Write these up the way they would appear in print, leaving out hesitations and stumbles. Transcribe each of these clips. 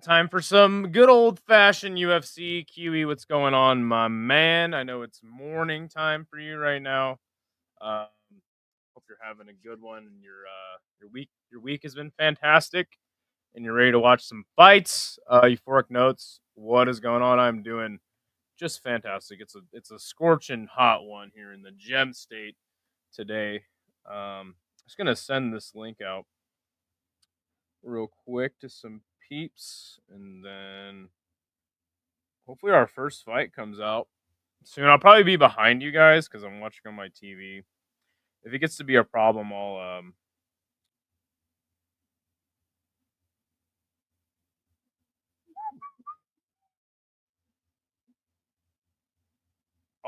Time for some good old-fashioned UFC. Kiwi, what's going on, my man? I know it's morning time for you right now. Um, Hope you're having a good one. And your week has been fantastic, and you're ready to watch some fights. Euphoric notes. What is going on? I'm doing just fantastic. It's a scorching hot one here in the Gem State today. Just gonna send this link out real quick to some peeps, and then hopefully our first fight comes out soon. I'll probably be behind you guys because I'm watching on my TV. If it gets to be a problem, I'll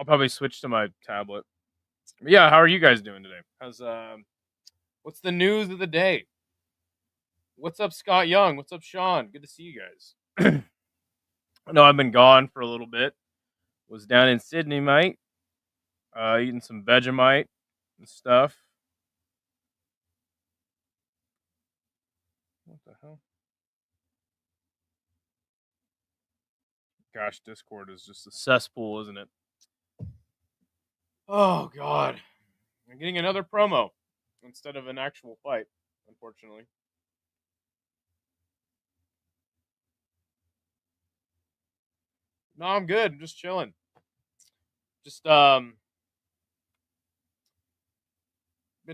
probably switch to my tablet. But yeah, how are you guys doing today? What's the news of the day? What's up, Scott Young? What's up, Sean? Good to see you guys. I know I've been gone for a little bit. Was down in Sydney, mate. Eating some Vegemite and stuff. What the hell? Gosh, Discord is just a cesspool, isn't it? Oh God, I'm getting another promo instead of an actual fight, unfortunately. No, I'm good. I'm just chilling. Just been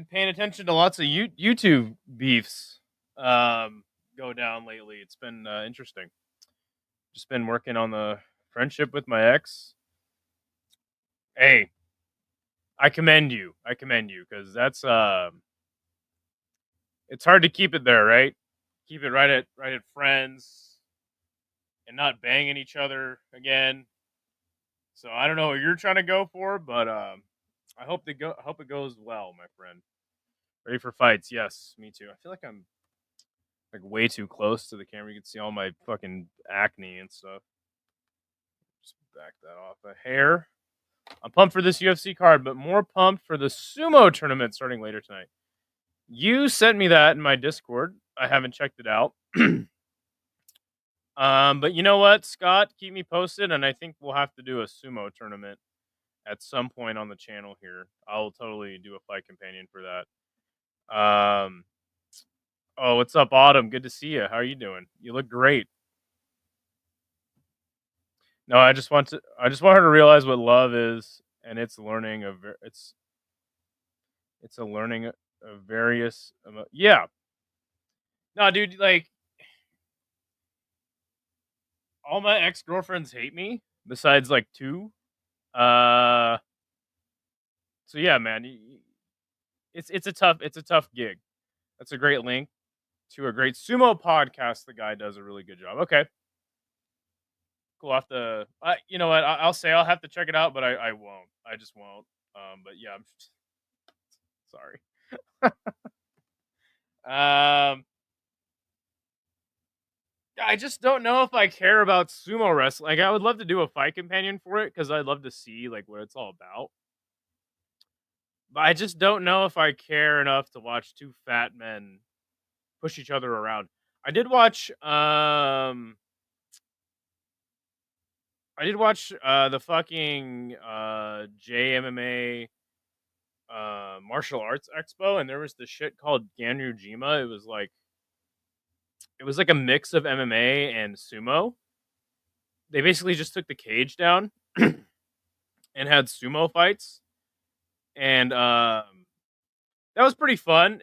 paying attention to lots of YouTube beefs go down lately. It's been interesting. Just been working on the friendship with my ex. Hey, I commend you. I commend you because that's it's hard to keep it there, right? Keep it right at friends and not banging each other again. So I don't know what you're trying to go for, but I hope it goes well, my friend. Ready for fights? Yes, me too. I feel like I'm like way too close to the camera. You can see all my fucking acne and stuff. Just back that off a hair. I'm pumped for this UFC card, but more pumped for the sumo tournament starting later tonight. You sent me that in my Discord. I haven't checked it out. But you know what, Scott? Keep me posted, and I think we'll have to do a sumo tournament at some point on the channel here. I'll totally do a fight companion for that. Oh, what's up, Autumn? Good to see you. How are you doing? You look great. No, I just want her to realize what love is, and it's learning of it's a learning of various yeah. No, dude, like all my ex-girlfriends hate me besides like two. Uh so yeah, man, it's a tough gig. That's a great link to a great sumo podcast. The guy does a really good job. Okay, cool. I'll have to. You know what? I'll say I'll have to check it out, but I won't. I just won't. But yeah, I'm sorry. Um, I just don't know if I care about sumo wrestling. Like, I would love to do a fight companion for it because I'd love to see like what it's all about. But I just don't know if I care enough to watch two fat men push each other around. I did watch the fucking JMMA martial arts expo, and there was this shit called Ganryujima. It was like a mix of MMA and sumo. They basically just took the cage down and had sumo fights, and that was pretty fun.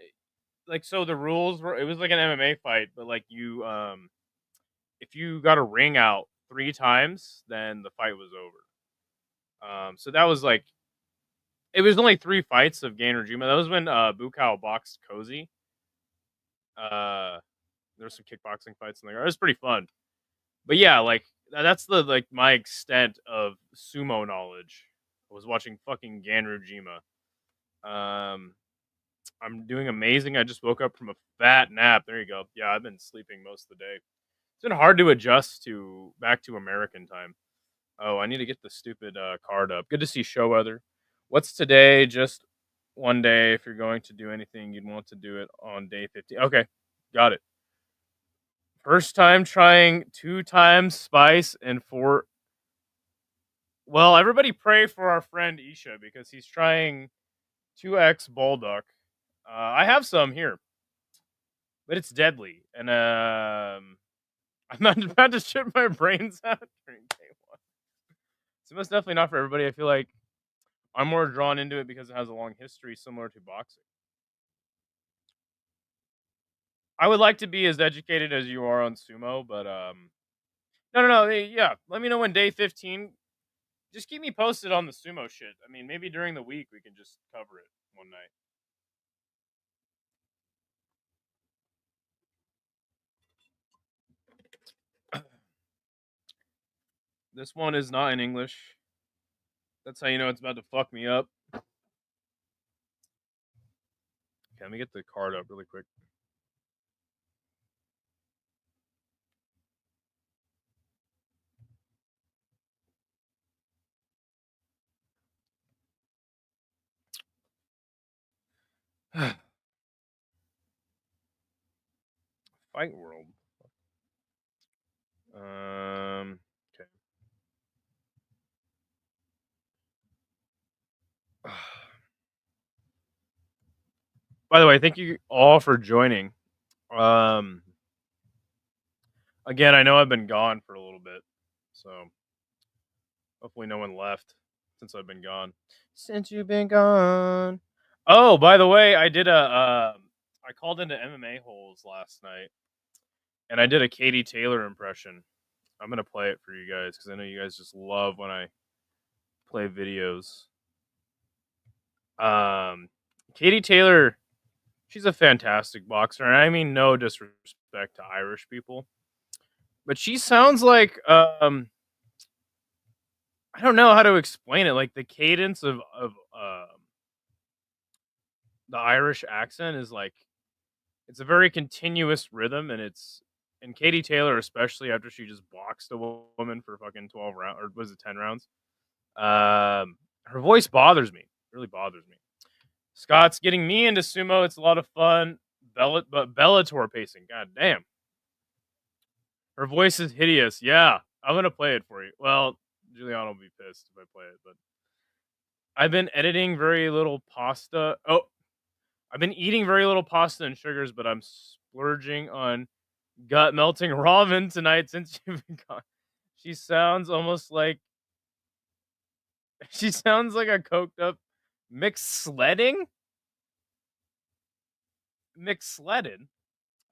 Like, so the rules were, it was like an MMA fight, but like if you got a ring out 3 times, then the fight was over. So that was like, it was only 3 fights of Ganryujima. That was when Bukao boxed Cozy. There were some kickboxing fights in there. It was pretty fun. But yeah, like that's the like my extent of sumo knowledge. I was watching fucking Ganryujima. I'm doing amazing. I just woke up from a fat nap. There you go. Yeah, I've been sleeping most of the day. It's been hard to adjust to back to American time. Oh, I need to get the stupid card up. Good to see show weather. What's today? Just one day. If you're going to do anything, you'd want to do it on day 50. Okay, got it. First time trying 2 times spice and 4. Well, everybody pray for our friend Isha because he's trying 2x Bulldog. I have some here, but it's deadly, and I'm not about to shit my brains out during day one. So most definitely not for everybody. I feel like I'm more drawn into it because it has a long history similar to boxing. I would like to be as educated as you are on sumo, but no. Yeah, let me know when day 15. Just keep me posted on the sumo shit. I mean, maybe during the week we can just cover it one night. This one is not in English. That's how you know it's about to fuck me up. Okay, let me get the card up really quick. Fight World. Okay. By the way, thank you all for joining. Um, Again, I know I've been gone for a little bit, so hopefully no one left since I've been gone. Since you've been gone. Oh, by the way, I did I called into MMA holes last night, and I did a Katie Taylor impression. I'm gonna play it for you guys because I know you guys just love when I play videos. Katie Taylor, she's a fantastic boxer, and I mean no disrespect to Irish people, but she sounds like I don't know how to explain it. Like the cadence of the Irish accent is like it's a very continuous rhythm, and Katie Taylor, especially after she just boxed a woman for fucking 12 rounds, or was it 10 rounds? Her voice bothers me, really bothers me. Scott's getting me into sumo. It's a lot of fun. But Bellator pacing, god damn. Her voice is hideous. Yeah, I'm gonna play it for you. Well, Juliana will be pissed if I play it, but I've been editing very little pasta. Oh, I've been eating very little pasta and sugars, but I'm splurging on gut melting ramen tonight since you've been gone. She sounds almost like she sounds like a coked up mixed sledding. Mixed sledding.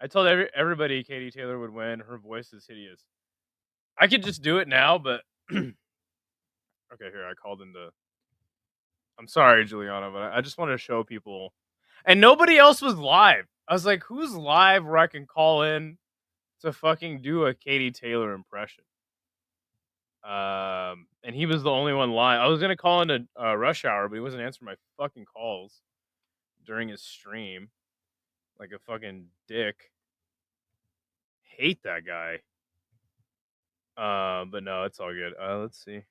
I told everybody Katie Taylor would win. Her voice is hideous. I could just do it now, but okay, here I called into. I'm sorry, Juliana, but I just wanted to show people, and nobody else was live. I was like, "Who's live where I can call in to fucking do a Katie Taylor impression?" And he was the only one live. I was gonna call into Rush Hour, but he wasn't answering my fucking calls during his stream, like a fucking dick. Hate that guy. But no, it's all good. Let's see.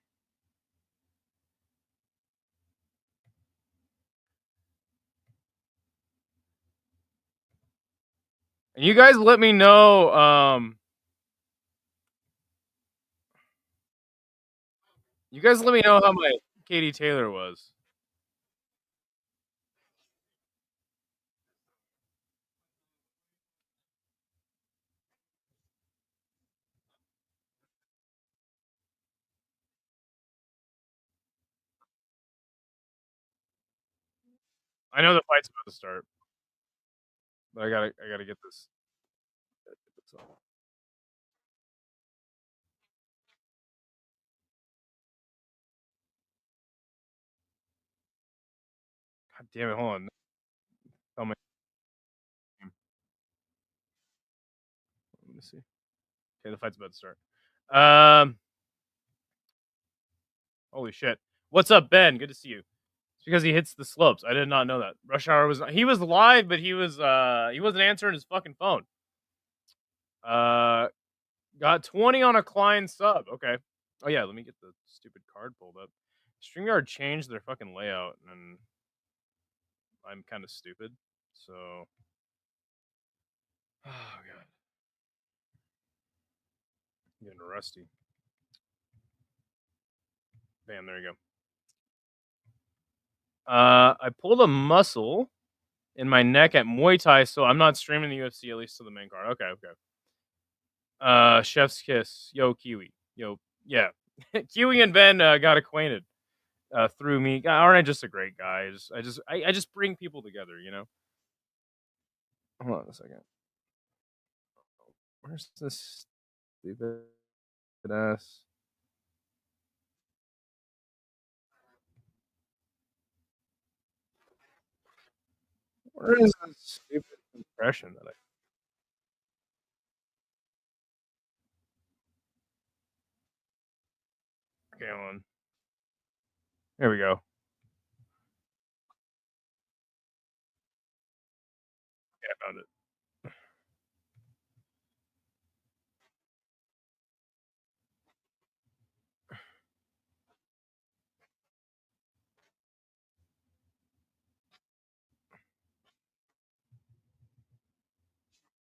And you guys let me know. You guys let me know how my Katie Taylor was. I know the fight's about to start, but I gotta get this. God damn it! Hold on. Tell me. Let me see. Okay, the fight's about to start. Um. Holy shit! What's up, Ben? Good to see you. It's because he hits the slopes. I did not know that. Rush Hour was he was live, but he wasn't answering his fucking phone. Uh, got 20 on a Klein sub. Okay. Oh yeah, let me get the stupid card pulled up. StreamYard changed their fucking layout, and I'm kind of stupid. So, oh god. Getting rusty. Bam, there you go. I pulled a muscle in my neck at Muay Thai, so I'm not streaming the UFC, at least to the main card. Okay. Chef's kiss. Yo, Kiwi. Yo, yeah. Kiwi and Ben got acquainted through me. Aren't I just a great guy? I just bring people together, you know? Hold on a second. Where's this stupid ass? Where is this stupid impression that I... Okay, hold on. Here we go. Yeah, I found it.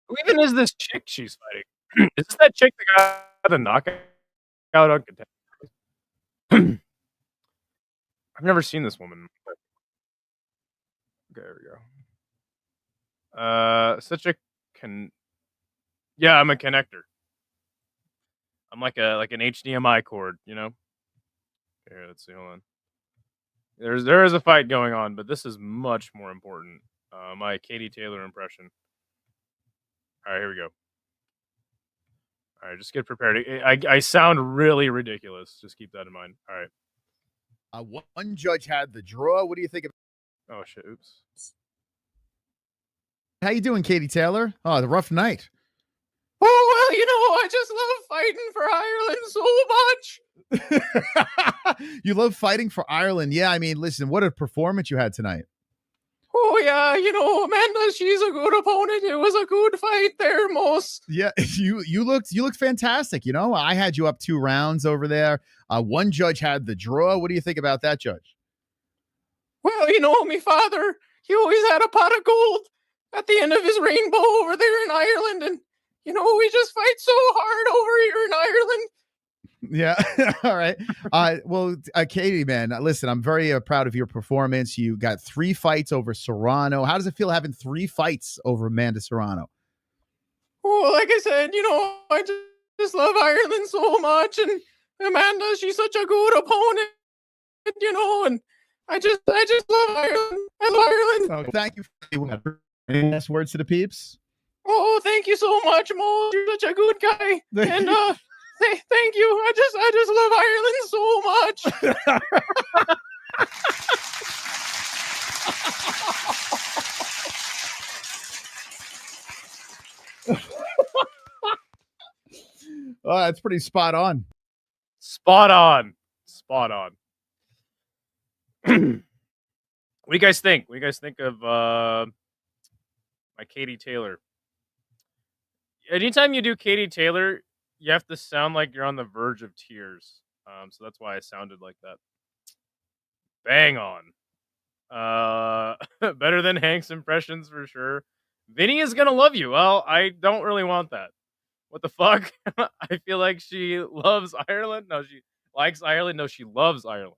Who even is this chick she's fighting? Is this that chick that got the knockout on Contender? I've never seen this woman. Okay, there we go. Such a yeah, I'm a connector. I'm like an HDMI cord, you know? Here, let's see, hold on. There is a fight going on, but this is much more important. My Katie Taylor impression. All right, here we go. All right, just get prepared. I sound really ridiculous. Just keep that in mind. All right. One judge had the draw. What do you think of? Oh shit! Oops. How you doing, Katie Taylor? Oh, the rough night. Oh well, you know, I just love fighting for Ireland so much. You love fighting for Ireland. Yeah, I mean, listen, what a performance you had tonight. Oh yeah, you know, Amanda, she's a good opponent. It was a good fight there, Moss. Yeah, you looked fantastic. You know, I had you up 2 rounds over there. One judge had the draw. What do you think about that, Judge? Well, you know, me father, he always had a pot of gold at the end of his rainbow over there in Ireland, and you know, we just fight so hard over here in Ireland. Yeah. All right. Well, Katie, man, listen, I'm very proud of your performance. You got 3 fights over Serrano. How does it feel having 3 fights over Amanda Serrano? Well, like I said, you know, I just love Ireland so much, and Amanda, she's such a good opponent, you know, and I just love Ireland. I love Ireland. Oh, thank you. Any last words to the peeps? Oh, thank you so much, Mo. You're such a good guy, and thank you. I just love Ireland so much. Oh, that's pretty spot on. Spot on. What do you guys think? What do you guys think of my Katie Taylor? Anytime you do Katie Taylor, you have to sound like you're on the verge of tears. So that's why I sounded like that. Bang on. Better than Hank's impressions for sure. Vinny is gonna love you. Well, I don't really want that. What the fuck? I feel like she loves Ireland. No, she likes Ireland. No, she loves Ireland.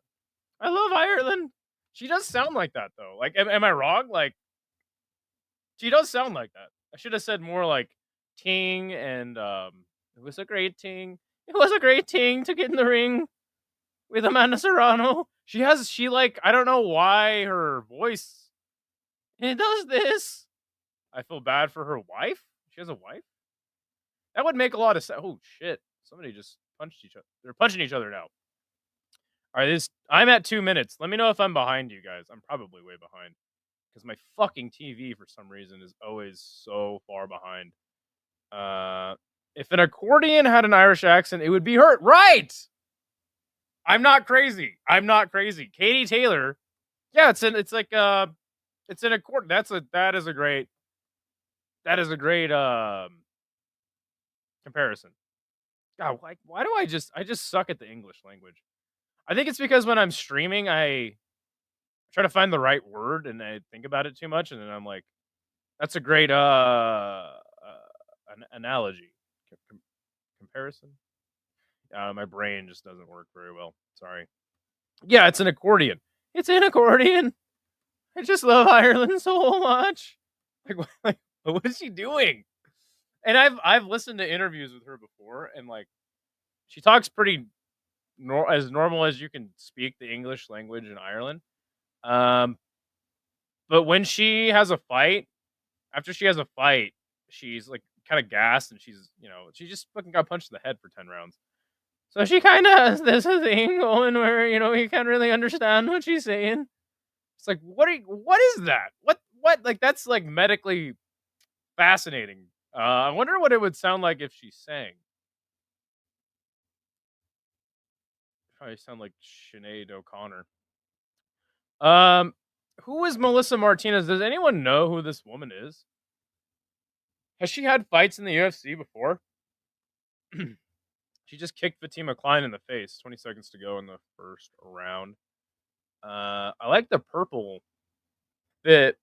I love Ireland. She does sound like that though. Like, am I wrong? Like, she does sound like that. I should have said more like ting and it was a great ting. It was a great ting to get in the ring with Amanda Serrano. She I don't know why her voice it does this. I feel bad for her wife. She has a wife. That would make a lot of sense. Oh shit! Somebody just punched each other. They're punching each other now. All right, I'm at 2 minutes. Let me know if I'm behind you guys. I'm probably way behind because my fucking TV for some reason is always so far behind. If an accordion had an Irish accent, it would be hurt. Right. I'm not crazy. Katie Taylor. Yeah, it's an accordion. That is a great comparison. God, why do I just suck at the English language? I think it's because when I'm streaming, I try to find the right word and I think about it too much, and then I'm like, that's a great an analogy comparison. My brain just doesn't work very well. Sorry. Yeah, it's an accordion. It's an accordion. I just love Ireland so much. Like what is she doing? And I've listened to interviews with her before, and like she talks pretty as normal as you can speak the English language in Ireland. But when she has a fight, after she has a fight, she's like kind of gassed, and she just fucking got punched in the head for 10 rounds. So she kind of has this thing going where you can't really understand what she's saying. It's like what is that? What like that's like medically fascinating. I wonder what it would sound like if she sang. Probably sound like Sinead O'Connor. Who is Melissa Martinez? Does anyone know who this woman is? Has she had fights in the UFC before? She just kicked Fatima Klein in the face. 20 seconds to go in the first round. I like the purple fit.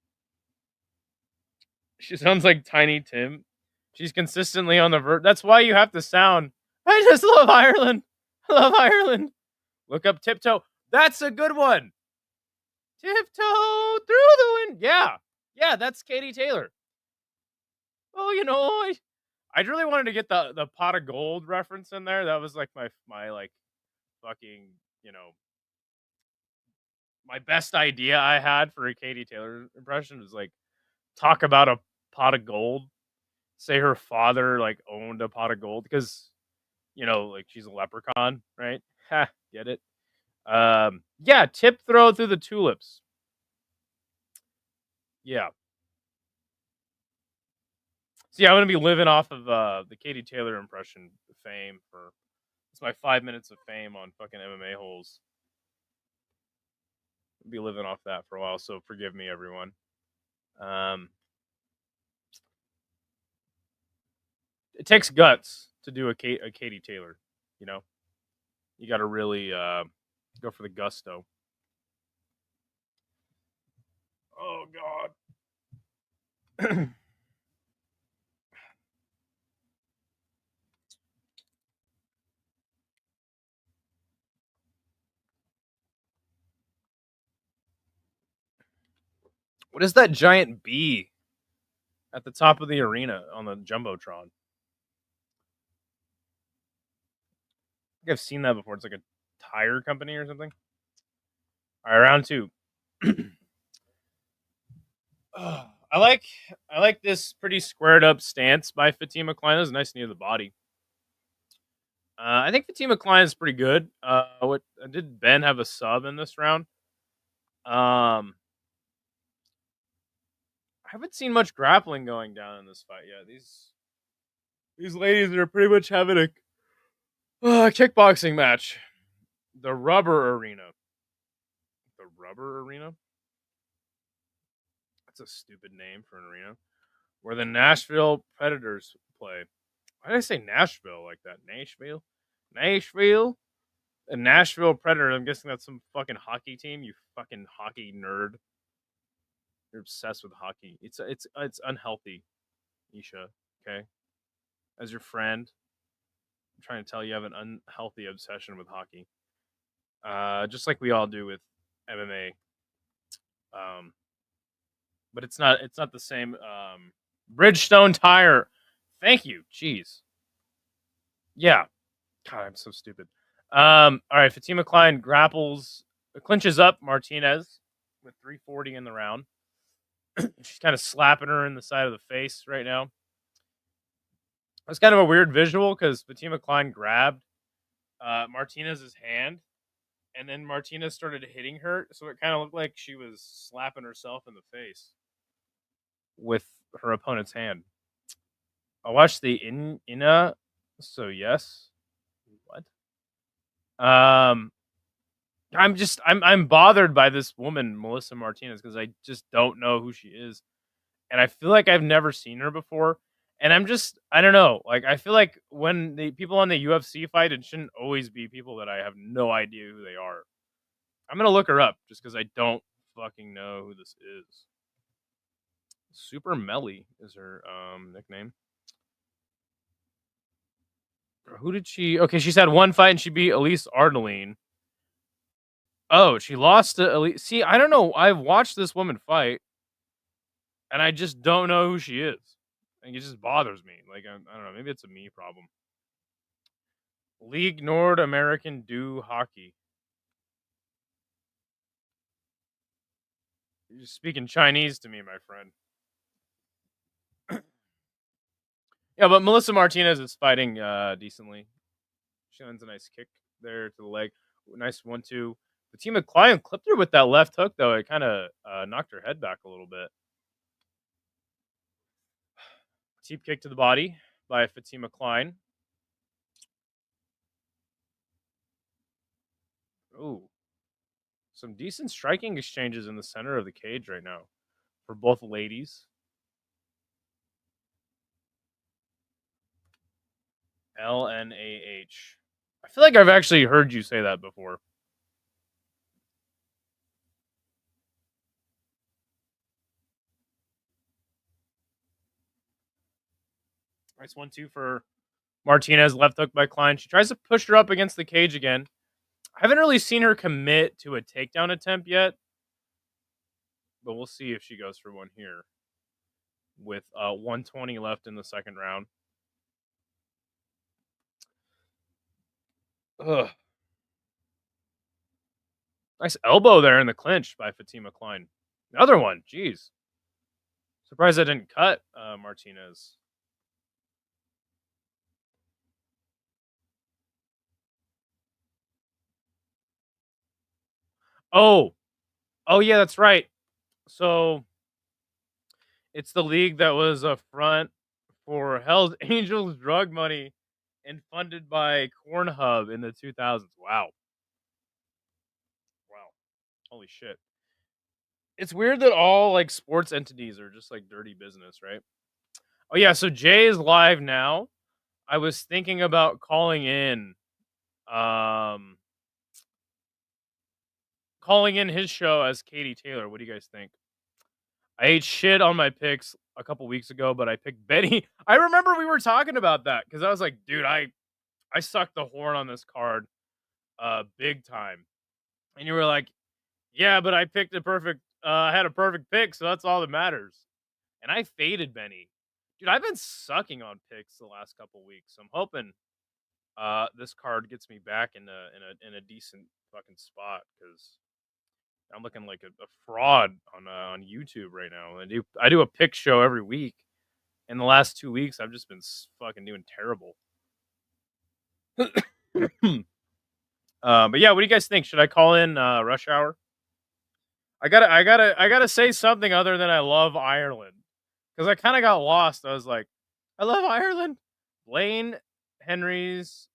She sounds like Tiny Tim. She's consistently on the verge. That's why you have to sound. I just love Ireland. I love Ireland. Look up Tiptoe. That's a good one. Tiptoe through the wind. Yeah, that's Katie Taylor. Well, I really wanted to get the pot of gold reference in there. That was like my like fucking my best idea I had for a Katie Taylor impression was like talk about a pot of gold. Say her father like owned a pot of gold because like she's a leprechaun, right? Ha, get it? Yeah, tip throw through the tulips. Yeah. See, I'm gonna be living off of the Katie Taylor impression fame for it's my 5 minutes of fame on fucking MMA holes. I'll be living off that for a while, so forgive me, everyone. It takes guts to do a Katie Taylor. You got to really go for the gusto. Oh God. What is that giant bee at the top of the arena on the Jumbotron? I think I've seen that before. It's like a tire company or something. All right, round 2. I like this pretty squared up stance by Fatima Klein. It's nice near the body. I think Fatima Klein is pretty good. What did Ben have a sub in this round? I haven't seen much grappling going down in this fight yet. These ladies are pretty much having a kickboxing match. The Rubber Arena. The Rubber Arena? That's a stupid name for an arena. Where the Nashville Predators play. Why did I say Nashville like that? Nashville? Nashville? A Nashville Predator. I'm guessing that's some fucking hockey team. You fucking hockey nerd. You're obsessed with hockey. It's unhealthy, Isha. Okay, as your friend, I'm trying to tell you, you have an unhealthy obsession with hockey. Just like we all do with MMA. But it's not the same. Bridgestone tire. Thank you. Jeez. Yeah. God, I'm so stupid. All right, Fatima Klein clinches up Martinez with 340 in the round. She's kind of slapping her in the side of the face right now. It's kind of a weird visual because Fatima Klein grabbed Martinez's hand, and then Martinez started hitting her, so it kind of looked like she was slapping herself in the face with her opponent's hand. I watched the Ina, so yes. What? I'm bothered by this woman, Melissa Martinez, because I just don't know who she is. And I feel like I've never seen her before. And I don't know. Like, I feel like when the people on the UFC fight, it shouldn't always be people that I have no idea who they are. I'm going to look her up just because I don't fucking know who this is. Super Melly is her nickname. Who did she? Okay, she's had one fight and she beat Elise Ardeline. Oh, she lost to Elise. See, I don't know. I've watched this woman fight, and I just don't know who she is. And it just bothers me. Like I don't know. Maybe it's a me problem. League Nord American Do Hockey. You're just speaking Chinese to me, my friend. Yeah, but Melissa Martinez is fighting decently. She lands a nice kick there to the leg. Nice 1-2. Fatima Klein clipped her with that left hook, though. It kind of knocked her head back a little bit. Deep kick to the body by Fatima Klein. Ooh. Some decent striking exchanges in the center of the cage right now for both ladies. LNAH. I feel like I've actually heard you say that before. Nice 1-2 for Martinez. Left hook by Klein. She tries to push her up against the cage again. I haven't really seen her commit to a takedown attempt yet, but we'll see if she goes for one here with 120 left in the second round. Ugh. Nice elbow there in the clinch by Fatima Klein. Another one. Jeez. Surprised I didn't cut Martinez. Oh, yeah, that's right. So it's the league that was a front for Hell's Angels drug money and funded by Cornhub in the 2000s. Wow. Holy shit. It's weird that all like sports entities are just like dirty business, right? Oh yeah, so Jay is live now. I was thinking about calling in his show as Katie Taylor. What do you guys think? I ate shit on my picks a couple weeks ago, but I picked Betty. I remember we were talking about that because I was like, dude, I sucked the horn on this card big time. And you were like, yeah, but I picked I had a perfect pick, so that's all that matters. And I faded Benny. Dude, I've been sucking on picks the last couple weeks. So I'm hoping this card gets me back in a decent fucking spot because I'm looking like a fraud on YouTube right now. I do a pick show every week. In the last 2 weeks, I've just been fucking doing terrible. But yeah, what do you guys think? Should I call in Rush Hour? I gotta say something other than I love Ireland because I kind of got lost. I was like, I love Ireland. Blaine Henry's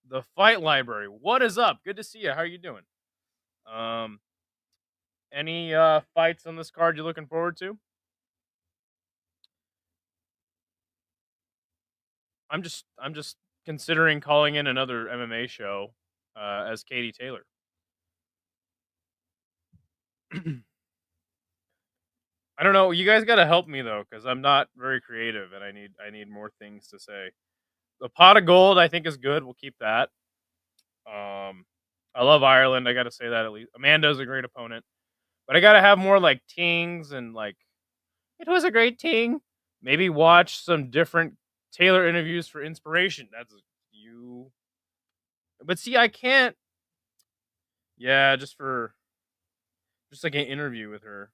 The Fight Library. What is up? Good to see you. How are you doing? Any fights on this card you're looking forward to? I'm just considering calling in another MMA show as Katie Taylor. I don't know. You guys got to help me though, because I'm not very creative, and I need more things to say. The pot of gold I think is good. We'll keep that. I love Ireland. I got to say that at least. Amanda's a great opponent, but I got to have more like tings and like it was a great ting. Maybe watch some different Taylor interviews for inspiration. That's you. But see, I can't. Yeah, just like an interview with her.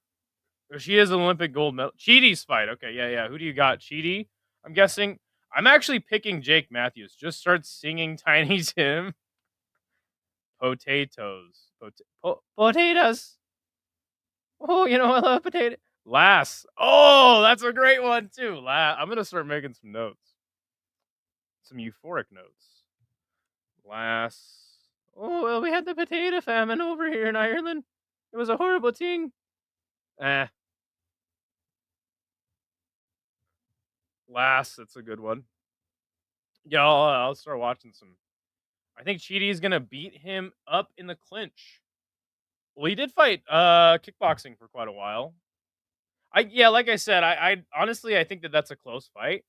She is an Olympic gold medal. Chidi's fight. Okay, yeah. Who do you got? Chidi? I'm guessing. I'm actually picking Jake Matthews. Just start singing Tiny Tim. Potatoes. Potatoes. Oh, I love potato. Lass. Oh, that's a great one too. I'm gonna start making some notes. Some euphoric notes. Lass. Oh, well, we had the potato famine over here in Ireland. It was a horrible thing. Lass, that's a good one. Yeah, I'll start watching some. I think Chidi is gonna beat him up in the clinch. Well, he did fight kickboxing for quite a while. Like I said, I honestly I think that's a close fight.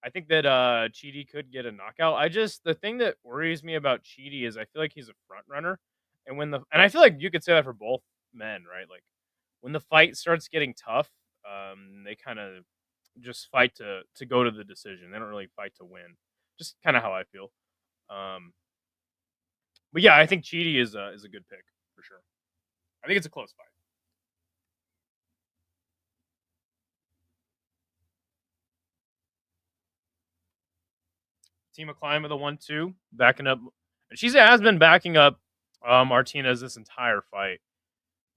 I think that Chidi could get a knockout. The thing that worries me about Chidi is I feel like he's a front runner, and I feel like you could say that for both men, right? Like when the fight starts getting tough, they kind of just fight to go to the decision. They don't really fight to win. Just kind of how I feel. Um, but yeah, I think Chidi is a good pick for sure. I think it's a close fight. Team Klein with a 1-2, backing up. She has been backing up Martinez this entire fight.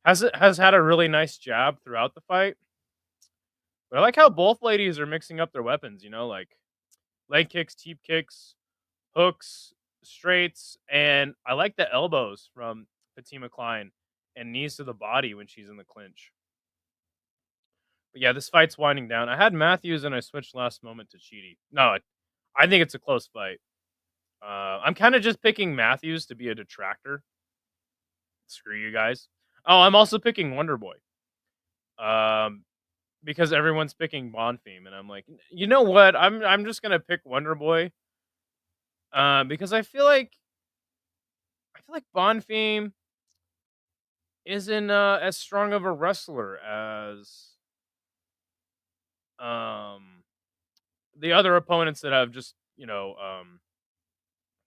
Has had a really nice jab throughout the fight. But I like how both ladies are mixing up their weapons, like leg kicks, teep kicks, hooks, straights, and I like the elbows from Fatima Klein and knees to the body when she's in the clinch. But yeah, this fight's winding down. I had Matthews and I switched last moment to Chidi. No, I think it's a close fight. I'm kind of just picking Matthews to be a detractor. Screw you guys. Oh, I'm also picking Wonder Boy. Because everyone's picking Bonfim, and I'm like, you know what? I'm just gonna pick Wonder Boy. Because I feel like Bonfim isn't as strong of a wrestler as the other opponents that have just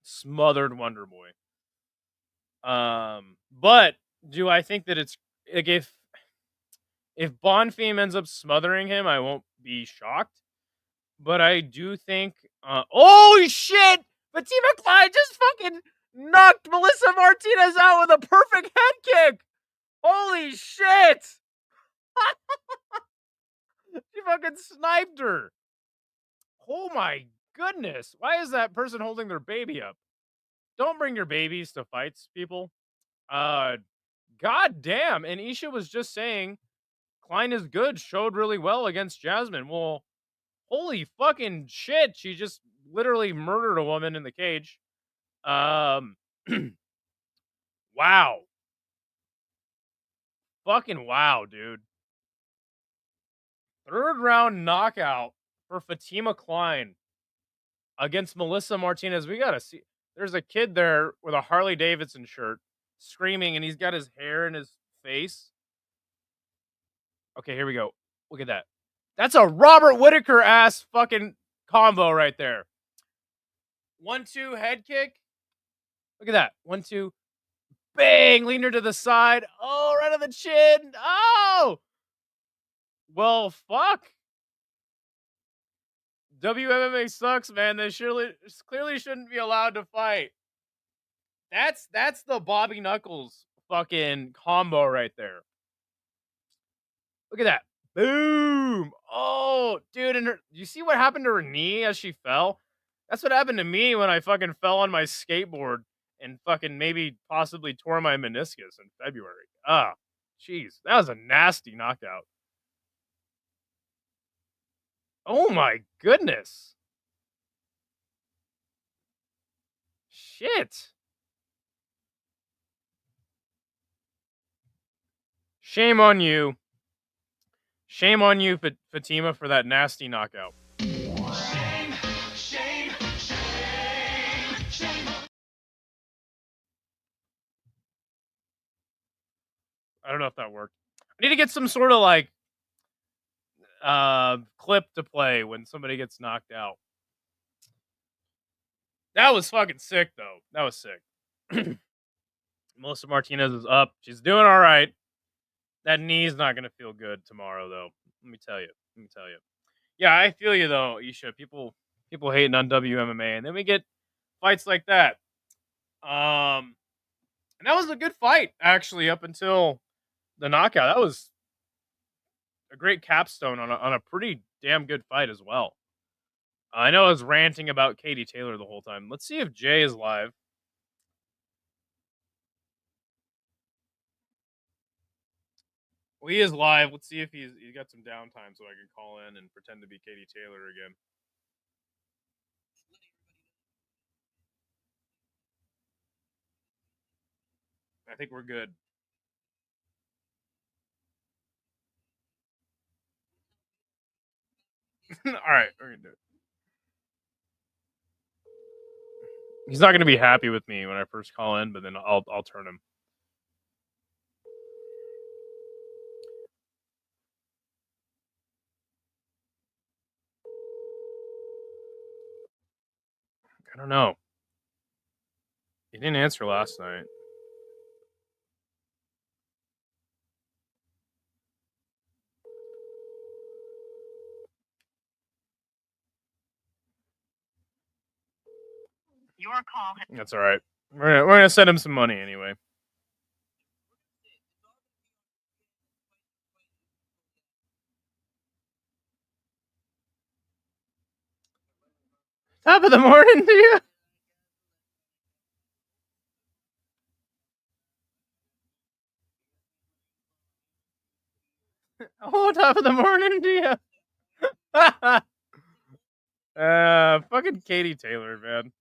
smothered Wonder Boy. But do I think that it's like if Bonfim ends up smothering him, I won't be shocked. But I do think, holy shit! Fatima Klein just fucking knocked Melissa Martinez out with a perfect head kick. Holy shit! She fucking sniped her. Oh my goodness! Why is that person holding their baby up? Don't bring your babies to fights, people. God damn! And Isha was just saying Klein is good. Showed really well against Jasmine. Well, holy fucking shit! She just literally murdered a woman in the cage. Wow. Fucking wow, dude. Third round knockout for Fatima Klein against Melissa Martinez. We gotta see. There's a kid there with a Harley Davidson shirt screaming, and he's got his hair in his face. Okay, here we go. Look at that. That's a Robert Whitaker ass fucking combo right there. 1-2 head kick. Look at that. 1-2. Bang! Lean her to the side. Oh, right on the chin. Oh! Well, fuck. WMMA sucks, man. They clearly shouldn't be allowed to fight. That's the Bobby Knuckles fucking combo right there. Look at that. Boom. Oh, dude. And you see what happened to her knee as she fell? That's what happened to me when I fucking fell on my skateboard and fucking maybe possibly tore my meniscus in February. Ah, jeez. That was a nasty knockout. Oh my goodness. Shit. Shame on you. Shame on you, Fatima, for that nasty knockout. Shame, shame, shame, shame. I don't know if that worked. I need to get some sort of like clip to play when somebody gets knocked out. That was fucking sick, though. That was sick. Melissa Martinez is up. She's doing all right. That knee's not going to feel good tomorrow, though. Let me tell you. Yeah, I feel you, though, Isha. People hating on WMMA, and then we get fights like that. And that was a good fight, actually, up until the knockout. That was a great capstone on a pretty damn good fight as well. I know I was ranting about Katie Taylor the whole time. Let's see if Jay is live. Well, he is live. Let's see if he's got some downtime so I can call in and pretend to be Katie Taylor again. I think we're good. All right, we're gonna do it. He's not going to be happy with me when I first call in, but then I'll turn him. I don't know. He didn't answer last night. Your call. That's all right. We're gonna send him some money anyway. Top of the morning to you. Oh, top of the morning to you. Fucking Katie Taylor, man.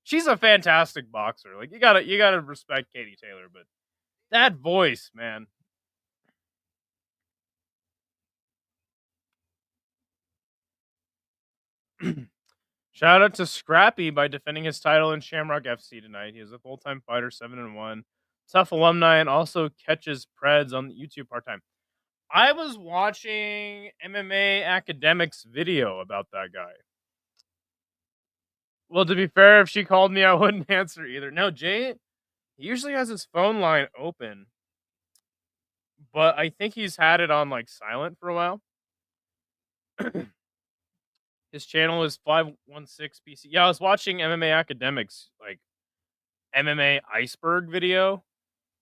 She's a fantastic boxer. Like you gotta respect Katie Taylor, but that voice, man. Shout out to Scrappy by defending his title in Shamrock FC tonight. He is a full-time fighter, 7-1, tough alumni, and also catches Preds on YouTube part-time. I was watching MMA Academics video about that guy. Well, to be fair, if she called me, I wouldn't answer either. No, Jay, he usually has his phone line open, but I think he's had it on like silent for a while. His channel is 516 PC. Yeah, I was watching MMA Academics, like MMA Iceberg video,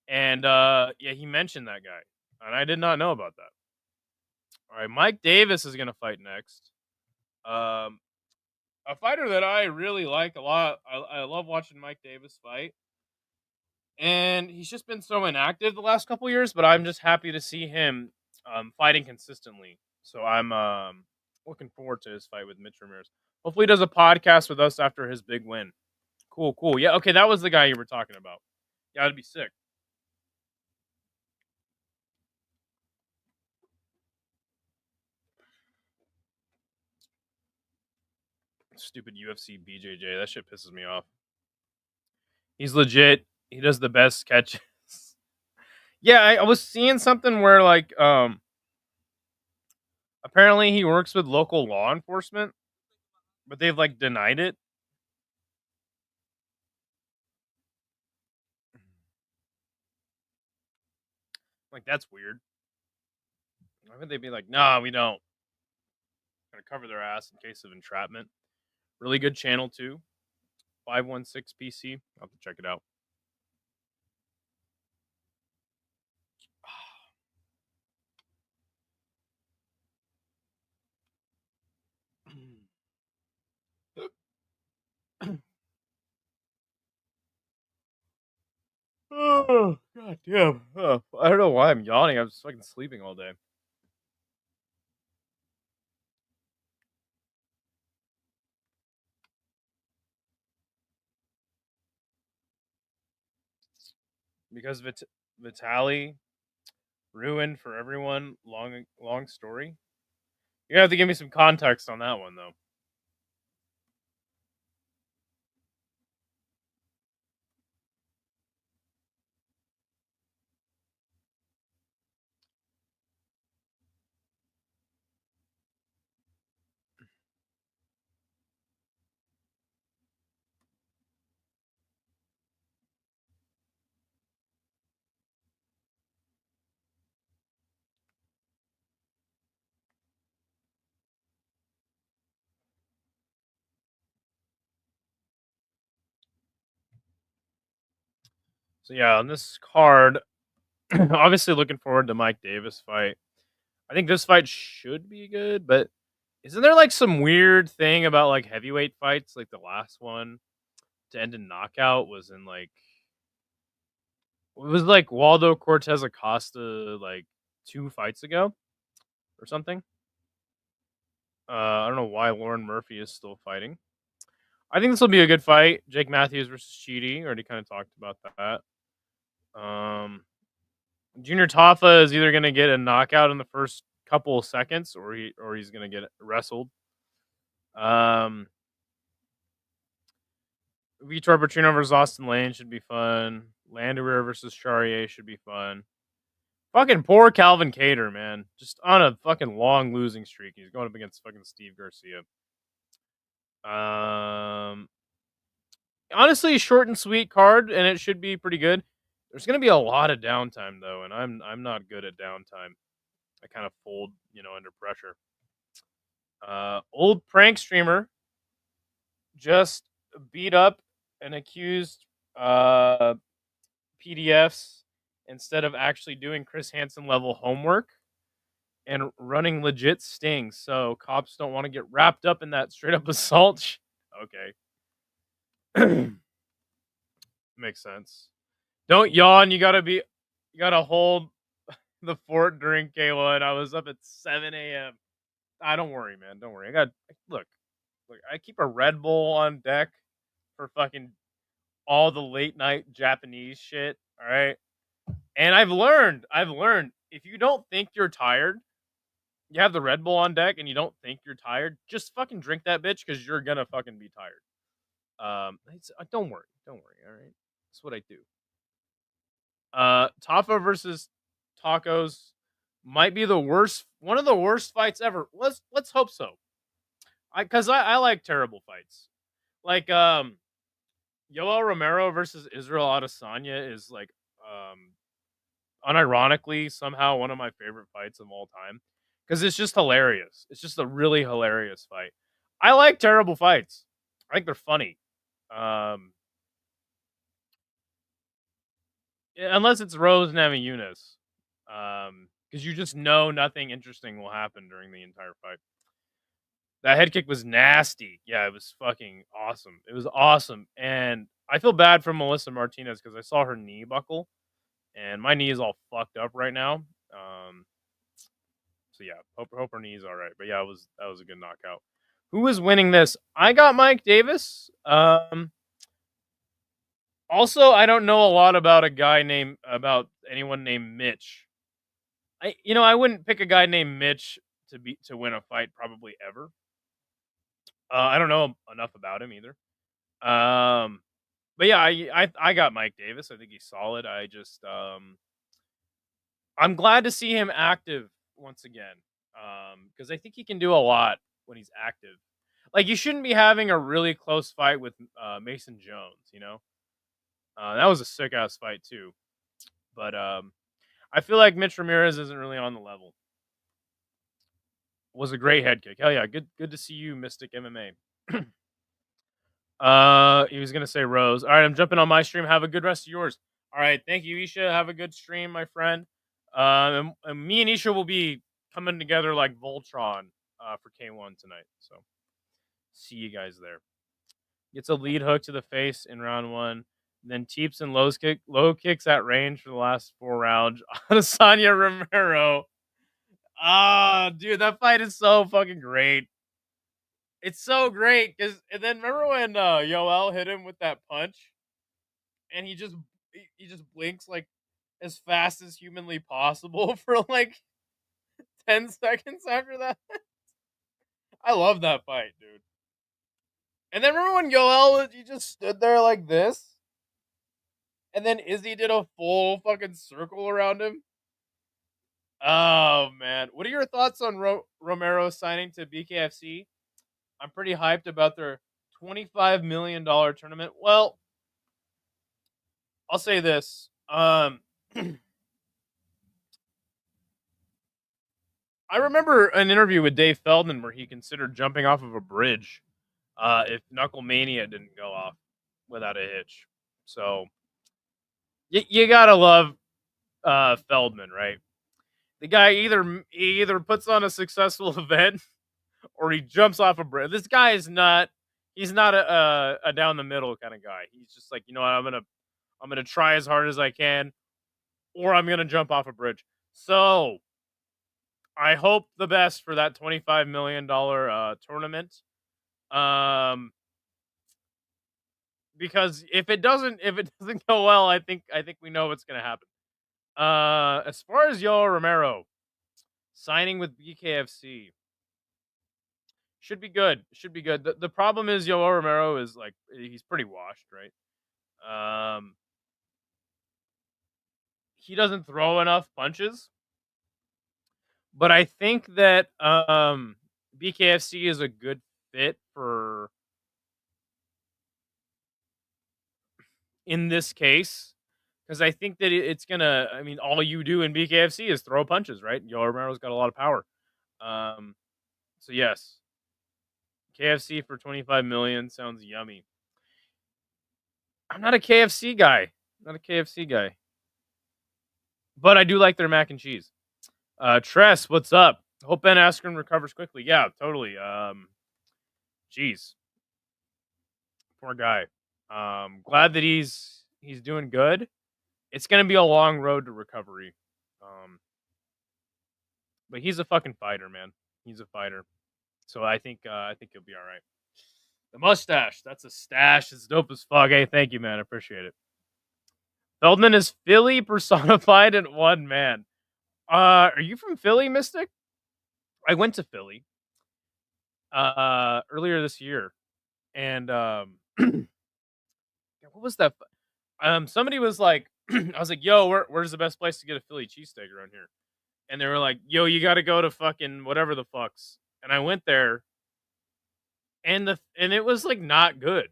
and yeah, he mentioned that guy, and I did not know about that. All right, Mike Davis is gonna fight next. A fighter that I really like a lot. I love watching Mike Davis fight, and he's just been so inactive the last couple years. But I'm just happy to see him fighting consistently. So I'm looking forward to his fight with Mitch Ramirez. Hopefully, he does a podcast with us after his big win. Cool. Yeah, okay, that was the guy you were talking about. Yeah, that'd be sick. Stupid UFC BJJ. That shit pisses me off. He's legit. He does the best catches. Yeah, I was seeing something where like apparently he works with local law enforcement, but they've like denied it. Like that's weird. Why would they be like, nah, we don't? Gonna cover their ass in case of entrapment. Really good channel too. 516 PC. I'll have to check it out. Oh, god damn. Oh, I don't know why I'm yawning. I was fucking sleeping all day. Because Vitali ruined for everyone. Long story. You have to give me some context on that one, though. So yeah, on this card, obviously looking forward to Mike Davis fight. I think this fight should be good, but isn't there like some weird thing about like heavyweight fights? Like the last one to end in knockout was in like it was like Waldo Cortez Acosta like 2 fights ago or something. I don't know why Lauren Murphy is still fighting. I think this will be a good fight. Jake Matthews versus Chidi. Already kind of talked about that. Junior Tafa is either going to get a knockout in the first couple of seconds, or he's going to get wrestled. Vitor Petrino versus Austen Lane should be fun. Landwehr versus Charriere should be fun. Fucking poor Calvin Kattar, man. Just on a fucking long losing streak. He's going up against fucking Steve Garcia. Honestly, short and sweet card, and it should be pretty good. There's going to be a lot of downtime though, and I'm not good at downtime. I kind of fold, under pressure. Old prank streamer just beat up and accused PDFs instead of actually doing Chris Hansen level homework and running legit stings. So cops don't want to get wrapped up in that straight up assault. Okay. Makes sense. Don't yawn. You gotta hold the fort during K1. I was up at 7 a.m. Don't worry, man. Don't worry. Look, I keep a Red Bull on deck for fucking all the late night Japanese shit. All right. And I've learned if you don't think you're tired, you have the Red Bull on deck and you don't think you're tired, just fucking drink that bitch because you're gonna fucking be tired. Don't worry. All right. That's what I do. Tafa versus Tokkos might be one of the worst fights ever. Let's hope so. Because I like terrible fights. Like Yoel Romero versus Israel Adesanya is like unironically somehow one of my favorite fights of all time because it's just hilarious. It's just a really hilarious fight. I like terrible fights. I think they're funny. Unless it's Rose Namajunas. Because you just know nothing interesting will happen during the entire fight. That head kick was nasty. Yeah, it was fucking awesome. It was awesome. And I feel bad for Melissa Martinez because I saw her knee buckle. And my knee is all fucked up right now. So yeah, hope her knee's all right. But yeah, that was a good knockout. Who is winning this? I got Mike Davis. Also, I don't know a lot about anyone named Mitch. I wouldn't pick a guy named Mitch to win a fight probably ever. I don't know enough about him either. But yeah, I got Mike Davis. I think he's solid. I'm glad to see him active once again. Because I think he can do a lot when he's active. Like you shouldn't be having a really close fight with Mason Jones, that was a sick ass fight too. But I feel like Mitch Ramirez isn't really on the level. Was a great head kick. Hell yeah, good to see you, Mystic MMA. He was gonna say Rose. All right, I'm jumping on my stream. Have a good rest of yours. All right, thank you, Isha. Have a good stream, my friend. And me and Isha will be coming together like Voltron for K1 tonight. So see you guys there. Gets a lead hook to the face in round 1. Then teeps and low kicks at range for the last 4 rounds. Adesanya Romero. Dude, that fight is so fucking great. It's so great because then remember when Yoel hit him with that punch, and he just blinks like as fast as humanly possible for like 10 seconds after that. I love that fight, dude. And then remember when Yoel he just stood there like this, and then Izzy did a full fucking circle around him. Oh man, what are your thoughts on Romero signing to BKFC? I'm pretty hyped about their $25 million tournament. Well, I'll say this. I remember an interview with Dave Feldman where he considered jumping off of a bridge if Knuckle Mania didn't go off without a hitch. So you gotta love Feldman, right? The guy either puts on a successful event or he jumps off a bridge. This guy is not. He's not a down the middle kind of guy. He's just like, you know what, I'm gonna try as hard as I can, or I'm gonna jump off a bridge. So I hope the best for that $25 million tournament. Because if it doesn't go well, I think we know what's gonna happen. As far as Yoel Romero signing with BKFC, Should be good. Should be good. The problem is Yoel Romero is like he's pretty washed, right? He doesn't throw enough punches, but I think that BKFC is a good fit for in this case because I think that it's gonna. I mean, all you do in BKFC is throw punches, right? Yoel Romero's got a lot of power. So yes, KFC for 25 million sounds yummy. I'm not a KFC guy. Not a KFC guy. But I do like their mac and cheese. Tress, what's up? Hope Ben Askren recovers quickly. Yeah, totally. Jeez. Poor guy. Glad that he's doing good. It's gonna be a long road to recovery. But he's a fucking fighter, man. He's a fighter. So I think he'll be all right. The mustache, that's a stash. It's dope as fuck. Hey, thank you, man. I appreciate it. Feldman is Philly personified in one man. Are you from Philly, Mystic? I went to Philly earlier this year, and what was that? Somebody was like, I was like, "Yo, where's the best place to get a Philly cheesesteak around here?" And they were like, "Yo, you got to go to fucking whatever the fucks." And I went there, and it was like not good.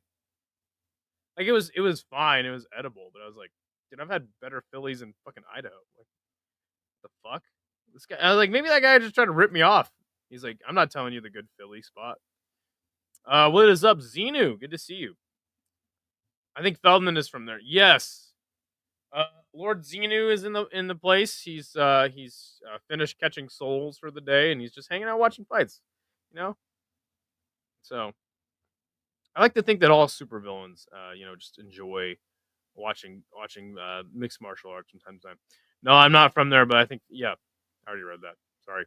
Like it was fine, it was edible, but I was like, dude, I've had better Phillies in fucking Idaho. Like, the fuck? This guy, I was like, maybe that guy just tried to rip me off. He's like, I'm not telling you the good Philly spot. What is up, Xenu? Good to see you. I think Feldman is from there. Yes. Lord Xenu is in the place. He's finished catching souls for the day, and he's just hanging out watching fights. You know. So, I like to think that all supervillains, just enjoy watching mixed martial arts from time to time. No, I'm not from there, but I think I already read that. Sorry.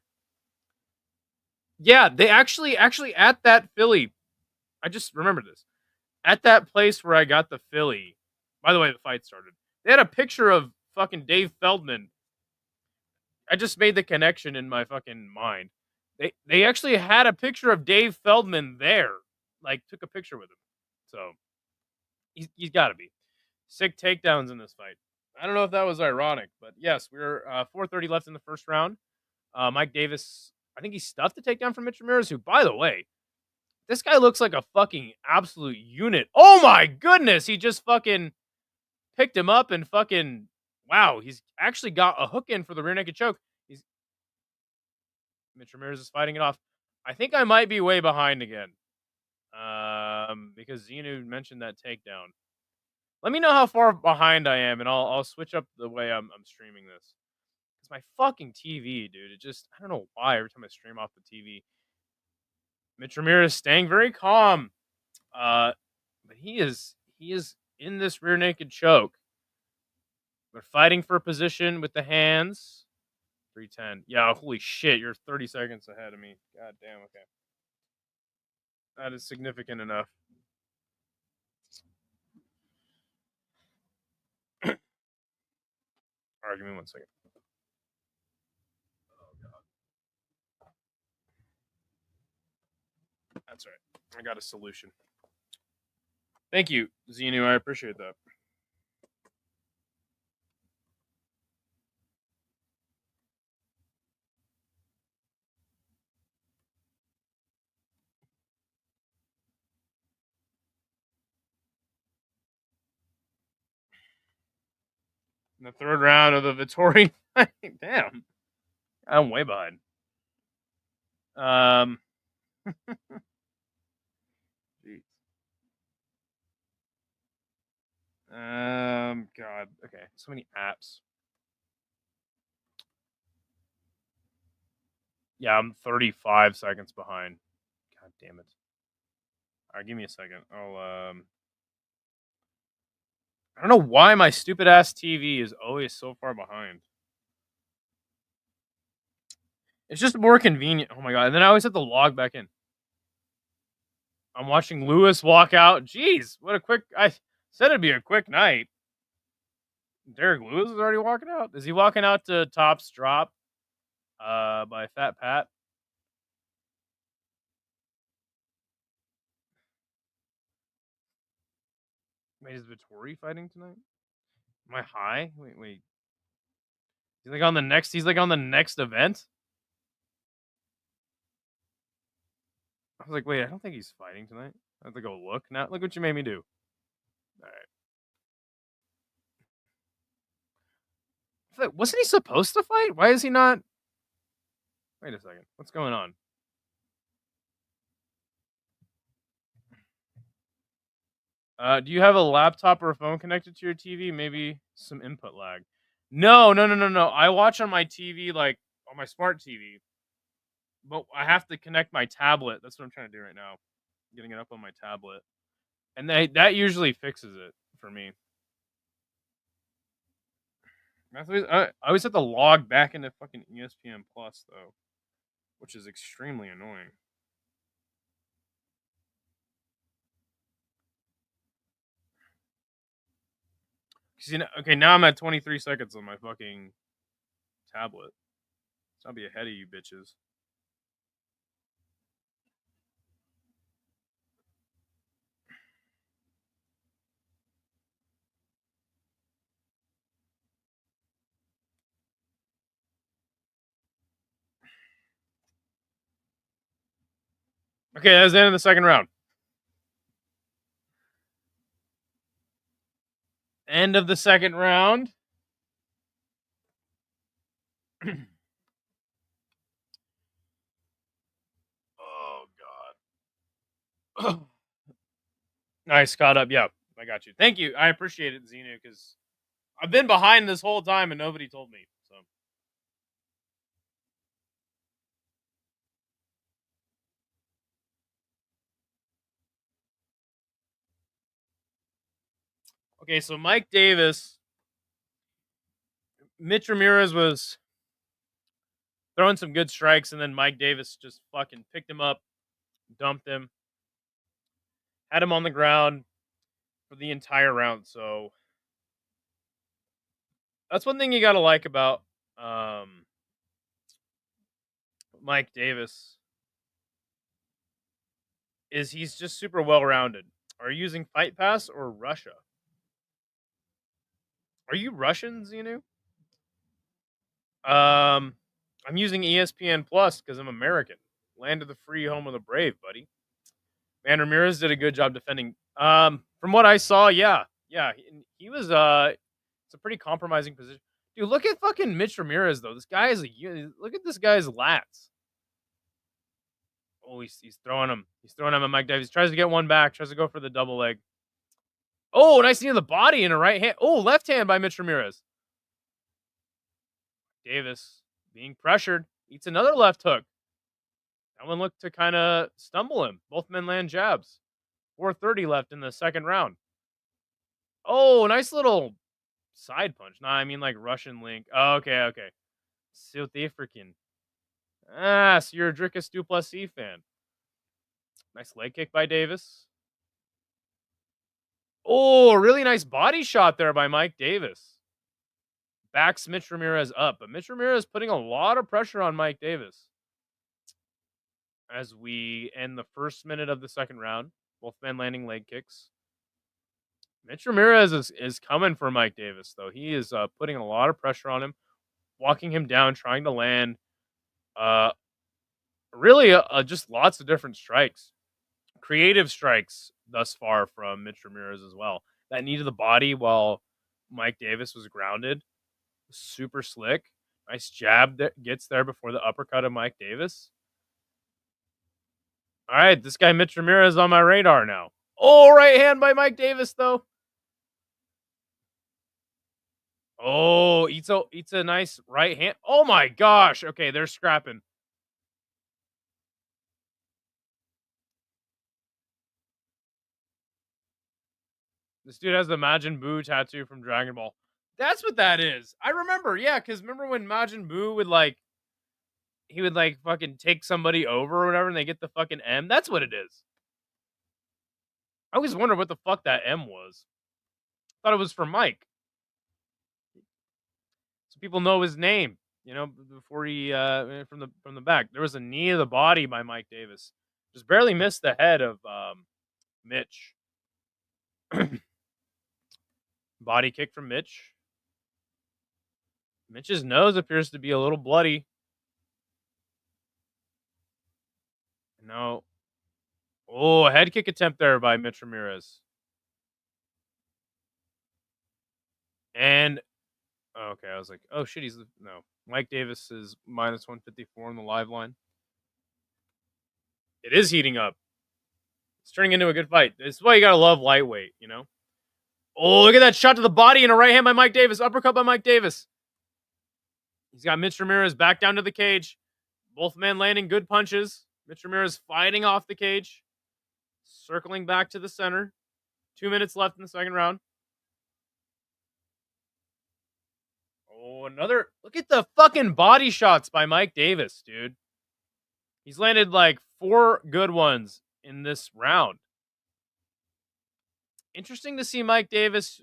Yeah, they actually at that Philly. I just remembered this. At that place where I got the Philly. By the way, the fight started. They had a picture of fucking Dave Feldman. I just made the connection in my fucking mind. They actually had a picture of Dave Feldman there. Like, took a picture with him. So, he's got to be. Sick takedowns in this fight. I don't know if that was ironic, but yes, we're 4:30 left in the first round. Mike Davis, I think he stuffed the takedown from Mitch Ramirez, who, by the way, this guy looks like a fucking absolute unit. Oh my goodness, he just fucking picked him up and fucking, wow, he's actually got a hook in for the rear naked choke. Mitch Ramirez is fighting it off. I think I might be way behind again. Because Xenu mentioned that takedown. Let me know how far behind I am, and I'll switch up the way I'm streaming this. It's my fucking TV, dude. It just, I don't know why every time I stream off the TV. Mitch Ramirez staying very calm. But he is in this rear naked choke. We're fighting for position with the hands. 310. Yeah, holy shit, you're 30 seconds ahead of me. God damn, okay. That is significant enough. All right, give me 1 second. Oh, God. That's right. I got a solution. Thank you, Xenu. I appreciate that. In the third round of the Vittori. Damn. I'm way behind. Jeez. God. Okay. So many apps. Yeah, I'm 35 seconds behind. God damn it. All right, give me a second. I don't know why my stupid ass TV is always so far behind. It's just more convenient. Oh my god! And then I always have to log back in. I'm watching Lewis walk out. Jeez, what a quick! I said it'd be a quick night. Derrick Lewis is already walking out. Is he walking out to Top's drop? By Fat Pat. Wait, is Vittori fighting tonight? Am I high? Wait. He's like on the next event? I was like, wait, I don't think he's fighting tonight. I have to go look now. Look what you made me do. All right. Wasn't he supposed to fight? Why is he not? Wait a second. What's going on? Do you have a laptop or a phone connected to your TV? Maybe some input lag. No. I watch on my TV, like on my smart TV, but I have to connect my tablet. That's what I'm trying to do right now. I'm getting it up on my tablet, and that usually fixes it for me. I always have to log back into fucking ESPN Plus though, which is extremely annoying. Okay, now I'm at 23 seconds on my fucking tablet. So I'll be ahead of you bitches. Okay, that's the end of the second round. End of the second round. Oh god. Nice, caught up. Yeah, I got you. Thank you. I appreciate it, Xenu, because I've been behind this whole time and nobody told me. So okay, so Mike Davis, Mitch Ramirez was throwing some good strikes, and then Mike Davis just fucking picked him up, dumped him, had him on the ground for the entire round. So that's one thing you got to like about Mike Davis is he's just super well rounded. Are you using Fight Pass or Russia? Are you Russian, Xenu? I'm using ESPN Plus because I'm American. Land of the free, home of the brave, buddy. Man, Ramirez did a good job defending. From what I saw, yeah, he was. It's a pretty compromising position, dude. Look at fucking Mitch Ramirez though. This guy is look at this guy's lats. Oh, he's throwing him. He's throwing him at Mike Davis. He tries to get one back. Tries to go for the double leg. Oh, nice knee to the body and a right hand. Oh, left hand by Mitch Ramirez. Davis being pressured. Eats another left hook. That one looked to kind of stumble him. Both men land jabs. 4:30 left in the second round. Oh, nice little side punch. Nah, I mean like Russian link. Oh, okay. South African. So you're a Drickus Duplessis fan. Nice leg kick by Davis. Oh, really nice body shot there by Mike Davis. Backs Mitch Ramirez up, but Mitch Ramirez putting a lot of pressure on Mike Davis. As we end the first minute of the second round, both men landing leg kicks. Mitch Ramirez is coming for Mike Davis, though. He is putting a lot of pressure on him, walking him down, trying to land really just lots of different strikes. Creative strikes thus far from Mitch Ramirez as well. That knee to the body while Mike Davis was grounded. Super slick. Nice jab that gets there before the uppercut of Mike Davis. All right, this guy Mitch Ramirez on my radar now. Oh, right hand by Mike Davis, though. Oh, eats a nice right hand. Oh my gosh. Okay, they're scrapping. This dude has the Majin Buu tattoo from Dragon Ball. That's what that is. I remember, yeah, because remember when Majin Buu would fucking take somebody over or whatever and they get the fucking M? That's what it is. I always wondered what the fuck that M was. Thought it was for Mike. So people know his name, before he from the back. There was a knee to the body by Mike Davis. Just barely missed the head of Mitch. Body kick from Mitch. Mitch's nose appears to be a little bloody. No. Oh, a head kick attempt there by Mitch Ramirez. And okay, I was like, oh shit, no. Mike Davis is minus 154 on the live line. It is heating up. It's turning into a good fight. This is why you gotta love lightweight, you know? Oh, look at that shot to the body and a right hand by Mike Davis. Uppercut by Mike Davis. He's got Mitch Ramirez back down to the cage. Both men landing good punches. Mitch Ramirez fighting off the cage. Circling back to the center. 2 minutes left in the second round. Oh, another. Look at the fucking body shots by Mike Davis, dude. He's landed like 4 good ones in this round. Interesting to see Mike Davis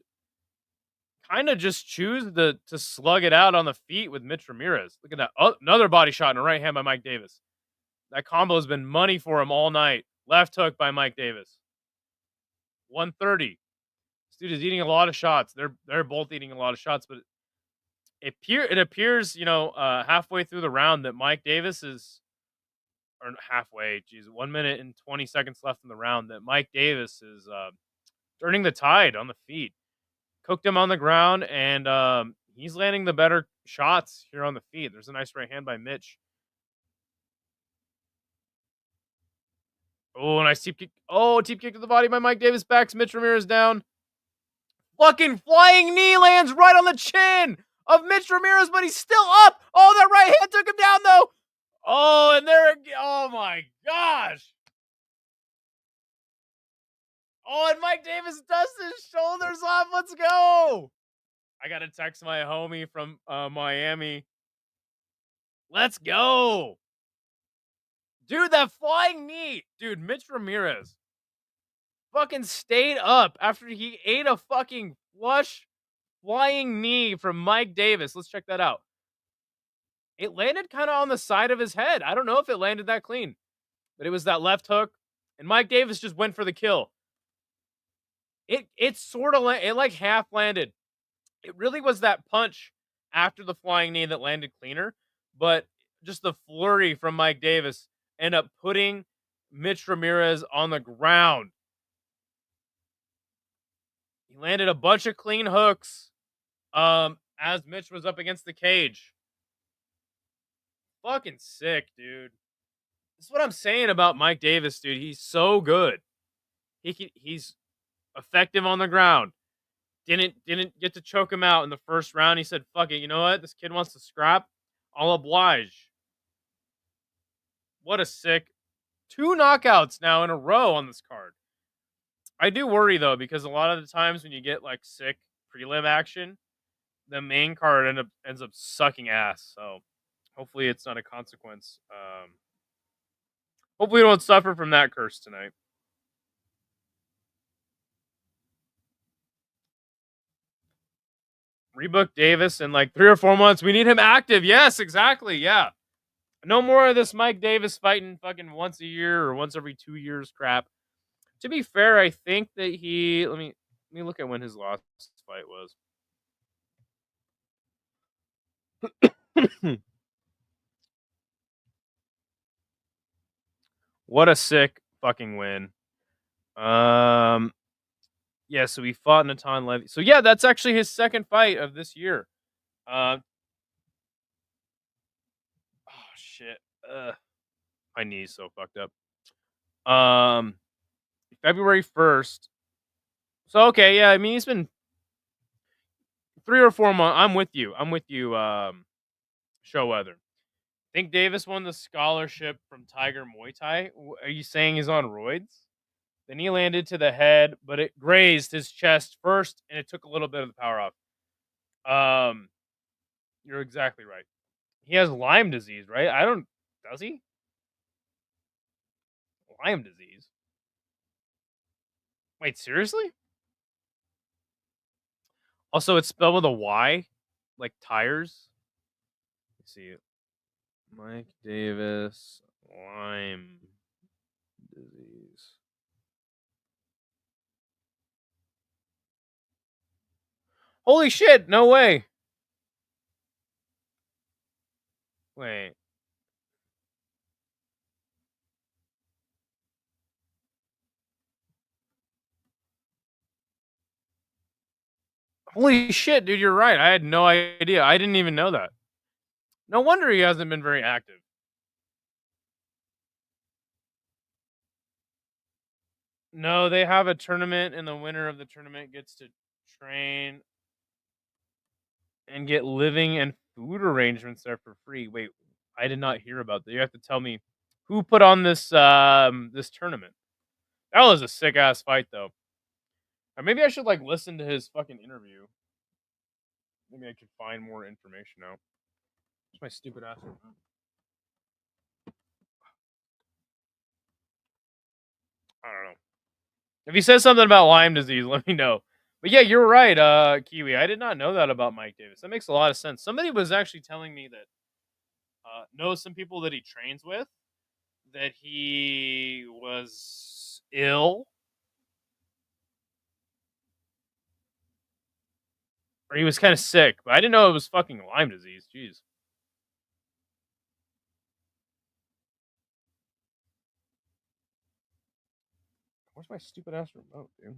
kind of just choose to slug it out on the feet with Mitch Ramirez. Look at that. Oh, another body shot and a right hand by Mike Davis. That combo has been money for him all night. Left hook by Mike Davis. 130. This dude is eating a lot of shots. They're both eating a lot of shots, but it appears, halfway through the round that Mike Davis is, or halfway, 1 minute and 20 seconds left in the round, that Mike Davis is turning the tide on the feet. Cooked him on the ground, and he's landing the better shots here on the feet. There's a nice right hand by Mitch. Oh, nice teep kick. Oh, teep kick to the body by Mike Davis. Backs Mitch Ramirez down. Fucking flying knee lands right on the chin of Mitch Ramirez, but he's still up. Oh, that right hand took him down, though. Oh, and there again. Oh, my gosh. Oh, and Mike Davis dusts his shoulders off. Let's go. I got to text my homie from Miami. Let's go. Dude, that flying knee. Dude, Mitch Ramirez fucking stayed up after he ate a fucking flying knee from Mike Davis. Let's check that out. It landed kind of on the side of his head. I don't know if it landed that clean, but it was that left hook, and Mike Davis just went for the kill. It sort of it like half landed. It really was that punch after the flying knee that landed cleaner, but just the flurry from Mike Davis ended up putting Mitch Ramirez on the ground. He landed a bunch of clean hooks as Mitch was up against the cage. Fucking sick, dude. This is what I'm saying about Mike Davis, dude. He's so good. He's effective on the ground. Didn't get to choke him out in the first round. He said, fuck it, you know what? This kid wants to scrap. I'll oblige. What a sick 2 knockouts now in a row on this card. I do worry, though, because a lot of the times when you get like sick prelim action, the main card ends up sucking ass. So hopefully it's not a consequence. Hopefully we don't suffer from that curse tonight. Rebook Davis in like 3 or 4 months. We need him active. Yes, exactly. Yeah. No more of this Mike Davis fighting fucking once a year or once every 2 years crap. To be fair, I think that let me look at when his last fight was. What a sick fucking win. Yeah, so he fought Natan Levy. So yeah, that's actually his second fight of this year. Oh shit. My knee's so fucked up. February 1st. So okay, yeah, I mean he's been 3 or 4 months. I'm with you, Showweather. I think Davis won the scholarship from Tiger Muay Thai. Are you saying he's on roids? Then he landed to the head, but it grazed his chest first, and it took a little bit of the power off. You're exactly right. He has Lyme disease, right? Does he? Lyme disease? Wait, seriously? Also, it's spelled with a Y, like tires. Let's see. Mike Davis, Lyme disease. Holy shit! No way. Wait. Holy shit, dude! You're right. I had no idea. I didn't even know that. No wonder he hasn't been very active. No, they have a tournament, and the winner of the tournament gets to train and get living and food arrangements there for free. Wait, I did not hear about that. You have to tell me who put on this tournament. That was a sick ass fight though. Or maybe I should like listen to his fucking interview. Maybe I could find more information out. It's my stupid ass. I don't know. If he says something about Lyme disease, let me know. But yeah, you're right, Kiwi. I did not know that about Mike Davis. That makes a lot of sense. Somebody was actually telling me that knows some people that he trains with, that he was ill or he was kind of sick, but I didn't know it was fucking Lyme disease. Jeez. Where's my stupid ass remote, dude?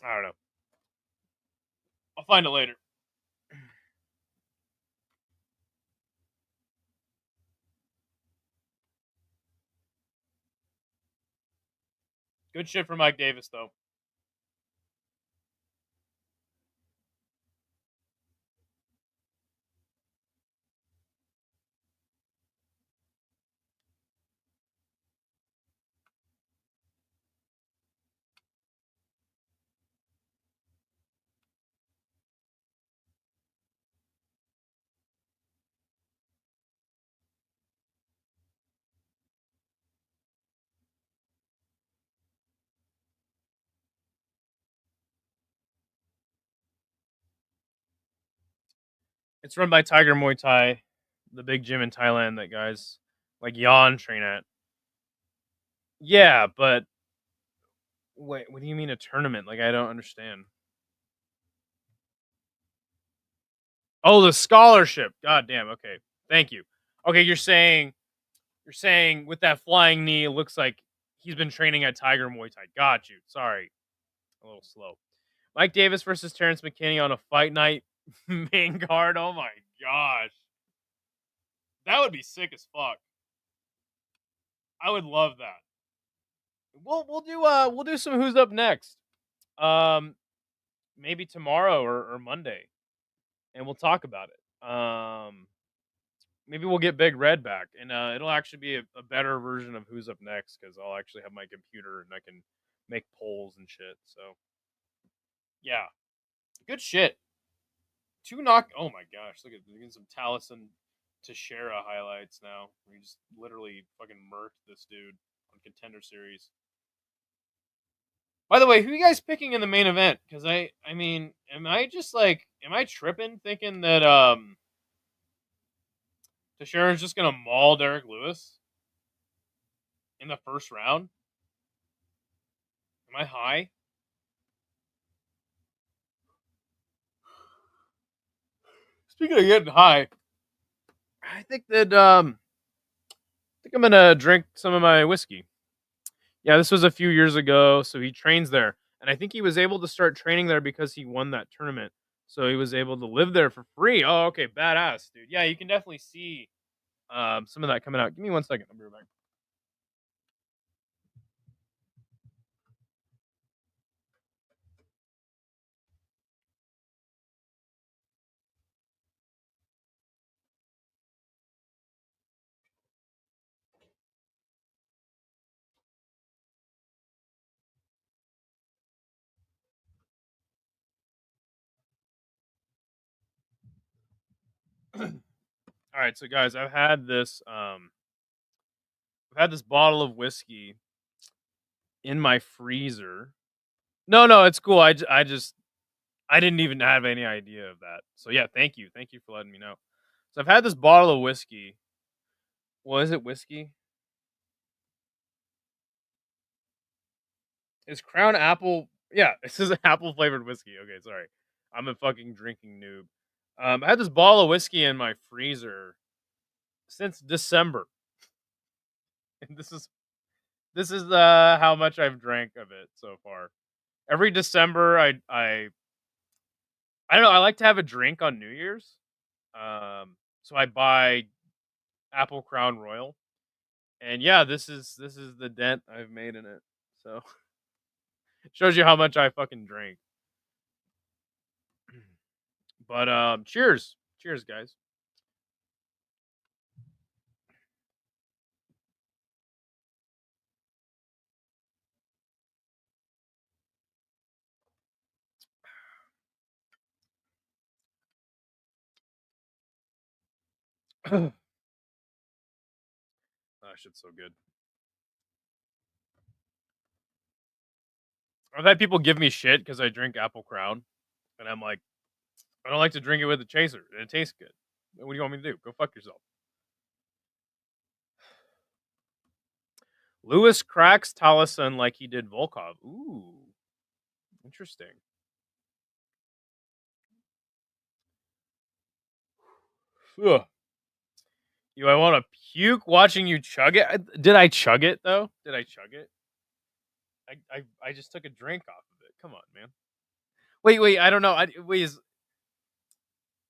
I don't know. I'll find it later. Good shit for Mike Davis, though. It's run by Tiger Muay Thai, the big gym in Thailand that guys like Jan train at. Yeah, but wait, what do you mean a tournament? Like I don't understand. Oh, the scholarship. God damn. Okay, thank you. Okay, you're saying with that flying knee, it looks like he's been training at Tiger Muay Thai. Got you. Sorry, a little slow. Mike Davis versus Terrence McKinney on a fight night main card. Oh my gosh, that would be sick as fuck. I would love that. We'll do some who's up next. Um, maybe tomorrow or Monday, and we'll talk about it. Maybe we'll get Big Red back, and it'll actually be a better version of who's up next because I'll actually have my computer and I can make polls and shit. So yeah, good shit. Two knock. Oh my gosh, look at some Tallison Teixeira highlights now. We just literally fucking murked this dude on Contender Series. By the way, who you guys picking in the main event? Because I mean, am I tripping thinking that Teixeira's just gonna maul Derrick Lewis in the first round? Am I high? Speaking of getting high, I think that I'm gonna drink some of my whiskey. Yeah, this was a few years ago, so he trains there, and I think he was able to start training there because he won that tournament. So he was able to live there for free. Oh, okay, badass, dude. Yeah, you can definitely see some of that coming out. Give me 1 second. I'll be right back. All right, so guys, I've had this bottle of whiskey in my freezer. No, it's cool. I didn't even have any idea of that. So yeah, thank you for letting me know. So I've had this bottle of whiskey. Well, is it whiskey? Is Crown Apple? Yeah, this is an apple flavored whiskey. Okay, sorry, I'm a fucking drinking noob. I had this bottle of whiskey in my freezer since December, and this is how much I've drank of it so far. Every December, I don't know. I like to have a drink on New Year's, so I buy Apple Crown Royal, and yeah, this is the dent I've made in it. So it shows you how much I fucking drink. But cheers, guys. That shit's so good. I've had people give me shit because I drink Apple Crown, and I'm like, I don't like to drink it with a chaser, and it tastes good. What do you want me to do? Go fuck yourself. Lewis cracks Tallison like he did Volkov. Ooh, interesting. Ugh. You, I want to puke watching you chug it. Did I chug it though? Did I chug it? I just took a drink off of it. Come on, man. Wait. I don't know. Wait,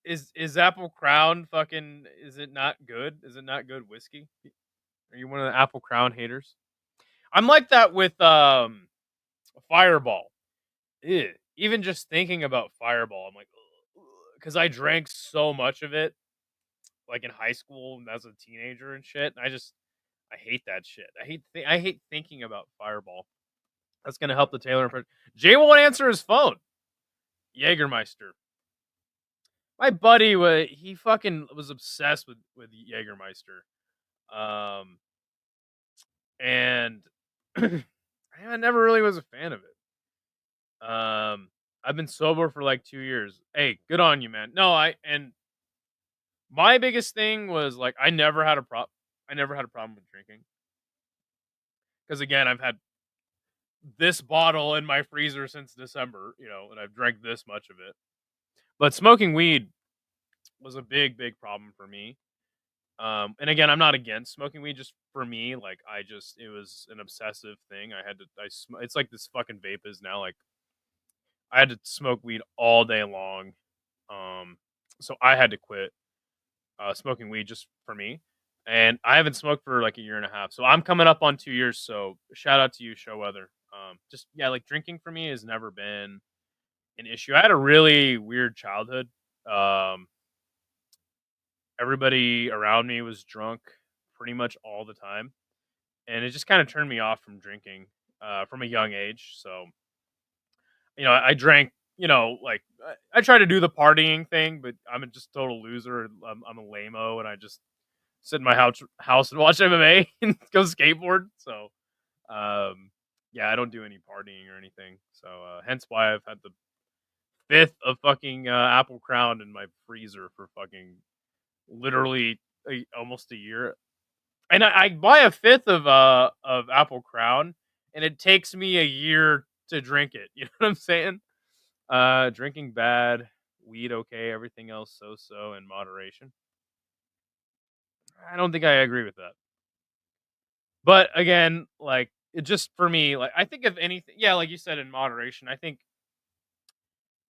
is Apple Crown fucking? Is it not good? Is it not good whiskey? Are you one of the Apple Crown haters? I'm like that with Fireball. Ew. Even just thinking about Fireball, I'm like, because I drank so much of it, like in high school and as a teenager and shit. I hate that shit. I hate thinking about Fireball. That's gonna help the Taylor impression. Jay won't answer his phone. Jägermeister. My buddy he fucking was obsessed with Jägermeister. And I never really was a fan of it. I've been sober for like 2 years. Hey, good on you, man. No, and my biggest thing was like I never had a problem with drinking. Because again, I've had this bottle in my freezer since December, and I've drank this much of it. But smoking weed was a big problem for me. And again, I'm not against smoking weed. Just for me, like it was an obsessive thing. It's like this fucking vape is now. Like I had to smoke weed all day long. So I had to quit smoking weed just for me. And I haven't smoked for like a year and a half. So I'm coming up on 2 years. So shout out to you, Showweather. Just yeah, like drinking for me has never been an issue. I had a really weird childhood. Um, Everybody around me was drunk pretty much all the time, and it just kind of turned me off from drinking from a young age. So, I drank. Like I try to do the partying thing, but I'm just total loser. I'm a lame-o, and I just sit in my house and watch MMA and go skateboard. So, yeah, I don't do any partying or anything. So, hence why I've had the fifth of fucking Apple Crown in my freezer for fucking literally almost a year. And I buy a fifth of Apple Crown, and it takes me a year to drink it. You know what I'm saying? Drinking bad, weed okay, everything else so in moderation. I don't think I agree with that. But again, like it just for me, like I think if anything, yeah, like you said, in moderation. I think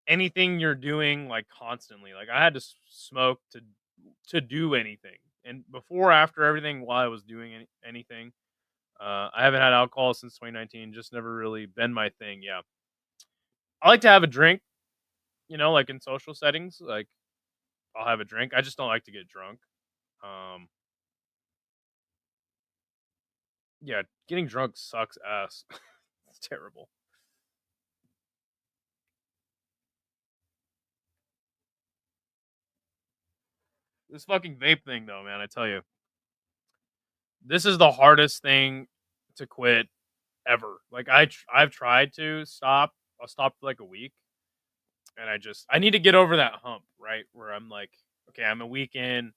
anything you're doing like constantly, like I had to smoke to do anything, and before, after everything, while I was doing anything, I haven't had alcohol since 2019. Just never really been my thing. Yeah, I like to have a drink, like in social settings. Like I'll have a drink. I just don't like to get drunk. Um, yeah, getting drunk sucks ass. It's terrible. This fucking vape thing, though, man. I tell you, this is the hardest thing to quit ever. Like I've tried to stop. I'll stop for like a week, and I need to get over that hump, right? Where I'm like, okay, I'm a week in.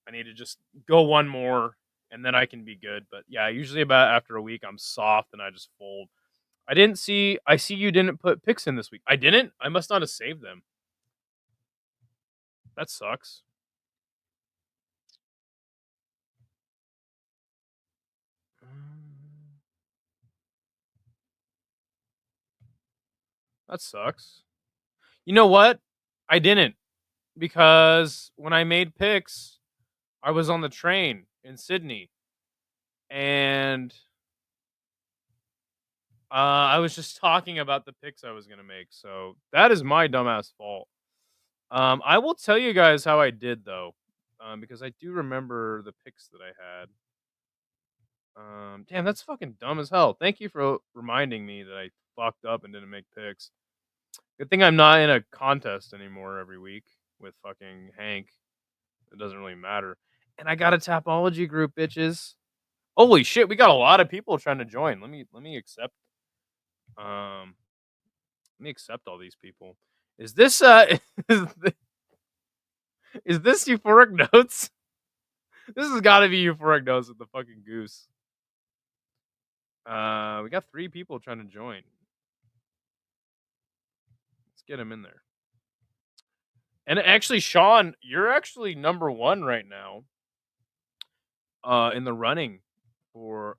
I need to just go one more, and then I can be good. But yeah, usually about after a week, I'm soft and I just fold. I see you didn't put picks in this week. I didn't? I must not have saved them. That sucks. That sucks. You know what? I didn't. Because when I made picks, I was on the train in Sydney. And I was just talking about the picks I was going to make. So that is my dumbass fault. I will tell you guys how I did, though. Because I do remember the picks that I had. Damn, that's fucking dumb as hell. Thank you for reminding me that I fucked up and didn't make picks. Good thing I'm not in a contest anymore every week with fucking Hank. It doesn't really matter. And I got a Tapology group, bitches. Holy shit, we got a lot of people trying to join. Let me accept all these people. Is this is this Euphoric Notes? This has got to be Euphoric Notes with the fucking goose. We got 3 people trying to join. Let's get him in there. And actually, Sean, you're actually number 1 right now. In the running for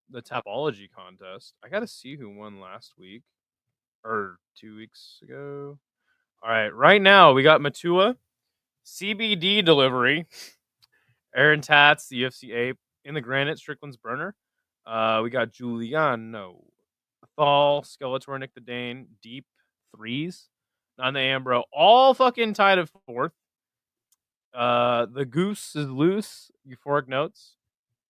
the Tapology contest. I gotta see who won last week or 2 weeks ago. All right, right now we got Matua, CBD delivery, Aaron Tats, the UFC ape in the Granite, Strickland's burner. We got Giuliano, Thal, Skeletor, Nick the Dane, Deep Threes, on the Ambro, all fucking tied at 4th. The Goose is loose. Euphoric Notes.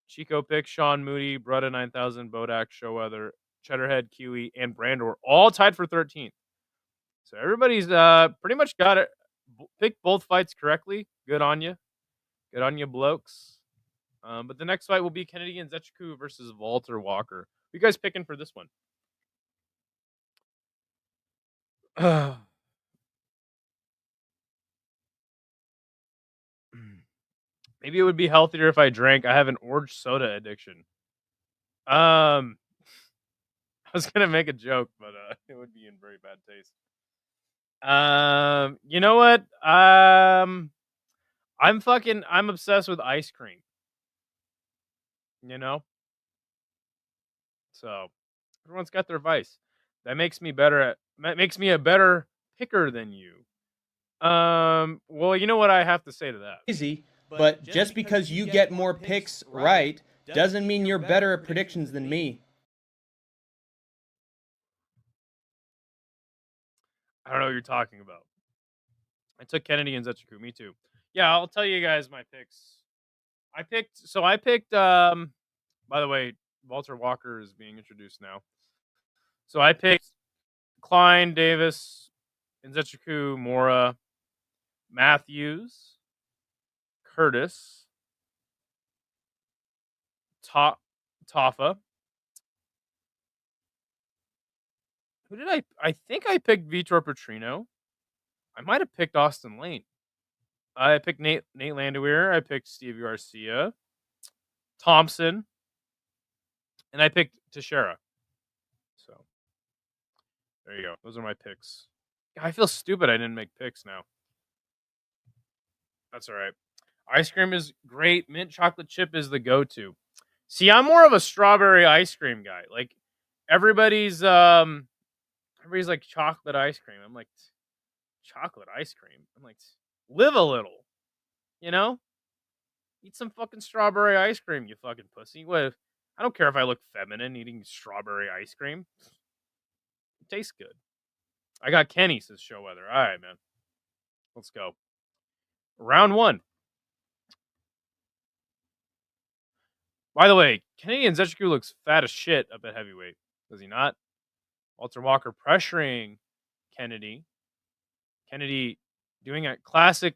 Chico Pick, Sean Moody, Brutta 9000, Bodak, Showweather, Cheddarhead, Kiwi, and Brandor all tied for 13th. So everybody's pretty much got it. Picked both fights correctly. Good on you. Good on you, blokes. But the next fight will be Kennedy and Njokuani versus Walter Walker. Who you guys picking for this one? Maybe it would be healthier if I drank. I have an orange soda addiction. I was gonna make a joke, but it would be in very bad taste. You know what? I'm obsessed with ice cream. You know? So everyone's got their vice. That makes me a better picker than you. Well, you know what I have to say to that? Easy, but just because you get more picks right doesn't mean you're better at predictions than me. I don't know what you're talking about. I took Kennedy and Njokuani. Me too. Yeah, I'll tell you guys my picks. I picked by the way, Walter Walker is being introduced now. So I picked Klein, Davis, Njokuani, Mora, Matthews, Curtis, Tafa. Who did I think I picked Vitor Petrino. I might have picked Austen Lane. I picked Nate Landwehr. I picked Steve Garcia, Thompson, and I picked Teixeira. So there you go. Those are my picks. I feel stupid I didn't make picks now. That's all right. Ice cream is great. Mint chocolate chip is the go-to. See, I'm more of a strawberry ice cream guy. Like everybody's like chocolate ice cream. I'm like, chocolate ice cream. I'm like, live a little. You know? Eat some fucking strawberry ice cream, you fucking pussy. What? I don't care if I look feminine eating strawberry ice cream. It tastes good. I got Kenny, says Showweather. All right, man. Let's go. Round 1. By the way, Kennedy and Njokuani looks fat as shit up at heavyweight. Does he not? Walter Walker pressuring Kennedy. Kennedy doing a classic.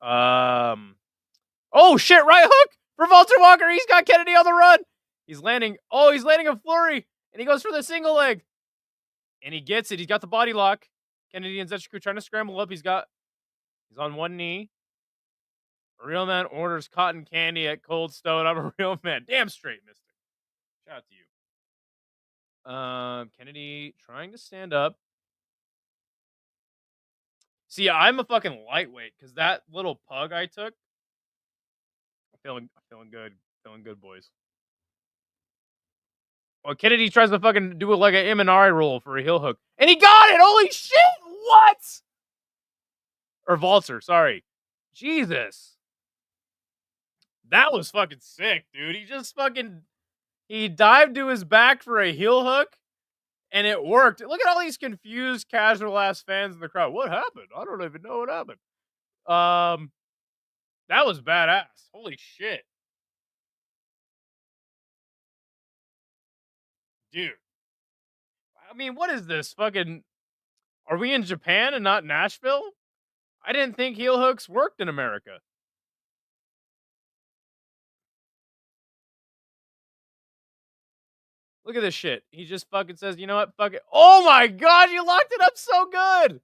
Oh shit! Right hook for Walter Walker. He's got Kennedy on the run. He's landing. Oh, he's landing a flurry, and he goes for the single leg, and he gets it. He's got the body lock. Kennedy and Njokuani trying to scramble up. He's on one knee. A real man orders cotton candy at Cold Stone. I'm a real man. Damn straight, mister. Shout out to you. Kennedy trying to stand up. See, I'm a fucking lightweight because that little pug I took. Feeling good, boys. Well, Kennedy tries to fucking do it like an M&R roll for a heel hook, and he got it. Holy shit! What? Or Walter, sorry. Jesus, that was fucking sick, dude. He dived to his back for a heel hook, and it worked. Look at all these confused, casual-ass fans in the crowd. What happened? I don't even know what happened. That was badass. Holy shit. Dude. I mean, what is this? Fucking... Are we in Japan and not Nashville? I didn't think heel hooks worked in America. Look at this shit. He just fucking says, you know what? Fuck it. Oh my god, you locked it up so good.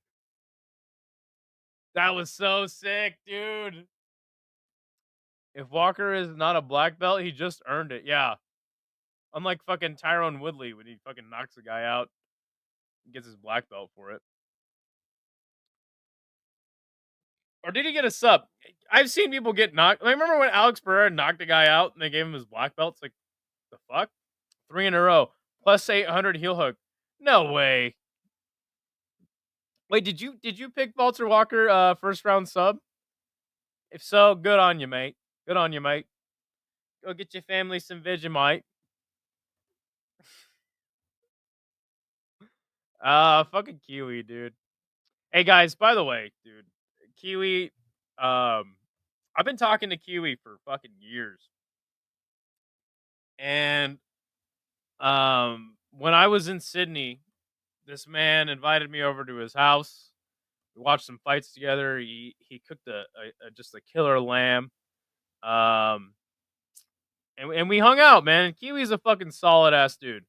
That was so sick, dude. If Walker is not a black belt, he just earned it. Yeah. Unlike fucking Tyrone Woodley when he fucking knocks a guy out and gets his black belt for it. Or did he get a sub? I've seen people get knocked. I remember when Alex Pereira knocked a guy out and they gave him his black belt. It's like, the fuck? 3 in a row. Plus 800 heel hook. No way. Wait, did you pick Walter Walker first round sub? If so, good on you, mate. Good on you, mate. Go get your family some Vegemite. Fucking Kiwi, dude. Hey guys, by the way, dude, Kiwi, I've been talking to Kiwi for fucking years. And when I was in Sydney, this man invited me over to his house. We watched some fights together. He cooked just a killer lamb. And we hung out, man. Kiwi's a fucking solid ass dude.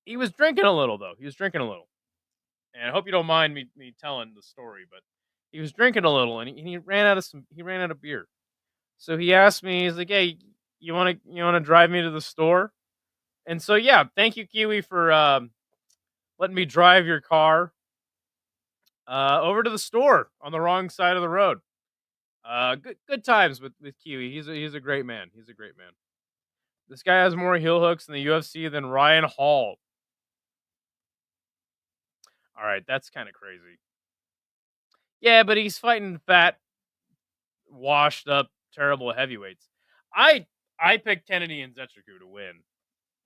He was drinking a little though. And I hope you don't mind me telling the story, but he was drinking a little and he ran out of beer. So he asked me, he's like, "Hey, you want to drive me to the store?" And so yeah, thank you, Kiwi, for letting me drive your car over to the store on the wrong side of the road. Good times with Kiwi. He's a great man. He's a great man. This guy has more heel hooks in the UFC than Ryan Hall. All right, that's kind of crazy. Yeah, but he's fighting fat, washed up, terrible heavyweights. I picked Kennedy and Zetchiku to win,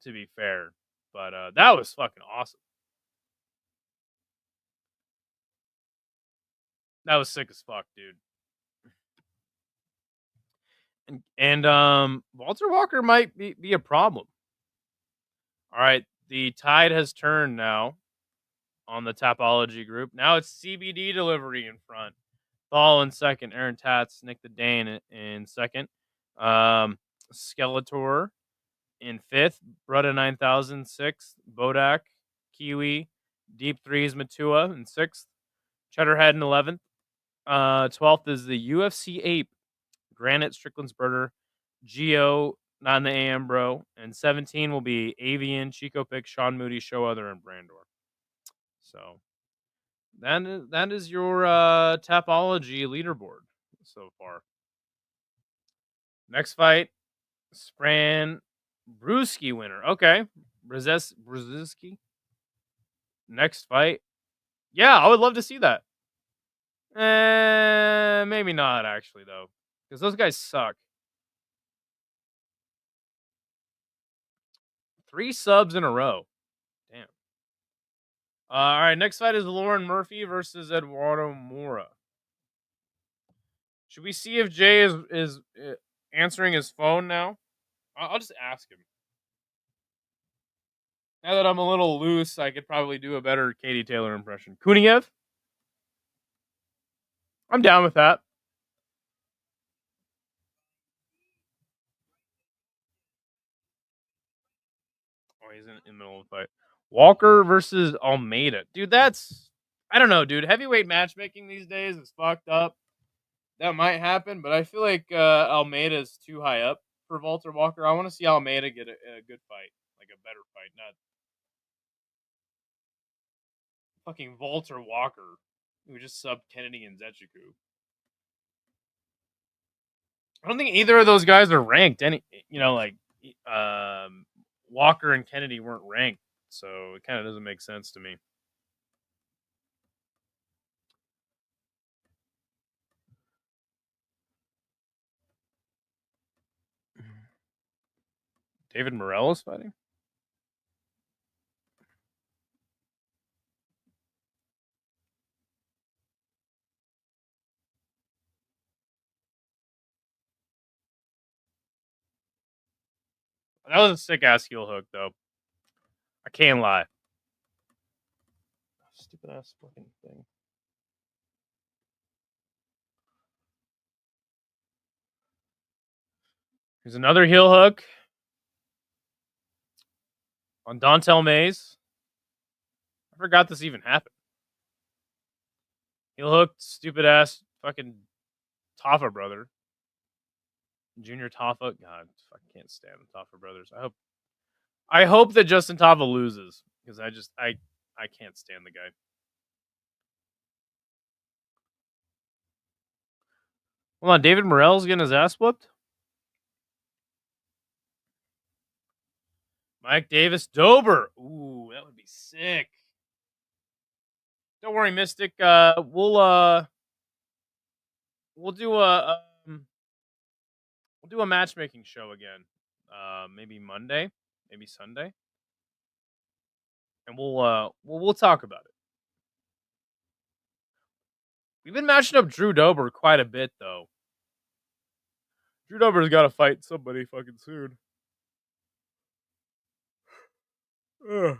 to be fair. But that was fucking awesome. That was sick as fuck, dude. And Walter Walker might be a problem. All right, the tide has turned now on the Tapology group. Now it's CBD delivery in front. Thal in second. Aaron Tats, Nick the Dane in second. Skeletor in fifth. Brutta 9000 sixth. Bodak, Kiwi, Deep Threes, Matua in sixth. Cheddarhead in 11th. 12th is the UFC Ape, Granite, Strickland's Birder, Geo, not in the AM bro, and 17 will be Avian, Chico Pick, Sean Moody, Show Other, and Brandor. So that is your Tapology leaderboard so far. Next fight, Spran Brewski winner. Okay, Brzezinski. Next fight, yeah, I would love to see that. Maybe not actually though, because those guys suck. 3 subs in a row. Damn. All right, next fight is Lauren Murphy versus Eduardo Mora. Should we see if Jay is answering his phone now? I'll just ask him. Now that I'm a little loose, I could probably do a better Katie Taylor impression. Kuniev? I'm down with that. Oh, he's in the middle of the fight. Walker versus Almeida. Dude, that's... I don't know, dude. Heavyweight matchmaking these days is fucked up. That might happen, but I feel like Almeida is too high up for Walter Walker. I want to see Almeida get a good fight. like a better fight, not fucking Walter Walker, who just subbed Kennedy and Zetchiku. I don't think either of those guys are ranked. Walker and Kennedy weren't ranked, so it kind of doesn't make sense to me. David Morrell is fighting? That was a sick ass heel hook, though. I can't lie. Stupid ass fucking thing. Here's another heel hook on Dontel Mays. I forgot this even happened. Heel hook, stupid ass fucking Tafa brother. Junior Tafa. God, I can't stand the Tafa brothers. I hope that Justin Tafa loses, because I can't stand the guy. Hold on, David Morrell's getting his ass whooped? Mike Davis Dober. Ooh, that would be sick. Don't worry, Mystic. We'll do a matchmaking show again. Maybe Monday, maybe Sunday. And we'll talk about it. We've been matching up Drew Dober quite a bit, though. Drew Dober's got to fight somebody fucking soon. Ugh.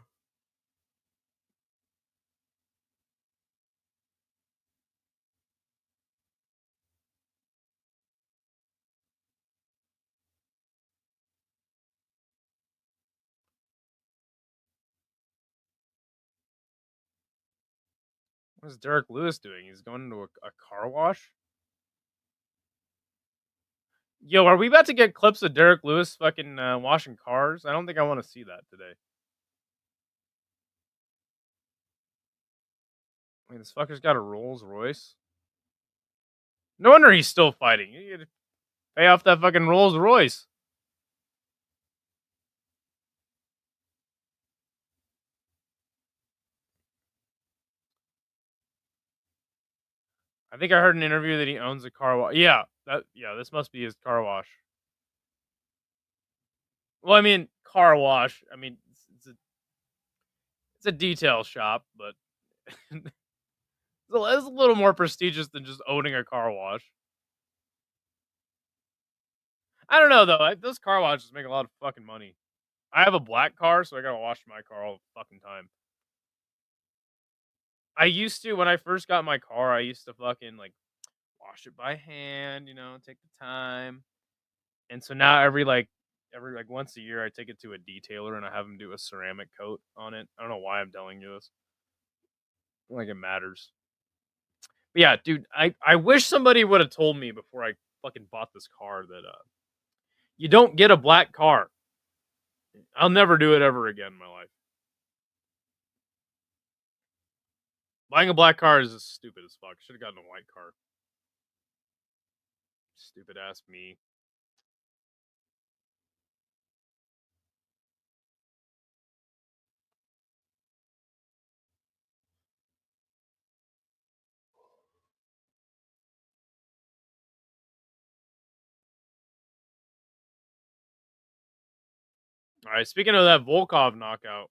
What is Derrick Lewis doing? He's going into a car wash? Yo, are we about to get clips of Derrick Lewis fucking washing cars? I don't think I want to see that today. Wait, this fucker's got a Rolls Royce? No wonder he's still fighting. You gotta pay off that fucking Rolls Royce. I think I heard an interview that he owns a car wash. Yeah, this must be his car wash. Well, I mean, car wash. I mean, it's a detail shop, but it's a little more prestigious than just owning a car wash. I don't know though. Those car washes make a lot of fucking money. I have a black car, so I gotta wash my car all the fucking time. I used to, when I first got my car, I used to fucking like wash it by hand, take the time. And so now every once a year, I take it to a detailer and I have them do a ceramic coat on it. I don't know why I'm telling you this. I don't think it matters. But yeah, dude, I wish somebody would have told me before I fucking bought this car that you don't get a black car. I'll never do it ever again in my life. Buying a black car is just stupid as fuck. Should have gotten a white car. Stupid ass me. All right, speaking of that Volkov knockout,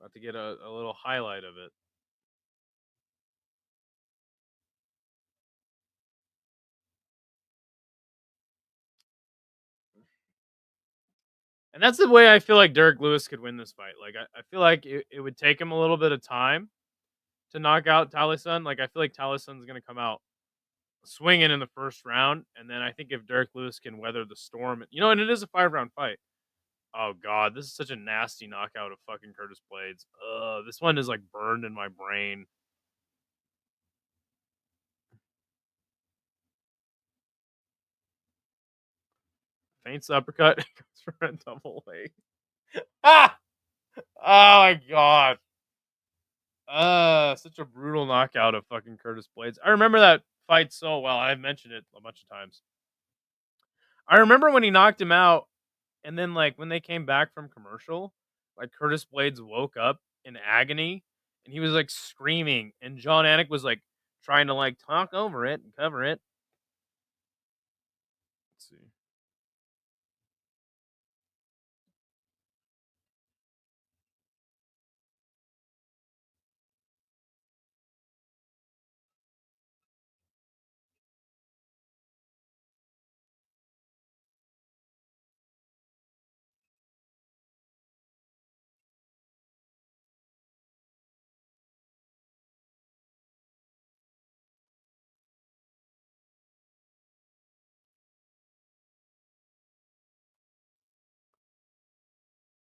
about to get a little highlight of it. And that's the way I feel like Derrick Lewis could win this fight. Like, I feel like it would take him a little bit of time to knock out Tallison. Like, I feel like Tallison's going to come out swinging in the first round. And then I think if Derrick Lewis can weather the storm, and it is a 5-round fight. Oh, God, this is such a nasty knockout of fucking Curtis Blades. This one is, like, burned in my brain. Feints uppercut. Goes for a double leg. Ah! Oh my god. Such a brutal knockout of fucking Curtis Blades. I remember that fight so well. I've mentioned it a bunch of times. I remember when he knocked him out, and then like when they came back from commercial, like Curtis Blades woke up in agony, and he was like screaming, and John Anik was like trying to like talk over it and cover it. Let's see.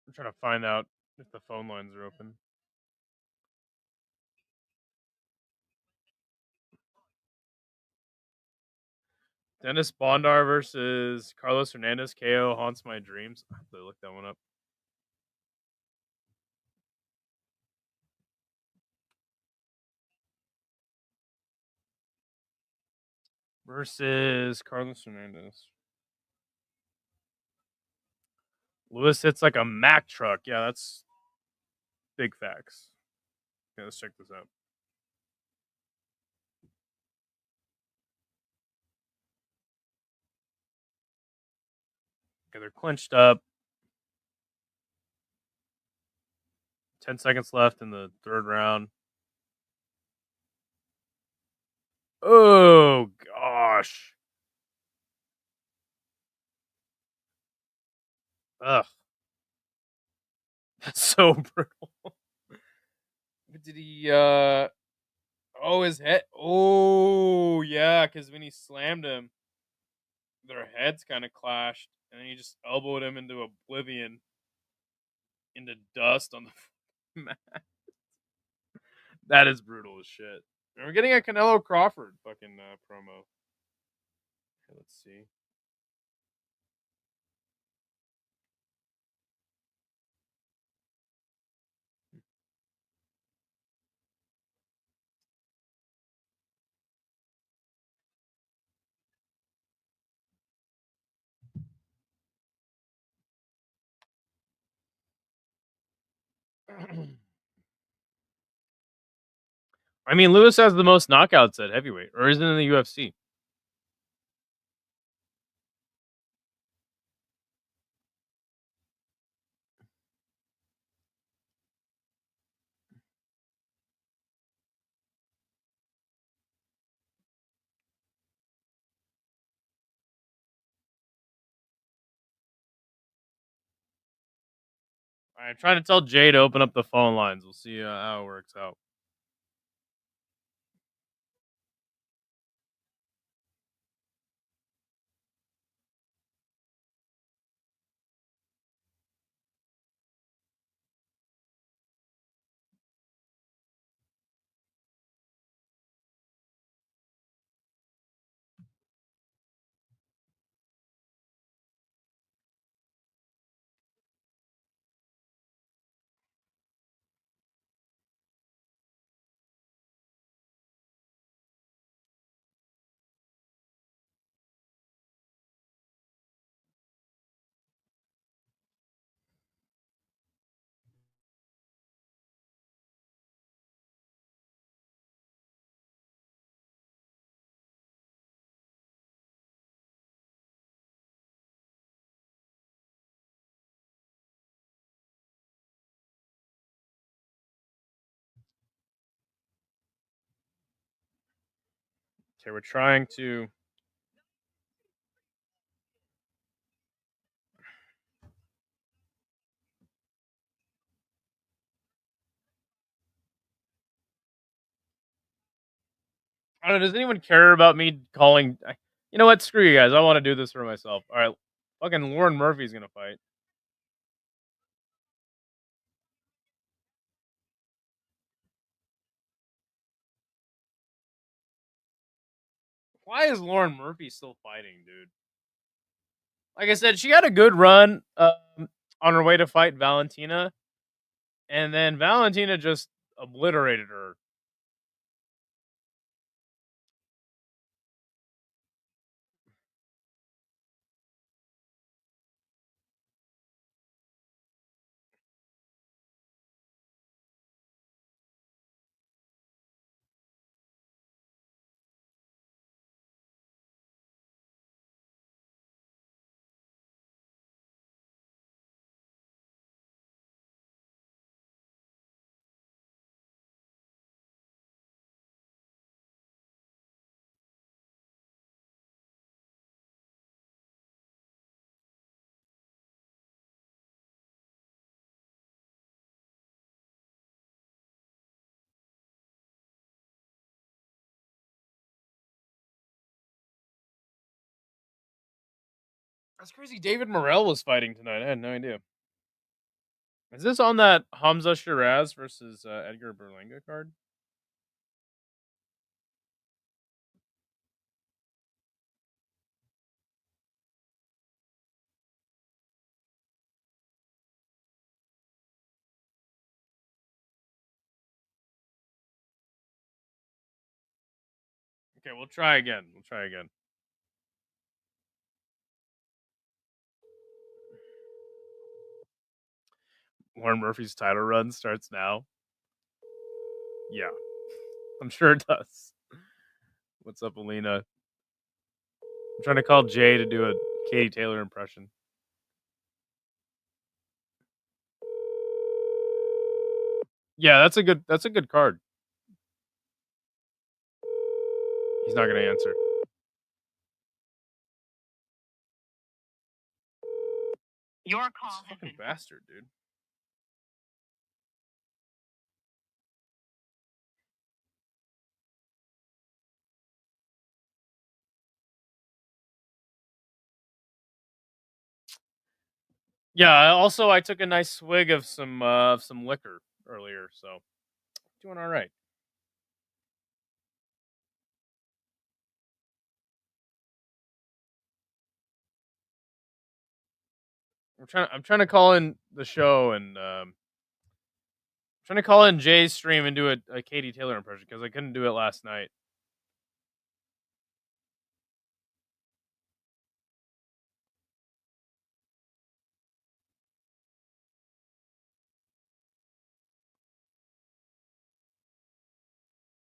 I'm trying to find out if the phone lines are open. Dennis Bondar versus Carlos Hernandez. KO haunts my dreams. I have to look that one up. Versus Carlos Hernandez. Lewis hits like a Mack truck. Yeah, that's big facts. Okay, let's check this out. Okay, they're clinched up. 10 seconds left in the third round. Oh, gosh. Ugh. That's so brutal. Did he, oh, his head. Oh, yeah, because when he slammed him, their heads kind of clashed, and then he just elbowed him into oblivion, into dust on the mat. That is brutal as shit. And we're getting a Canelo Crawford fucking promo. Okay, let's see. I mean, Lewis has the most knockouts at heavyweight, or is it in the UFC? All right, I'm trying to tell Jay to open up the phone lines. We'll see how it works out. Okay, we're trying to. I don't know. Does anyone care about me calling? You know what? Screw you guys. I want to do this for myself. All right, fucking Lauren Murphy's gonna fight. Why is Lauren Murphy still fighting, dude? Like I said, she had a good run. on her way to fight Valentina, and then Valentina just obliterated her. That's crazy. David Morrell was fighting tonight. I had no idea. Is this on that Hamza Shiraz versus Edgar Berlanga card? Okay, we'll try again. Warren Murphy's title run starts now. Yeah, I'm sure it does. What's up, Alina? I'm trying to call Jay to do a Katie Taylor impression. Yeah, that's a good card. He's not gonna answer. Your call. Fucking bastard, dude. Yeah. Also, I took a nice swig of some liquor earlier, so doing all right. I'm trying to call in the show and trying to call in Jay's stream and do a Katie Taylor impression because I couldn't do it last night.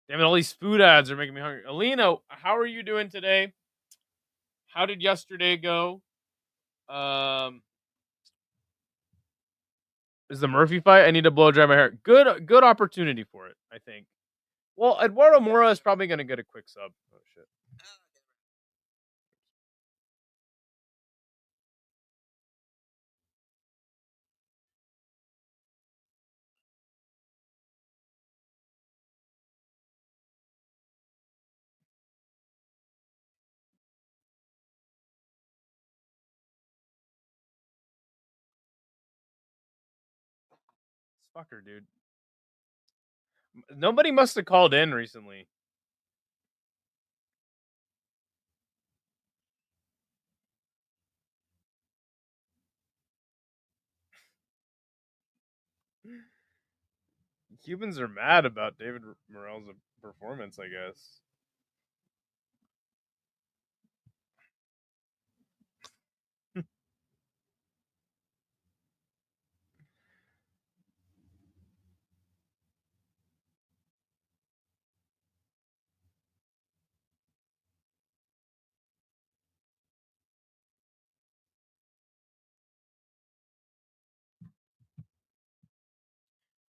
Damn it, all these food ads are making me hungry. Alina, how are you doing today? How did yesterday go? Is the Murphy fight? I need to blow dry my hair. Good opportunity for it, I think. Well, Eduardo Mora is probably going to get a quick sub. Oh shit. Fucker, dude. Nobody must have called in recently. Cubans are mad about David Morrell's performance, I guess.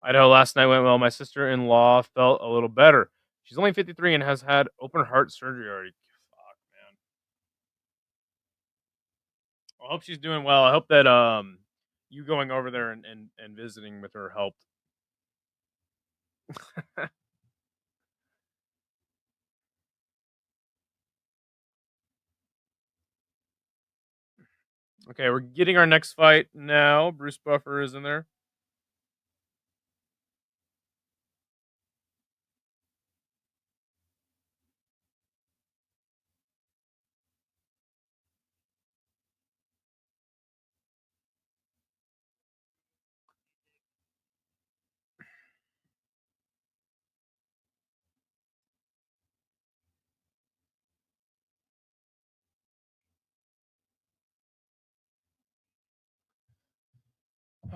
I know last night went well. My sister-in-law felt a little better. She's only 53 and has had open heart surgery already. Fuck, man. I hope she's doing well. I hope that you going over there and visiting with her helped. Okay, we're getting our next fight now. Bruce Buffer is in there.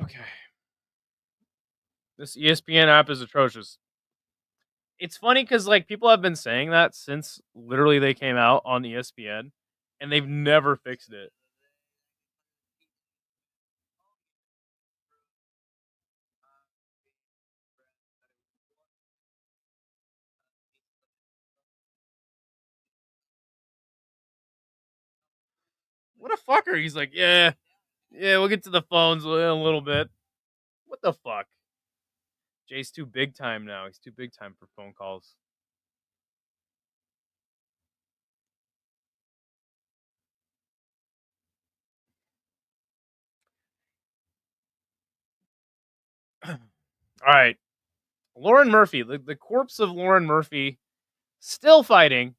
Okay. This ESPN app is atrocious. It's funny because like people have been saying that since literally they came out on ESPN, and they've never fixed it. What a fucker! He's like, yeah, we'll get to the phones in a little bit. What the fuck? Jay's too big time now. He's too big time for phone calls. All right. Lauren Murphy, the corpse of Lauren Murphy, still fighting.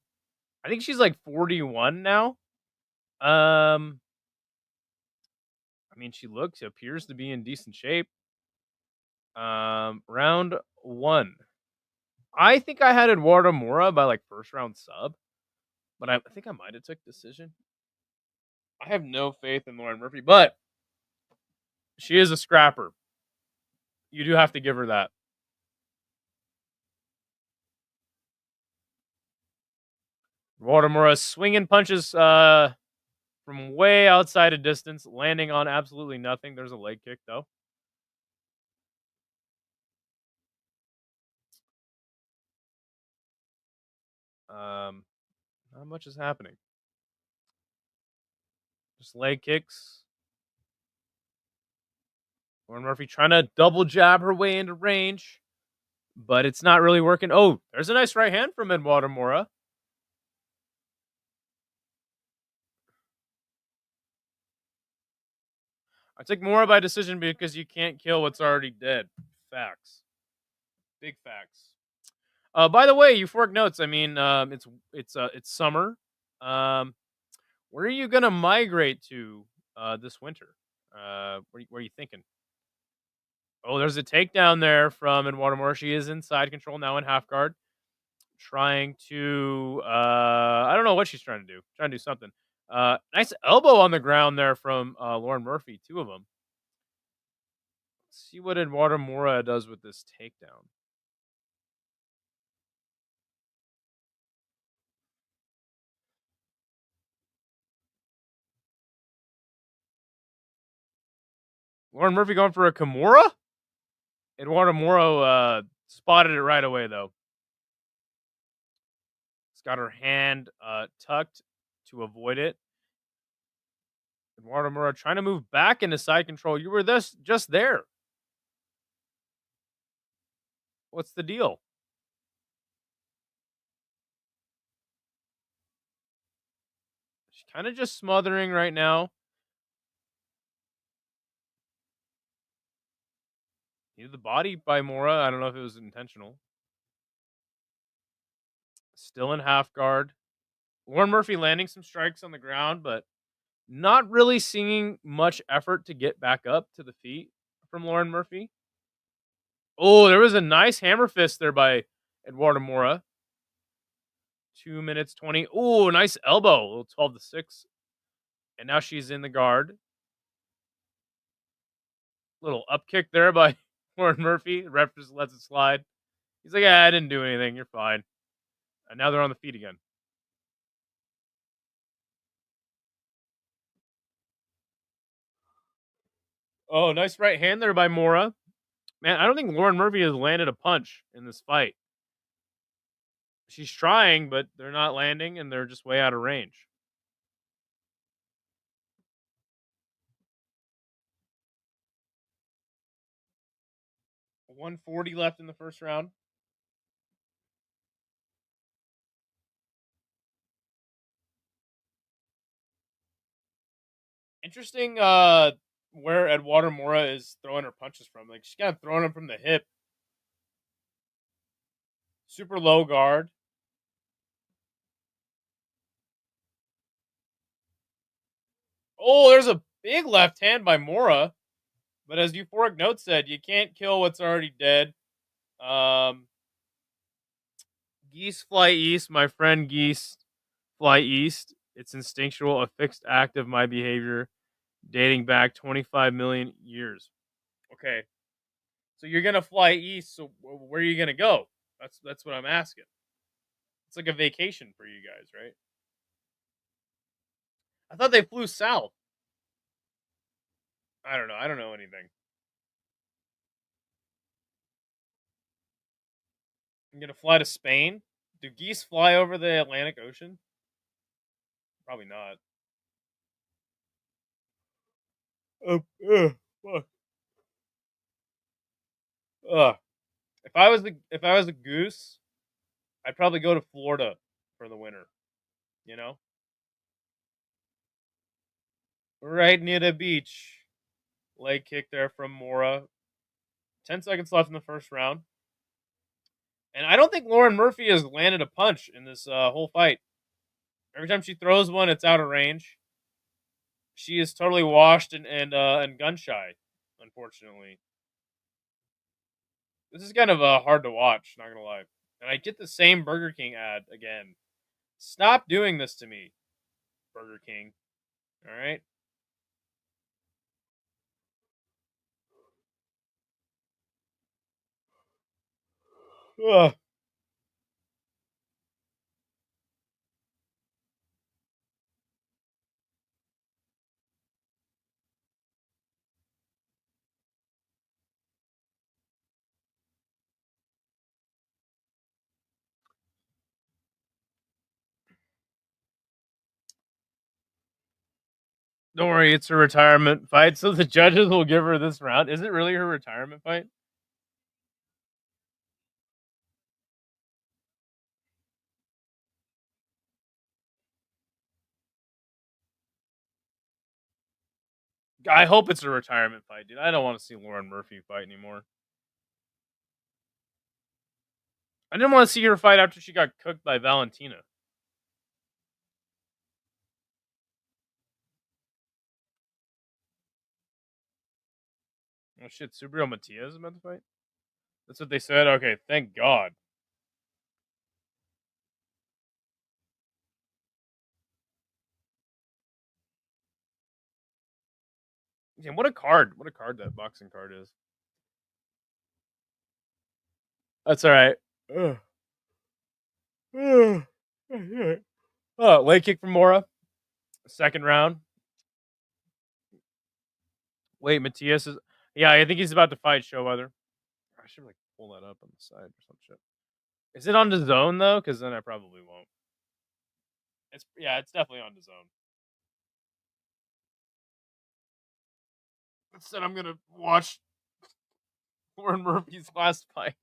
I think she's like 41 now. I mean, she appears to be in decent shape. Round 1. I think I had Eduardo Mora by like first round sub, but I think I might have took decision. I have no faith in Lauren Murphy, but she is a scrapper. You do have to give her that. Eduardo Mora swinging punches from way outside of distance, landing on absolutely nothing. There's a leg kick though. Not much is happening. Just leg kicks. Lauren Murphy trying to double jab her way into range, but it's not really working. Oh, there's a nice right hand from Eduardo Mora. I take Mora by decision because you can't kill what's already dead. Facts. Big facts. By the way, euphoric notes. I mean, it's summer. Where are you gonna migrate to this winter? Where are you thinking? Oh, there's a takedown there from Eduardo Mora. She is in side control now in half guard, trying to I don't know what she's trying to do. Trying to do something. Nice elbow on the ground there from Lauren Murphy. 2 of them. Let's see what Eduardo Mora does with this takedown. Lauren Murphy going for a Kimura? Eduardo Mora spotted it right away, though. She's got her hand tucked to avoid it. Eduardo Mora trying to move back into side control. You were just there. What's the deal? She's kind of just smothering right now. Either the body by Mora. I don't know if it was intentional. Still in half guard. Lauren Murphy landing some strikes on the ground, but not really seeing much effort to get back up to the feet from Lauren Murphy. Oh, there was a nice hammer fist there by Eduardo Mora. 2 minutes 20. Oh, nice elbow. A little 12-6. And now she's in the guard. Little up kick there by Lauren Murphy. The ref just lets it slide. He's like, I didn't do anything. You're fine. And now they're on the feet again. Oh, nice right hand there by Mora. Man, I don't think Lauren Murphy has landed a punch in this fight. She's trying, but they're not landing, and they're just way out of range. $140 left in the first round. Interesting where Eduardo Mora is throwing her punches from. Like, she's kind of throwing them from the hip. Super low guard. Oh, there's a big left hand by Mora. But as Euphoric Note said, you can't kill what's already dead. Geese fly east. My friend Geese fly east. It's instinctual, a fixed act of my behavior dating back 25 million years. Okay. So you're gonna fly east. So where are you gonna go? That's what I'm asking. It's like a vacation for you guys, right? I thought they flew south. I don't know. I don't know anything. I'm gonna fly to Spain. Do geese fly over the Atlantic Ocean? Probably not. Fuck. If I was a goose, I'd probably go to Florida for the winter. You know, right near the beach. Leg kick there from Mora. 10 seconds left in the first round, and I don't think Lauren Murphy has landed a punch in this whole fight. Every time she throws one, it's out of range. She is totally washed and gun shy, unfortunately. This is kind of hard to watch, not gonna lie. And I get the same Burger King ad again. Stop doing this to me, Burger King. All right. Ugh. Don't worry, it's her retirement fight, so the judges will give her this round. Is it really her retirement fight? I hope it's a retirement fight, dude. I don't want to see Lauren Murphy fight anymore. I didn't want to see her fight after she got cooked by Valentina. Oh shit, Subriel Matias is about to fight? That's what they said? Okay, thank God. Damn, what a card. What a card that boxing card is. That's alright. Oh, leg kick from Mora. Second round. Wait, Matias is. Yeah, I think he's about to fight Showweather. I should like pull that up on the side or some shit. Is it on the zone though? Because then I probably won't. It's definitely on the zone. Instead, I'm gonna watch Lauren Murphy's last fight.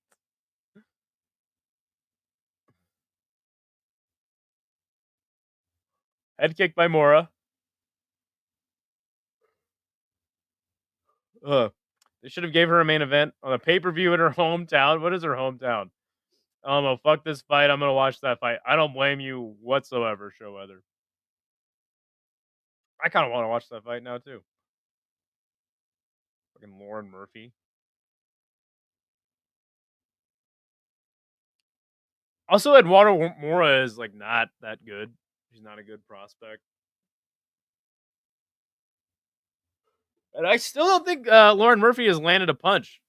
Head kick by Mora. They should have gave her a main event on a pay-per-view in her hometown. What is her hometown? I don't know. Fuck this fight. I'm gonna watch that fight. I don't blame you whatsoever, Showweather. I kind of want to watch that fight now too. Fucking Lauren Murphy. Also, Eduardo Mora is like not that good. He's not a good prospect. And I still don't think Lauren Murphy has landed a punch.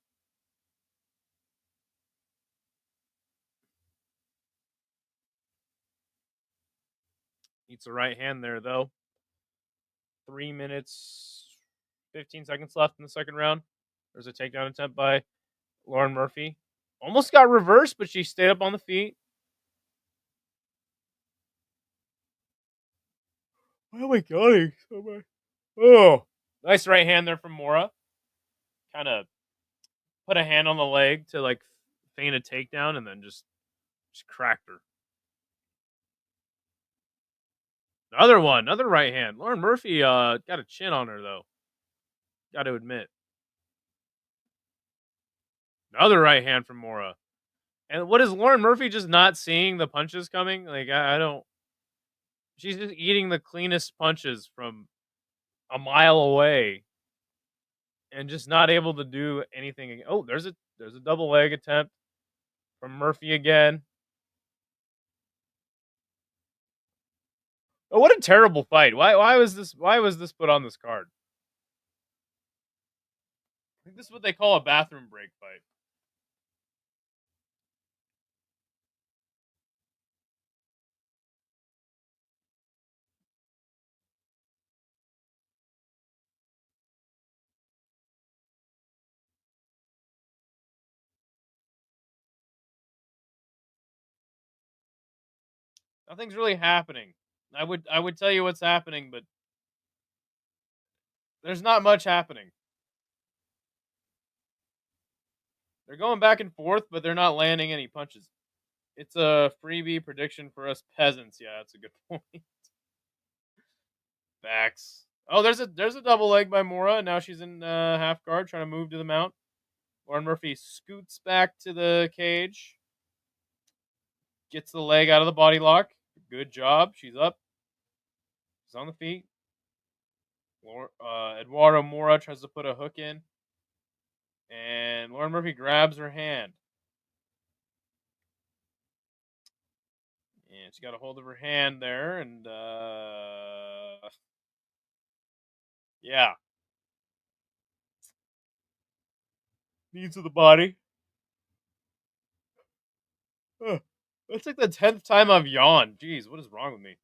Eats a right hand there, though. 3 minutes, 15 seconds left in the second round. There's a takedown attempt by Lauren Murphy. Almost got reversed, but she stayed up on the feet. Why am I going so much? Oh, nice right hand there from Mora. Kind of put a hand on the leg to like feign a takedown and then just cracked her. Another one, another right hand. Lauren Murphy got a chin on her though. Got to admit. Another right hand from Mora. And what is Lauren Murphy just not seeing the punches coming? Like I don't. She's just eating the cleanest punches from a mile away, and just not able to do anything. Oh, there's a double leg attempt from Murphy again. Oh, what a terrible fight! Why was this put on this card? think this is what they call a bathroom break fight. Nothing's really happening. I would tell you what's happening, but there's not much happening. They're going back and forth, but they're not landing any punches. It's a freebie prediction for us peasants. Yeah, that's a good point. Backs. Oh, there's a double leg by Mora. Now she's in half guard, trying to move to the mount. Lauren Murphy scoots back to the cage. Gets the leg out of the body lock. Good job. She's up. She's on the feet. Eduardo Mora tries to put a hook in. And Lauren Murphy grabs her hand. And she got a hold of her hand there. And, yeah. Knees to the body. Ugh. That's like the 10th time I've yawned. Jeez, what is wrong with me?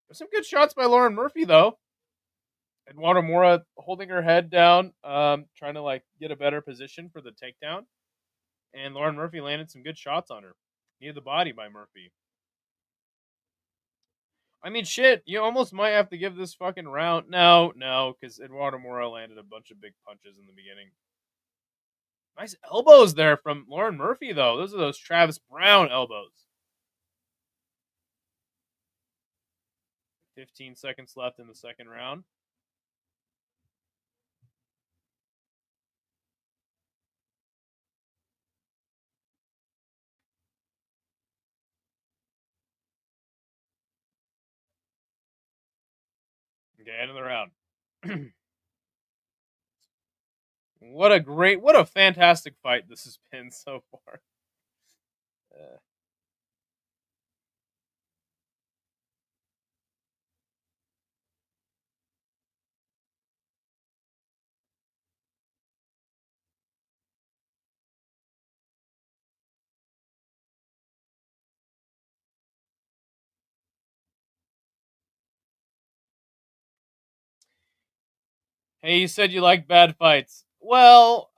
There's some good shots by Lauren Murphy, though. Eduardo Mora holding her head down, trying to like get a better position for the takedown. And Lauren Murphy landed some good shots on her. Knee to the body by Murphy. I mean, shit, you almost might have to give this fucking round. No, because Eduardo Mora landed a bunch of big punches in the beginning. Nice elbows there from Lauren Murphy, though. Those are those Travis Brown elbows. 15 seconds left in the second round. Okay, end of the round. What a fantastic fight this has been so far. Hey, you said you like bad fights. Well,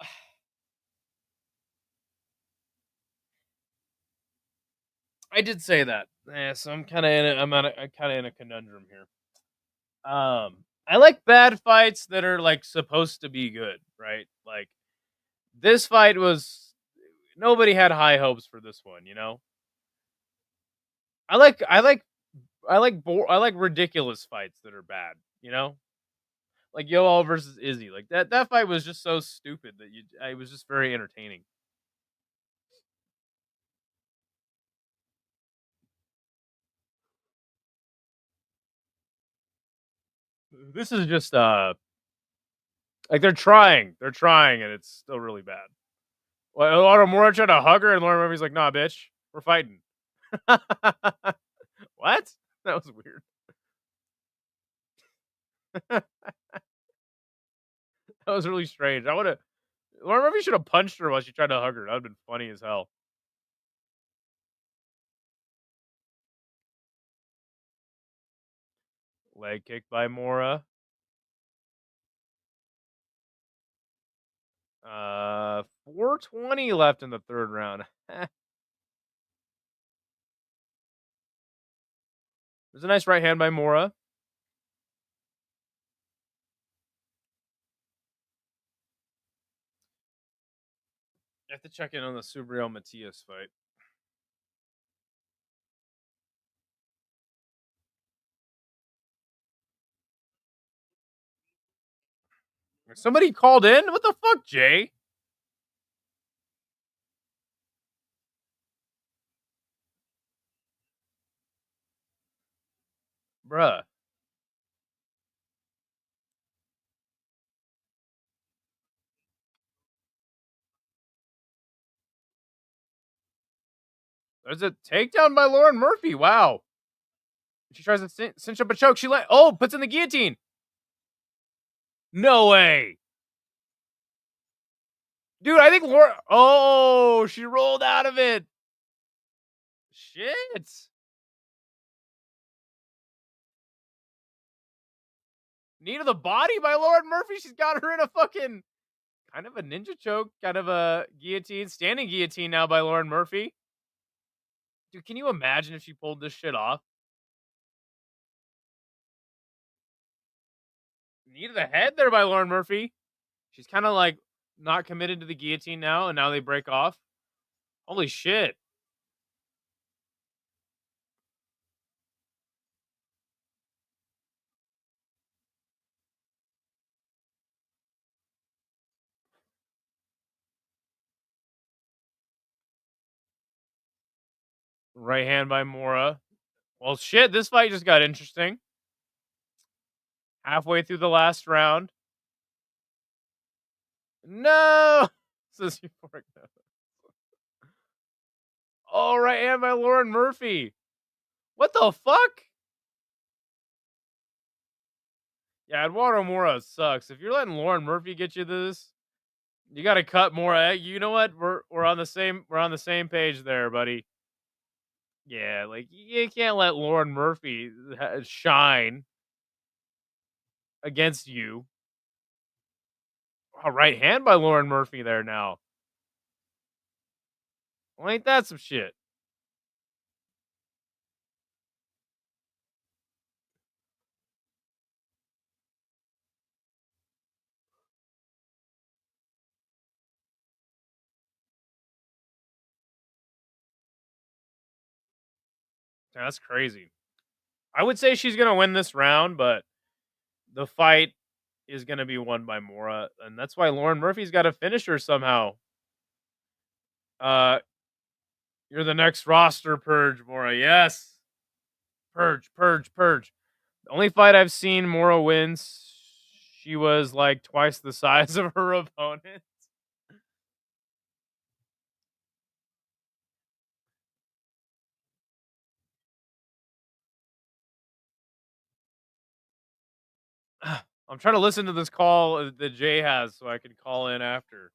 I did say that. Yeah, so I'm kind of in a conundrum here. I like bad fights that are like supposed to be good, right? Like this fight was nobody had high hopes for this one, you know? I like ridiculous fights that are bad, you know? Like Yoel versus Izzy. Like that fight was just so stupid that it was just very entertaining. This is just like they're trying, and it's still really bad. Well, a lot of more trying to hug her, and Lauren Murphy's like, "Nah, bitch, we're fighting." What? That was weird. That was really strange. Lauren Murphy should have punched her while she tried to hug her. That would have been funny as hell. Leg kick by Mora. 4:20 left in the third round. There's a nice right hand by Mora. I have to check in on the Subriel Matias fight. Somebody called in? What the fuck, Jay? Bruh. There's a takedown by Lauren Murphy. Wow. She tries to cinch up a choke. She puts in the guillotine. No way. Dude, I think Laura... Oh, she rolled out of it. Shit. Knee to the body by Lauren Murphy. She's got her in a fucking... kind of a ninja choke. Kind of a guillotine. Standing guillotine now by Lauren Murphy. Dude, can you imagine if she pulled this shit off? Knee to the head there by Lauren Murphy. She's kind of like not committed to the guillotine now, and now they break off. Holy shit. Right hand by Mora. Well, shit, this fight just got interesting. Halfway through the last round. No! Says euphoric. Oh, right hand by Lauren Murphy. What the fuck? Yeah, Eduardo Mora sucks. If you're letting Lauren Murphy get you this, you got to cut Mora. You know what? We're on the same page there, buddy. Yeah, like you can't let Lauren Murphy shine against you. Oh, right hand by Lauren Murphy there now. Well, ain't that some shit? That's crazy. I would say she's going to win this round, but the fight is going to be won by Mora, and that's why Lauren Murphy's got to finish her somehow. You're the next roster purge, Mora. Yes. Purge. The only fight I've seen Mora wins, she was like twice the size of her opponent. I'm trying to listen to this call that Jay has so I can call in after.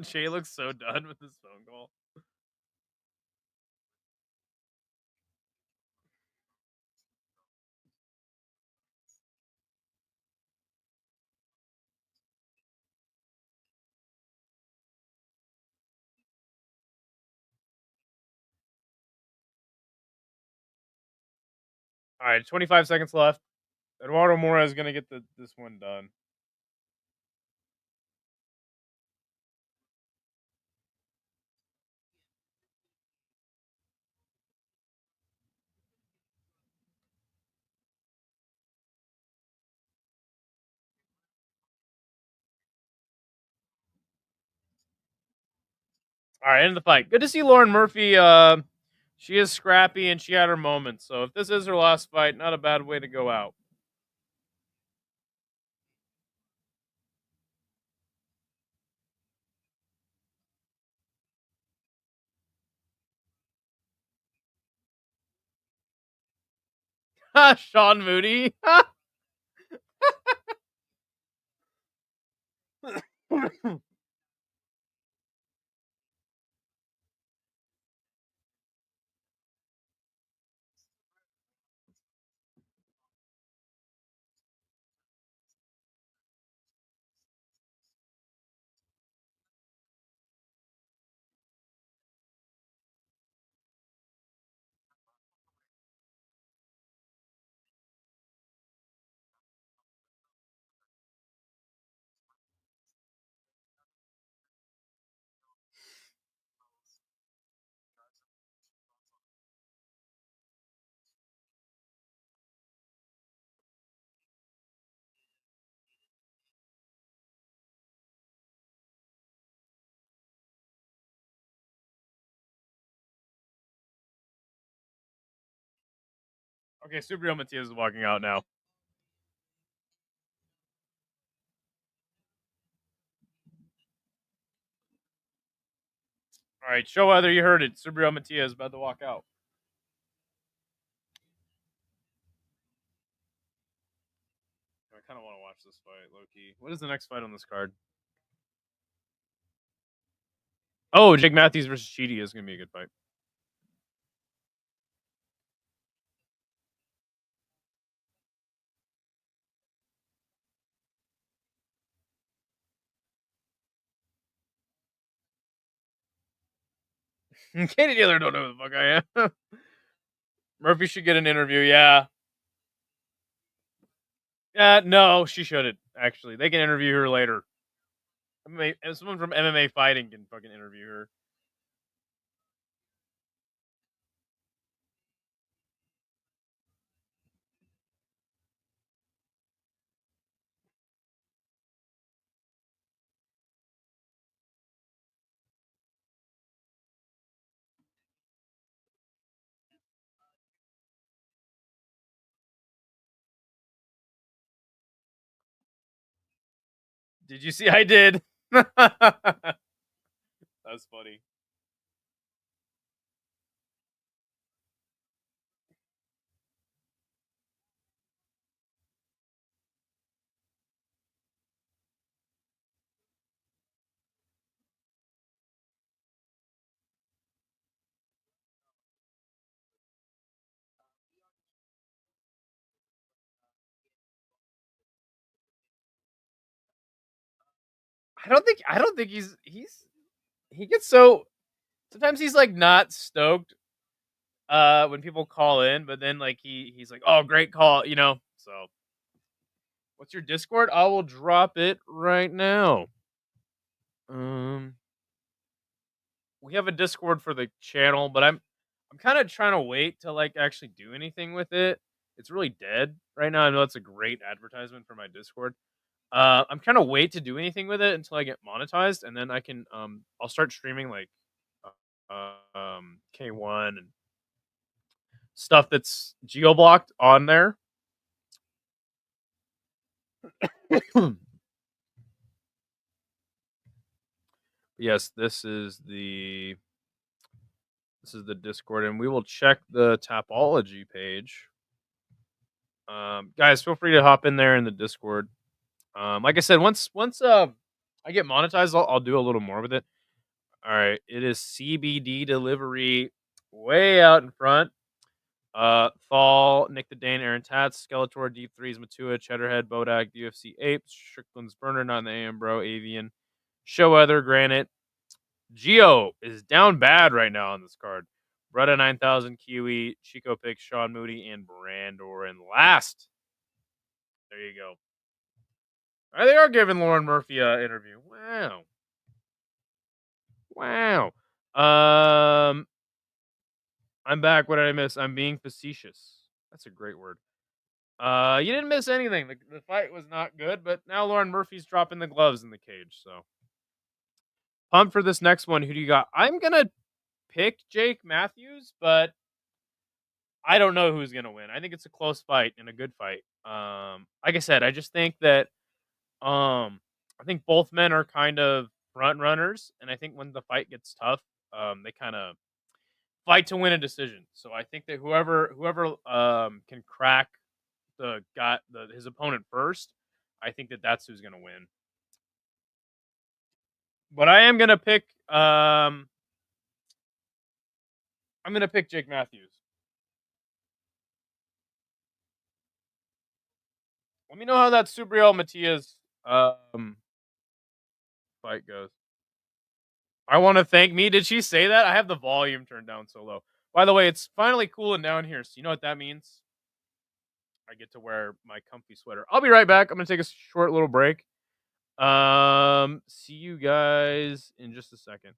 Jay looks so done with this phone call. All right, 25 seconds left. Eduardo Mora is going to get this one done. All right, end of the fight. Good to see Lauren Murphy. She is scrappy and she had her moments. So if this is her last fight, not a bad way to go out. Sean Moody. Okay, Superio Matias is walking out now. All right, show whether you heard it. Subriel Matias is about to walk out. I kind of want to watch this fight, low-key. What is the next fight on this card? Oh, Jake Matthews versus Chidi is going to be a good fight. Katie Taylor don't know who the fuck I am. Murphy should get an interview, yeah. No, she shouldn't, actually. They can interview her later. Someone from MMA Fighting can fucking interview her. Did you see? I did. That's funny. I don't think he gets so sometimes he's like not stoked when people call in, but then like he's like, "Oh, great call," you know. So what's your Discord? I will drop it right now. We have a Discord for the channel, but I'm kind of trying to wait to like actually do anything with it. It's really dead right now. I know that's a great advertisement for my Discord. I'm trying to wait to do anything with it until I get monetized, and then I can I'll start streaming like K1 and stuff that's geo blocked on there. Yes, this is the Discord, and we will check the Tapology page. Guys, feel free to hop in there in the Discord. Like I said, once I get monetized, I'll do a little more with it. All right, it is CBD delivery way out in front. Thal, Nick the Dane, Aaron Tats, Skeletor, Deep Threes, Matua, Cheddarhead, Bodak, UFC Apes, Strickland's Burner, Not in the AM Bro, Avian, Showweather, Granite. Geo is down bad right now on this card. Bretta 9000, Kiwi, Chico Pick, Sean Moody, and Brandor. And last, there you go. All right, they are giving Lauren Murphy an interview. Wow. I'm back. What did I miss? I'm being facetious. That's a great word. You didn't miss anything. The fight was not good, but now Lauren Murphy's dropping the gloves in the cage. So pumped for this next one. Who do you got? I'm gonna pick Jake Matthews, but I don't know who's gonna win. I think it's a close fight and a good fight. Like I said, I just think that I think both men are kind of front runners, and I think when the fight gets tough, they kind of fight to win a decision. So I think that whoever can crack his opponent first, I think that's who's gonna win. But I am gonna pick I'm gonna pick Jake Matthews. Let me know how that Subriel Matias fight goes. I want to thank me. Did she say that? I have the volume turned down so low. By the way, it's finally cooling down here. So you know what that means? I get to wear my comfy sweater. I'll be right back. I'm going to take a short little break. See you guys in just a second.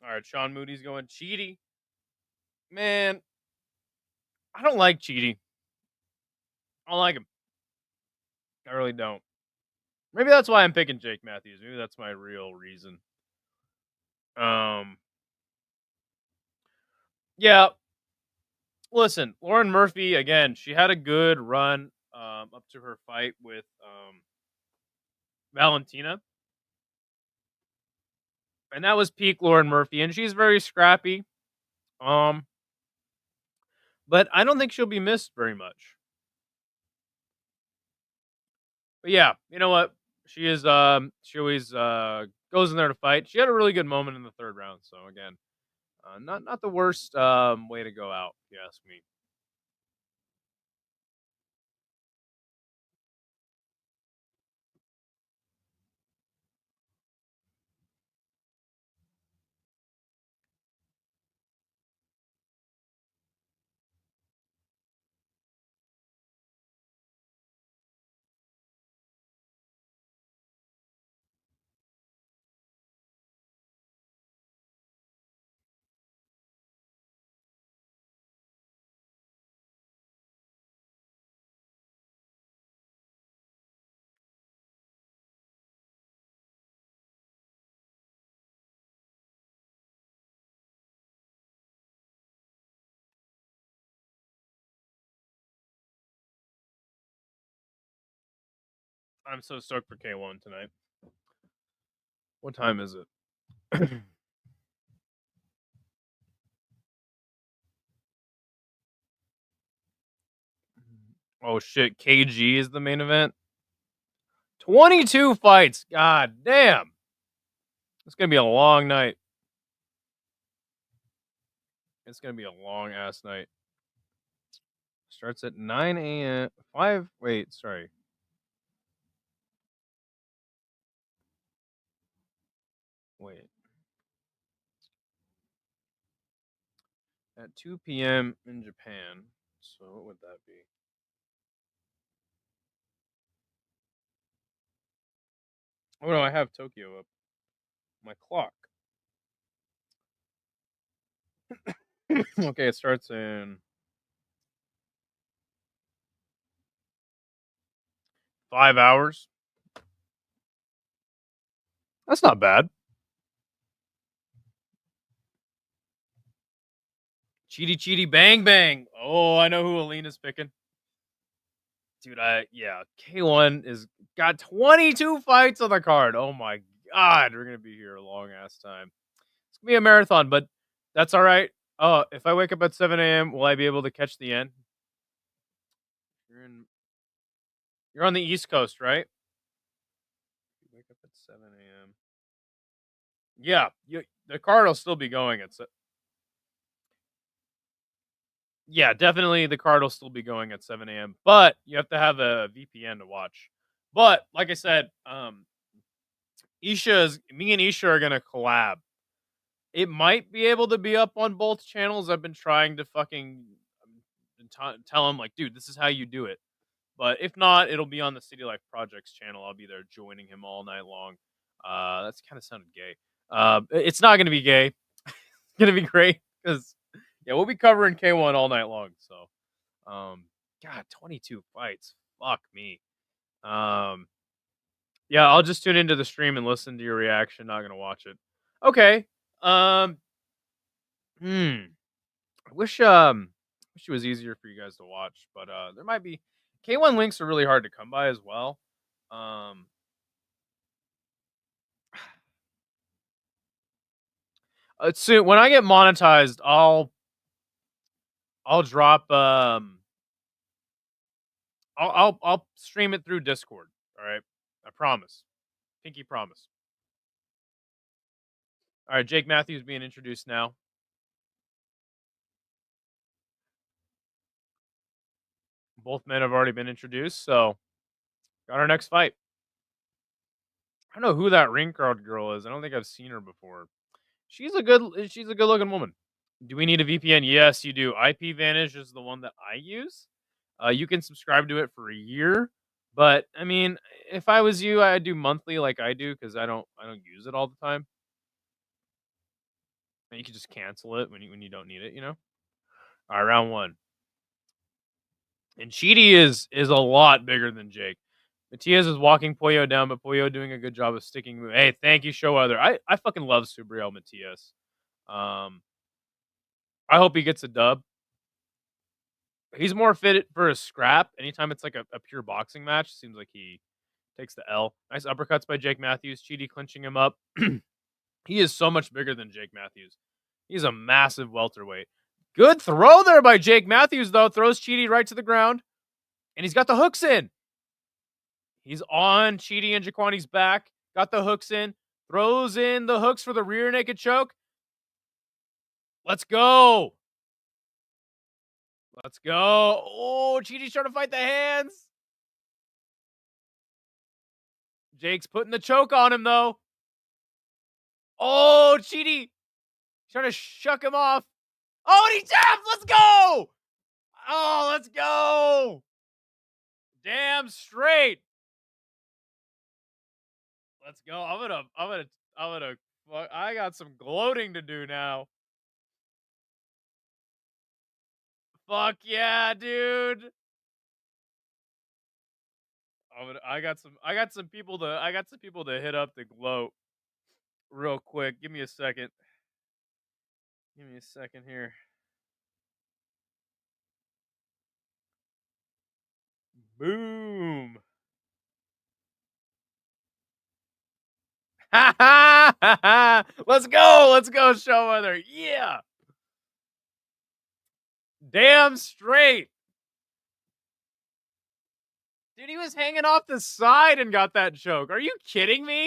All right, Sean Moody's going Chidi. Man, I don't like Chidi. I don't like him. I really don't. Maybe that's why I'm picking Jake Matthews. Maybe that's my real reason. Yeah. Listen, Lauren Murphy, again, she had a good run up to her fight with Valentina. And that was peak Lauren Murphy. And she's very scrappy. But I don't think she'll be missed very much. But yeah, you know what? She is she always goes in there to fight. She had a really good moment in the third round. So again, not the worst way to go out, if you ask me. I'm so stoked for K1 tonight. What time is it? Oh shit, KG is the main event. 22 fights. God damn. It's going to be a long night. It's going to be a long ass night. Starts at 9 a.m. 5. Wait, sorry. Wait. At 2 p.m. in Japan. So what would that be? Oh no, I have Tokyo up. My clock. Okay, it starts in 5 hours. That's not bad. Chidi Chidi Bang Bang. Oh, I know who Alina's picking. Dude, K1 is got 22 fights on the card. Oh my god, we're gonna be here a long ass time. It's gonna be a marathon, but that's all right. Oh, if I wake up at 7 a.m., will I be able to catch the end? You're on the East Coast, right? Wake up at 7 a.m. Yeah, the card will still be going at. Yeah, definitely the card will still be going at 7 a.m. But you have to have a VPN to watch. But like I said, me and Isha are gonna collab. It might be able to be up on both channels. I've been trying to fucking tell him like, dude, this is how you do it. But if not, it'll be on the City Life Projects channel. I'll be there joining him all night long. That's kind of sounded gay. It's not gonna be gay. It's gonna be great because we'll be covering K1 all night long. So, God, 22 fights. Fuck me. Yeah, I'll just tune into the stream and listen to your reaction. Not gonna watch it. Okay. I wish it was easier for you guys to watch, but there might be K1 links are really hard to come by as well. Soon when I get monetized, I'll drop I'll stream it through Discord. All right, I promise. Pinky promise. All right, Jake Matthews being introduced now. Both men have already been introduced, so got our next fight. I don't know who that ring card girl is. I don't think I've seen her before. She's a good looking woman. Do we need a VPN? Yes, you do. IP Vantage is the one that I use. You can subscribe to it for a year, but I mean, if I was you, I'd do monthly like I do because I don't use it all the time. And you can just cancel it when you don't need it, All right, round 1. And Chidi is a lot bigger than Jake. Matias is walking Pollo down, but Pollo doing a good job of sticking. Hey, thank you, Showweather. I fucking love Subriel Matias. I hope he gets a dub. He's more fit for a scrap. Anytime it's like a pure boxing match, seems like he takes the L. Nice uppercuts by Jake Matthews. Chidi clinching him up. He is so much bigger than Jake Matthews. He's a massive welterweight. Good throw there by Jake Matthews, though. Throws Chidi right to the ground. And he's got the hooks in. He's on Chidi and Njokuani's back. Got the hooks in. Throws in the hooks for the rear naked choke. Let's go. Let's go. Oh, Chidi's trying to fight the hands. Jake's putting the choke on him, though. Oh, Chidi. Trying to shuck him off. Oh, and he tapped. Let's go. Oh, let's go. Damn straight. Let's go. I got some gloating to do now. Fuck yeah, dude. I got some people to hit up to gloat real quick. Give me a second. Give me a second here. Boom. Let's go, Showweather. Yeah. Damn straight. Dude, he was hanging off the side and got that choke. Are you kidding me?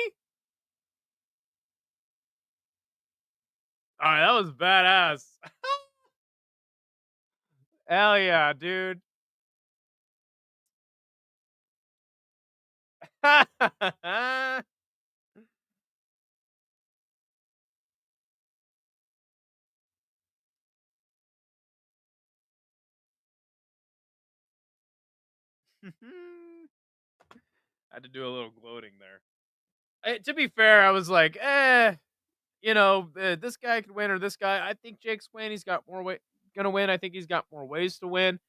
All right, that was badass. Hell yeah, dude. Had to do a little gloating there. To be fair, I was like, this guy could win or this guy. I think Jake's win. He's got more gonna win. I think he's got more ways to win.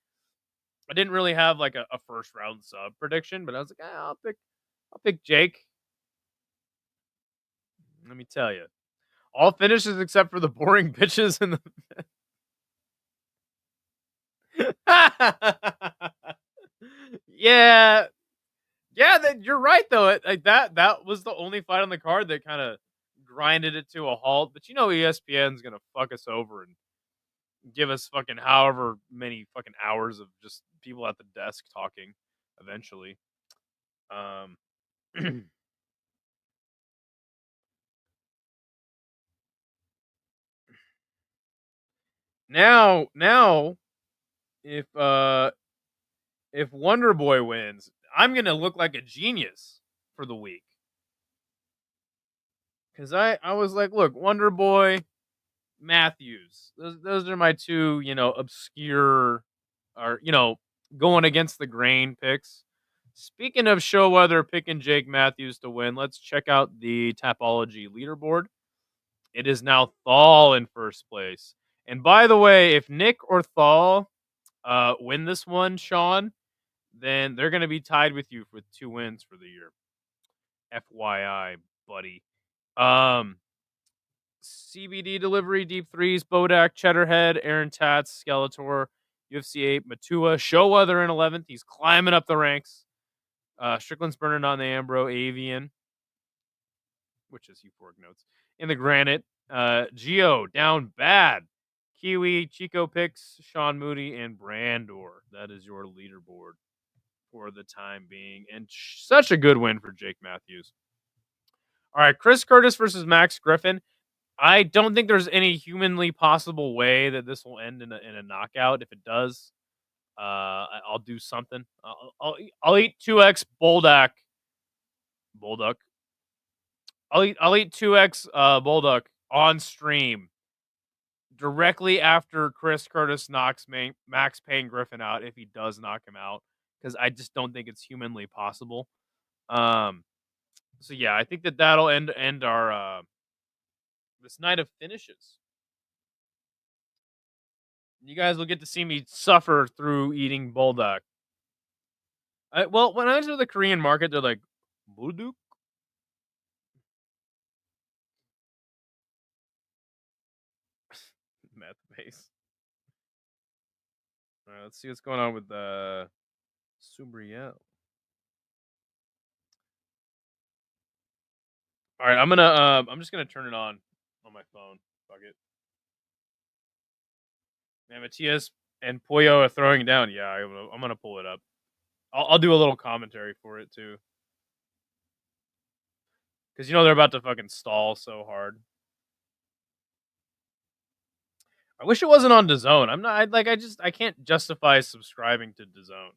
I didn't really have like a first round sub prediction, but I was like, I'll pick Jake. Let me tell you, all finishes except for the boring bitches and the. Yeah. You're right though. That was the only fight on the card that kind of grinded it to a halt. But ESPN's gonna fuck us over and give us fucking however many fucking hours of just people at the desk talking eventually. Now if Wonder Boy wins, I'm gonna look like a genius for the week. Cause I was like, look, Wonder Boy, Matthews. Those are my two, obscure or going against the grain picks. Speaking of Showweather picking Jake Matthews to win, let's check out the Tapology leaderboard. It is now Thal in first place. And by the way, if Nick or Thal win this one, Sean, then they're going to be tied with you with 2 wins for the year. FYI, buddy. CBD delivery, deep threes, Bodak, Cheddarhead, Aaron Tats, Skeletor, UFC 8, Matua, Showweather in 11th. He's climbing up the ranks. Strickland's burning on the Ambro, Avian, which is euphoric notes. In the Granite, Geo down bad. Kiwi, Chico Picks, Sean Moody, and Brandor. That is your leaderboard for the time being. And such a good win for Jake Matthews. All right, Chris Curtis versus Max Griffin. I don't think there's any humanly possible way that this will end in a knockout. If it does, I'll do something. I'll eat 2x Bulldog. I'll eat 2x Bulldog on stream directly after Chris Curtis knocks Max Payne Griffin out, if he does knock him out, because I just don't think it's humanly possible. So yeah, I think that'll end our this night of finishes. You guys will get to see me suffer through eating bulldog. Well, when I enter the Korean market, they're like, bulldog? Meth base. All right, let's see what's going on with Subriel. All right, I'm just gonna turn it on my phone. Fuck it. Yeah, Matias and Pollo are throwing down. Yeah, I'm gonna pull it up. I'll do a little commentary for it too, because they're about to fucking stall so hard. I wish it wasn't on DAZN. I'm not I can't justify subscribing to DAZN.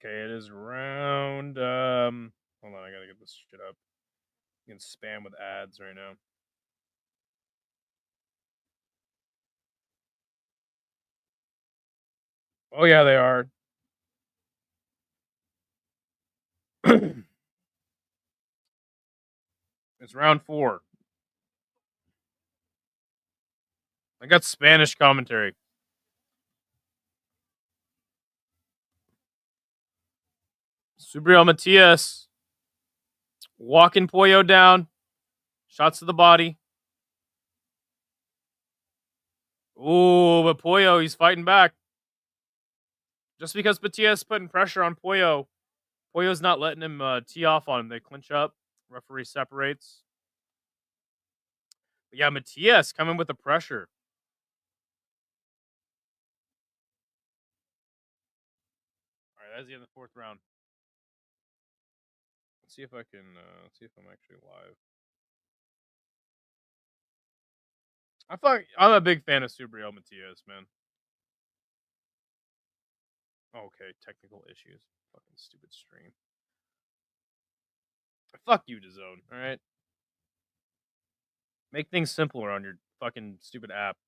Okay, it is round. Hold on, I gotta get this shit up. You can spam with ads right now. Oh yeah, they are. It's round 4. I got Spanish commentary. Subriel Matias walking Pollo down. Shots to the body. Ooh, but Pollo, he's fighting back. Just because Matias putting pressure on Pollo, Pollo's not letting him tee off on him. They clinch up. Referee separates. But yeah, Matias coming with the pressure. All right, that's the end of the 4th round. Let's see if I can see if I'm actually live. I'm a big fan of Subriel Matias, man. Okay, technical issues. Fucking stupid stream. Fuck you, DAZN. All right, make things simpler on your fucking stupid app.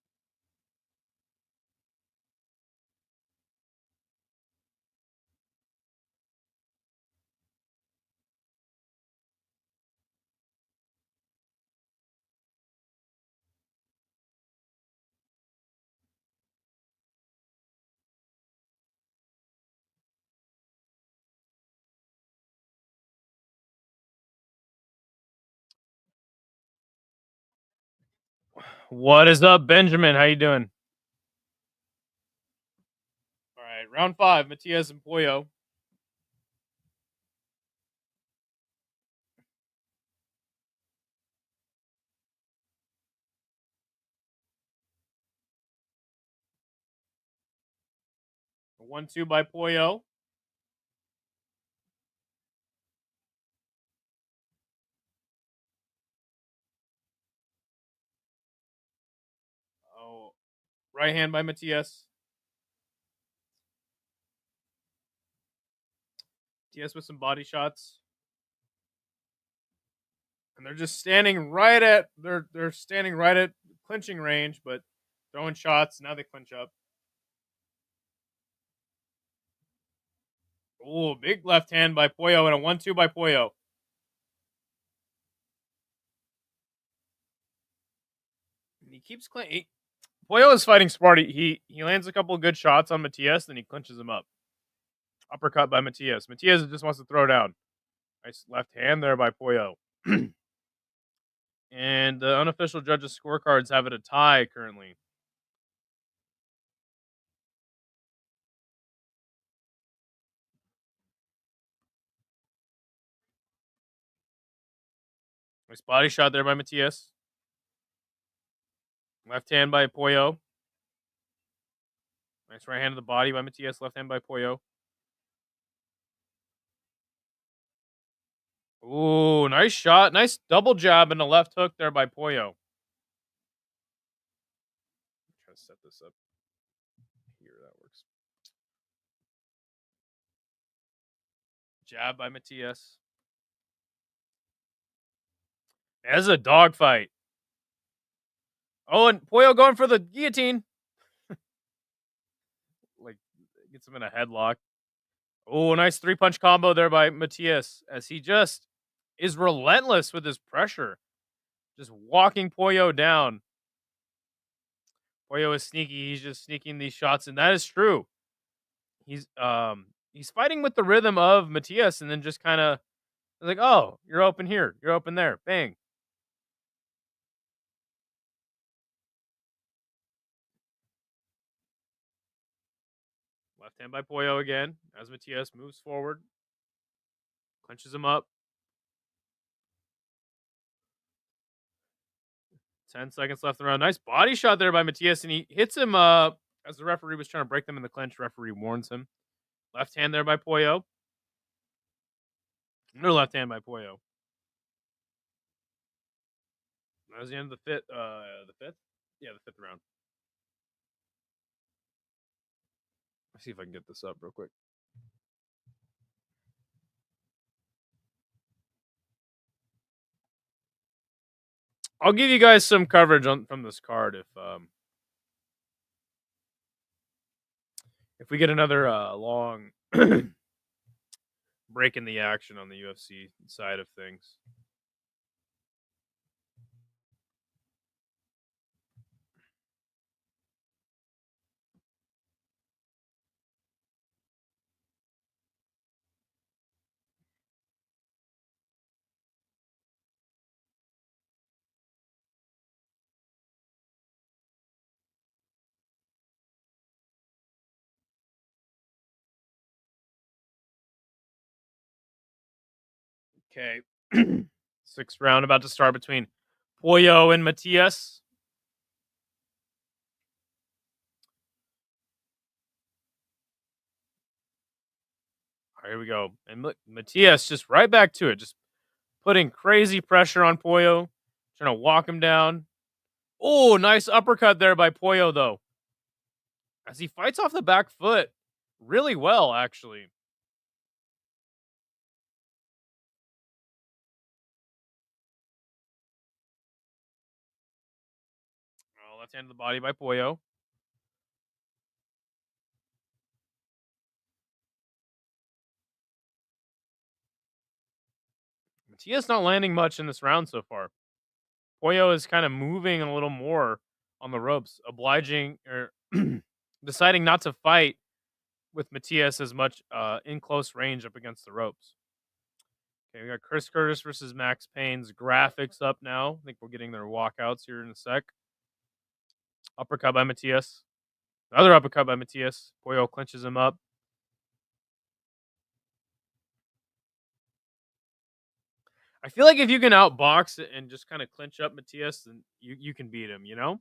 What is up, Benjamin? How you doing? All right, round 5, Matias and Pollo. A 1-2 by Pollo. Oh, right hand by Matias. Matias with some body shots. And they're just standing right at they're standing right at clinching range, but throwing shots. Now they clinch up. Oh, big left hand by Pollo and a 1-2 by Pollo. He keeps clinching. Pollo is fighting smart. He lands a couple of good shots on Matias, then he clinches him up. Uppercut by Matias. Matias just wants to throw down. Nice left hand there by Pollo. And the unofficial judges' scorecards have it a tie currently. Nice body shot there by Matias. Left hand by Pollo. Nice right hand to the body by Matias. Left hand by Pollo. Ooh, nice shot. Nice double jab and a left hook there by Pollo. Try to set this up here. That works. Jab by Matias. As a dogfight. Oh, and Pollo going for the guillotine. Like, gets him in a headlock. Oh, nice 3-punch combo there by Matias as he just is relentless with his pressure. Just walking Pollo down. Pollo is sneaky. He's just sneaking these shots, and that is true. He's fighting with the rhythm of Matias, and then just kind of like, oh, you're open here, you're open there, bang. Left hand by Pollo again as Matias moves forward, clenches him up. 10 seconds left in the round. Nice body shot there by Matias, and he hits him as the referee was trying to break them in the clinch. Referee warns him. Left hand there by Pollo. Another left hand by Pollo. That was the end of the fifth. Yeah, the fifth round. Let's see if I can get this up real quick. I'll give you guys some coverage from this card if we get another long break in the action on the UFC side of things. Okay. Sixth round about to start between Pollo and Matias. Here we go. And Matias just right back to it. Just putting crazy pressure on Pollo. Trying to walk him down. Oh, nice uppercut there by Pollo, though. As he fights off the back foot really well, actually. Oh, left hand to the body by Pollo. Matias not landing much in this round so far. Pollo is kind of moving a little more on the ropes, obliging or deciding not to fight with Matias as much in close range up against the ropes. Okay, we got Chris Curtis versus Max Payne's graphics up now. I think we're getting their walkouts here in a sec. Uppercut by Matias. Another uppercut by Matias. Pollo clinches him up. I feel like if you can outbox and just kind of clinch up Matias, then you can beat him, you know?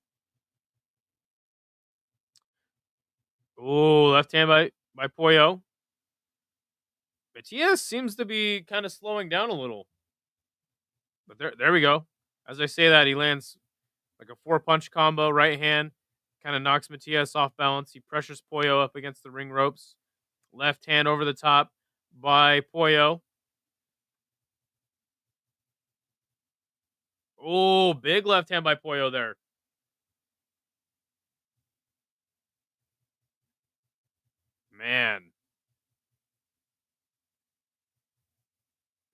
Oh, left hand by Pollo. Matias seems to be kind of slowing down a little. But there we go. As I say that, he lands like a 4-punch combo, right hand. Kind of knocks Matias off balance. He pressures Pollo up against the ring ropes. Left hand over the top by Pollo. Oh, big left hand by Pollo there. Man.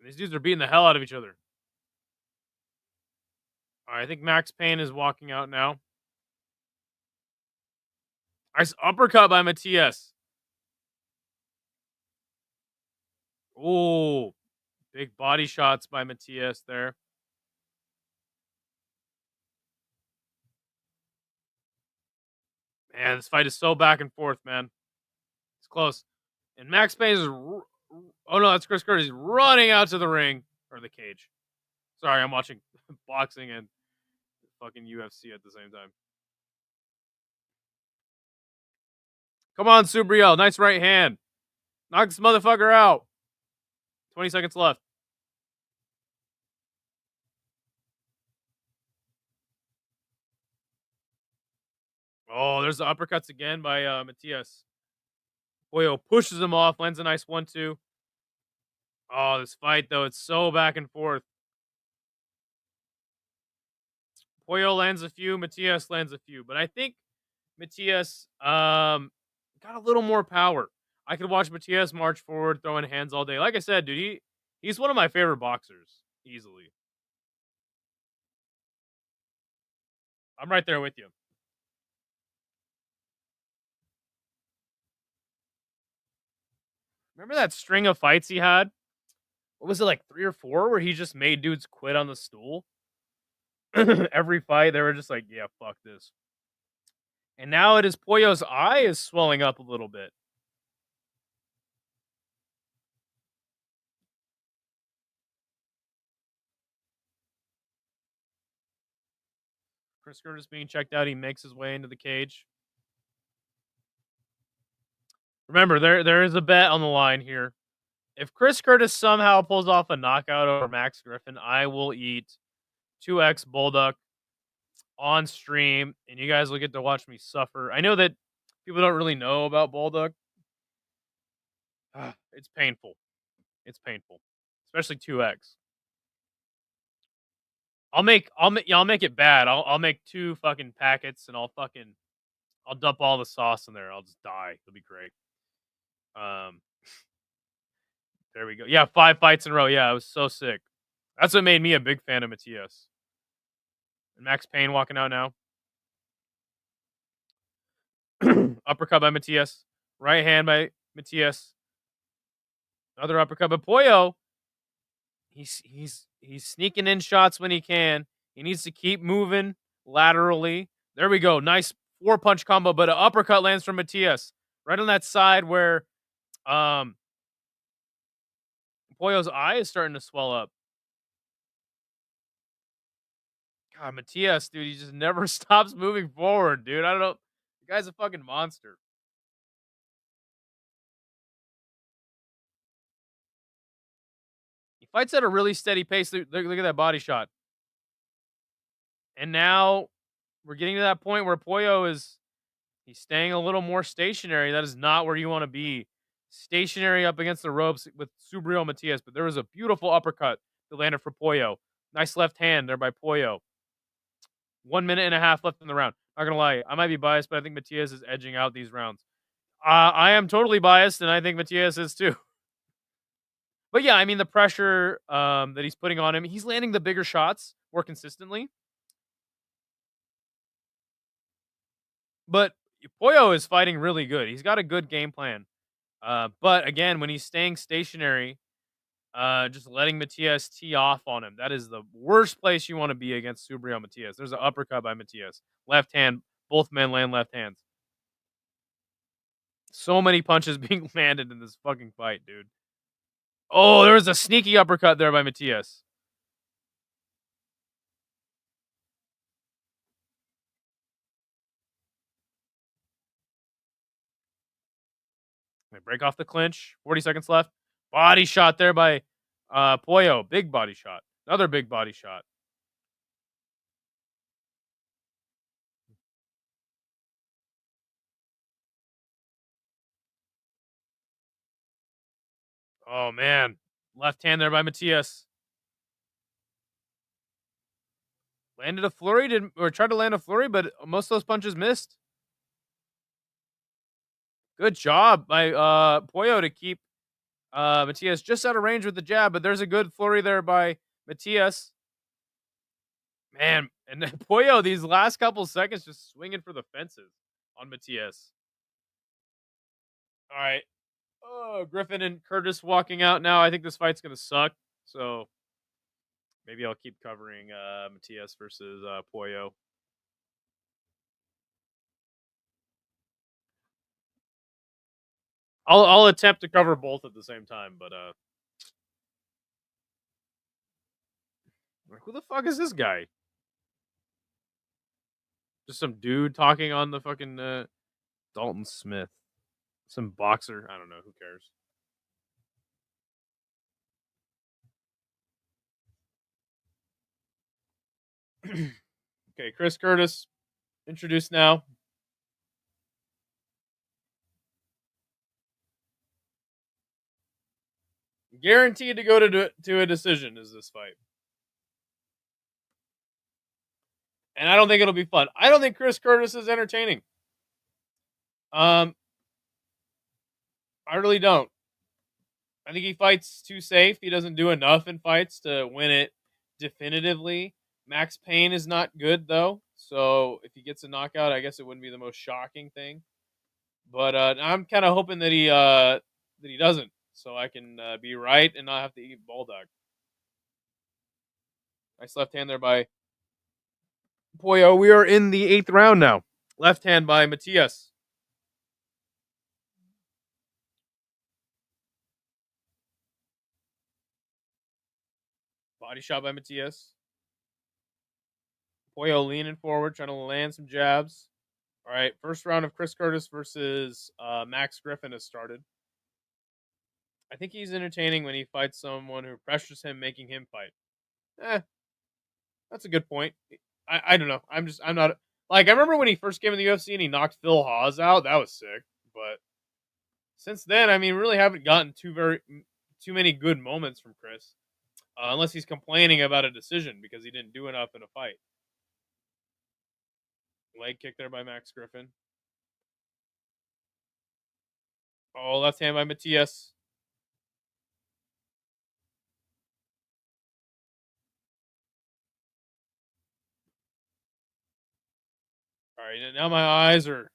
These dudes are beating the hell out of each other. All right, I think Max Payne is walking out now. Nice uppercut by Matias. Oh, big body shots by Matias there. Man, this fight is so back and forth, man. It's close. And Max Payne is... Oh, no, that's Chris Curtis. He's running out to the ring. Or the cage. Sorry, I'm watching boxing and fucking UFC at the same time. Come on, Subriel. Nice right hand. Knock this motherfucker out. 20 seconds left. Oh, there's the uppercuts again by Matias. Pollo pushes him off, lands a nice 1-2. Oh, this fight, though, it's so back and forth. Pollo lands a few, Matias lands a few. But I think Matias got a little more power. I could watch Matias march forward, throwing hands all day. Like I said, dude, he's one of my favorite boxers, easily. I'm right there with you. Remember that string of fights he had? What was it, like 3 or 4, where he just made dudes quit on the stool? Every fight, they were just like, yeah, fuck this. And now it is Pollo's eye is swelling up a little bit. Chris Curtis being checked out. He makes his way into the cage. Remember, there is a bet on the line here. If Chris Curtis somehow pulls off a knockout over Max Griffin, I will eat 2x Bulldog on stream, and you guys will get to watch me suffer. I know that people don't really know about Bulldog. It's painful. It's painful, especially 2x. I'll make it bad. I'll make 2 fucking packets, and I'll dump all the sauce in there. I'll just die. It'll be great. There we go. Yeah, 5 fights in a row. Yeah, I was so sick. That's what made me a big fan of Matias. And Max Payne walking out now. Uppercut by Matias. Right hand by Matias. Another uppercut by Pollo. He's sneaking in shots when he can. He needs to keep moving laterally. There we go. Nice 4-punch combo, but an uppercut lands from Matias. Right on that side where Pollo's eye is starting to swell up. God, Matias, dude, he just never stops moving forward, dude. I don't know. The guy's a fucking monster. He fights at a really steady pace. Look at that body shot. And now we're getting to that point where Pollo he's staying a little more stationary. That is not where you want to be. Stationary up against the ropes with Subriel Matias. But there was a beautiful uppercut that landed for Pollo. Nice left hand there by Pollo. 1 minute and a half left in the round. Not going to lie. I might be biased, but I think Matias is edging out these rounds. I am totally biased, and I think Matias is too. But yeah, I mean, the pressure that he's putting on him, he's landing the bigger shots more consistently. But Pollo is fighting really good. He's got a good game plan. But again, when he's staying stationary, just letting Matias tee off on him, that is the worst place you want to be against Subriel Matias. There's an uppercut by Matias. Left hand. Both men land left hands. So many punches being landed in this fucking fight, dude. Oh, there was a sneaky uppercut there by Matias. They break off the clinch. 40 seconds left. Body shot there by Pollo. Big body shot. Another big body shot. Oh, man. Left hand there by Matias. Landed a flurry, tried to land a flurry, but most of those punches missed. Good job by Pollo to keep Matias just out of range with the jab, but there's a good flurry there by Matias. Man, and then Pollo, these last couple seconds, just swinging for the fences on Matias. All right. Oh, Griffin and Curtis walking out now. I think this fight's going to suck, so maybe I'll keep covering Matias versus Pollo. I'll attempt to cover both at the same time, but who the fuck is this guy? Just some dude talking on the fucking Dalton Smith. Some boxer. I don't know. Who cares? Okay, Chris Curtis introduced now. Guaranteed to go to a decision is this fight. And I don't think it'll be fun. I don't think Chris Curtis is entertaining. I really don't. I think he fights too safe. He doesn't do enough in fights to win it definitively. Max Payne is not good, though. So if he gets a knockout, I guess it wouldn't be the most shocking thing. But I'm kind of hoping that he doesn't, so I can be right and not have to eat bulldog. Nice left hand there by Pollo. We are in the 8th round now. Left hand by Matias. Body shot by Matias. Pollo leaning forward, trying to land some jabs. All right, first round of Chris Curtis versus Max Griffin has started. I think he's entertaining when he fights someone who pressures him, making him fight. That's a good point. I don't know. I'm not like I remember when he first came in the UFC and he knocked Phil Hawes out. That was sick. But since then, I mean, really haven't gotten too many good moments from Chris, unless he's complaining about a decision because he didn't do enough in a fight. Leg kick there by Max Griffin. Oh, left hand by Matias. All right, now my eyes are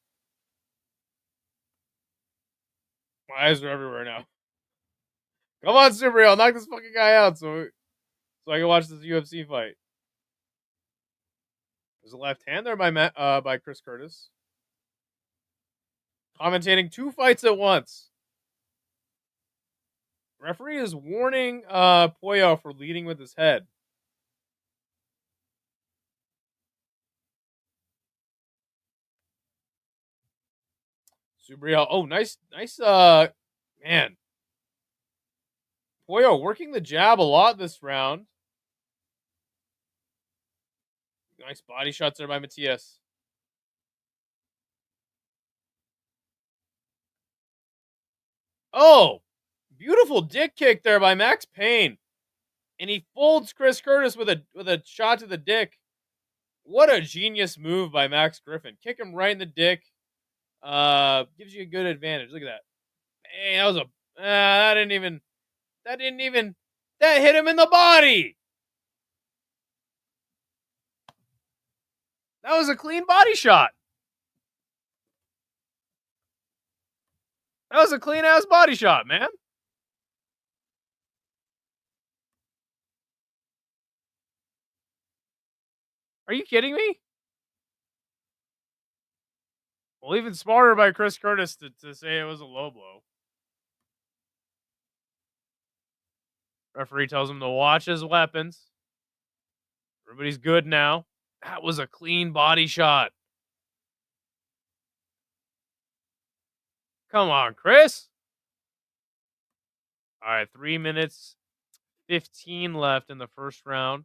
everywhere now. Come on, Gabriel, knock this fucking guy out so I can watch this UFC fight. There's a left hand there by Chris Curtis. Commentating 2 fights at once. Referee is warning Pollo for leading with his head. Gabriel, oh, nice, man. Pollo working the jab a lot this round. Nice body shots there by Matias. Oh, beautiful dick kick there by Max Payne. And he folds Chris Curtis with a shot to the dick. What a genius move by Max Griffin. Kick him right in the dick. Gives you a good advantage. Look at that. Man, that was that hit him in the body. That was a clean body shot. That was a clean ass body shot, man. Are you kidding me? Well, even smarter by Chris Curtis to say it was a low blow. Referee tells him to watch his weapons. Everybody's good now. That was a clean body shot. Come on, Chris. All right, 3 minutes, 15 left in the first round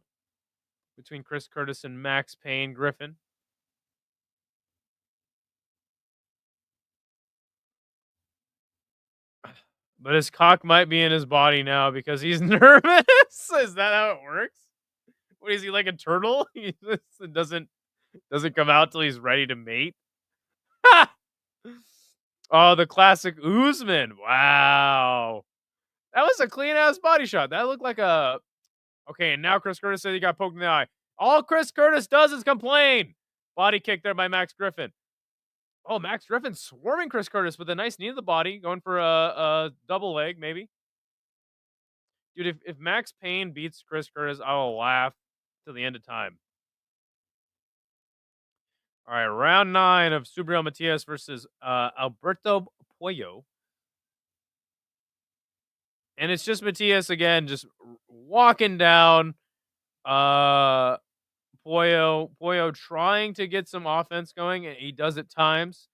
between Chris Curtis and Max Payne Griffin. But his cock might be in his body now because he's nervous. Is that how it works? What is he, like a turtle? He just doesn't come out till he's ready to mate. Oh, the classic Usman. Wow. That was a clean ass body shot. That looked like a okay, and now Chris Curtis said he got poked in the eye. All Chris Curtis does is complain. Body kick there by Max Griffin. Oh, Max Griffin swarming Chris Curtis with a nice knee to the body, going for a double leg, maybe. Dude, if Max Payne beats Chris Curtis, I will laugh till the end of time. All right, round 9 of Gabriel Matias versus Alberto Pollo. And it's just Matias again, just walking down. Pollo trying to get some offense going, and he does at times.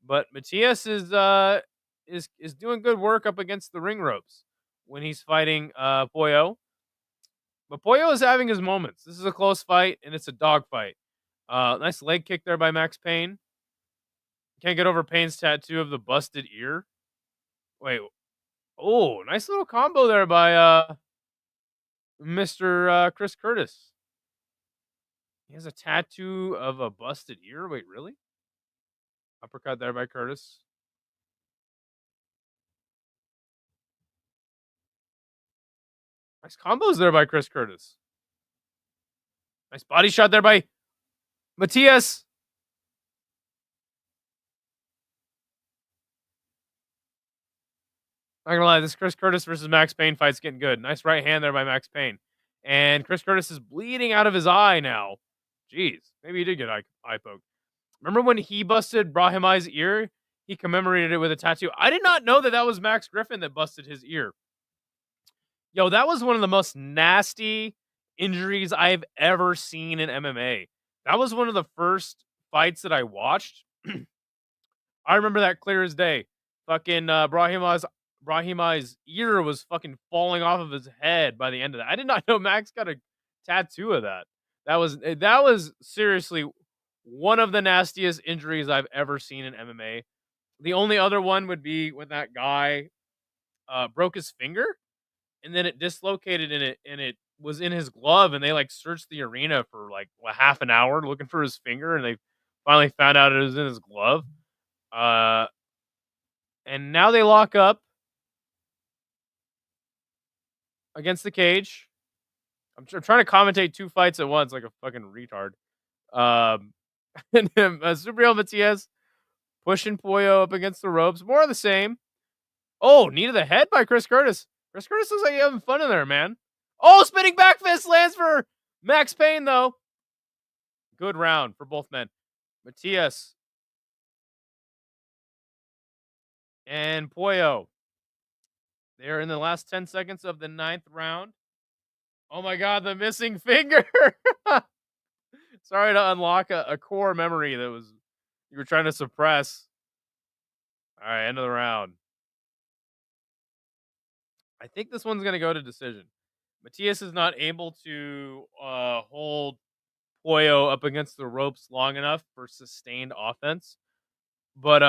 But Matias is doing good work up against the ring ropes when he's fighting Pollo. But Pollo is having his moments. This is a close fight, and it's a dog fight. Nice leg kick there by Max Payne. Can't get over Payne's tattoo of the busted ear. Wait. Oh, nice little combo there by Mr. Chris Curtis. He has a tattoo of a busted ear. Wait, really? Uppercut there by Curtis. Nice combos there by Chris Curtis. Nice body shot there by Matias. Not gonna lie, this Chris Curtis versus Max Payne fight's getting good. Nice right hand there by Max Payne. And Chris Curtis is bleeding out of his eye now. Jeez, maybe he did get eye poked. Remember when he busted Brahimai's ear? He commemorated it with a tattoo. I did not know that that was Max Griffin that busted his ear. Yo, that was one of the most nasty injuries I've ever seen in MMA. That was one of the first fights that I watched. I remember that clear as day. Fucking Brahimai's ear was fucking falling off of his head by the end of that. I did not know Max got a tattoo of that. That was seriously one of the nastiest injuries I've ever seen in MMA. The only other one would be when that guy broke his finger and then it dislocated in it and it was in his glove and they like searched the arena for like half an hour looking for his finger and they finally found out it was in his glove. And now they lock up against the cage. I'm trying to commentate two fights at once like a fucking retard. And Subriel Matias pushing Pollo up against the ropes. More of the same. Oh, knee to the head by Chris Curtis. Chris Curtis looks like he's having fun in there, man. Oh, spinning back fist lands for Max Payne, though. Good round for both men. Matias and Pollo. They're in the last 10 seconds of the 9th round. Oh my God, the missing finger. Sorry to unlock a core memory that was you were trying to suppress. All right, end of the round. I think this one's going to go to decision. Matias is not able to hold Pollo up against the ropes long enough for sustained offense. But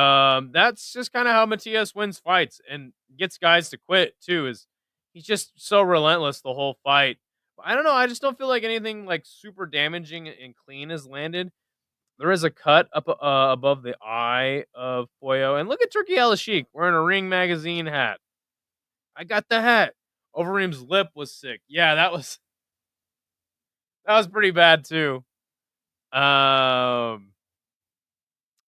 that's just kind of how Matias wins fights and gets guys to quit too. Is he's just so relentless the whole fight. I don't know. I just don't feel like anything like super damaging and clean has landed. There is a cut up above the eye of Pollo. And look at Turkey Al-Sheikh wearing a Ring Magazine hat. I got the hat. Overeem's lip was sick. Yeah, that was pretty bad too.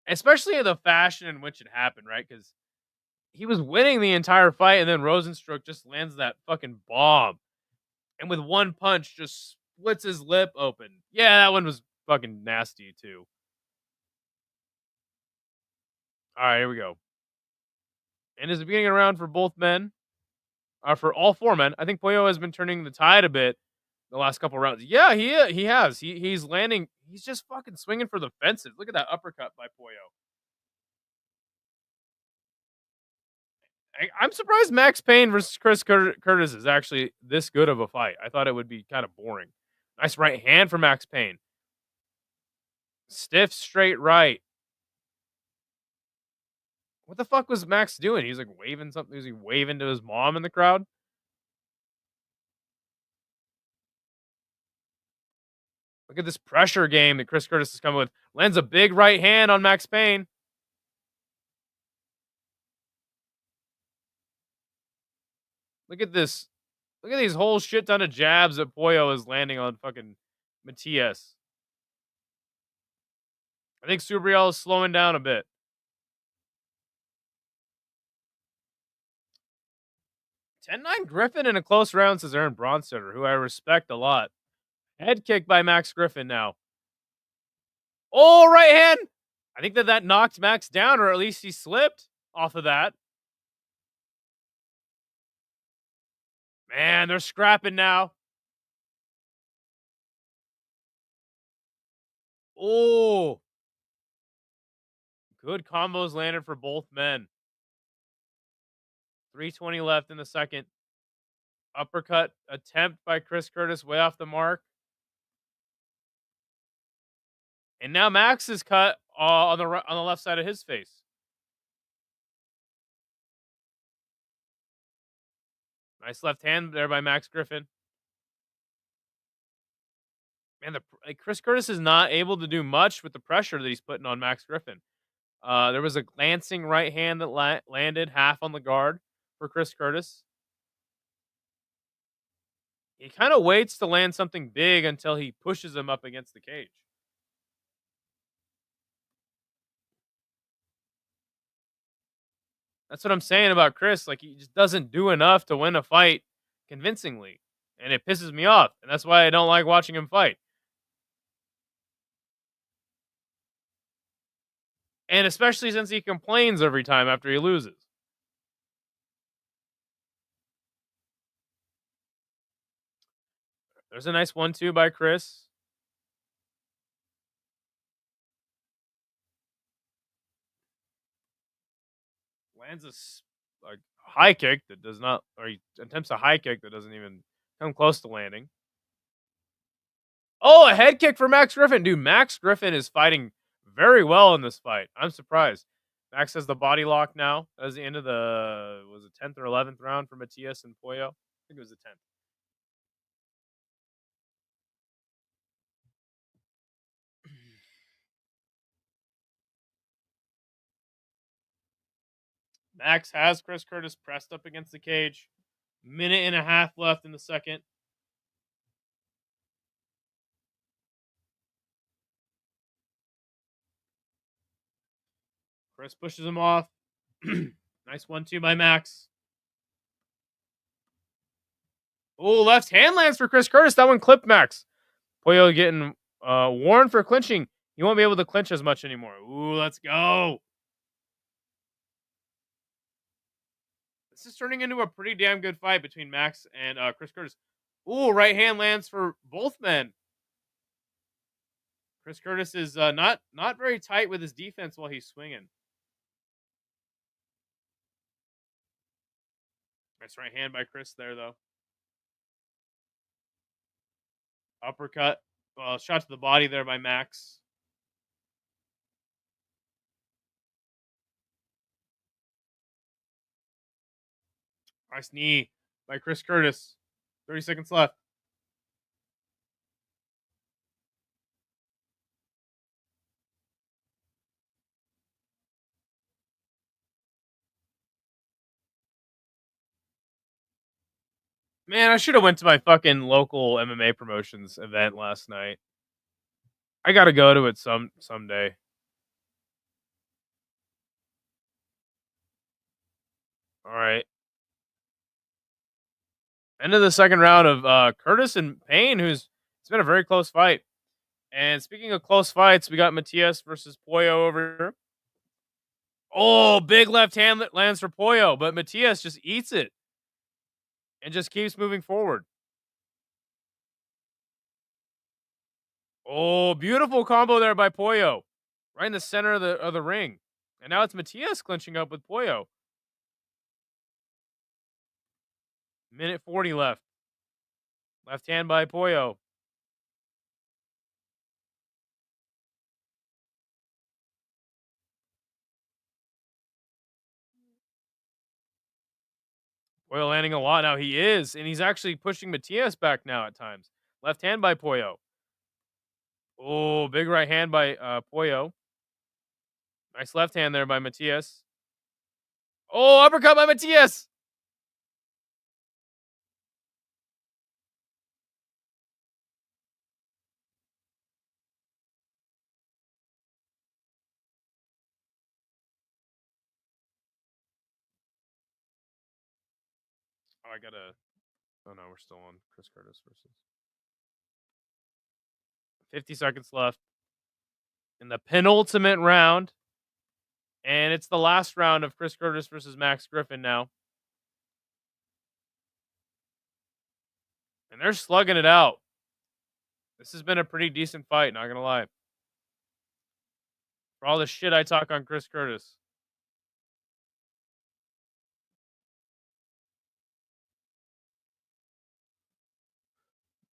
Especially the fashion in which it happened, right? Because he was winning the entire fight, and then Rosenstruck just lands that fucking bomb. And with one punch, just splits his lip open. Yeah, that one was fucking nasty, too. All right, here we go. And it's the beginning of the round for both men. For all four men. I think Pollo has been turning the tide a bit the last couple rounds. Yeah, he has. He's landing. He's just fucking swinging for the fences. Look at that uppercut by Pollo. I'm surprised Max Payne versus Chris Curtis is actually this good of a fight. I thought it would be kind of boring. Nice right hand for Max Payne. Stiff straight right. What the fuck was Max doing? He was like waving something. Was he waving to his mom in the crowd? Look at this pressure game that Chris Curtis is coming with. Lands a big right hand on Max Payne. Look at this. Look at these whole shit ton of jabs that Pollo is landing on fucking Matias. I think Subriel is slowing down a bit. 10-9 Griffin in a close round, says Aaron Bronstetter, who I respect a lot. Head kick by Max Griffin now. Oh, right hand. I think that knocked Max down, or at least he slipped off of that. Man, they're scrapping now. Oh. Good combos landed for both men. 3:20 left in the second. Uppercut attempt by Chris Curtis way off the mark. And now Max is cut on the left side of his face. Nice left hand there by Max Griffin. Man, Chris Curtis is not able to do much with the pressure that he's putting on Max Griffin. There was a glancing right hand that landed half on the guard for Chris Curtis. He kind of waits to land something big until he pushes him up against the cage. That's what I'm saying about Chris. Like, he just doesn't do enough to win a fight convincingly. And it pisses me off. And that's why I don't like watching him fight. And especially since he complains every time after he loses. There's a nice 1-2 by Chris. Lands a high kick that does not, or he attempts a high kick that doesn't even come close to landing. Oh, a head kick for Max Griffin. Dude, Max Griffin is fighting very well in this fight. I'm surprised. Max has the body lock now. That was the end of was it 10th or 11th round for Matias and Pollo? I think it was the 10th. Max has Chris Curtis pressed up against the cage. Minute and a half left in the second. Chris pushes him off. Nice 1-2 by Max. Oh, left hand lands for Chris Curtis. That one clipped Max. Pollo getting warned for clinching. He won't be able to clinch as much anymore. Ooh, let's go. This is turning into a pretty damn good fight between Max and Chris Curtis. Ooh, right hand lands for both men. Chris Curtis is not very tight with his defense while he's swinging. Nice right hand by Chris there, though. Uppercut. Shot to the body there by Max. Nice knee by Chris Curtis. 30 seconds left. Man, I should have went to my fucking local MMA promotions event last night. I gotta go to it someday. All right. End of the second round of Curtis and Payne, it's been a very close fight. And speaking of close fights, we got Matias versus Pollo over here. Oh, big left hand that lands for Pollo, but Matias just eats it and just keeps moving forward. Oh, beautiful combo there by Pollo. Right in the center of the ring. And now it's Matias clinching up with Pollo. Minute 40 left. Left hand by Pollo. Pollo landing a lot now. He is. And he's actually pushing Matias back now at times. Left hand by Pollo. Oh, big right hand by Pollo. Nice left hand there by Matias. Oh, uppercut by Matias. Oh no, we're still on Chris Curtis versus. 50 seconds left in the penultimate round. And it's the last round of Chris Curtis versus Max Griffin now. And they're slugging it out. This has been a pretty decent fight, not gonna lie. For all the shit I talk on Chris Curtis.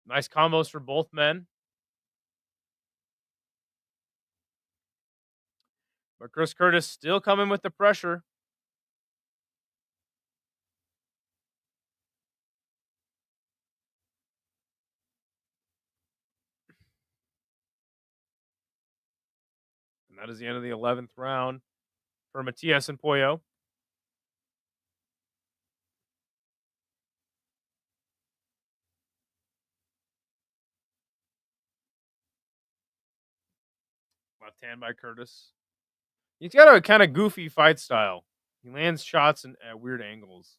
Nice combos for both men. But Chris Curtis still coming with the pressure. And that is the end of the 11th round for Matias and Pollo. Left hand by Curtis. He's got a kind of goofy fight style. He lands shots at weird angles.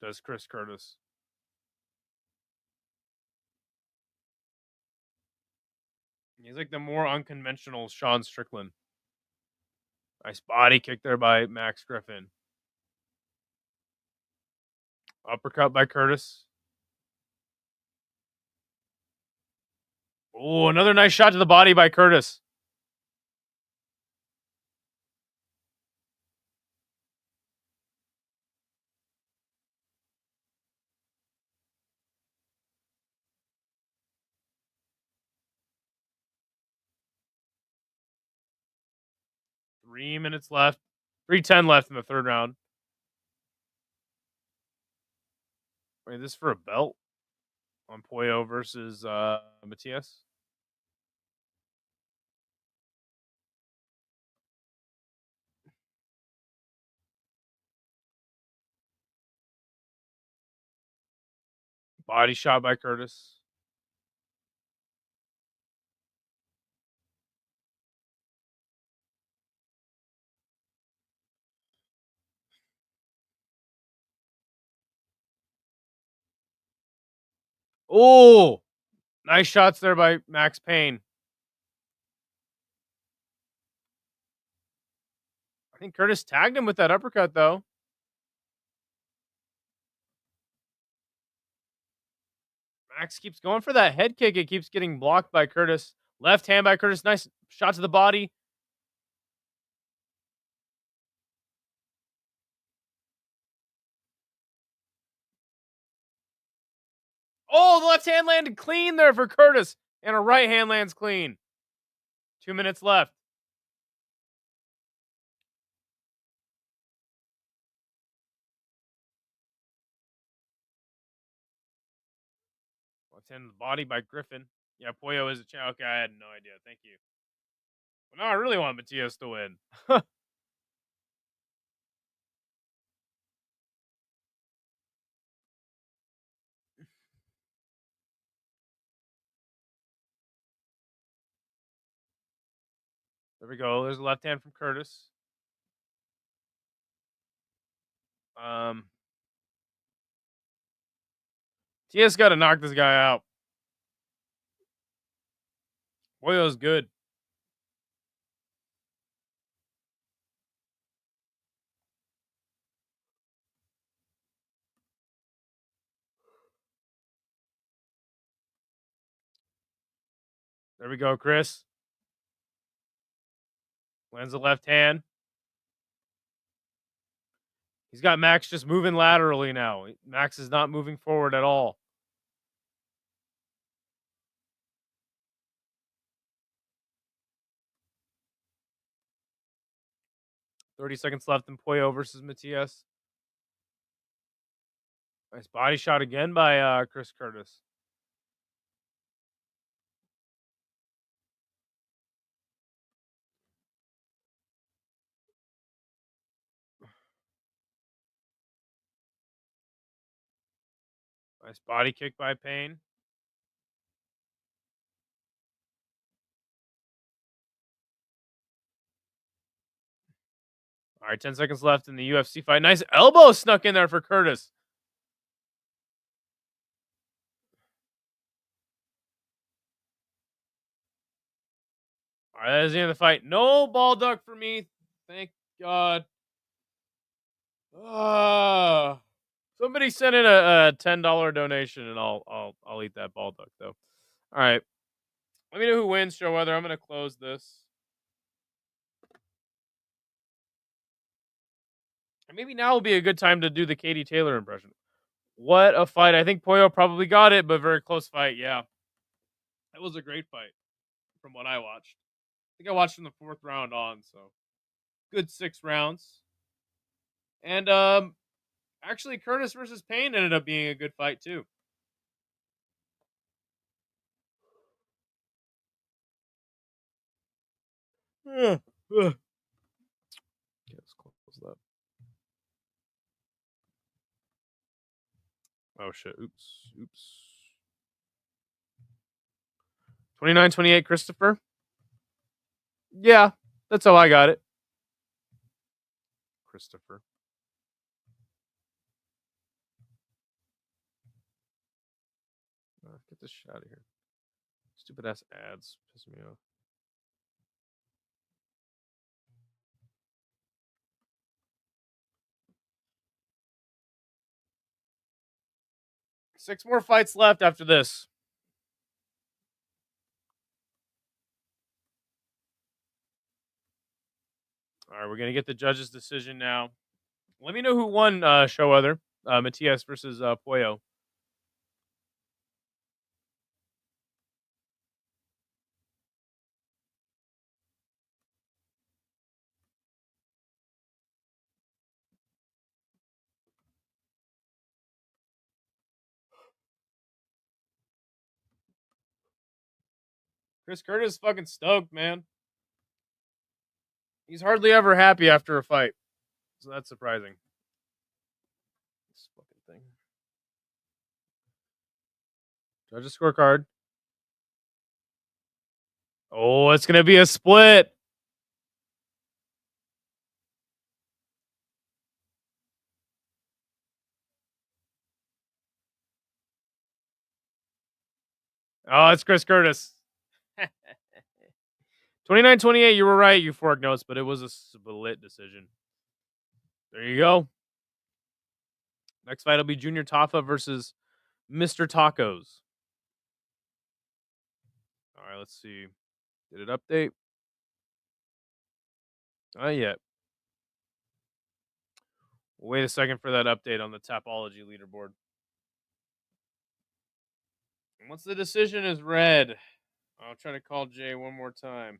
Does Chris Curtis. He's like the more unconventional Sean Strickland. Nice body kick there by Max Griffin. Uppercut by Curtis. Oh, another nice shot to the body by Curtis. Three minutes left. 3:10 left in the third round. Wait, this is for a belt on Pollo versus Matias. Body shot by Curtis. Oh, nice shots there by Max Payne. I think Curtis tagged him with that uppercut, though. Max keeps going for that head kick. It keeps getting blocked by Curtis. Left hand by Curtis. Nice shot to the body. Oh, the left hand landed clean there for Curtis. And a right hand lands clean. 2 minutes left. Left hand to the body by Griffin. Yeah, Pollo is a champ. Okay, I had no idea. Thank you. Well, now I really want Matias to win. There we go. There's a left hand from Curtis. Matias got to knock this guy out. Pollo's good. There we go, Chris. Lands the left hand. He's got Max just moving laterally now. Max is not moving forward at all. $30 left in Pollo versus Matias. Nice body shot again by Chris Curtis. Nice body kick by Payne. All right, 10 seconds left in the UFC fight. Nice elbow snuck in there for Curtis. All right, that is the end of the fight. No ball duck for me. Thank God. Somebody sent in a $10 donation, and I'll eat that ball duck though. All right, let me know who wins. Show weather. I'm gonna close this. And maybe now will be a good time to do the Katie Taylor impression. What a fight. I think Pollo probably got it, but very close fight. Yeah. That was a great fight from what I watched. I think I watched from the 4th round on, so good 6 rounds. And actually Curtis versus Payne ended up being a good fight too. Okay, let's close that. Oh shit! Oops. 29-28, Christopher. Yeah, that's how I got it. Christopher. Get this shit out of here. Stupid ass ads piss me off. Six more fights left after this. All right, we're gonna get the judge's decision now. Let me know who won. Show other Matias versus Pollo. Chris Curtis is fucking stoked, man. He's hardly ever happy after a fight, so that's surprising. This fucking thing. Judge's scorecard. Oh, it's gonna be a split. Oh, it's Chris Curtis. 29-28, you were right, Euphoric Notes, but it was a split decision. There you go. Next fight will be Junior Tafa versus Mr. Tokkos. All right, let's see. Did it update? Not yet. Wait a second for that update on the Tapology leaderboard. And once the decision is read, I'll try to call Jay one more time.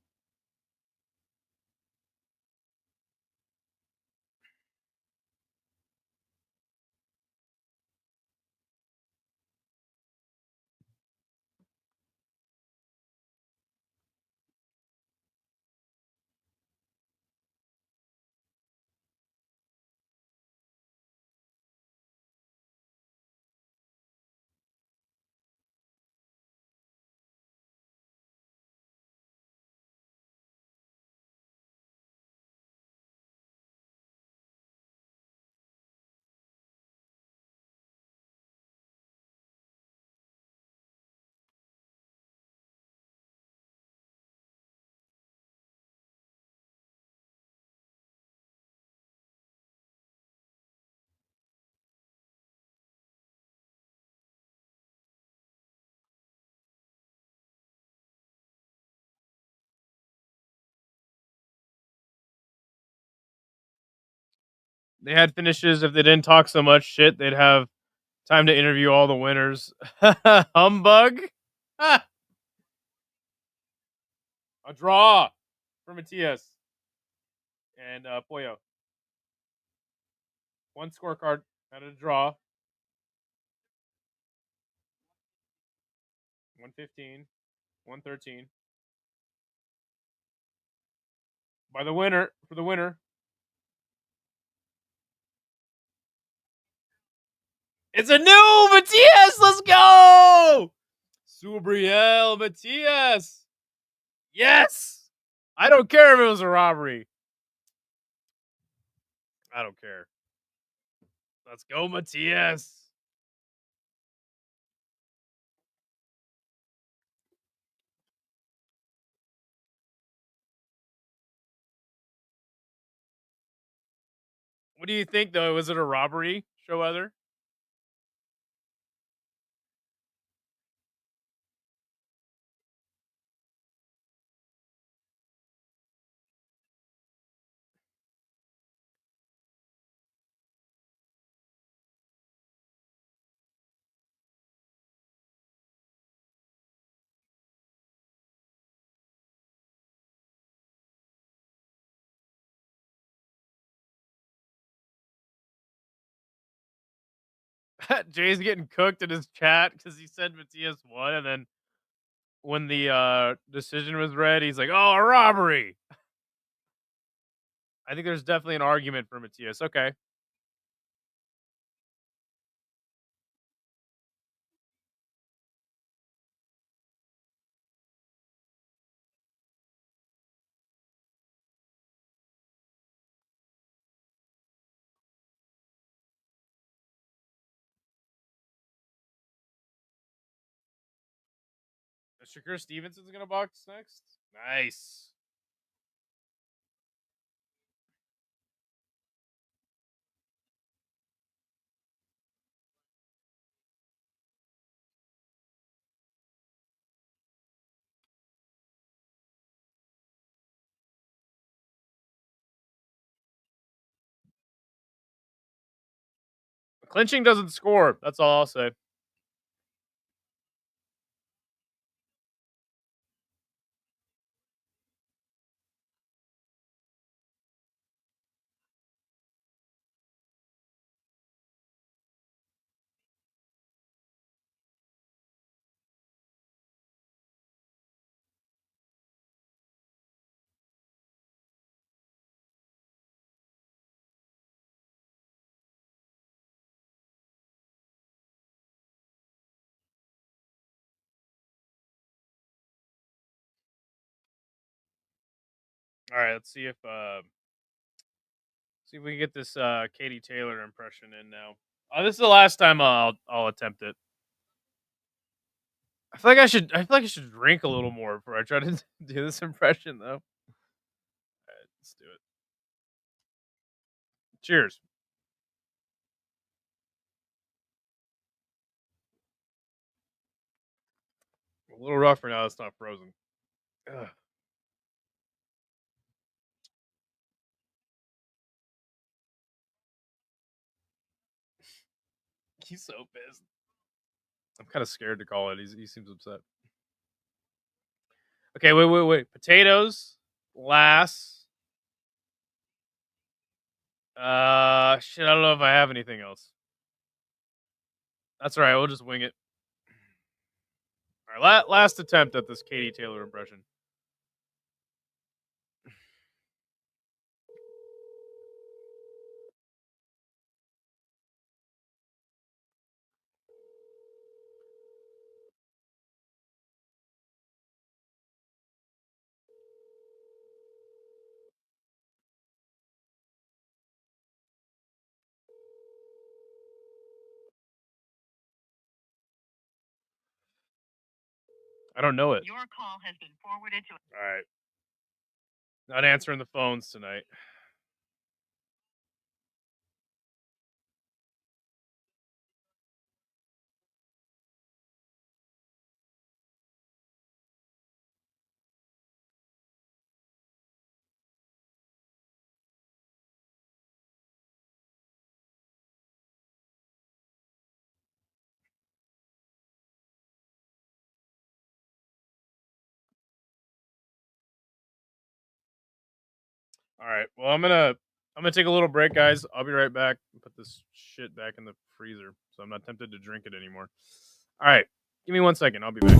They had finishes. If they didn't talk so much shit, they'd have time to interview all the winners. Humbug. A draw for Matias and Pollo. One scorecard and a draw. 115, 113. By the winner, for the winner. It's a new Matias. Let's go. Subriel Matias. Yes. I don't care if it was a robbery. I don't care. Let's go, Matias. What do you think, though? Was it a robbery, show other? Jay's getting cooked in his chat because he said Matias won, and then when the decision was read, he's like, "Oh, a robbery." I think there's definitely an argument for Matthias. Okay. Shakur Stevenson's gonna box next. Nice. Clinching doesn't score. That's all I'll say. All right, let's see if we can get this Katie Taylor impression in now. This is the last time I'll attempt it. I feel like I should drink a little more before I try to do this impression, though. All right, let's do it. Cheers. A little rough for now. It's not frozen. Ugh. He's so pissed. I'm kind of scared to call it. He seems upset. Okay, wait. Potatoes. Glass. Shit, I don't know if I have anything else. That's all right. We'll just wing it. All right, last attempt at this Katie Taylor impression. I don't know it. Your call has been forwarded to. All right. Not answering the phones tonight. All right. Well, I'm gonna take a little break, guys. I'll be right back. Put this shit back in the freezer, so I'm not tempted to drink it anymore. All right. Give me 1 second. I'll be back.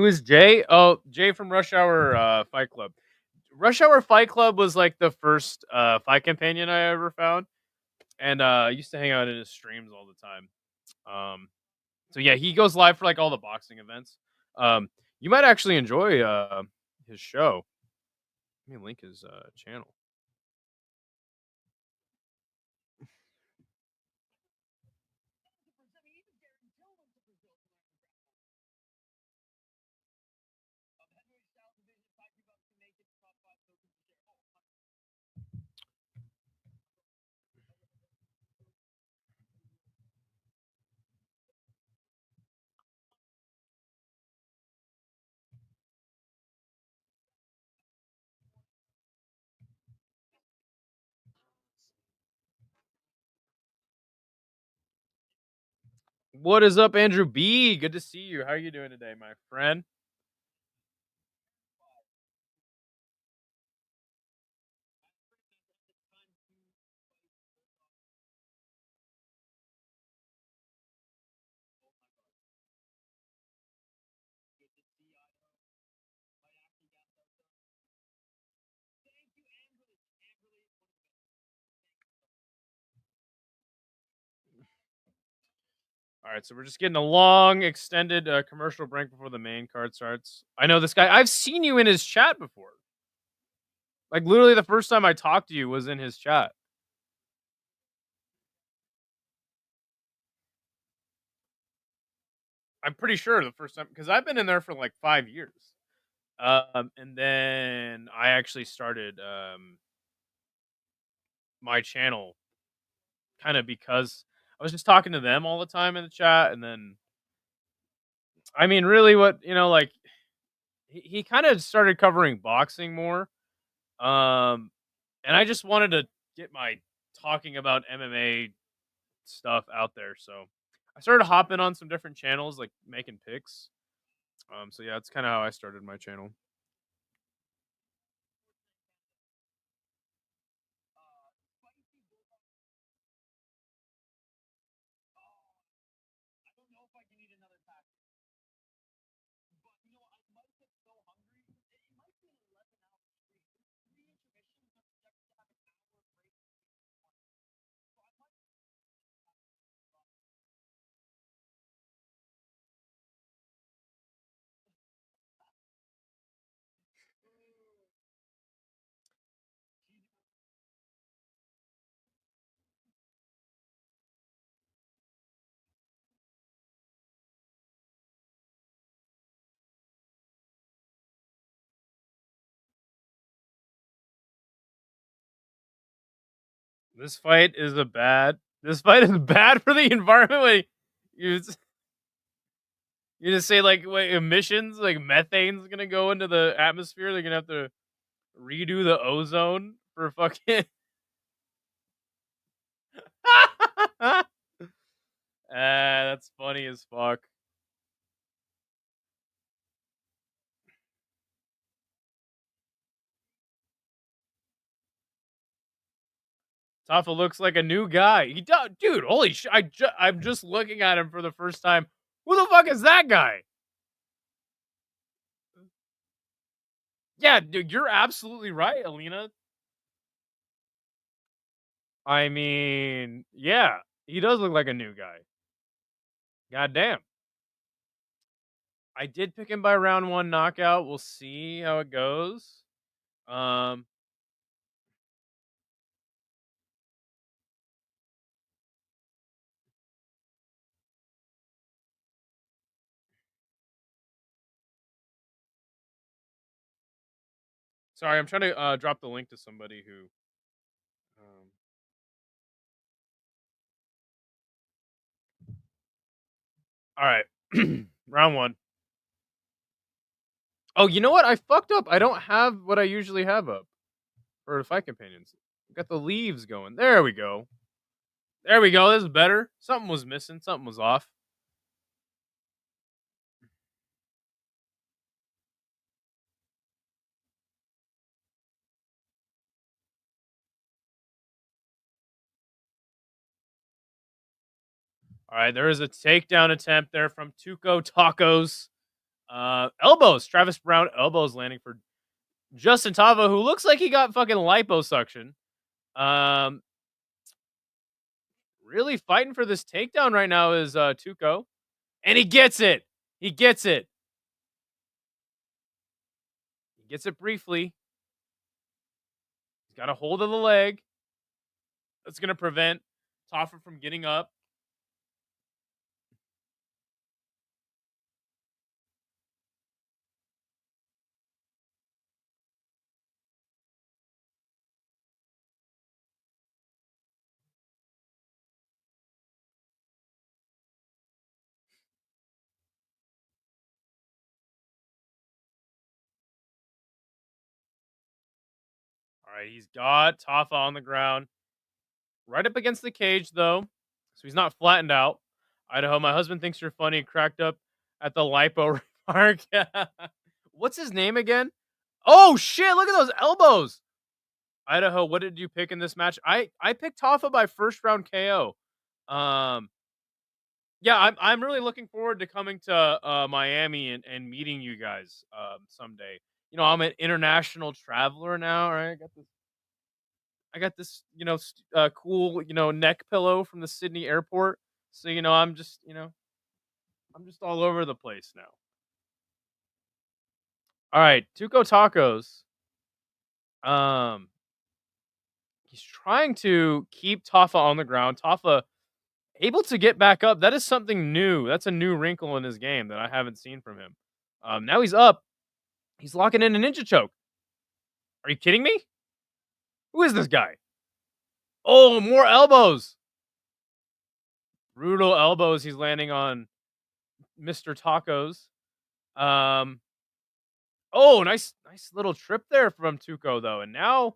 Who is Jay? Oh, Jay from Rush Hour Fight Club. Rush Hour Fight Club was like the first fight companion I ever found, and I used to hang out in his streams all the time. So yeah, he goes live for like all the boxing events. You might actually enjoy his show. Let me link his channel. What is up, Andrew B? Good to see you. How are you doing today, my friend? All right, so we're just getting a long, extended commercial break before the main card starts. I know this guy. I've seen you in his chat before. Like, literally the first time I talked to you was in his chat. I'm pretty sure the first time, because I've been in there for like 5 years. And then I actually started my channel kind of because I was just talking to them all the time in the chat. And then, I mean, really what, like, he kind of started covering boxing more. And I just wanted to get my talking about MMA stuff out there. So I started hopping on some different channels, like making picks. So yeah, that's kind of how I started my channel. This fight is bad for the environment. Wait, you just say like, wait, emissions, like methane's gonna go into the atmosphere. They're gonna have to redo the ozone for fucking. That's funny as fuck. Tafa looks like a new guy. He does, dude. Holy shit! I'm just looking at him for the first time. Who the fuck is that guy? Yeah, dude, you're absolutely right, Alina. I mean, yeah, he does look like a new guy. God damn. I did pick him by round 1 knockout. We'll see how it goes. Um, Sorry, I'm trying to drop the link to somebody who. All right, round 1. Oh, you know what? I fucked up. I don't have what I usually have up for the fight companions. Got the leaves going. There we go. There we go. This is better. Something was missing. Something was off. All right, there is a takedown attempt there from Tuco Tokkos. Elbows. Travis Brown elbows landing for Justin Tafa, who looks like he got fucking liposuction. Really fighting for this takedown right now is Tuco. And he gets it. He gets it. He gets it briefly. He's got a hold of the leg. That's going to prevent Tafa from getting up. All right, he's got Tafa on the ground. Right up against the cage, though. So he's not flattened out. Idaho, my husband thinks you're funny. Cracked up at the lipo remark. What's his name again? Oh, shit. Look at those elbows. Idaho, what did you pick in this match? I picked Tafa by first round KO. Yeah, I'm really looking forward to coming to Miami and meeting you guys someday. You know, I'm an international traveler now, right? I got this, cool, neck pillow from the Sydney airport. So, I'm just all over the place now. All right, Tuco Tacos. He's trying to keep Tafa on the ground. Tafa able to get back up. That is something new. That's a new wrinkle in his game that I haven't seen from him. Now he's up. He's locking in a ninja choke. Are you kidding me? Who is this guy? Oh, more elbows. Brutal elbows he's landing on Mr. Tacos. Oh, nice little trip there from Tuco, though. And now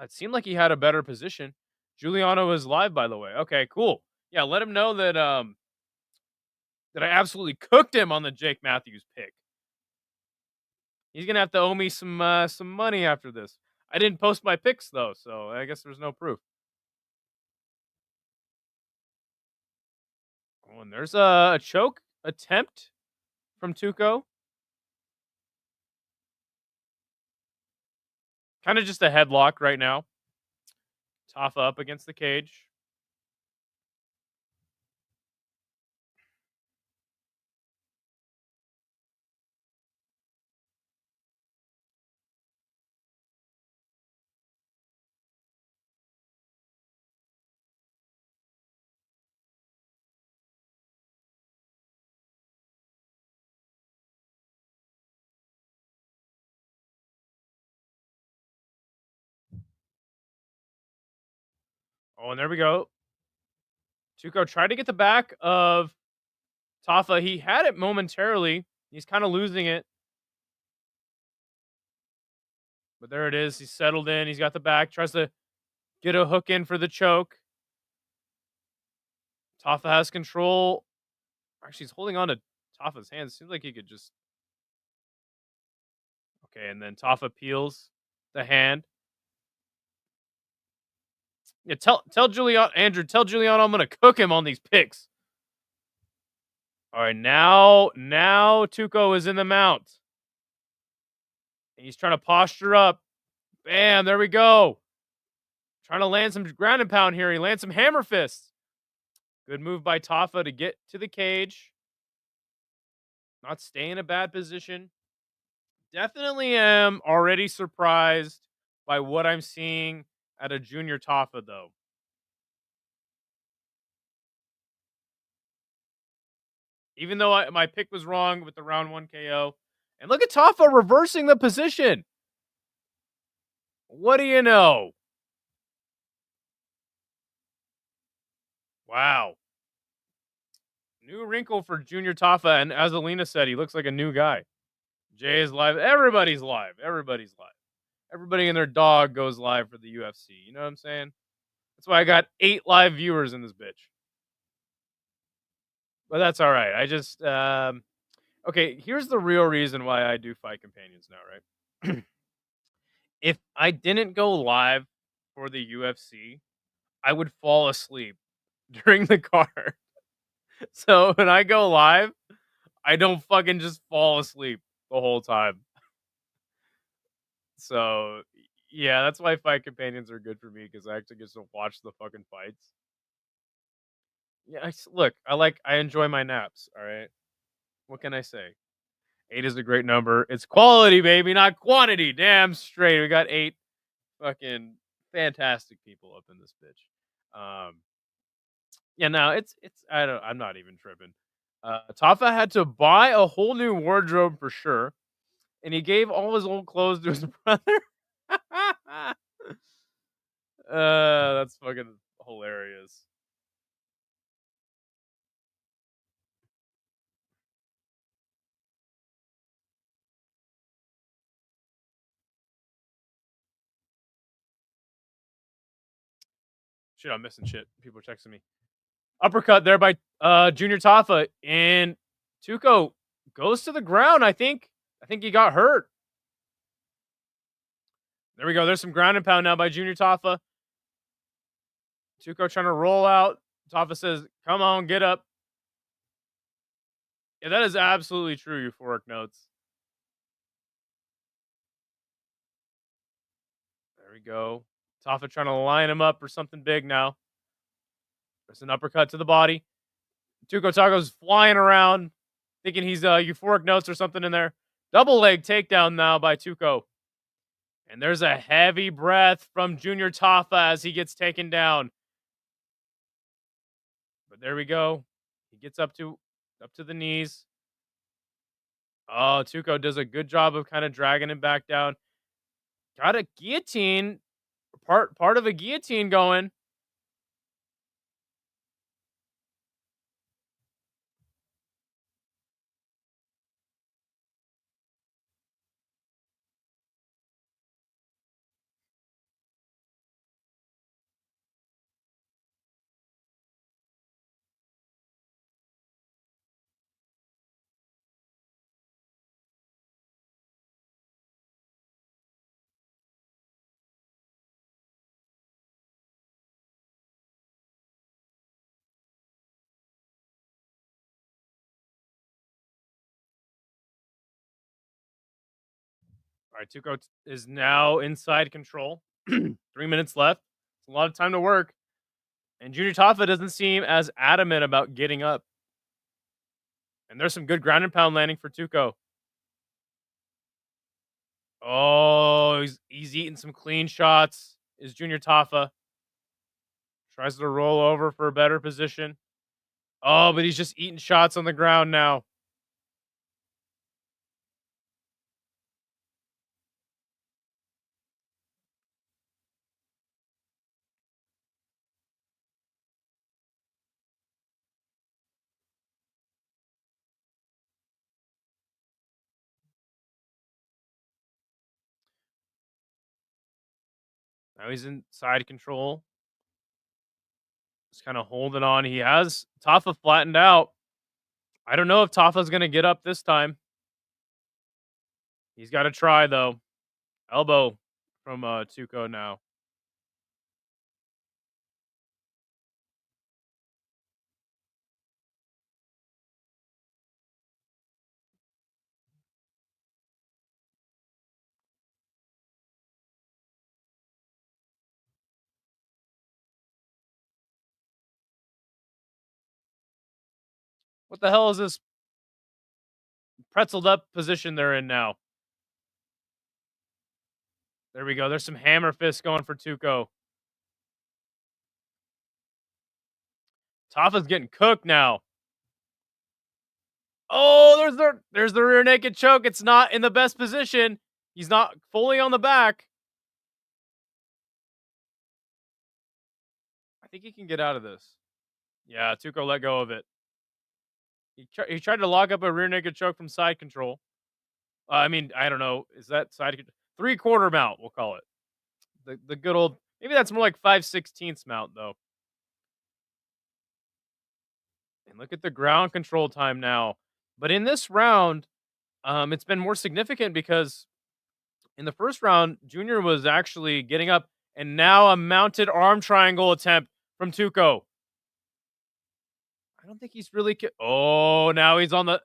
it seemed like he had a better position. Giuliano is live, by the way. Okay, cool. Yeah, let him know that that I absolutely cooked him on the Jake Matthews pick. He's gonna have to owe me some money after this. I didn't post my picks though, so I guess there's no proof. Oh, and there's a choke attempt from Tuco. Kind of just a headlock right now. Tafa up against the cage. Oh, and there we go. Tuco tried to get the back of Tafa. He had it momentarily. He's kind of losing it. But there it is. He's settled in. He's got the back. Tries to get a hook in for the choke. Tafa has control. Actually, he's holding on to Tafa's hands. Seems like he could just... Okay, and then Tafa peels the hand. Yeah, tell Giuliano, Andrew, tell Giuliano I'm gonna cook him on these picks. All right, now Tuco is in the mount. He's trying to posture up. Bam, there we go. Trying to land some ground and pound here. He lands some hammer fists. Good move by Tafa to get to the cage. Not stay in a bad position. Definitely am already surprised by what I'm seeing at a junior Tafa, though. Even though my pick was wrong with the round 1 KO. And look at Tafa reversing the position. What do you know? Wow. New wrinkle for junior Tafa. And as Alina said, he looks like a new guy. Jay is live. Everybody's live. Everybody's live. Everybody and their dog goes live for the UFC. You know what I'm saying? That's why I got 8 live viewers in this bitch. But that's all right. I just... okay, here's the real reason why I do Fight Companions now, right? If I didn't go live for the UFC, I would fall asleep during the card. So when I go live, I don't fucking just fall asleep the whole time. So, yeah, that's why fight companions are good for me because I actually get to watch the fucking fights. Yeah, look, I enjoy my naps. All right, what can I say? 8 is a great number. It's quality, baby, not quantity. Damn straight. We got 8 fucking fantastic people up in this bitch. Yeah, no, it's I'm not even tripping. Tafa had to buy a whole new wardrobe for sure, and he gave all his old clothes to his brother. That's fucking hilarious. Shit, I'm missing shit. People are texting me. Uppercut there by Junior Tafa, and Tuco goes to the ground. I think he got hurt. There we go. There's some ground and pound now by Junior Tafa. Tuco trying to roll out. Tafa says, "Come on, get up." Yeah, that is absolutely true. Euphoric notes. There we go. Tafa trying to line him up for something big now. There's an uppercut to the body. Tuco Taco's flying around, thinking he's euphoric notes or something in there. Double leg takedown now by Tuco. And there's a heavy breath from Junior Tafa as he gets taken down. But there we go. He gets up to the knees. Oh, Tuco does a good job of kind of dragging him back down. Got a guillotine, part of a guillotine going. All right, Tuco is now inside control. 3 minutes left. It's a lot of time to work. And Junior Tafa doesn't seem as adamant about getting up. And there's some good ground and pound landing for Tuco. Oh, he's eating some clean shots. Is Junior Tafa. Tries to roll over for a better position. Oh, but he's just eating shots on the ground now. Now he's in side control. Just kind of holding on. He has Tafa flattened out. I don't know if Tafa's going to get up this time. He's got to try, though. Elbow from Tuco now. What the hell is this pretzeled up position they're in now? There we go. There's some hammer fists going for Tuco. Tafa's getting cooked now. Oh, there's the rear naked choke. It's not in the best position. He's not fully on the back. I think he can get out of this. Yeah, Tuco let go of it. He tried to lock up a rear naked choke from side control. I don't know. Is that side control? 3/4 mount, we'll call it. The good old, maybe that's more like 5/16 mount, though. And look at the ground control time now. But in this round, it's been more significant because in the first round, Junior was actually getting up, and now a mounted arm triangle attempt from Tuco. I don't think he's really. Oh, now he's on the.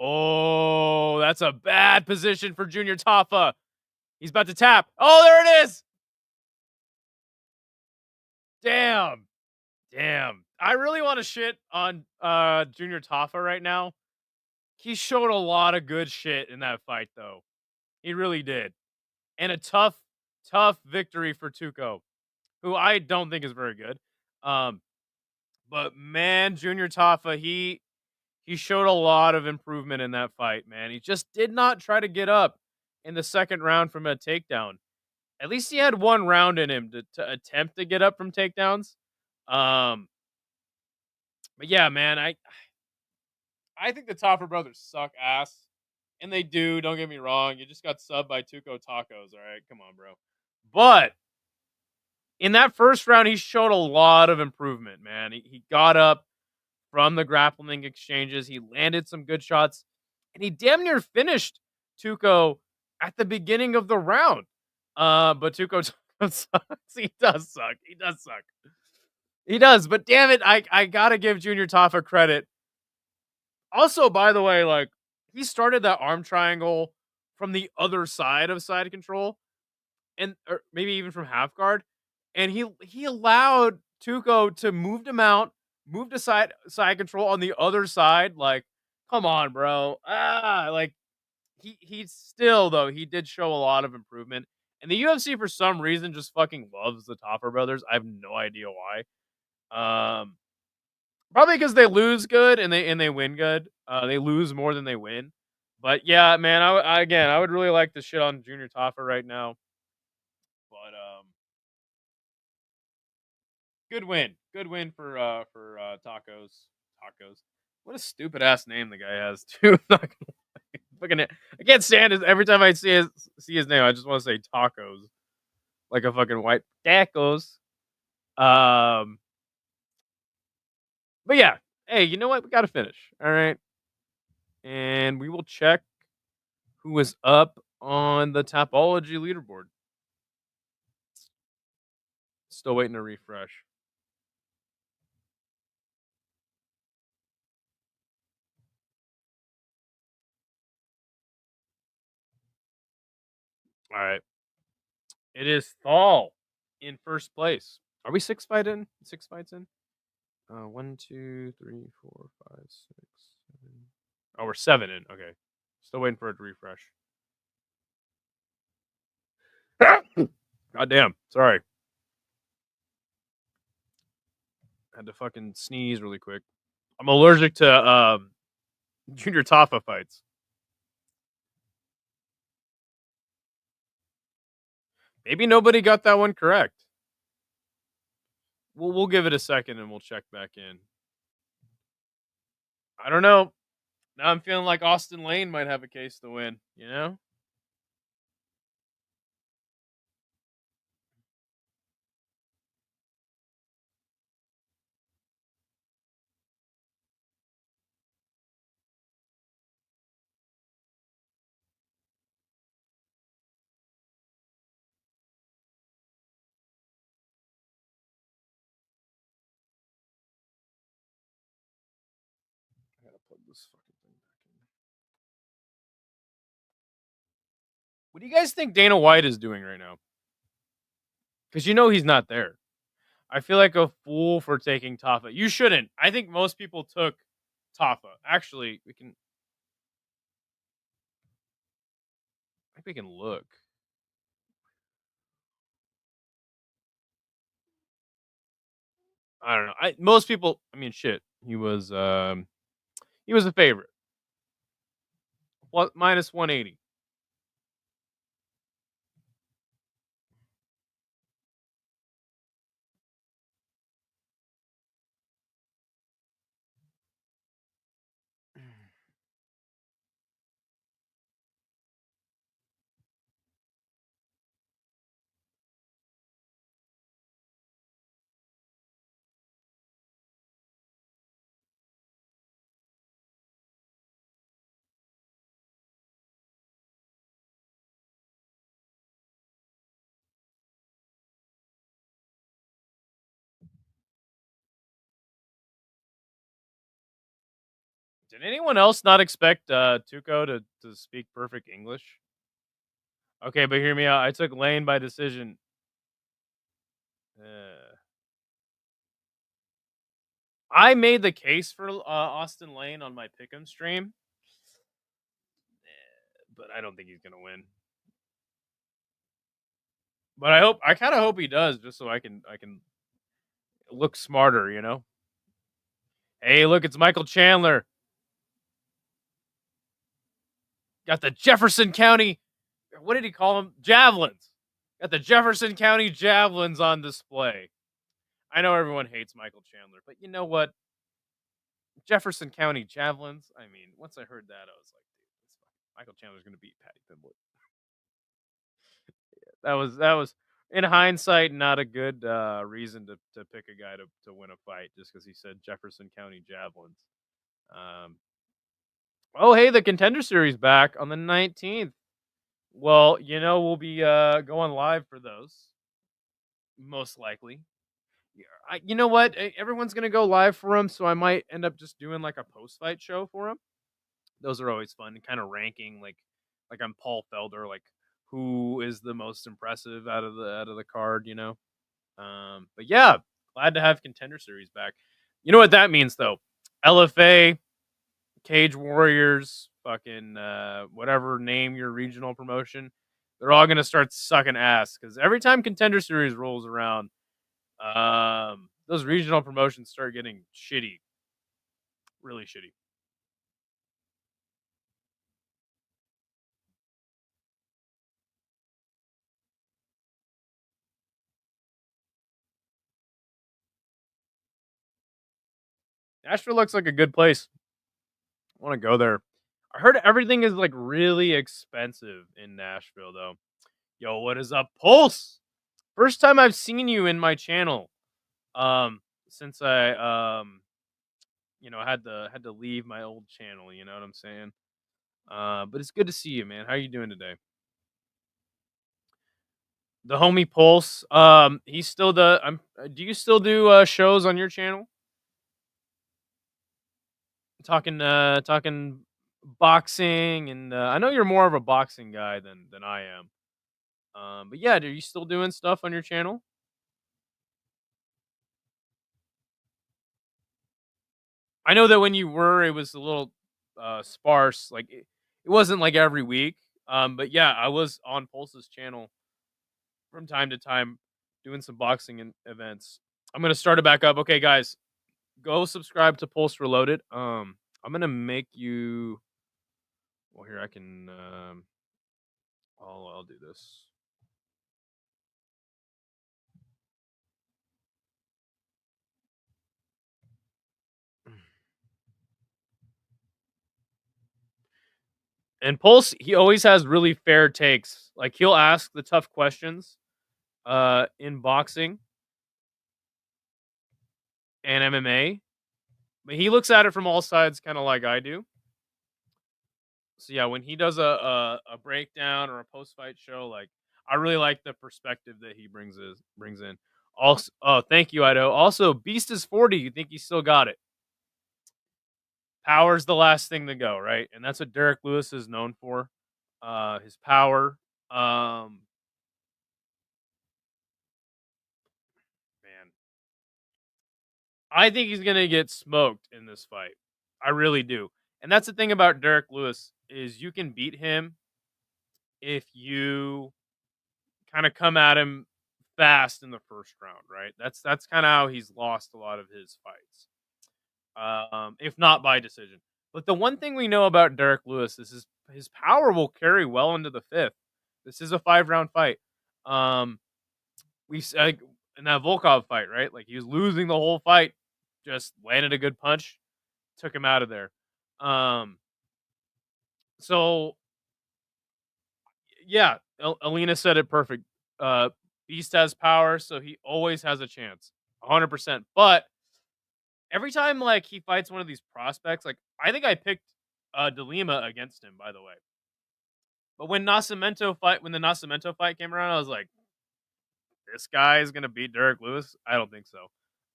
Oh, that's a bad position for Junior Tafa. He's about to tap. Oh, there it is. Damn. I really want to shit on Junior Tafa right now. He showed a lot of good shit in that fight, though. He really did. And a tough victory for Tuco, who I don't think is very good. But man, Junior Tafa, he showed a lot of improvement in that fight, man. He just did not try to get up in the second round from a takedown. At least he had one round in him to attempt to get up from takedowns. But yeah, man, I think the Topper brothers suck ass. And they do, don't get me wrong. You just got subbed by Tuco Tokkos, all right? Come on, bro. But in that first round, he showed a lot of improvement, man. He got up from the grappling exchanges. He landed some good shots. And he damn near finished Tuco at the beginning of the round. But Tuco sucks. He does suck. He does. But damn it, I got to give Junior Tafa credit. Also, by the way, like, he started that arm triangle from the other side of side control, or maybe even from half guard, and he allowed Tuco to move him out, move to side control on the other side. Like, come on, bro. Like he still though he did show a lot of improvement, and the UFC for some reason just fucking loves the Topper brothers. I have no idea why. Probably because they lose good and they win good. They lose more than they win. But yeah, man, I would really like to shit on Junior Tafa right now. But good win for Tacos. What a stupid ass name the guy has too. Fucking, I can't stand it. Every time I see his name, I just want to say tacos, like a fucking white tacos. But yeah, hey, you know what? We got to finish. All right. And we will check who is up on the Tapology leaderboard. Still waiting to refresh. All right. It is Thal in first place. Are we 6 fights in? 6 fights in? 1, 2, 3, 4, 5, 6, 7. Oh, we're 7 in. Okay. Still waiting for it to refresh. God damn. Sorry. Had to fucking sneeze really quick. I'm allergic to Junior Tafa fights. Maybe nobody got that one correct. We'll give it a second and we'll check back in. I don't know. Now I'm feeling like Austen Lane might have a case to win, you know? I gotta plug this fucking thing back in. What do you guys think Dana White is doing right now? Because you know he's not there. I feel like a fool for taking Tafa. You shouldn't. I think most people took Tafa. Actually, I think we can look. I don't know. Most people. I mean, shit. He was a favorite. Minus 180. Did anyone else not expect Tuco to speak perfect English? Okay, but hear me out. I took Lane by decision. I made the case for Austen Lane on my Pick'em stream, but I don't think he's gonna win. But I kind of hope he does, just so I can look smarter, you know. Hey, look, it's Michael Chandler. Got the Jefferson County, what did he call them? Javelins. Got the Jefferson County Javelins on display. I know everyone hates Michael Chandler, but you know what? Jefferson County Javelins. I mean, once I heard that, I was like, dude, Michael Chandler's going to beat Patty Pimblett. That was in hindsight not a good reason to pick a guy to win a fight just because he said Jefferson County Javelins. Oh, hey, the Contender Series back on the 19th. Well, you know, we'll be going live for those, most likely. You know what? Everyone's going to go live for them, so I might end up just doing like a post-fight show for them. Those are always fun, kind of ranking like I'm Paul Felder, like who is the most impressive out of the card, you know. But yeah, glad to have Contender Series back. You know what that means though? LFA, Cage Warriors, fucking whatever name your regional promotion, they're all gonna start sucking ass because every time Contender Series rolls around, those regional promotions start getting shitty, really shitty. Nashville looks like a good place. I want to go there. I heard everything is like really expensive in Nashville though. Yo, what is up, Pulse? First time I've seen you in my channel. Since I had to leave my old channel, you know what I'm saying? But it's good to see you, man. How are you doing today? The homie Pulse. He's still do you still do shows on your channel? Talking boxing, and I know you're more of a boxing guy than I am. But yeah, are you still doing stuff on your channel? I know that when you were, it was a little sparse. Like it wasn't like every week. But yeah, I was on Pulse's channel from time to time doing some boxing events. I'm gonna start it back up. Okay, guys, go subscribe to Pulse Reloaded. I'm gonna make you. Well, here I can. I'll do this. And Pulse, he always has really fair takes. Like he'll ask the tough questions in boxing and MMA. But he looks at it from all sides, kind of like I do. So yeah, when he does a breakdown or a post fight show, like I really like the perspective that he brings in. Also, oh, thank you, Ido. Also, Beast is 40. You think he still got it? Power's the last thing to go, right? And that's what Derrick Lewis is known for. His power. Man, I think he's gonna get smoked in this fight. I really do. And that's the thing about Derrick Lewis is you can beat him if you kind of come at him fast in the first round, right? That's kind of how he's lost a lot of his fights. If not by decision. But the one thing we know about Derrick Lewis is his power will carry well into the fifth. This is a 5-round fight. We like in that Volkov fight, right? Like he was losing the whole fight, just landed a good punch, took him out of there. So yeah, Alina said it perfect. Beast has power, so he always has a chance, 100%. But every time like he fights one of these prospects, like I think I picked DeLima against him, by the way. But when the Nascimento fight came around, I was like, this guy is gonna beat Derrick Lewis? I don't think so.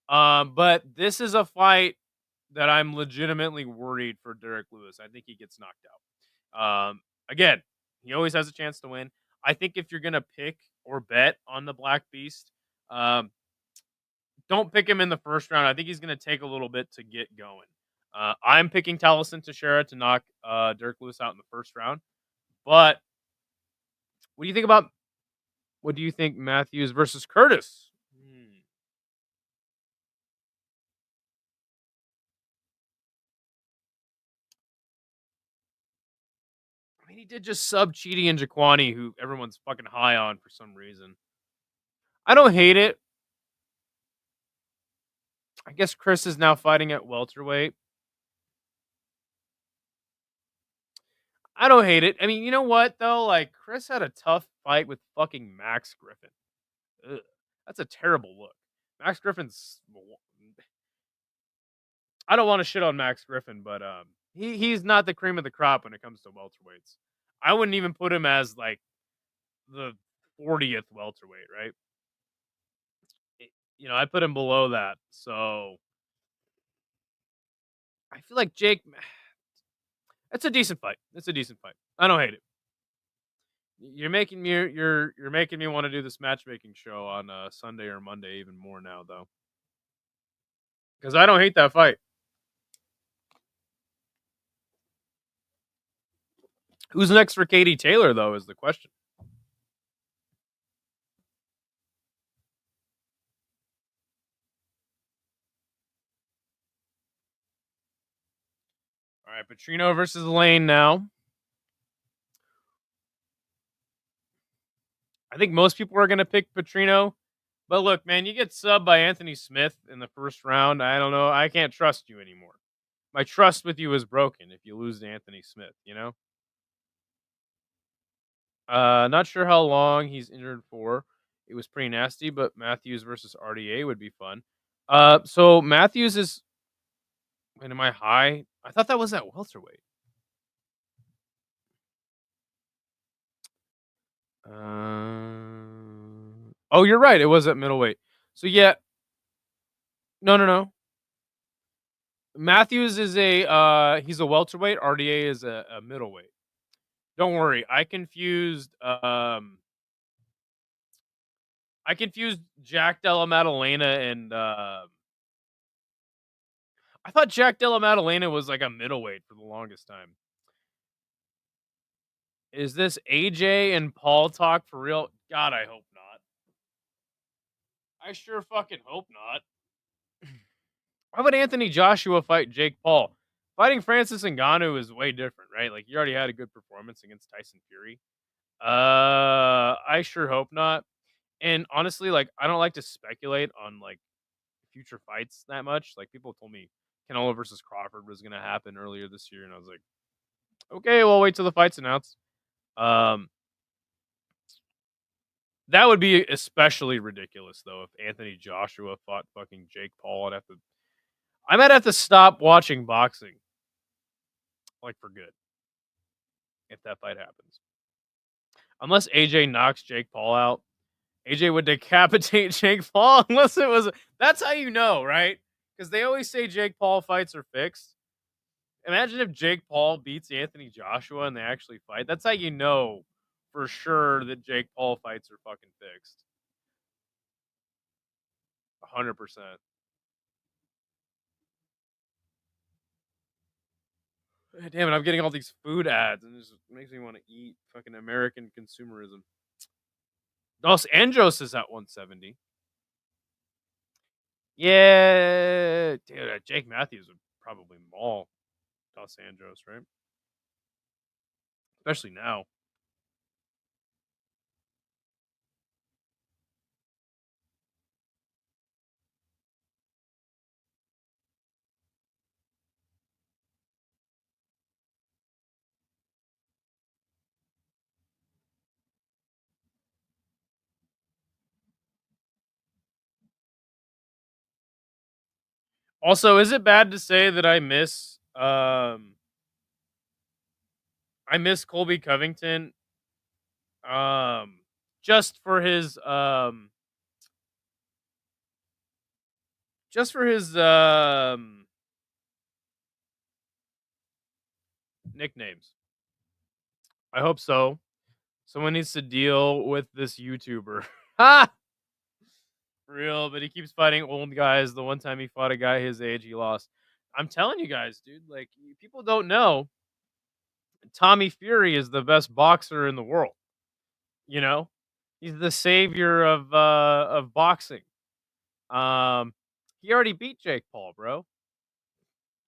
But this is a fight that I'm legitimately worried for Derrick Lewis. I think he gets knocked out. Again, he always has a chance to win. I think if you're gonna pick or bet on the Black Beast, don't pick him in the first round. I think he's gonna take a little bit to get going. I'm picking Tallison Teixeira to knock Derrick Lewis out in the first round. But what do you think about? What do you think Matthews versus Curtis? I mean, he did just sub Chidi and Njokuani, who everyone's fucking high on for some reason. I don't hate it. I guess Chris is now fighting at welterweight. I don't hate it. I mean, you know what though? Like Chris had a tough fight with fucking Max Griffin. Ugh, that's a terrible look. Max Griffin's. I don't want to shit on Max Griffin, but he's not the cream of the crop when it comes to welterweights. I wouldn't even put him as like the 40th welterweight, right? You know, I put him below that. So I feel like Jake. It's a decent fight. It's a decent fight. I don't hate it. You're making me you're making me want to do this matchmaking show on Sunday or Monday even more now though, because I don't hate that fight. Who's next for Katie Taylor though is the question. All right, Petrino versus Lane now. I think most people are going to pick Petrino. But look, man, you get subbed by Anthony Smith in the first round. I don't know. I can't trust you anymore. My trust with you is broken if you lose to Anthony Smith, you know? Not sure how long he's injured for. It was pretty nasty, but Matthews versus RDA would be fun. So Matthews is... Wait, am I high? I thought that was at welterweight. Oh, you're right. It was at middleweight. So yeah. No. Matthews is he's a welterweight. RDA is a middleweight. Don't worry. I confused Jack Della Maddalena and I thought Jack Della Maddalena was like a middleweight for the longest time. Is this AJ and Paul talk for real? God, I hope not. I sure fucking hope not. How about Anthony Joshua fight Jake Paul? Fighting Francis Ngannou is way different, right? Like, you already had a good performance against Tyson Fury. I sure hope not. And honestly, like, I don't like to speculate on, like, future fights that much. Like, people told me Canelo versus Crawford was going to happen earlier this year, and I was like, okay, well, wait till the fight's announced. That would be especially ridiculous, though, if Anthony Joshua fought fucking Jake Paul. I might have to stop watching boxing, like, for good, if that fight happens. Unless AJ knocks Jake Paul out. AJ would decapitate Jake Paul unless it was... That's how you know, right? Because they always say Jake Paul fights are fixed. Imagine if Jake Paul beats Anthony Joshua and they actually fight. That's how you know for sure that Jake Paul fights are fucking fixed. 100%. Damn it, I'm getting all these food ads and it just makes me want to eat fucking American consumerism. Dos Anjos is at 170. Yeah, dude, Jake Matthews would probably maul Dos Anjos, right? Especially now. Also, is it bad to say that I miss Colby Covington just for his nicknames. I hope so. Someone needs to deal with this YouTuber. Ha! For real, but he keeps fighting old guys. The one time he fought a guy his age, he lost. I'm telling you guys, dude, like people don't know Tommy Fury is the best boxer in the world. You know? He's the savior of boxing. He already beat Jake Paul, bro.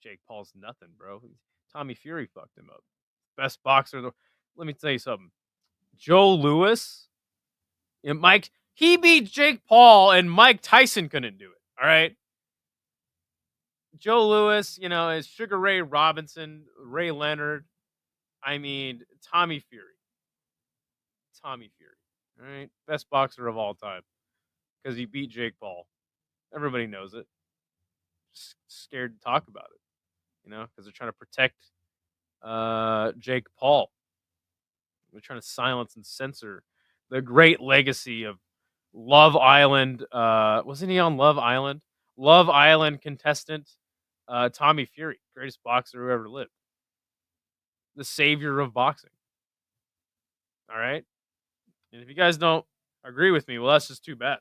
Jake Paul's nothing, bro. Tommy Fury fucked him up. Best boxer. Let me tell you something. Joe Louis and Mike, he beat Jake Paul and Mike Tyson couldn't do it. All right. Joe Louis, is Sugar Ray Robinson, Ray Leonard. I mean, Tommy Fury. Tommy Fury. All right. Best boxer of all time. Because he beat Jake Paul. Everybody knows it. Just scared to talk about it. Because they're trying to protect Jake Paul. They're trying to silence and censor the great legacy of Love Island. Wasn't he on Love Island? Love Island contestant Tommy Fury, greatest boxer who ever lived. The savior of boxing. All right? And if you guys don't agree with me, well, that's just too bad.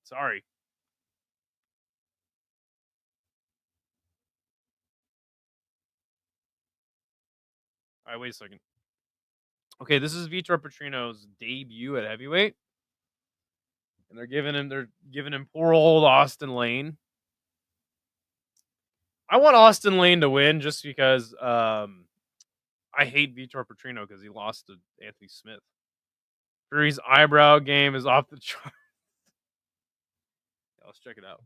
Sorry. All right, wait a second. Okay, this is Vitor Petrino's debut at heavyweight. And they're giving him poor old Austen Lane. I want Austen Lane to win just because I hate Vitor Petrino because he lost to Anthony Smith. Fury's eyebrow game is off the chart. Yeah, let's check it out.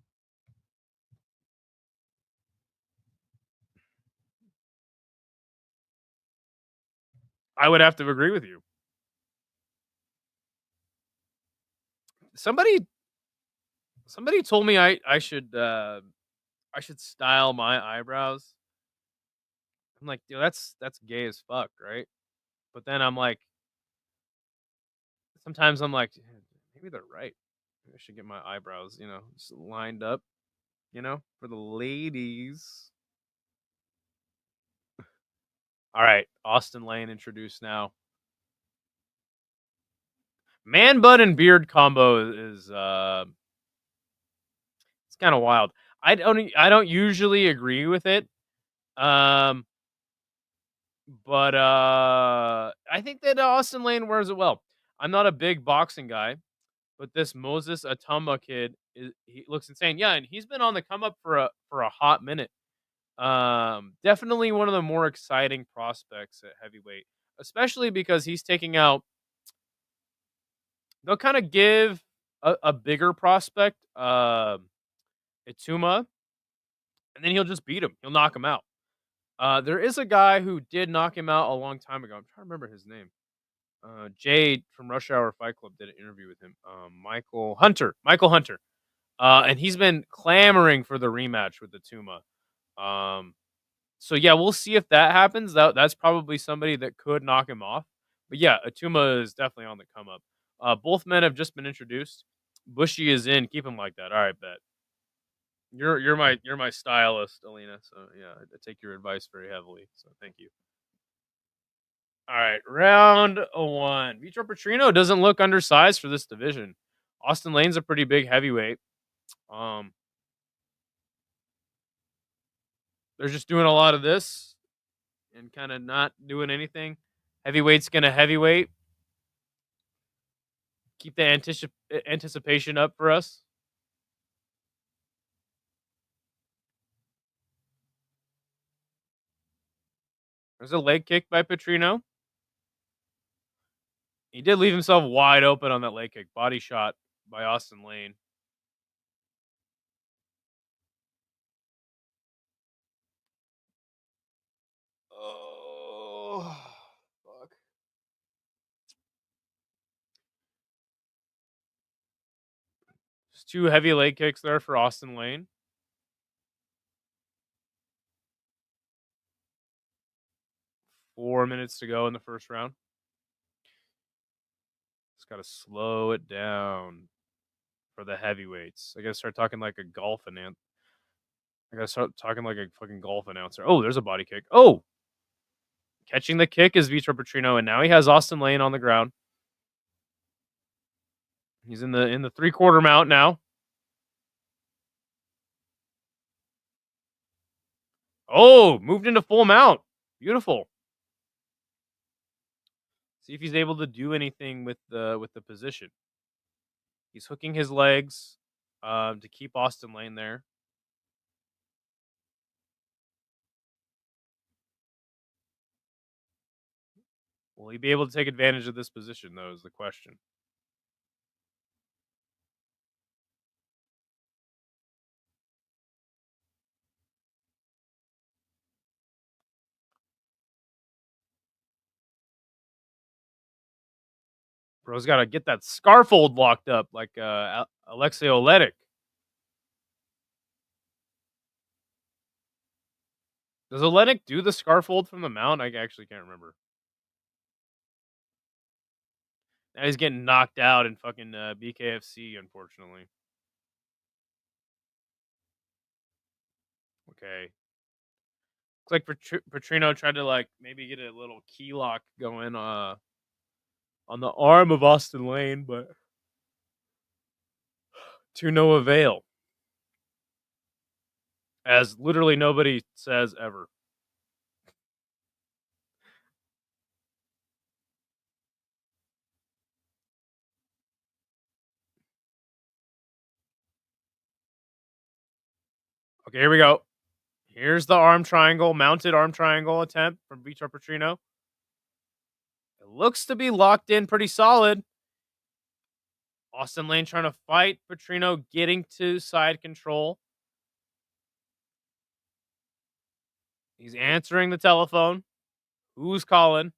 I would have to agree with you. Somebody told me I should style my eyebrows. I'm like, dude, that's gay as fuck, right? But then I'm like, sometimes I'm like, maybe they're right. Maybe I should get my eyebrows, just lined up, for the ladies. All right, Austen Lane introduced now. Man bun and beard combo is it's kind of wild. I don't usually agree with it. But I think that Austen Lane wears it well. I'm not a big boxing guy, but this Moses Atama kid he looks insane. Yeah, and he's been on the come up for a hot minute. Definitely one of the more exciting prospects at heavyweight, especially because he's taking out. They'll kind of give a bigger prospect, Ituma, and then he'll just beat him. He'll knock him out. There is a guy who did knock him out a long time ago. I'm trying to remember his name. Jade from Rush Hour Fight Club did an interview with him. Michael Hunter. And he's been clamoring for the rematch with Ituma. So yeah, we'll see if that happens. That's probably somebody that could knock him off. But yeah, Ituma is definitely on the come up. Both men have just been introduced. Bushy is in. Keep him like that. All right, bet. You're my stylist, Alina. So yeah, I take your advice very heavily. So thank you. All right, round 1. Vitor Petrino doesn't look undersized for this division. Austen Lane's a pretty big heavyweight. They're just doing a lot of this and kind of not doing anything. Heavyweight's gonna heavyweight. Keep the anticipation up for us. There's a leg kick by Petrino. He did leave himself wide open on that leg kick. Body shot by Austen Lane. Oh, fuck. There's 2 heavy leg kicks there for Austen Lane. Four minutes to go in the first round. Just got to slow it down for the heavyweights. I got to start talking like a golf announcer. I got to start talking like a fucking golf announcer. Oh, there's a body kick. Oh, Catching the kick is Vitor Petrino, and now he has Austen Lane on the ground. He's in the 3/4 mount now. Oh, moved into full mount. Beautiful. See if he's able to do anything with the position. He's hooking his legs to keep Austen Lane there. Will he be able to take advantage of this position, though, is the question. Bro's got to get that scarfold locked up like Alexei Olenek. Does Olenek do the scarfold from the mount? I actually can't remember. Now he's getting knocked out in fucking BKFC, unfortunately. Okay. Looks like Petrino tried to like maybe get a little key lock going on the arm of Austen Lane, but to no avail. As literally nobody says ever. Okay, here we go. Here's the arm triangle, mounted arm triangle attempt from Vitor Petrino. It looks to be locked in pretty solid. Austen Lane trying to fight. Petrino getting to side control. He's answering the telephone. Who's calling?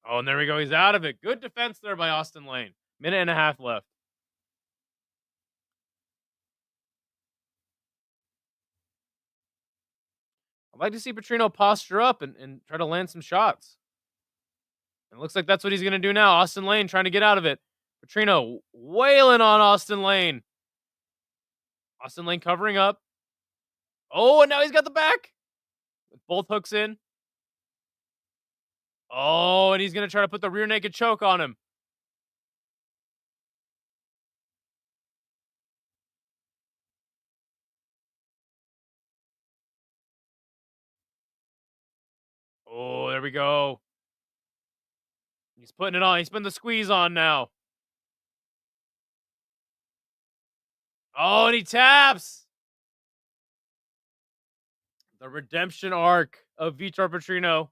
Oh, and there we go. He's out of it. Good defense there by Austen Lane. Minute and a half left. I'd like to see Petrino posture up and try to land some shots. And it looks like that's what he's going to do now. Austen Lane trying to get out of it. Petrino wailing on Austen Lane. Austen Lane covering up. Oh, and now he's got the back. With both hooks in. Oh, and he's going to try to put the rear naked choke on him. Oh, there we go. He's putting it on. He's putting the squeeze on now. Oh, and he taps. The redemption arc of Vitor Petrino.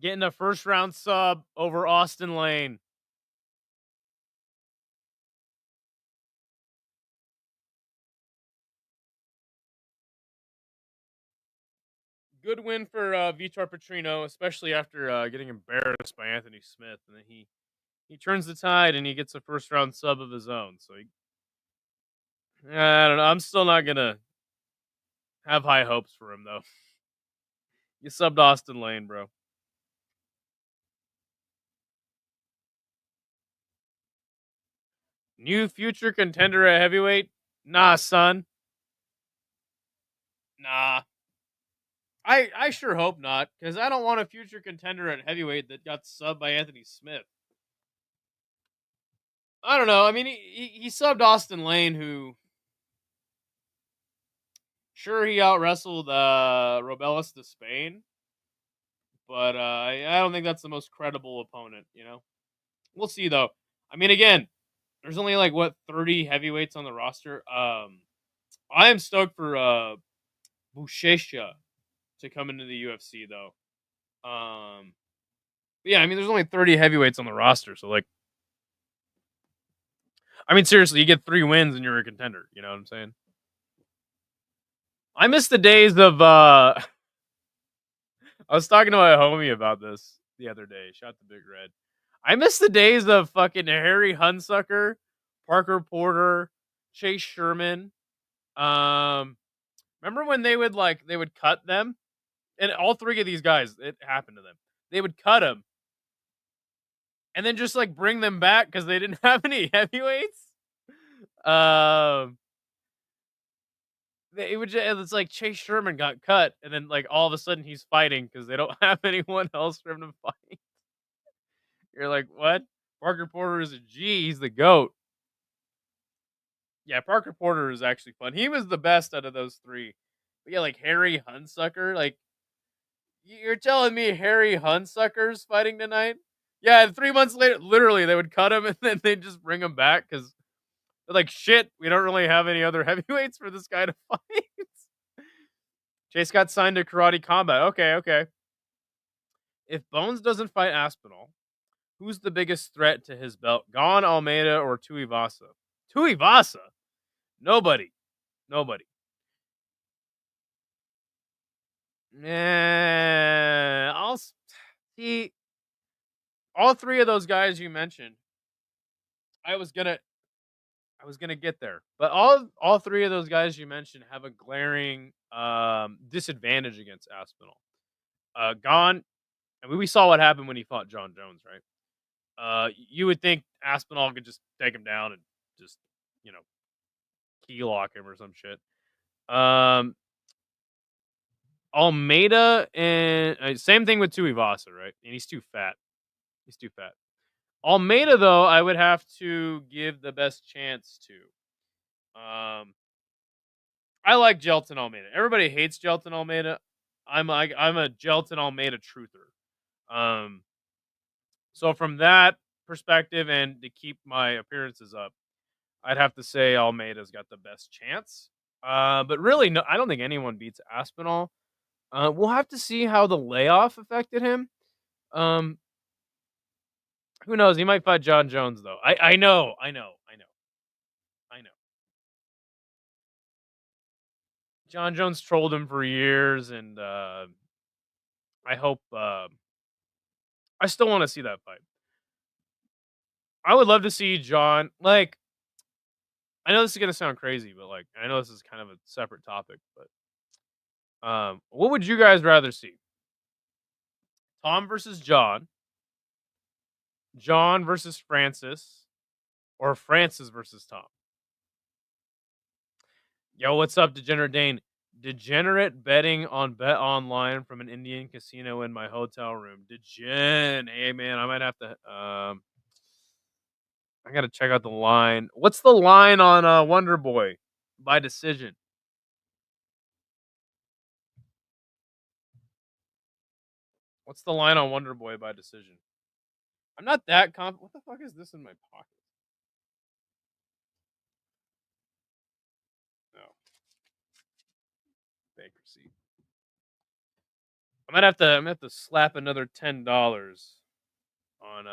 Getting a first round sub over Austen Lane. Good win for Vitor Petrino, especially after getting embarrassed by Anthony Smith. And then he turns the tide and he gets a first round sub of his own. So I don't know. I'm still not going to have high hopes for him, though. You subbed Austen Lane, bro. New future contender at heavyweight? Nah, son. Nah. I sure hope not, because I don't want a future contender at heavyweight that got subbed by Anthony Smith. I don't know. I mean, he subbed Austen Lane, who... Sure, he out-wrestled Robelis de Spain, but I don't think that's the most credible opponent, you know? We'll see, though. I mean, again, there's only, 30 heavyweights on the roster. I am stoked for Buchecha to come into the UFC, though. Yeah, I mean, there's only 30 heavyweights on the roster, so, I mean, seriously, you get 3 wins and you're a contender, you know what I'm saying? I miss the days of, I was talking to my homie about this the other day. Shout to Big Red. I miss the days of fucking Harry Hunsucker, Parker Porter, Chase Sherman. Remember when they would cut them? And all 3 of these guys, it happened to them. They would cut them. and then just like bring them back because they didn't have any heavyweights. It's like Chase Sherman got cut, and then like all of a sudden he's fighting because they don't have anyone else for him to fight. You're like, what? Parker Porter is a G. He's the GOAT. Yeah, Parker Porter is actually fun. He was the best out of those three. But yeah, like Harry Hunsucker. Like, you're telling me Harry Hunsucker's fighting tonight? Yeah, 3 months later, literally, they would cut him and then they'd just bring him back because they're like, shit, we don't really have any other heavyweights for this guy to fight. Chase got signed to Karate Combat. Okay. If Bones doesn't fight Aspinall, who's the biggest threat to his belt? Gon, Almeida, or Tuivasa? Tuivasa? Nobody. I'll see. All three of those guys you mentioned, I was gonna get there, but all three of those guys you mentioned have a glaring disadvantage against Aspinall. Gon, I mean, we saw what happened when he fought John Jones, right? You would think Aspinall could just take him down and just, key lock him or some shit. Almeida and same thing with Tuivasa, right? And he's too fat. Almeida, though, I would have to give the best chance to. I like Gelton Almeida. Everybody hates Gelton Almeida. I'm a Gelton Almeida truther. So from that perspective, and to keep my appearances up, I'd have to say Almeida's got the best chance. But really, no, I don't think anyone beats Aspinall. We'll have to see how the layoff affected him. Who knows? He might fight John Jones, though. I know. John Jones trolled him for years, and I hope. I still want to see that fight. I would love to see John. Like, I know this is gonna sound crazy, but like, I know this is kind of a separate topic, but what would you guys rather see? Tom versus John, John versus Francis, or Francis versus Tom? Yo, what's up, Degenerate Dane? Degenerate betting on Bet Online from an Indian casino in my hotel room. Degen. Hey, man, I might have to. I gotta check out the line. What's the line on Wonder Boy by decision? What's the line on Wonder Boy by decision? I'm not that confident. What the fuck is this in my pocket? No. Bank receipt. I'm gonna have to slap another $10 on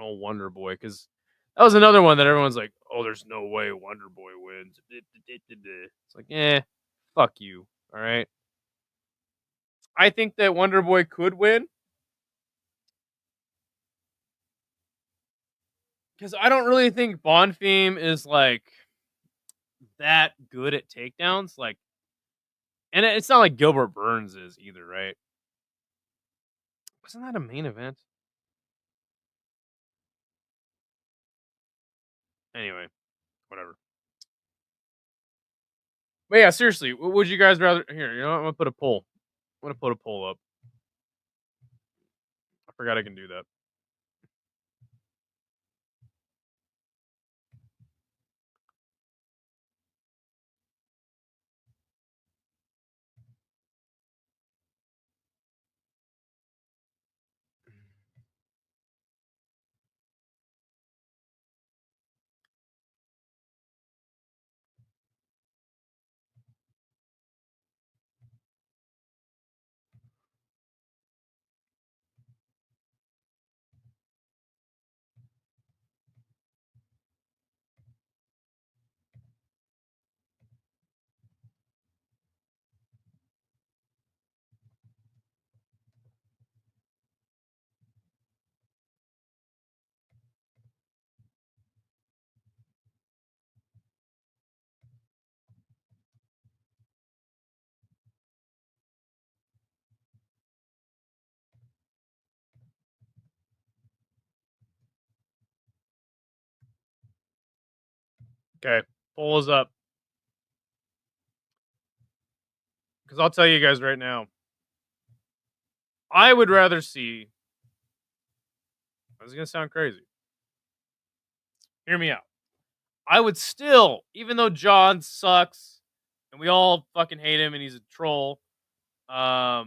old Wonder Boy, because that was another one that everyone's like, oh, there's no way Wonder Boy wins. It's like, fuck you. All right. I think that Wonder Boy could win, because I don't really think Bonfim is like that good at takedowns. Like, and it's not like Gilbert Burns is either, right? Wasn't that a main event? Anyway, whatever. But yeah, seriously, what would you guys rather? Here, you know what? I'm gonna put a poll. I'm gonna put a poll up. I forgot I can do that. Okay, poll is up. Because I'll tell you guys right now, I would rather see. This is gonna sound crazy. Hear me out. I would still, even though John sucks and we all fucking hate him and he's a troll, I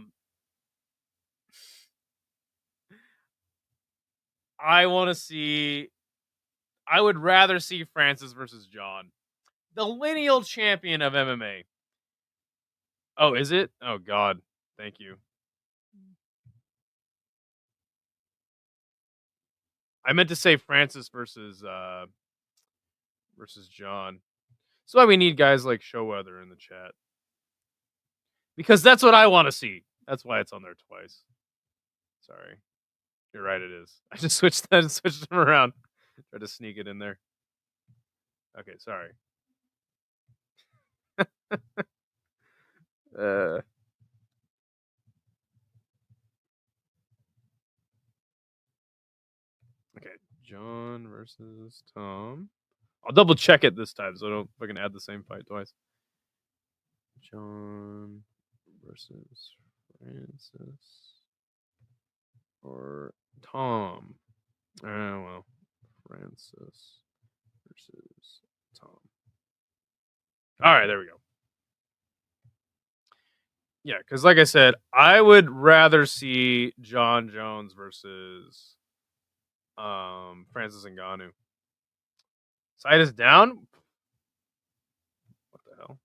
want to see. I would rather see Francis versus John, the lineal champion of MMA. Oh, is it? Oh God, thank you. I meant to say Francis versus John. That's why we need guys like Showweather in the chat. Because that's what I want to see. That's why it's on there twice. Sorry. You're right, it is. I just switched them around. Tried to sneak it in there. Okay, sorry. Okay, John versus Tom. I'll double check it this time so I don't fucking add the same fight twice. John versus Francis or Tom. Well, Francis versus Tom. All right, there we go. Yeah, because like I said, I would rather see John Jones versus Francis Ngannou. Side is down. What the hell?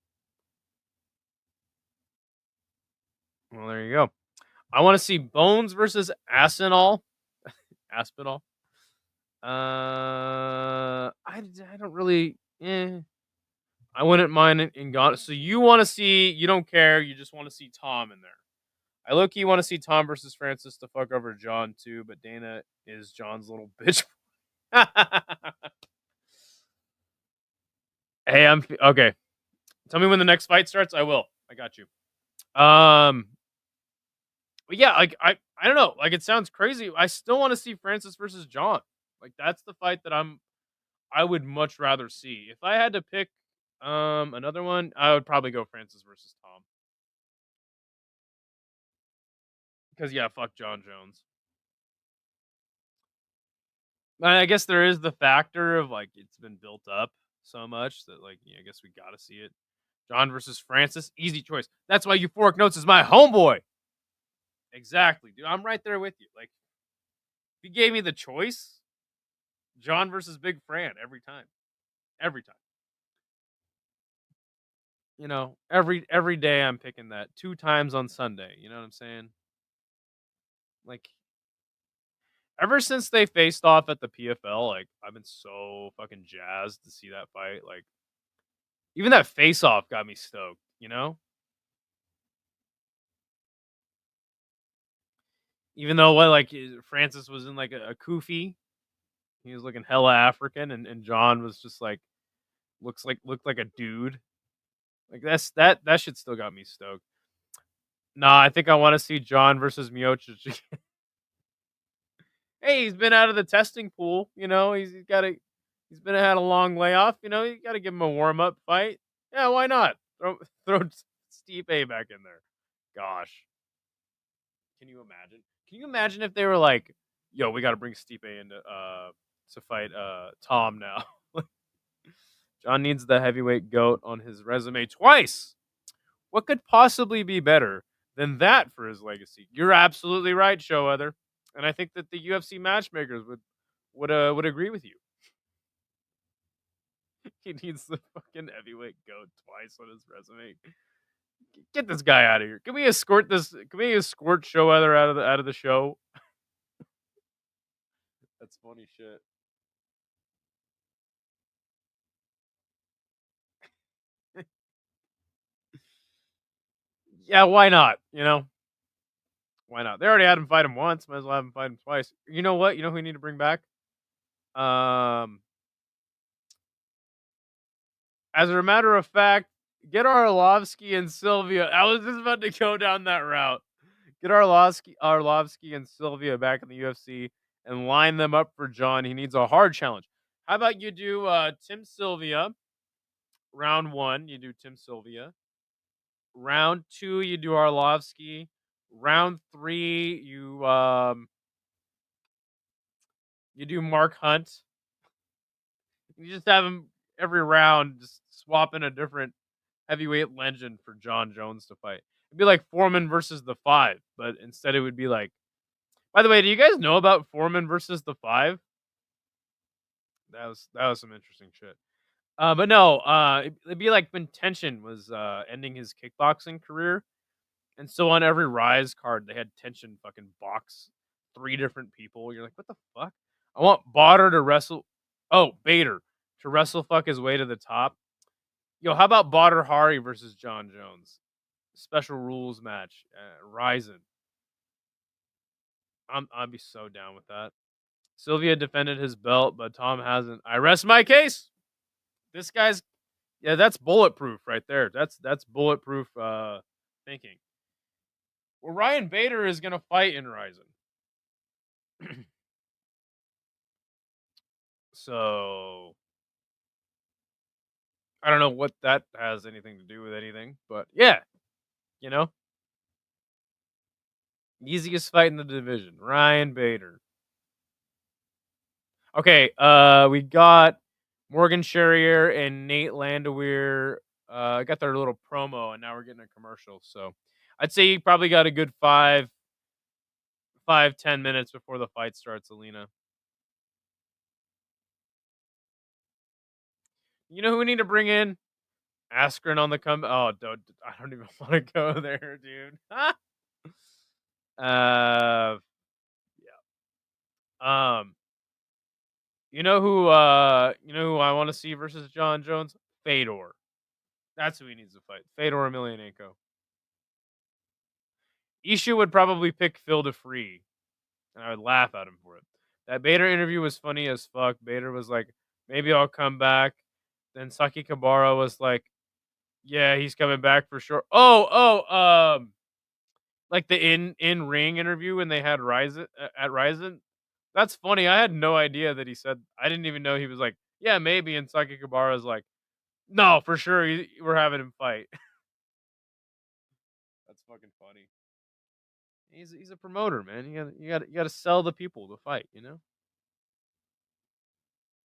Well, there you go. I want to see Bones versus Aspinall. Aspinall. I don't really. I wouldn't mind Ngannou. So you want to see? You don't care. You just want to see Tom in there. I low-key want to see Tom versus Francis to fuck over John too, but Dana is John's little bitch. Hey, I'm okay. Tell me when the next fight starts. I will. I got you. But yeah, like I don't know. Like it sounds crazy. I still want to see Francis versus John. Like that's the fight that I would much rather see. If I had to pick another one, I would probably go Francis versus Tom. Because yeah, fuck John Jones. I guess there is the factor of like it's been built up so much that like I guess we gotta see it. John versus Francis, easy choice. That's why Euphoric Notes is my homeboy. Exactly, dude. I'm right there with you. Like, if you gave me the choice, John versus Big Fran every time. Every time. You know, every day I'm picking that 2 times on Sunday. You know what I'm saying? Like, ever since they faced off at the PFL, like, I've been so fucking jazzed to see that fight. Like, even that face-off got me stoked, you know? Even though, like, Francis was in, like, a kufi. He was looking hella African, and John was just, like, looked like a dude. Like, that shit still got me stoked. Nah, I think I want to see John versus Miocic. Hey, he's been out of the testing pool. You know, he's had a long layoff. You know, you got to give him a warm up fight. Yeah, why not? Throw Stipe back in there. Gosh, can you imagine? Can you imagine if they were like, "Yo, we got to bring Stipe in to fight Tom now." John needs the heavyweight goat on his resume twice. What could possibly be better than that for his legacy? You're absolutely right, Showweather. And I think that the UFC matchmakers would agree with you. He needs the fucking heavyweight goat twice on his resume. Get this guy out of here. Can we escort Showweather out of the show? That's funny shit. Yeah, why not? You know? Why not? They already had him fight him once. Might as well have him fight him twice. You know what? You know who we need to bring back? As a matter of fact, get Arlovsky and Sylvia. I was just about to go down that route. Get Arlovsky and Sylvia back in the UFC and line them up for John. He needs a hard challenge. How about you do Tim Sylvia round 1, you do Tim Sylvia. Round 2, you do Arlovsky. Round 3, you do Mark Hunt. You just have him every round just swapping a different heavyweight legend for John Jones to fight. It'd be like Foreman versus the 5, but instead it would be like. By the way, do you guys know about Foreman versus the 5? That was some interesting shit. But no, it'd be like when Tension was ending his kickboxing career, and so on every Rise card they had Tension fucking box 3 different people. You're like, what the fuck? I want Bader to wrestle. Oh, Bader to wrestle fuck his way to the top. Yo, how about Bader Hari versus John Jones? Special rules match, Ryzen. I'd be so down with that. Sylvia defended his belt, but Tom hasn't. I rest my case. This guy's that's bulletproof right there. That's bulletproof thinking. Well, Ryan Bader is gonna fight in Ryzen. So I don't know what that has anything to do with anything, but yeah, you know, easiest fight in the division, Ryan Bader. Okay, we got Morgan Charriere and Nate Landwehr. Got their little promo, and now we're getting a commercial. So I'd say you probably got a good 10 minutes before the fight starts, Alina. You know who we need to bring in? Askren on the come. Oh, I don't even want to go there, dude. Yeah. You know who I want to see versus John Jones? Fedor. That's who he needs to fight. Fedor Emelianenko. Ishu would probably pick Phil DeFree, and I would laugh at him for it. That Bader interview was funny as fuck. Bader was like, maybe I'll come back. Then Saki Kabara was like, yeah, he's coming back for sure. Like the in ring interview when they had Ryzen at Ryzen. That's funny. I had no idea that he said. I didn't even know he was like, yeah, maybe. And Saki Kabara's like, no, for sure, we're having him fight. That's fucking funny. He's a promoter, man. You got to sell the people to fight. You know.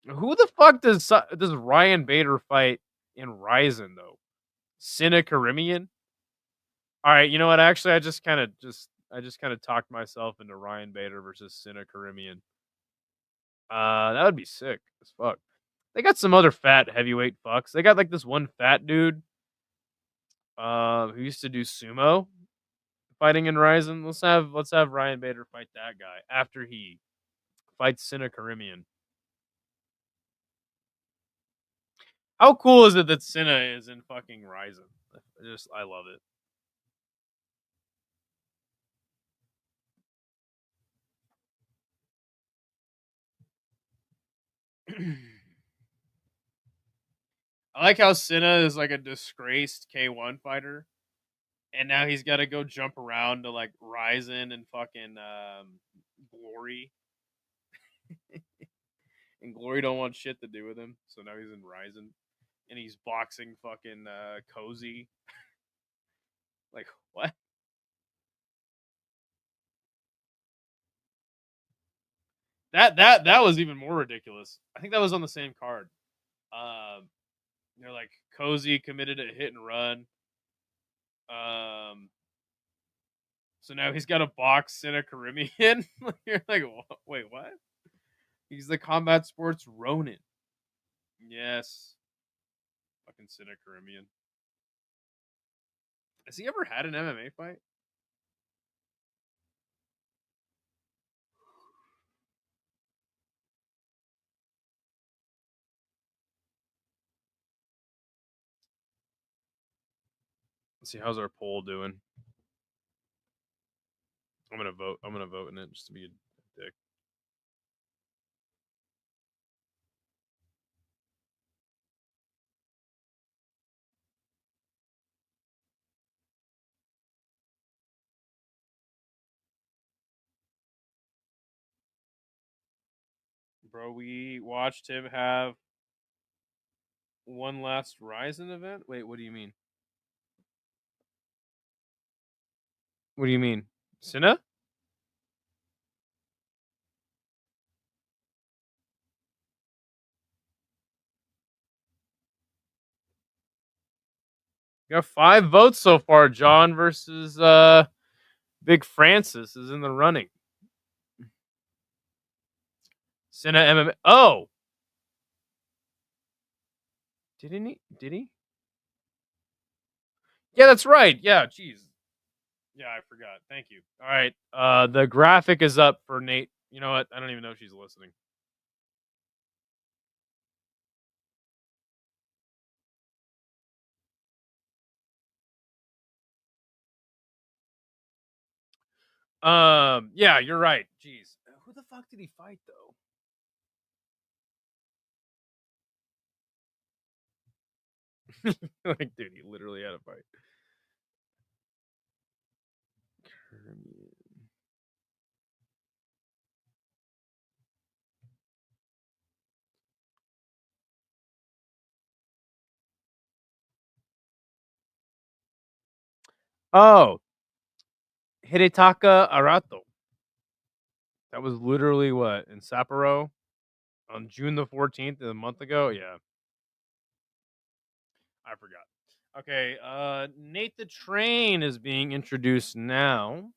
Who the fuck does Ryan Bader fight in Ryzen though? Sina Karimian. All right, you know what? Actually, I just kind of talked myself into Ryan Bader versus Sina Karimian. That would be sick as fuck. They got some other fat heavyweight fucks. They got like this one fat dude, who used to do sumo fighting in Ryzen. Let's have Ryan Bader fight that guy after he fights Sina Karimian. How cool is it that Sina is in fucking Ryzen? I love it. I like how Sina is like a disgraced K1 fighter, and now he's got to go jump around to like Ryzen and fucking Glory, and Glory don't want shit to do with him, so now he's in Ryzen, and he's boxing fucking Cozy. Like what? That was even more ridiculous. I think that was on the same card. They're like Cozy committed a hit and run. So now he's got a box in a Caribbean. You're like, wait, what? He's the combat sports Ronin. Yes. Fucking Sina Caribbean. Has he ever had an MMA fight? Let's see, how's our poll doing? I'm gonna vote. I'm gonna vote in it just to be a dick. Bro, we watched him have one last Ryzen event? Wait, what do you mean? What do you mean? Cinna? You got 5 votes so far. John versus Big Francis is in the running. Cinna MMA. Oh! Didn't he? Did he? Yeah, that's right. Yeah, jeez. Yeah, I forgot. Thank you. All right. The graphic is up for Nate. You know what? I don't even know if she's listening. Yeah, you're right. Jeez. Who the fuck did he fight though? Like, dude, he literally had a fight. Oh, Hidetaka Arato. That was literally what in Sapporo on June the 14th, a month ago. Yeah, I forgot. Okay, Nate the Train is being introduced now.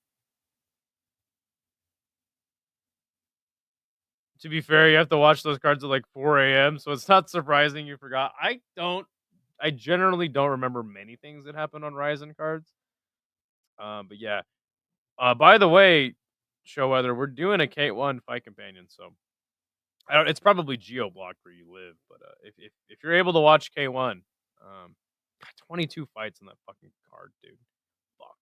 To be fair, you have to watch those cards at like 4 a.m., so it's not surprising you forgot. I generally don't remember many things that happen on Ryzen cards. But yeah. By the way, show weather, we're doing a K1 fight companion, so it's probably geo blocked where you live, but if you're able to watch K1, 22 fights in that fucking card, dude. Fuck.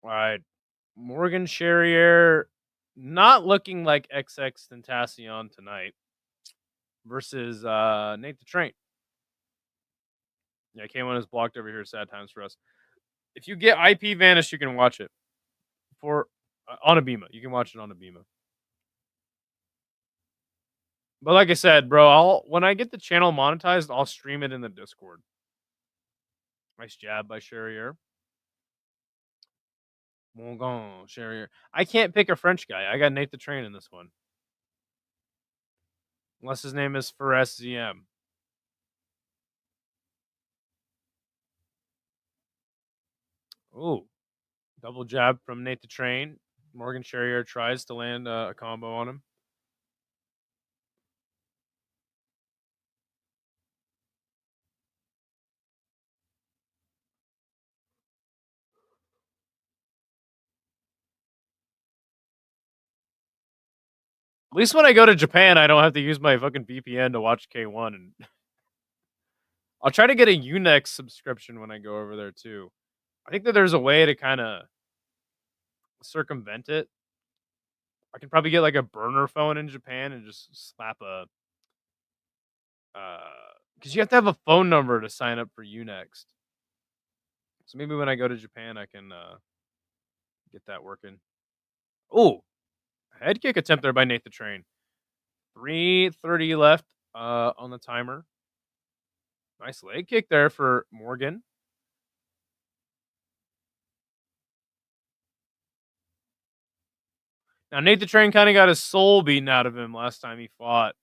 All right. Morgan Charriere not looking like XX Tentacion tonight versus Nate the Train. Yeah, K1 is blocked over here. Sad times for us. If you get IP Vanish, you can watch it for on a Bima. You can watch it on a Bima. But like I said, bro, when I get the channel monetized, I'll stream it in the Discord. Nice jab by Charriere. Morgan Charriere. I can't pick a French guy. I got Nate the Train in this one. Unless his name is Fares ZM. Ooh. Double jab from Nate the Train. Morgan Charriere tries to land a combo on him. At least when I go to Japan, I don't have to use my fucking VPN to watch K1. And I'll try to get a Unex subscription when I go over there too. I think that there's a way to kind of circumvent it. I can probably get like a burner phone in Japan and just slap a because you have to have a phone number to sign up for Unext. So maybe when I go to Japan, I can get that working. Oh, head kick attempt there by Nate the Train. 3:30 left on the timer. Nice leg kick there for Morgan. Now, Nate the Train kind of got his soul beaten out of him last time he fought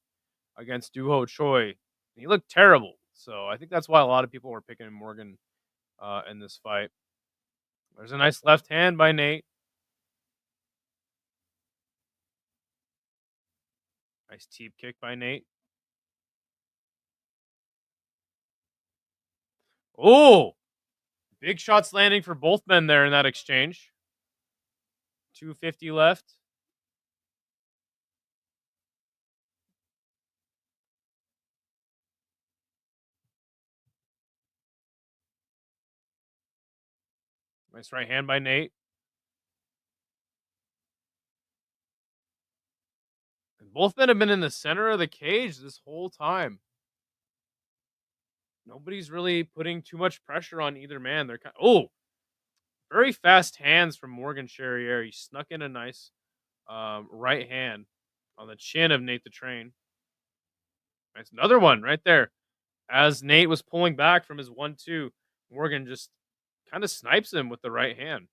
against Duho Choi. He looked terrible. So I think that's why a lot of people were picking Morgan in this fight. There's a nice left hand by Nate. Nice teep kick by Nate. Oh, big shots landing for both men there in that exchange. 250 left. Nice right hand by Nate. And both men have been in the center of the cage this whole time. nobody's really putting too much pressure on either man. They're very fast hands from Morgan Charriere. He snuck in a nice right hand on the chin of Nate the Train. Nice, another one right there. As Nate was pulling back from his 1-2, Morgan just kind of snipes him with the right hand.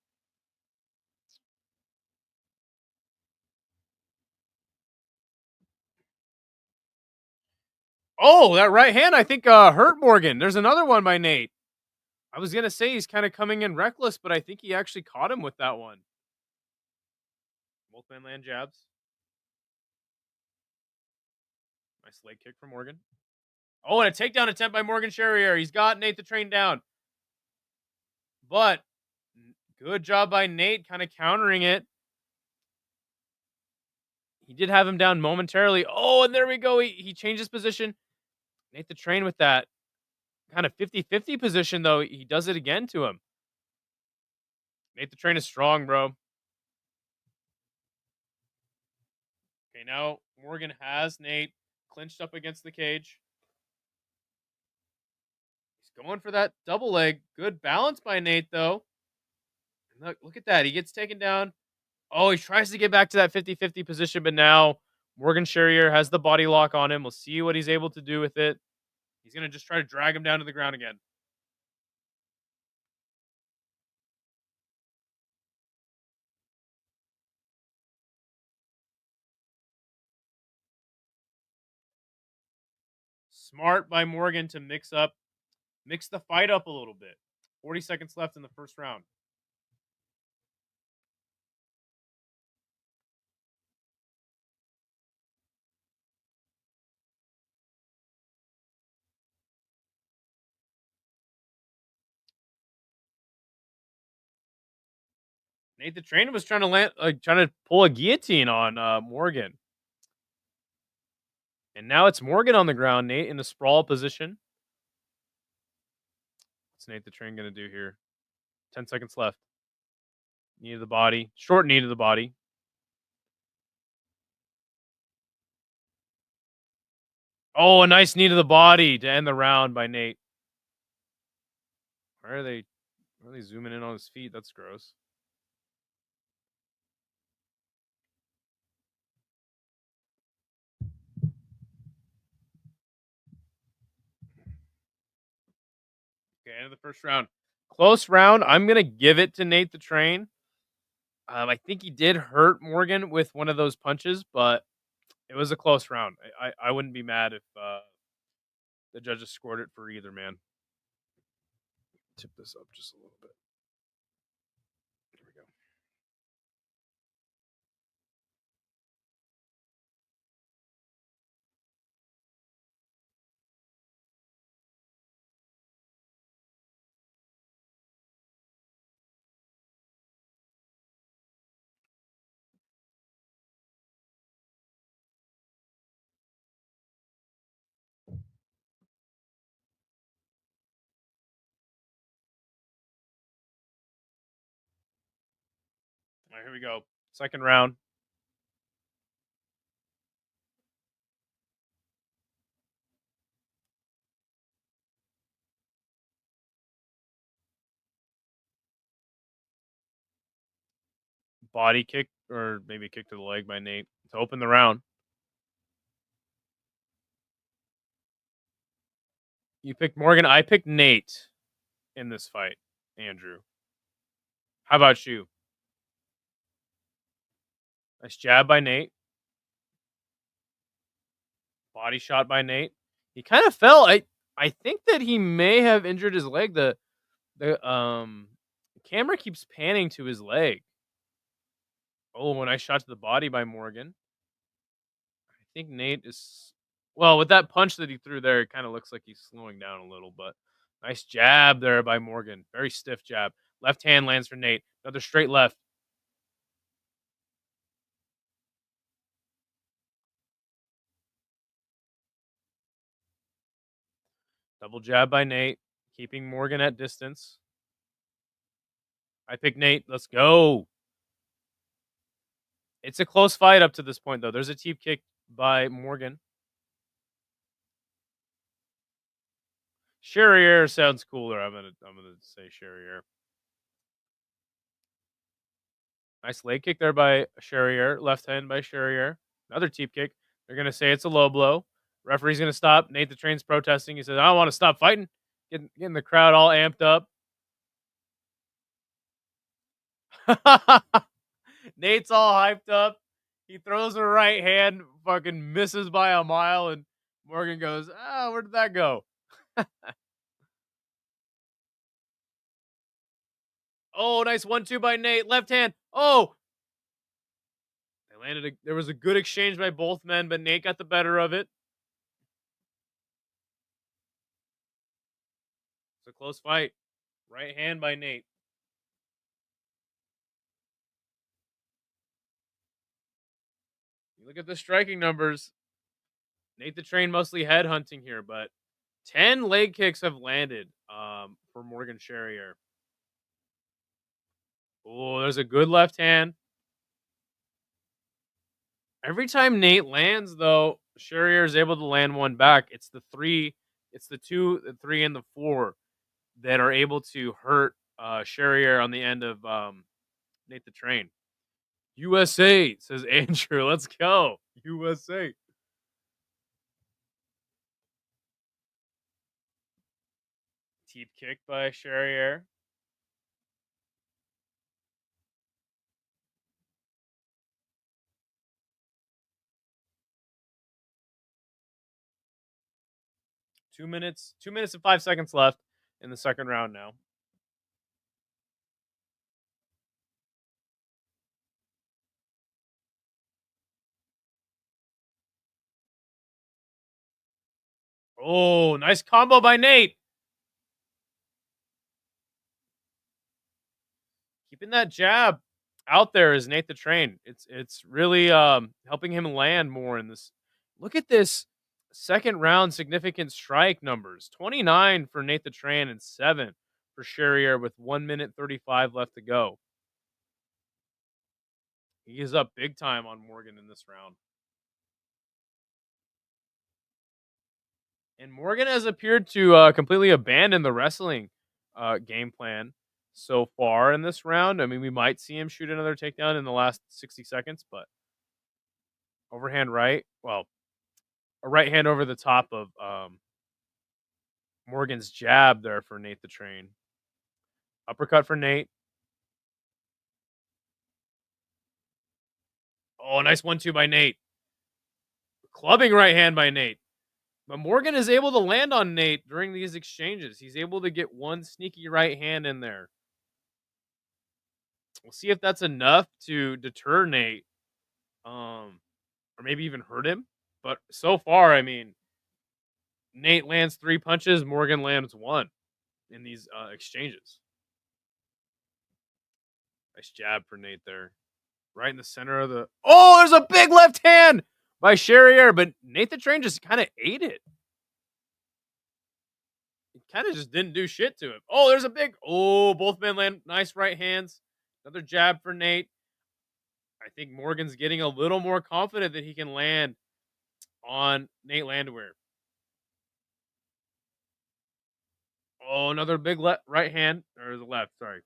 Oh, that right hand I think hurt Morgan. There's another one by Nate. I was gonna say he's kind of coming in reckless, but I think he actually caught him with that one. Both men land jabs. Nice leg kick from Morgan. Oh, and a takedown attempt by Morgan Charriere. He's got Nate the Train down. But good job by Nate kind of countering it. He did have him down momentarily. Oh, and there we go. He changed his position. Nate the Train with that kind of 50-50 position, though. He does it again to him. Nate the Train is strong, bro. Okay, now Morgan has Nate clinched up against the cage. He's going for that double leg. Good balance by Nate, though. Look at that. He gets taken down. Oh, he tries to get back to that 50-50 position, but now Morgan Charriere has the body lock on him. We'll see what he's able to do with it. He's going to just try to drag him down to the ground again. Smart by Morgan to mix the fight up a little bit. 40 seconds left in the first round. Nate the Train was trying to pull a guillotine on Morgan. And now it's Morgan on the ground. Nate in the sprawl position. What's Nate the Train going to do here? 10 seconds left. Knee to the body. Short knee to the body. Oh, a nice knee to the body to end the round by Nate. Why are they zooming in on his feet? That's gross. Okay, end of the first round. Close round. I'm going to give it to Nate the Train. I think he did hurt Morgan with one of those punches, but it was a close round. I wouldn't be mad if the judges scored it for either man. Tip this up just a little bit. Here we go. All right, here we go. Second round. Body kick, or maybe kick to the leg by Nate to open the round. You picked Morgan. I picked Nate in this fight, Andrew. How about you? Nice jab by Nate. Body shot by Nate. He kind of fell. I think that he may have injured his leg. The camera keeps panning to his leg. Oh, when I shot to the body by Morgan. I think Nate is... Well, with that punch that he threw there, it kind of looks like he's slowing down a little, but nice jab there by Morgan. Very stiff jab. Left hand lands for Nate. Another straight left. Double jab by Nate, keeping Morgan at distance. I pick Nate. Let's go. It's a close fight up to this point, though. There's a teep kick by Morgan. Charriere sounds cooler. I'm gonna say Charriere. Nice leg kick there by Charriere. Left hand by Charriere. Another teep kick. They're gonna say it's a low blow. Referee's gonna stop. Nate the Train's protesting. He says, "I don't want to stop fighting." Getting the crowd all amped up. Nate's all hyped up. He throws a right hand, fucking misses by a mile, and Morgan goes, where did that go? Oh, nice 1-2 by Nate. Left hand. Oh! They landed. There was a good exchange by both men, but Nate got the better of it. It's a close fight. Right hand by Nate. You look at the striking numbers. Nate the Train mostly head hunting here, but 10 leg kicks have landed for Morgan Charriere. Oh, there's a good left hand. Every time Nate lands, though, Charriere is able to land one back. It's the 2, the 3, and the 4 that are able to hurt Charriere on the end of Nate the Train. USA, says Andrew. Let's go. USA. Teep kick by Charriere. Two minutes and 5 seconds left in the second round now. Oh, nice combo by Nate. Keeping that jab out there is Nate the Train. It's really helping him land more in this. Look at this second round significant strike numbers. 29 for Nate the Train and 7 for Charriere with 1 minute 35 left to go. He is up big time on Morgan in this round. And Morgan has appeared to completely abandon the wrestling game plan so far in this round. I mean, we might see him shoot another takedown in the last 60 seconds, but overhand right. Well, a right hand over the top of Morgan's jab there for Nate the Train. Uppercut for Nate. Oh, nice 1-2 by Nate. Clubbing right hand by Nate. But Morgan is able to land on Nate during these exchanges. He's able to get one sneaky right hand in there. We'll see if that's enough to deter Nate. Or maybe even hurt him. But so far, I mean, Nate lands 3 punches, Morgan lands 1 in these exchanges. Nice jab for Nate there. Right in the center of the... Oh, there's a big left hand by Charriere, but Nate the Train just kind of ate it. He kind of just didn't do shit to him. Oh, there's a big... Oh, both men land nice right hands. Another jab for Nate. I think Morgan's getting a little more confident that he can land on Nate Landwehr. Oh, another big right hand. Or the left, sorry.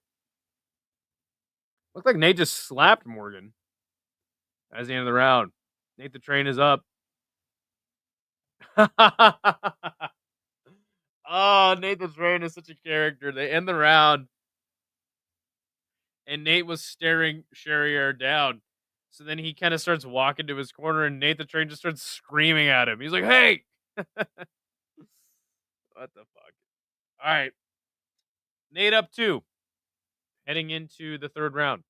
Looked like Nate just slapped Morgan. That's the end of the round. Nate the Train is up. Oh, Nate the Train is such a character. They end the round. And Nate was staring Charriere down. So then he kind of starts walking to his corner, and Nate the Train just starts screaming at him. He's like, hey! What the fuck? All right. Nate up 2. Heading into the third round.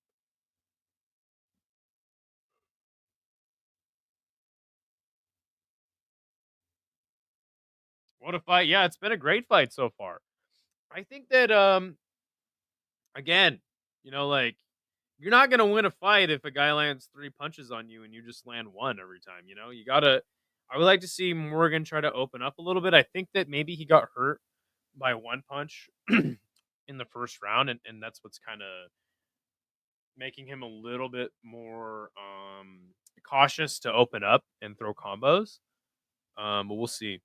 What a fight. Yeah, it's been a great fight so far. I think that, again, you know, like, you're not going to win a fight if a guy lands 3 punches on you and you just land 1 every time, you know? You got to... I would like to see Morgan try to open up a little bit. I think that maybe he got hurt by 1 punch in the first round, and that's what's kind of making him a little bit more cautious to open up and throw combos. But we'll see.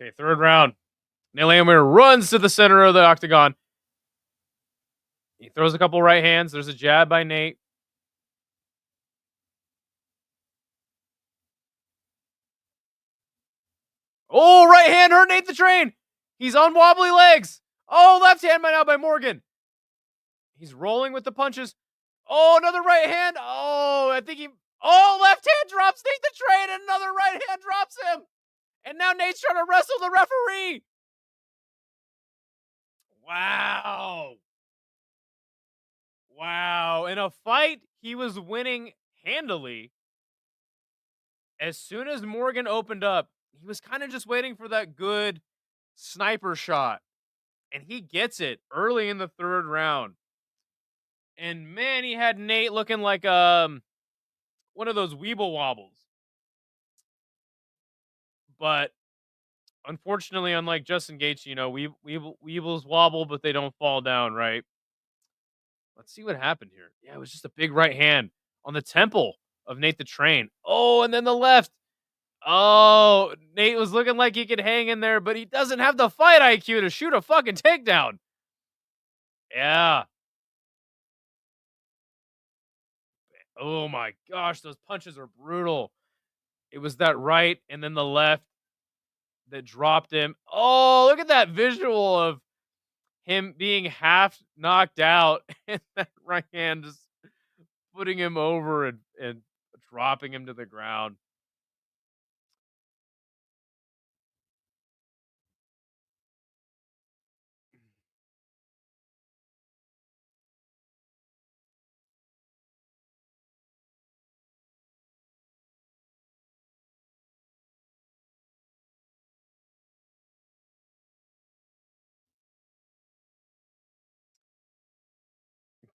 Okay, third round. Landwehr runs to the center of the octagon. He throws a couple right hands. There's a jab by Nate. Oh, right hand hurt Nate the Train. He's on wobbly legs. Oh, left hand by now by Morgan. He's rolling with the punches. Oh, another right hand. Oh, I think he... Oh, left hand drops Nate the Train, and another right hand drops him. And now Nate's trying to wrestle the referee. Wow. Wow. In a fight, he was winning handily. As soon as Morgan opened up, he was kind of just waiting for that good sniper shot. And he gets it early in the third round. And man, he had Nate looking like one of those Weeble wobbles. But unfortunately, unlike Justin Gaethje, you know, Weebles wobble, but they don't fall down, right? Let's see what happened here. Yeah, it was just a big right hand on the temple of Nate the Train. Oh, and then the left. Oh, Nate was looking like he could hang in there, but he doesn't have the fight IQ to shoot a fucking takedown. Yeah. Oh my gosh, those punches are brutal. It was that right and then the left that dropped him. Oh, look at that visual of him being half knocked out and that right hand just putting him over and dropping him to the ground.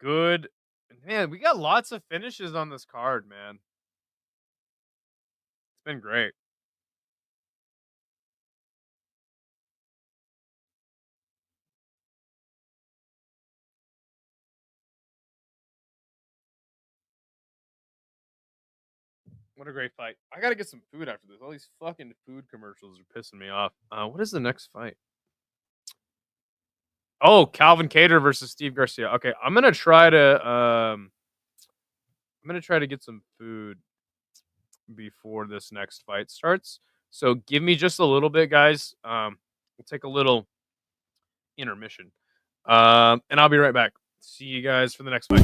Good. Man, we got lots of finishes on this card, man. It's been great. What a great fight. I got to get some food after this. All these fucking food commercials are pissing me off. What is the next fight? Oh, Calvin Kattar versus Steve Garcia. Okay, I'm going to try to get some food before this next fight starts. So give me just a little bit, guys. We'll take a little intermission. And I'll be right back. See you guys for the next fight.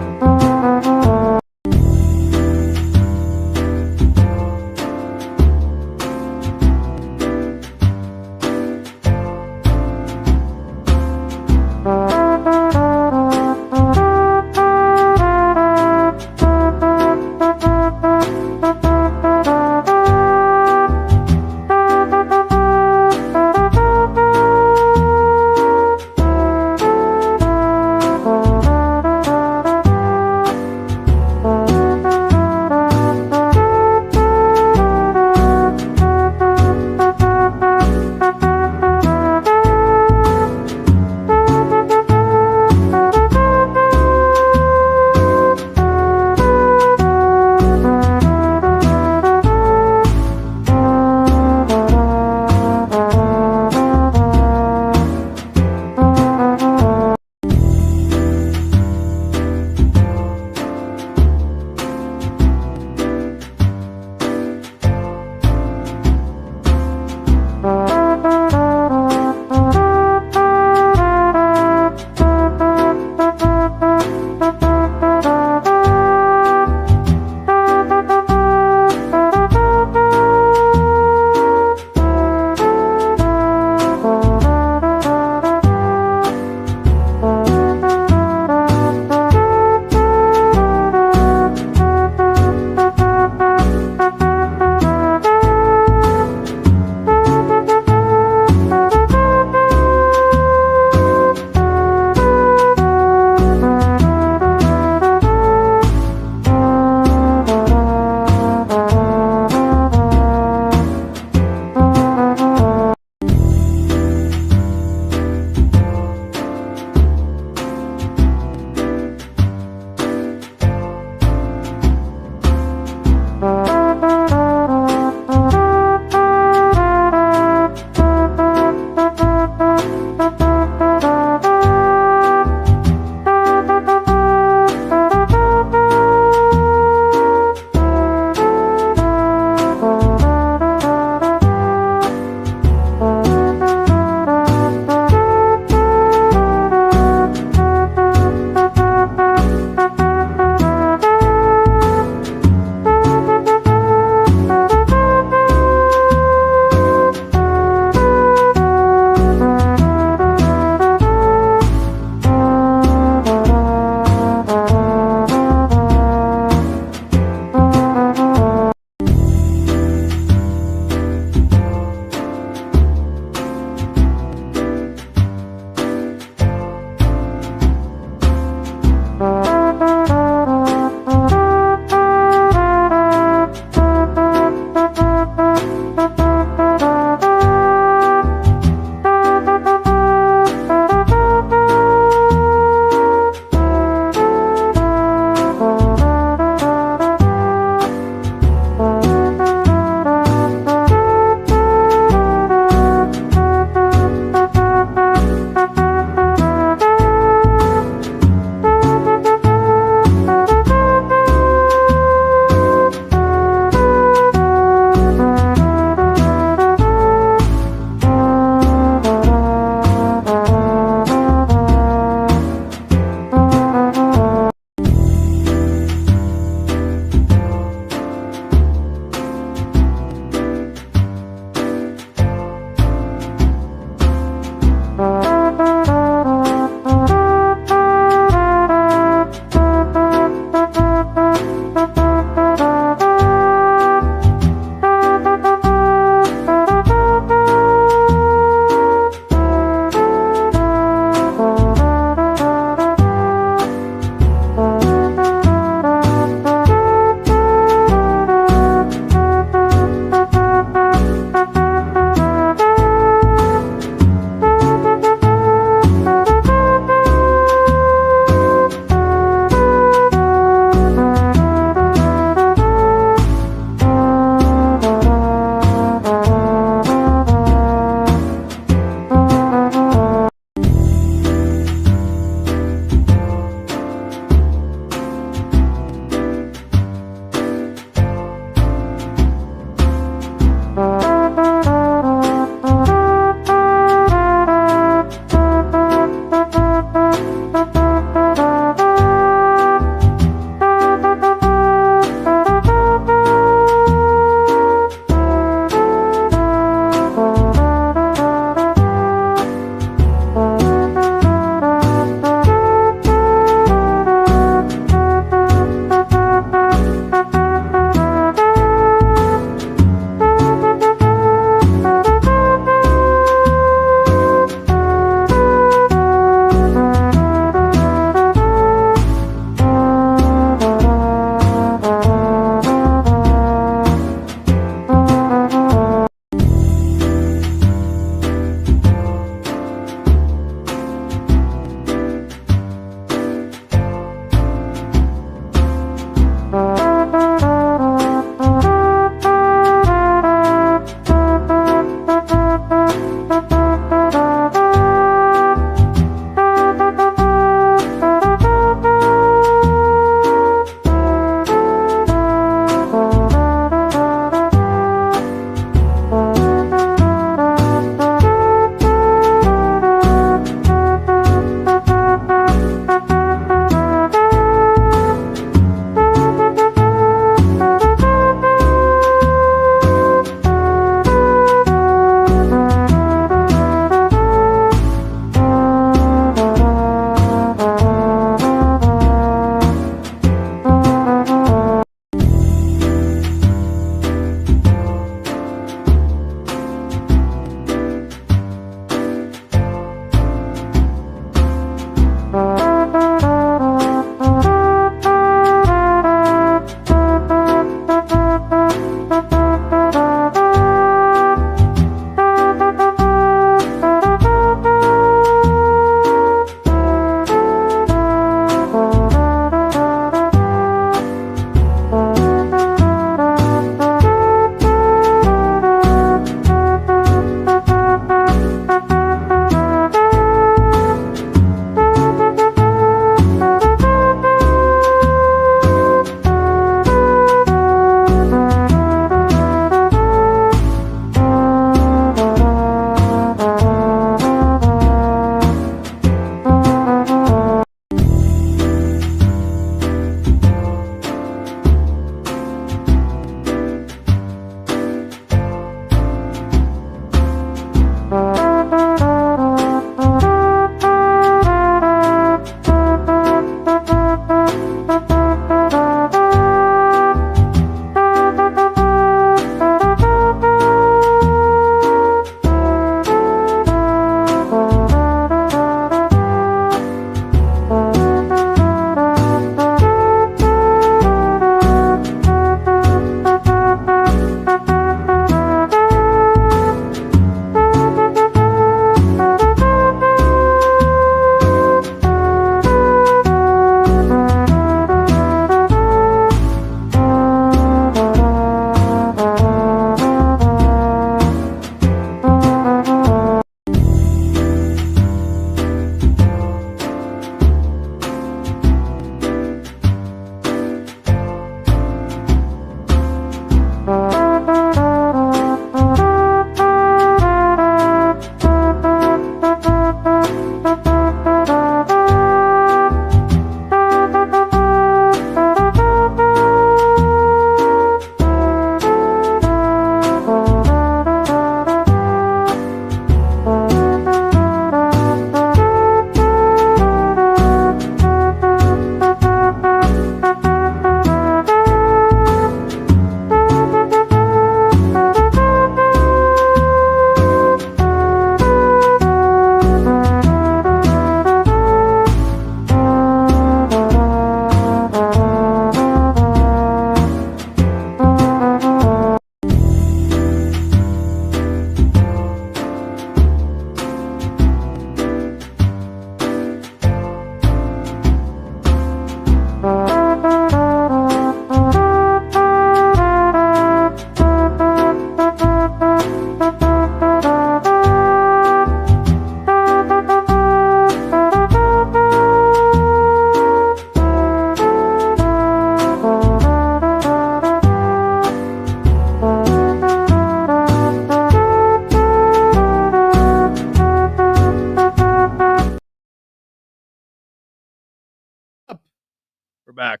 back.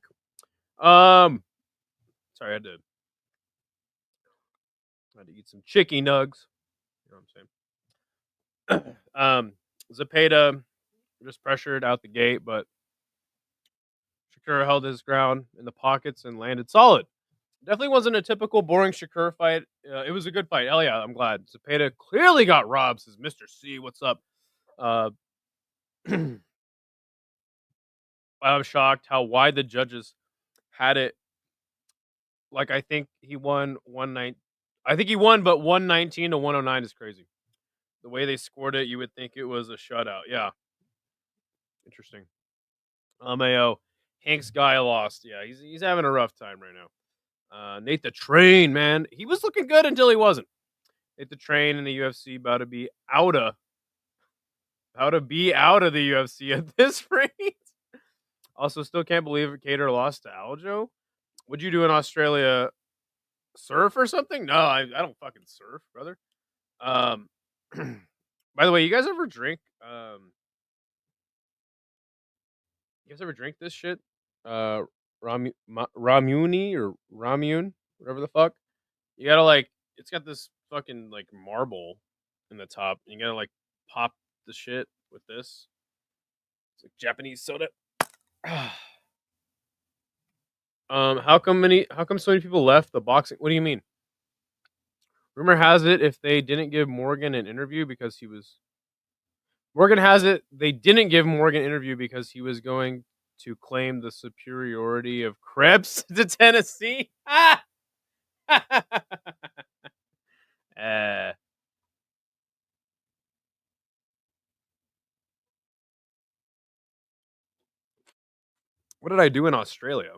Sorry, I had to eat some chicky nugs. You know what I'm saying? Zepeda just pressured out the gate, but Shakur held his ground in the pockets and landed solid. Definitely wasn't a typical boring Shakur fight. It was a good fight. Hell yeah, I'm glad. Zepeda clearly got robbed. Says Mr. C, what's up? I was shocked how wide the judges had it. Like I think he won 1-9. I think he won, but 119 to 109 is crazy. The way they scored it, you would think it was a shutout. Yeah, interesting. Mayo, Hank's guy lost. Yeah, he's having a rough time right now. Nate the Train, man, he was looking good until he wasn't. Nate the Train in the UFC about to be out of the UFC at this rate. Also, still can't believe Kattar lost to Aljo. What'd you do in Australia? Surf or something? No, I don't fucking surf, brother. By the way, you guys ever drink? You guys ever drink this shit? Ramune or Ramune, whatever the fuck. You gotta like, it's got this fucking like marble in the top. And you gotta like pop the shit with this. It's like Japanese soda. How come so many people left the boxing? What do you mean? Rumor has it if they didn't give Morgan an interview because he was they didn't give Morgan an interview because he was going to claim the superiority of Krebs to Tennessee. What did I do in Australia?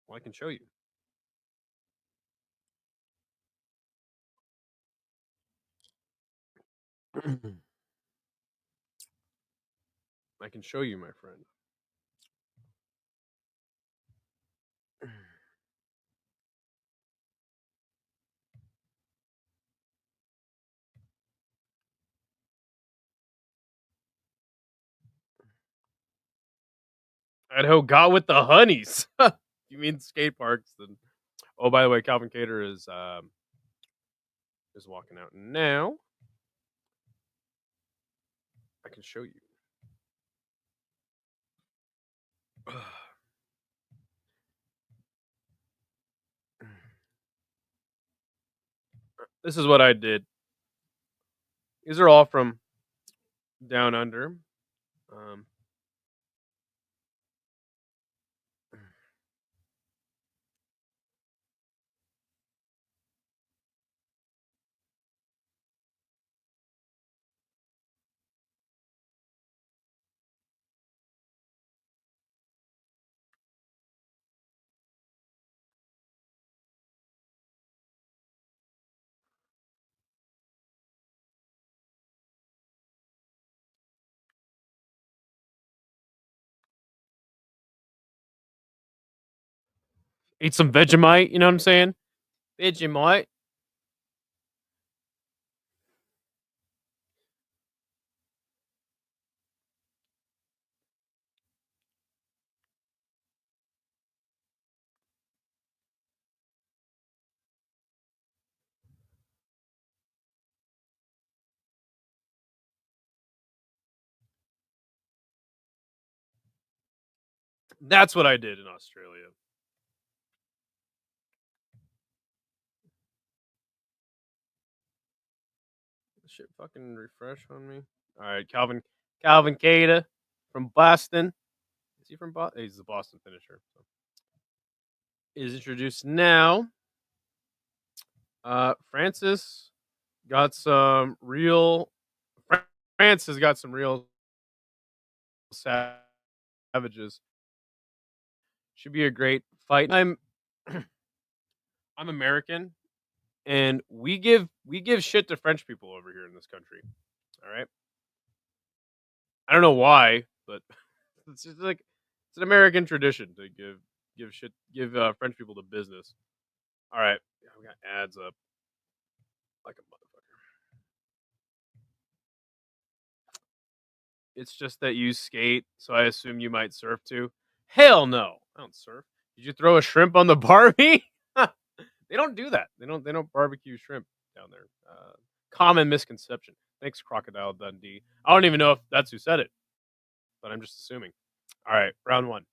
Well, I can show you. I can show you, my friend. Idaho got with the honeys. You mean skate parks? Then. Oh, by the way, Calvin Kattar is walking out now. I can show you. This is what I did. These are all from down under. Eat some Vegemite, you know what I'm saying? Vegemite. That's what I did in Australia. Shit fucking refresh on me. All right, Calvin Kattar from Boston. Is he from Boston? He's the Boston finisher. So. Is introduced now. Francis got some real. France has got some real savages. Should be a great fight. I'm American, and we give shit to French people over here in this country. All right. I don't know why, but it's just like it's an American tradition to give French people the business. All right, we got ads up like a motherfucker. It's just that you skate, so I assume you might surf too. Hell no, I don't surf. Did you throw a shrimp on the Barbie? They don't do that. They don't barbecue shrimp down there. Common misconception. Thanks, Crocodile Dundee. I don't even know if that's who said it, but I'm just assuming. All right, round one.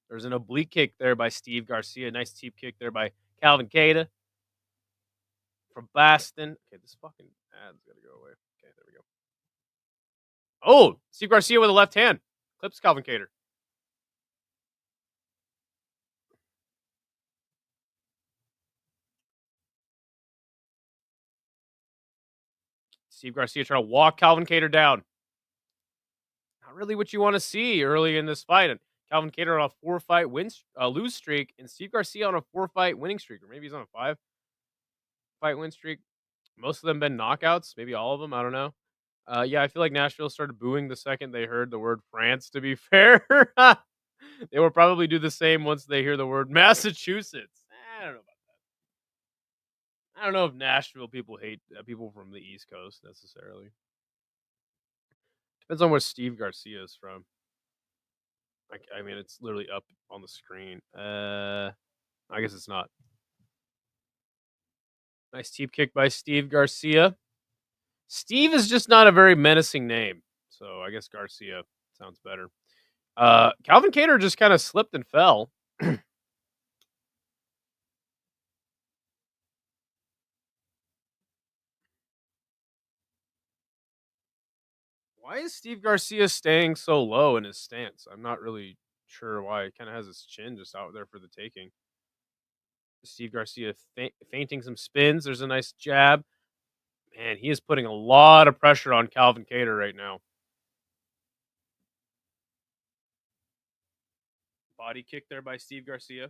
There's an oblique kick there by Steve Garcia. Nice teep kick there by Calvin Kattar from Boston. Okay, this fucking ad's got to go away. Okay, there we go. Oh, Steve Garcia with a left hand. Clips Calvin Kattar. Steve Garcia trying to walk Calvin Kattar down. Not really what you want to see early in this fight. And Calvin Kattar on a 4-fight lose streak, and Steve Garcia on a 4-fight winning streak, or maybe he's on a 5-fight win streak. Most of them been knockouts, maybe all of them. I don't know. Yeah, I feel like Nashville started booing the second they heard the word France, to be fair. They will probably do the same once they hear the word Massachusetts. I don't know about that. I don't know if Nashville people hate people from the East Coast necessarily. Depends on where Steve Garcia is from. I mean, it's literally up on the screen. I guess it's not. Nice teep kick by Steve Garcia. Steve is just not a very menacing name, so I guess Garcia sounds better. Calvin Kattar just kind of slipped and fell. Why is Steve Garcia staying so low in his stance? I'm not really sure why. He kind of has his chin just out there for the taking. Steve Garcia feinting some spins. There's a nice jab. Man, he is putting a lot of pressure on Calvin Kattar right now. Body kick there by Steve Garcia.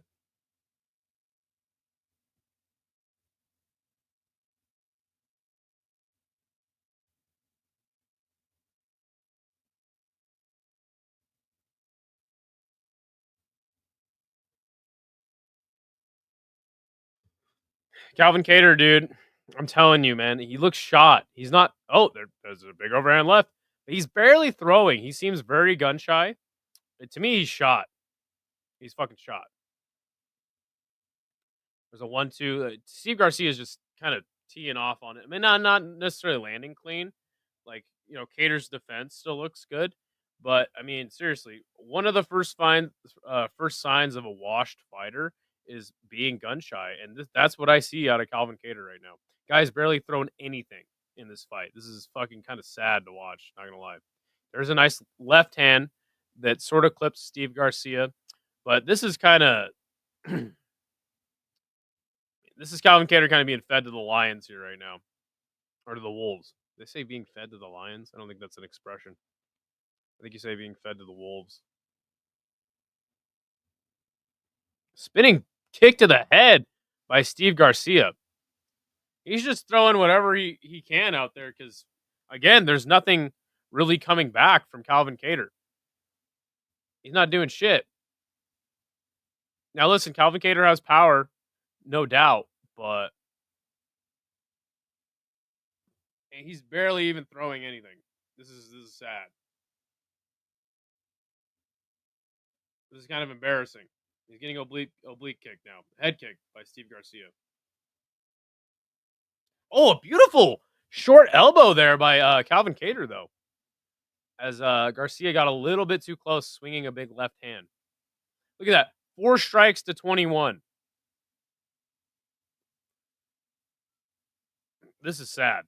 Calvin Kattar, dude, I'm telling you, man, he looks shot. He's not. Oh, there's a big overhand left. He's barely throwing. He seems very gun shy. To me, he's shot. He's fucking shot. There's a 1-2. Steve Garcia is just kind of teeing off on it. I mean, not necessarily landing clean. Like, Kattar's defense still looks good. But, I mean, seriously, one of the first signs of a washed fighter is being gun shy. And that's what I see out of Calvin Kattar right now. Guy's barely thrown anything in this fight. This is fucking kind of sad to watch, not going to lie. There's a nice left hand that sort of clips Steve Garcia. But this is kind of... This is Calvin Kattar kind of being fed to the lions here right now. Or to the wolves. They say being fed to the lions? I don't think that's an expression. I think you say being fed to the wolves. Spinning kick to the head by Steve Garcia. He's just throwing whatever he can out there because, again, there's nothing really coming back from Calvin Kattar. He's not doing shit. Now, listen, Calvin Kattar has power, no doubt, but he's barely even throwing anything. This is sad. This is kind of embarrassing. He's getting oblique kick now. Head kick by Steve Garcia. Oh, a beautiful short elbow there by Calvin Kattar, though. As Garcia got a little bit too close, swinging a big left hand. Look at that. 4 strikes to 21. This is sad.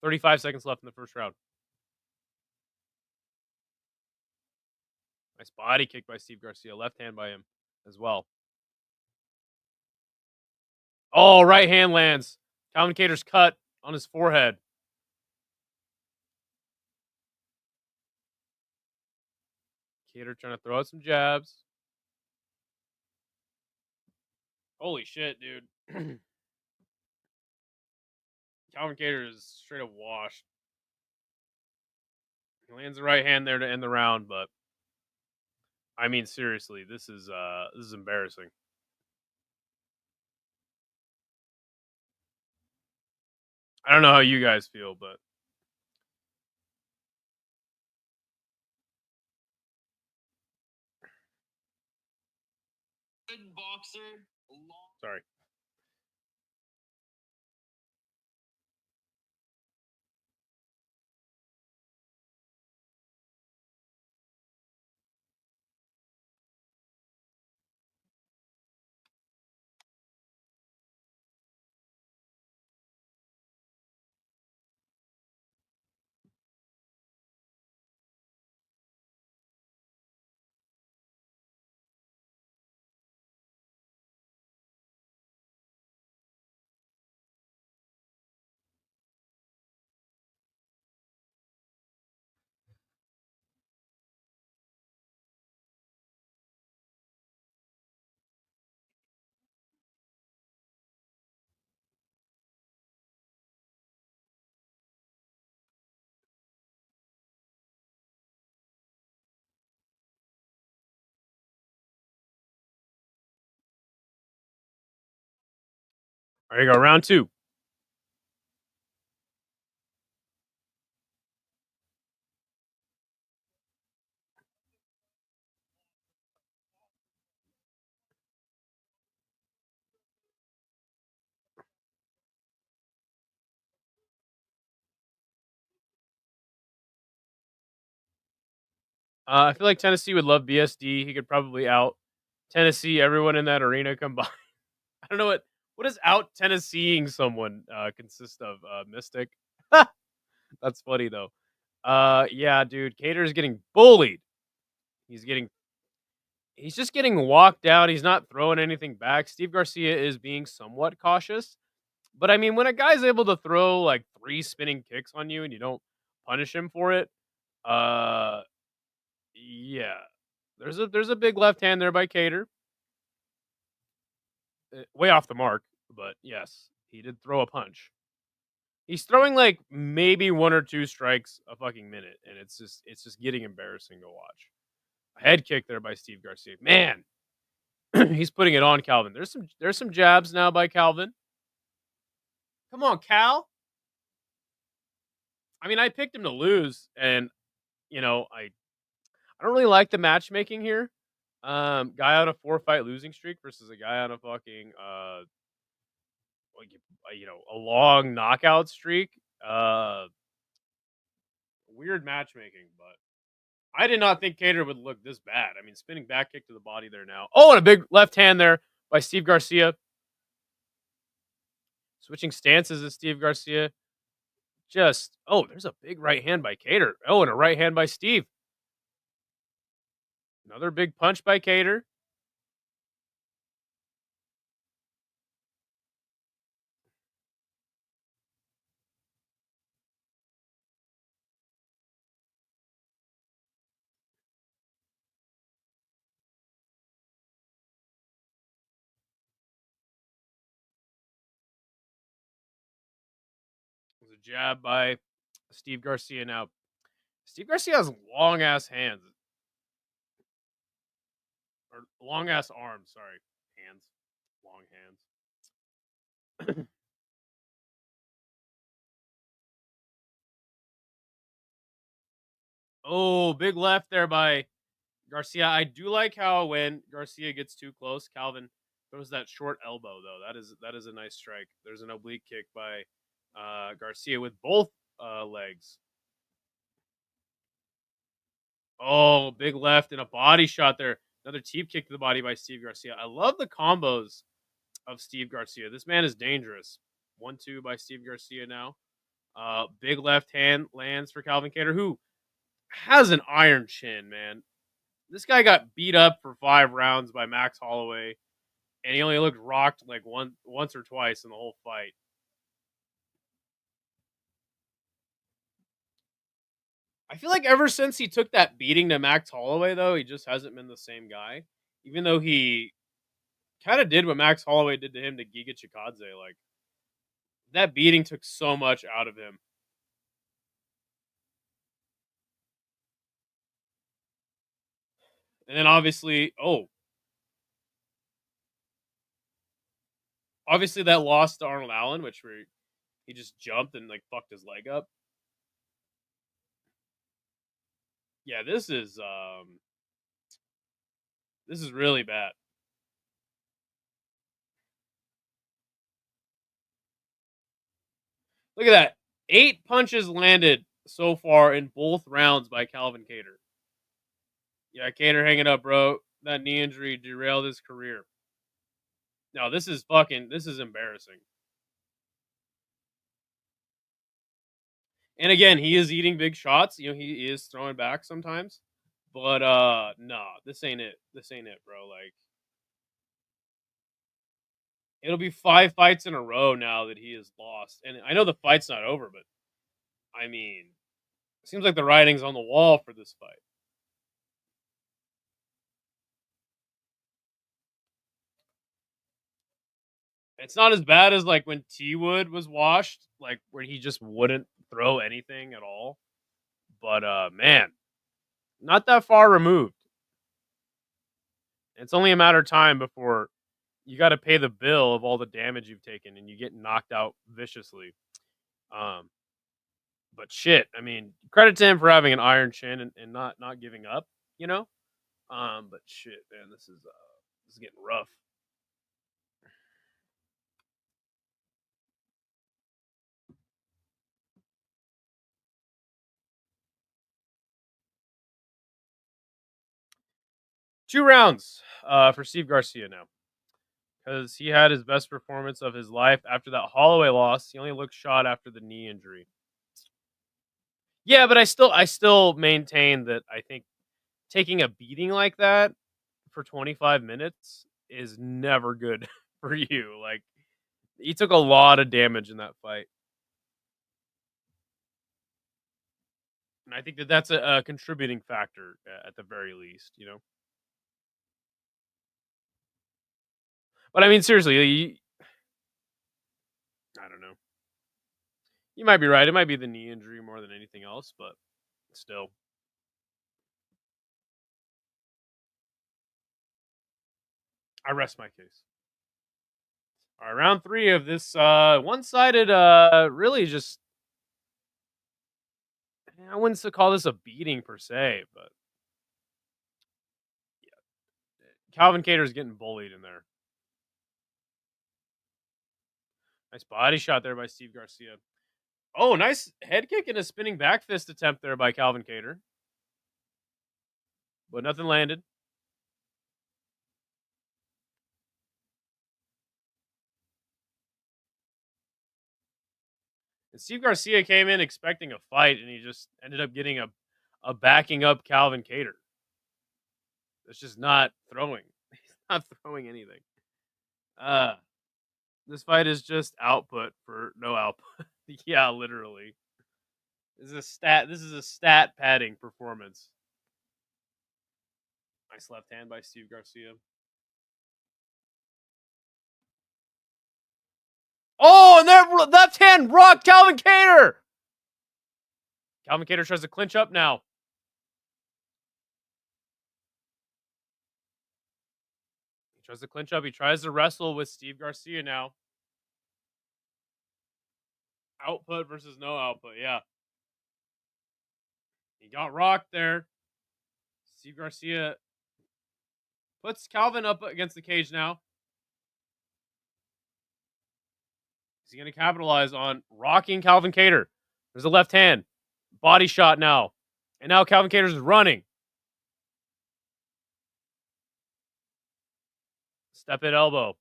35 seconds left in the first round. Nice body kick by Steve Garcia. Left hand by him as well. Oh, right hand lands. Calvin Kattar's cut on his forehead. Kattar trying to throw out some jabs. Holy shit, dude. Calvin Kattar is straight up washed. He lands the right hand there to end the round, but I mean, seriously, this is embarrassing. I don't know how you guys feel, but Sorry. There you go. Round 2. I feel like Tennessee would love BSD. He could probably out Tennessee everyone in that arena combined. I don't know what does out Tennesseeing someone consist of. Mystic. That's funny though. Yeah, dude, Kattar's getting bullied. He's just getting walked out. He's not throwing anything back. Steve Garcia is being somewhat cautious. But I mean, when a guy's able to throw like 3 spinning kicks on you and you don't punish him for it, uh yeah. There's a big left hand there by Kattar. Way off the mark, but yes, he did throw a punch. He's throwing like maybe 1 or 2 strikes a fucking minute, and it's just getting embarrassing to watch. A head kick there by Steve Garcia. Man, he's putting it on Calvin. There's some jabs now by Calvin. Come on, Cal. I mean, I picked him to lose, and you know, I don't really like the matchmaking here. Guy on a 4-fight losing streak versus a guy on a fucking like a long knockout streak. Weird matchmaking, but I did not think Kattar would look this bad. I mean, spinning back kick to the body there now. Oh, and a big left hand there by Steve Garcia. Switching stances is Steve Garcia. There's a big right hand by Kattar. Oh, and a right hand by Steve. Another big punch by Kattar. There's a jab by Steve Garcia now. Steve Garcia has long ass hands. Or long ass arms, sorry. Hands. Long hands. Oh, big left there by Garcia. I do like how when Garcia gets too close, Calvin throws that short elbow though. That is a nice strike. There's an oblique kick by Garcia with both legs. Oh, big left and a body shot there. Another teep kick to the body by Steve Garcia. I love the combos of Steve Garcia. This man is dangerous. 1-2 by Steve Garcia now. Big left hand lands for Calvin Kattar, who has an iron chin, man. This guy got beat up for 5 rounds by Max Holloway, and he only looked rocked like once or twice in the whole fight. I feel like ever since he took that beating to Max Holloway, though, he just hasn't been the same guy. Even though he kind of did what Max Holloway did to him to Giga Chikadze. Like, that beating took so much out of him. And then obviously that loss to Arnold Allen, which he just jumped and like fucked his leg up. Yeah, this is really bad. Look at that. 8 punches landed so far in both rounds by Calvin Kattar. Yeah, Kattar hanging up, bro. That knee injury derailed his career. No, this is embarrassing. And again, he is eating big shots. You know, he is throwing back sometimes. But no, this ain't it. This ain't it, bro. Like, it'll be 5 fights in a row now that he has lost. And I know the fight's not over, but I mean, it seems like the writing's on the wall for this fight. It's not as bad as like when T Wood was washed, like where he just wouldn't throw anything at all. But man, not that far removed. It's only a matter of time before you got to pay the bill of all the damage you've taken and you get knocked out viciously. But shit, I mean, credit to him for having an iron chin and not giving up, you know. But shit, man, this is getting rough. Two rounds for Steve Garcia now. Because he had his best performance of his life after that Holloway loss. He only looked shot after the knee injury. Yeah, but I still maintain that I think taking a beating like that for 25 minutes is never good for you. Like, he took a lot of damage in that fight. And I think that that's a contributing factor at the very least, you know? But I mean, seriously, I don't know. You might be right. It might be the knee injury more than anything else, but still. I rest my case. All right, round 3 of this one-sided, really just, I wouldn't call this a beating per se, but yeah, Calvin Kattar's getting bullied in there. Nice body shot there by Steve Garcia. Oh, nice head kick and a spinning back fist attempt there by Calvin Kattar. But nothing landed. And Steve Garcia came in expecting a fight, and he just ended up getting a backing up Calvin Kattar. It's just not throwing. He's not throwing anything. This fight is just output for no output. Yeah, literally. This is a stat padding performance. Nice left hand by Steve Garcia. Oh, and that left hand rocked Calvin Kattar. Calvin Kattar tries to clinch up now. He tries to clinch up. He tries to wrestle with Steve Garcia now. Output versus no output. Yeah. He got rocked there. Steve Garcia puts Calvin up against the cage now. Is he going to capitalize on rocking Calvin Kattar? There's a left hand. Body shot now. And now Calvin Kattar's running. Step in elbow.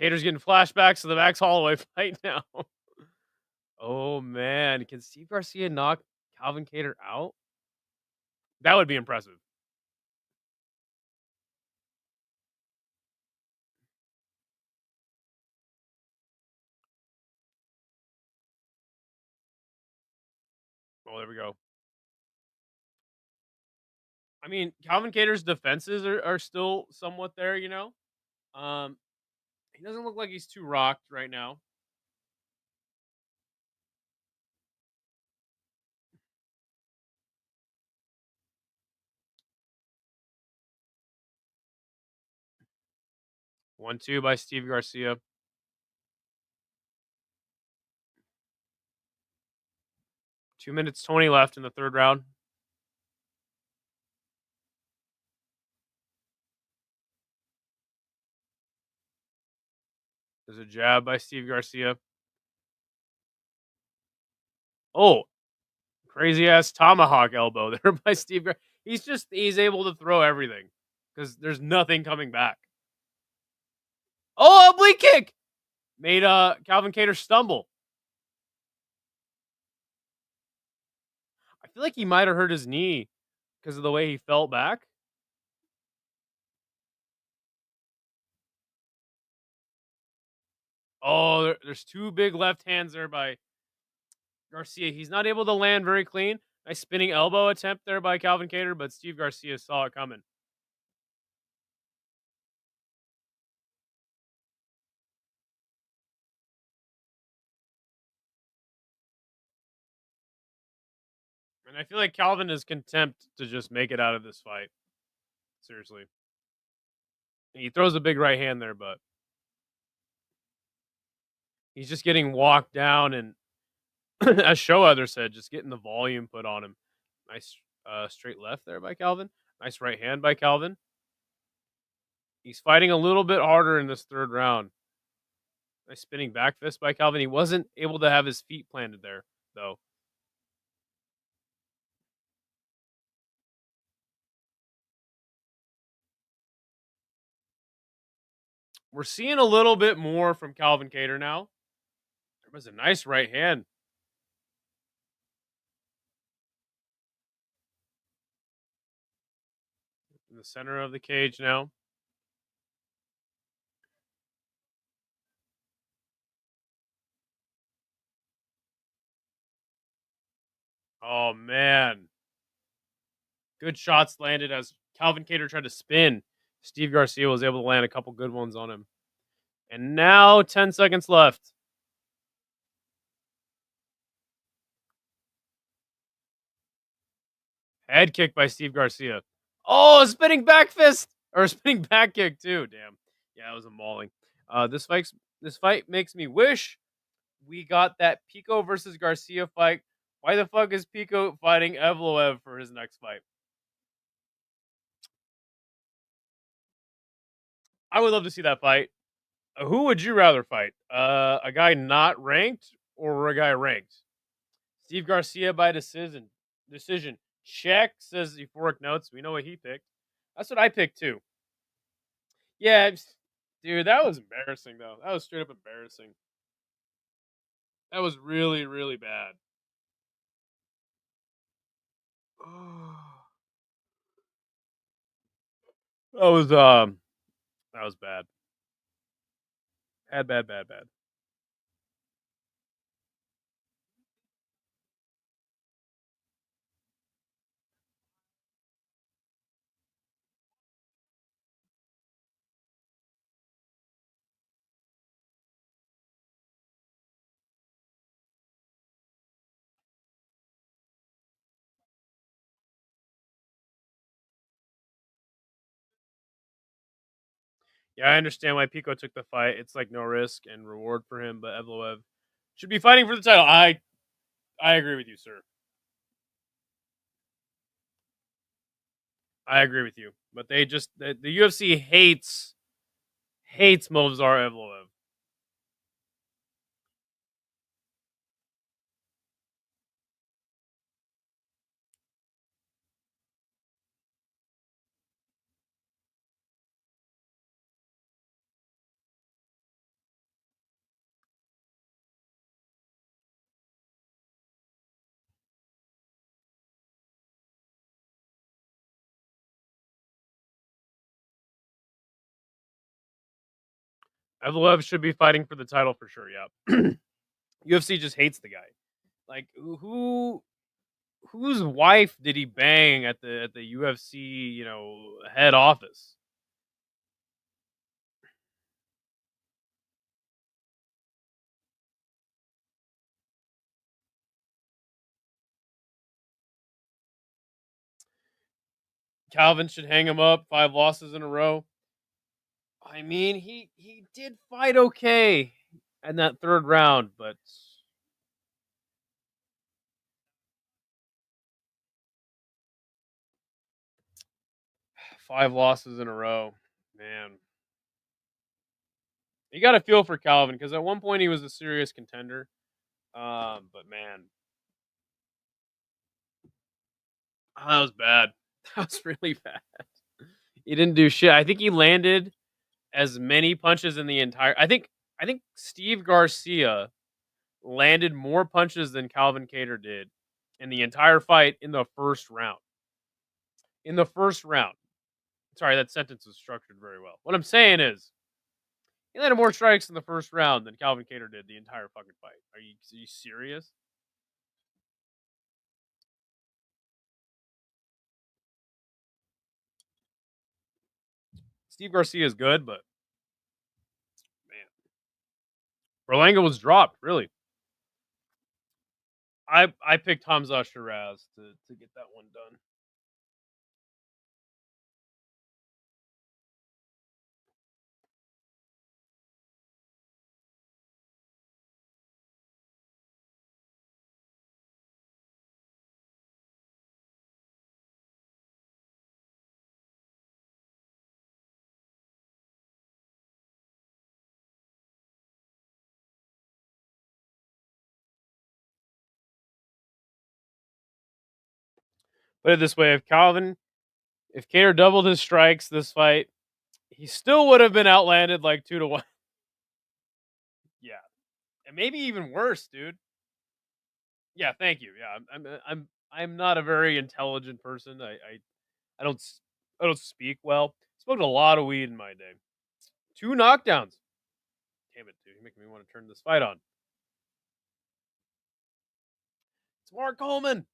Kattar's getting flashbacks to the Max Holloway fight now. Oh, man. Can Steve Garcia knock Calvin Kattar out? That would be impressive. Oh, there we go. I mean, Calvin Kattar's defenses are still somewhat there, you know? He doesn't look like he's too rocked right now. One, two by Steve Garcia. 2 minutes 20 left in the third round. There's a jab by Steve Garcia. Oh, crazy ass tomahawk elbow there by Steve. He's able to throw everything because there's nothing coming back. Oh, oblique kick made Calvin Kattar stumble. I feel like he might have hurt his knee because of the way he fell back. Oh, there's two big left hands there by Garcia. He's not able to land very clean. Nice spinning elbow attempt there by Calvin Kattar, but Steve Garcia saw it coming. And I feel like Calvin is content to just make it out of this fight. Seriously. He throws a big right hand there, but he's just getting walked down and, as Showother said, just getting the volume put on him. Nice straight left there by Calvin. Nice right hand by Calvin. He's fighting a little bit harder in this third round. Nice spinning back fist by Calvin. He wasn't able to have his feet planted there, though. We're seeing a little bit more from Calvin Kattar now. There was a nice right hand. In the center of the cage now. Oh, man. Good shots landed as Calvin Kattar tried to spin. Steve Garcia was able to land a couple good ones on him. And now 10 seconds left. Head kick by Steve Garcia. Oh, spinning back fist. Or spinning back kick, too. Damn. Yeah, it was a mauling. This fight makes me wish we got that Pico versus Garcia fight. Why the fuck is Pico fighting Evloev for his next fight? I would love to see that fight. Who would you rather fight? A guy not ranked or a guy ranked? Steve Garcia by decision. Check, says Euphoric Notes. We know what he picked. That's what I picked too. Yeah, dude, that was embarrassing though. That was straight up embarrassing. That was really, really bad. That was bad. Bad. Yeah, I understand why Pico took the fight. It's like no risk and reward for him, but Evloev should be fighting for the title. I agree with you, sir. I agree with you. But they just the UFC hates Movsar Evloev. Evloev should be fighting for the title for sure. Yeah, UFC just hates the guy. Like whose wife did he bang at the UFC head office? Calvin should hang him up. 5 losses in a row. I mean, he did fight okay in that third round, but 5 losses in a row, man. You got to feel for Calvin because at one point he was a serious contender. But man, Oh, that was bad. That was really bad. He didn't do shit. I think he landed as many punches in the entire. I think Steve Garcia landed more punches than Calvin Kattar did in the entire fight in the first round. In the first round. Sorry, that sentence was structured very well. What I'm saying is, he landed more strikes in the first round than Calvin Kattar did the entire fucking fight. Are you serious? Steve Garcia is good, but man, Berlanga was dropped. Really, I picked Hamza Shiraz to get that one done. Put it this way: if Kattar doubled his strikes this fight, he still would have been outlanded like 2-1. Yeah, and maybe even worse, dude. Yeah, thank you. Yeah, I'm not a very intelligent person. I don't speak well. Smoked a lot of weed in my day. 2 knockdowns. Damn it, dude! You're making me want to turn this fight on. It's Mark Coleman.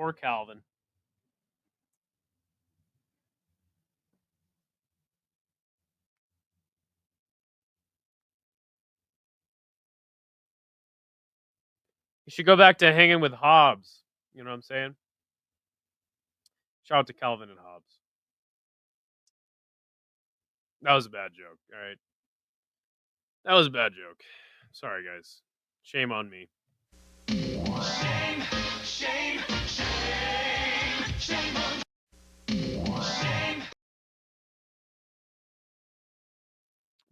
Or Calvin. You should go back to hanging with Hobbs. You know what I'm saying? Shout out to Calvin and Hobbs. That was a bad joke. All right. That was a bad joke. Sorry, guys. Shame on me. Shame, shame, shame, shame on shame.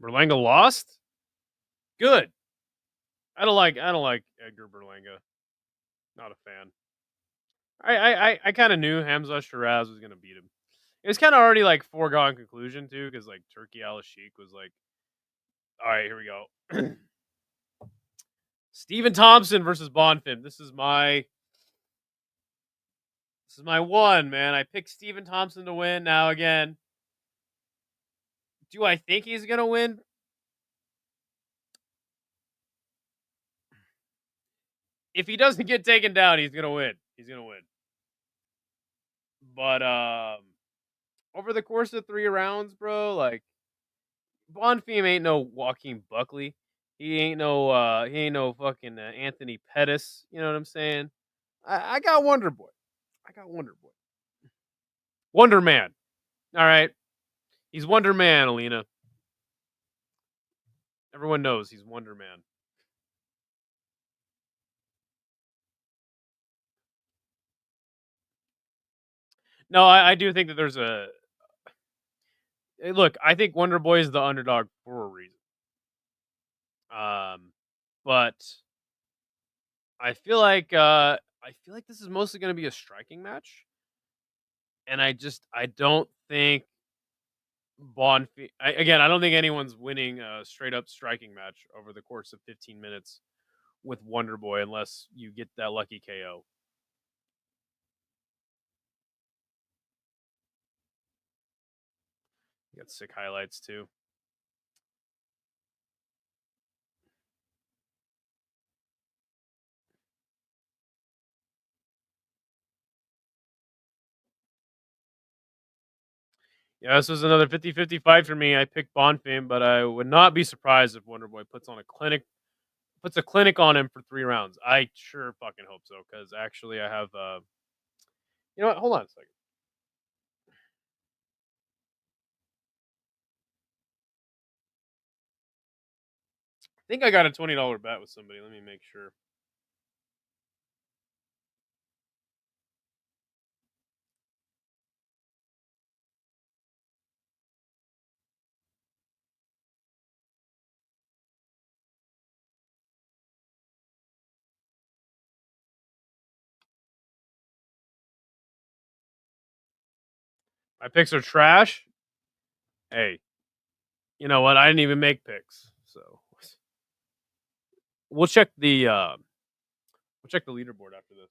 Berlanga lost? Good. I don't like Edgar Berlanga. Not a fan. I kind of knew Hamza Shiraz was gonna beat him. It was kind of already like foregone conclusion too, because like Turkey Al-Sheikh was like, all right, here we go. Stephen Thompson versus Bonfim. This is my one, man. I picked Stephen Thompson to win. Now again, do I think he's gonna win? If he doesn't get taken down, he's gonna win. He's gonna win. But over the course of 3 rounds, bro, like Bonfim ain't no Joaquin Buckley. He ain't no fucking Anthony Pettis. You know what I'm saying? I got Wonder Boy. I got Wonder Boy. Wonder Man. All right. He's Wonder Man, Alina. Everyone knows he's Wonder Man. No, I do think that there's a look. I think Wonder Boy is the underdog for a reason. But I feel like this is mostly going to be a striking match, and I don't think Bonfim. Again, I don't think anyone's winning a straight up striking match over the course of 15 minutes with Wonder Boy unless you get that lucky KO. You got sick highlights too. Yeah, this was another 50-50 fight for me. I picked Bonfim, but I would not be surprised if Wonder Boy puts a clinic on him for 3 rounds. I sure fucking hope so, because actually I have you know what? Hold on a second. I think I got a $20 bet with somebody. Let me make sure. My picks are trash. Hey, you know what? I didn't even make picks, so we'll check the leaderboard after this.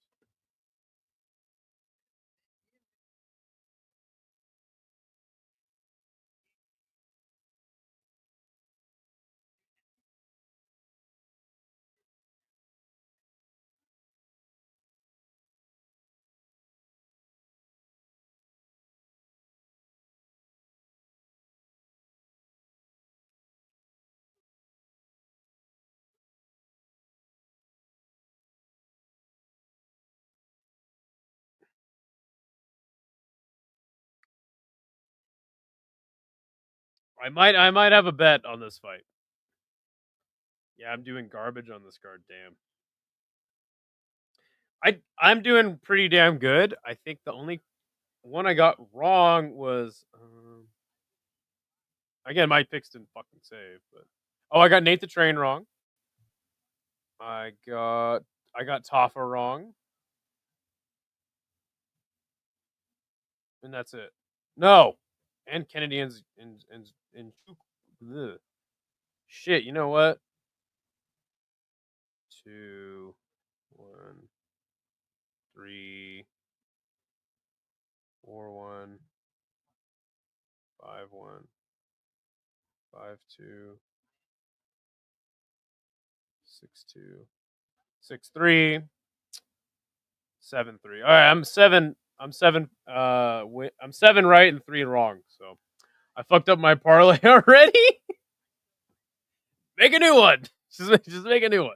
I might have a bet on this fight. Yeah, I'm doing garbage on this card. Damn. I'm doing pretty damn good. I think the only one I got wrong was again, my picks didn't fucking save, but I got Nate the Train wrong. I got Tafa wrong. And that's it. No. And Kennedy and ugh. Shit, you know what? 2 1 3 4 1 5 1 5 2 6 2 6 3 7 3. All right, I'm 7 I'm 7 I'm 7 right and 3 wrong. So I fucked up my parlay already. Make a new one. Just make a new one.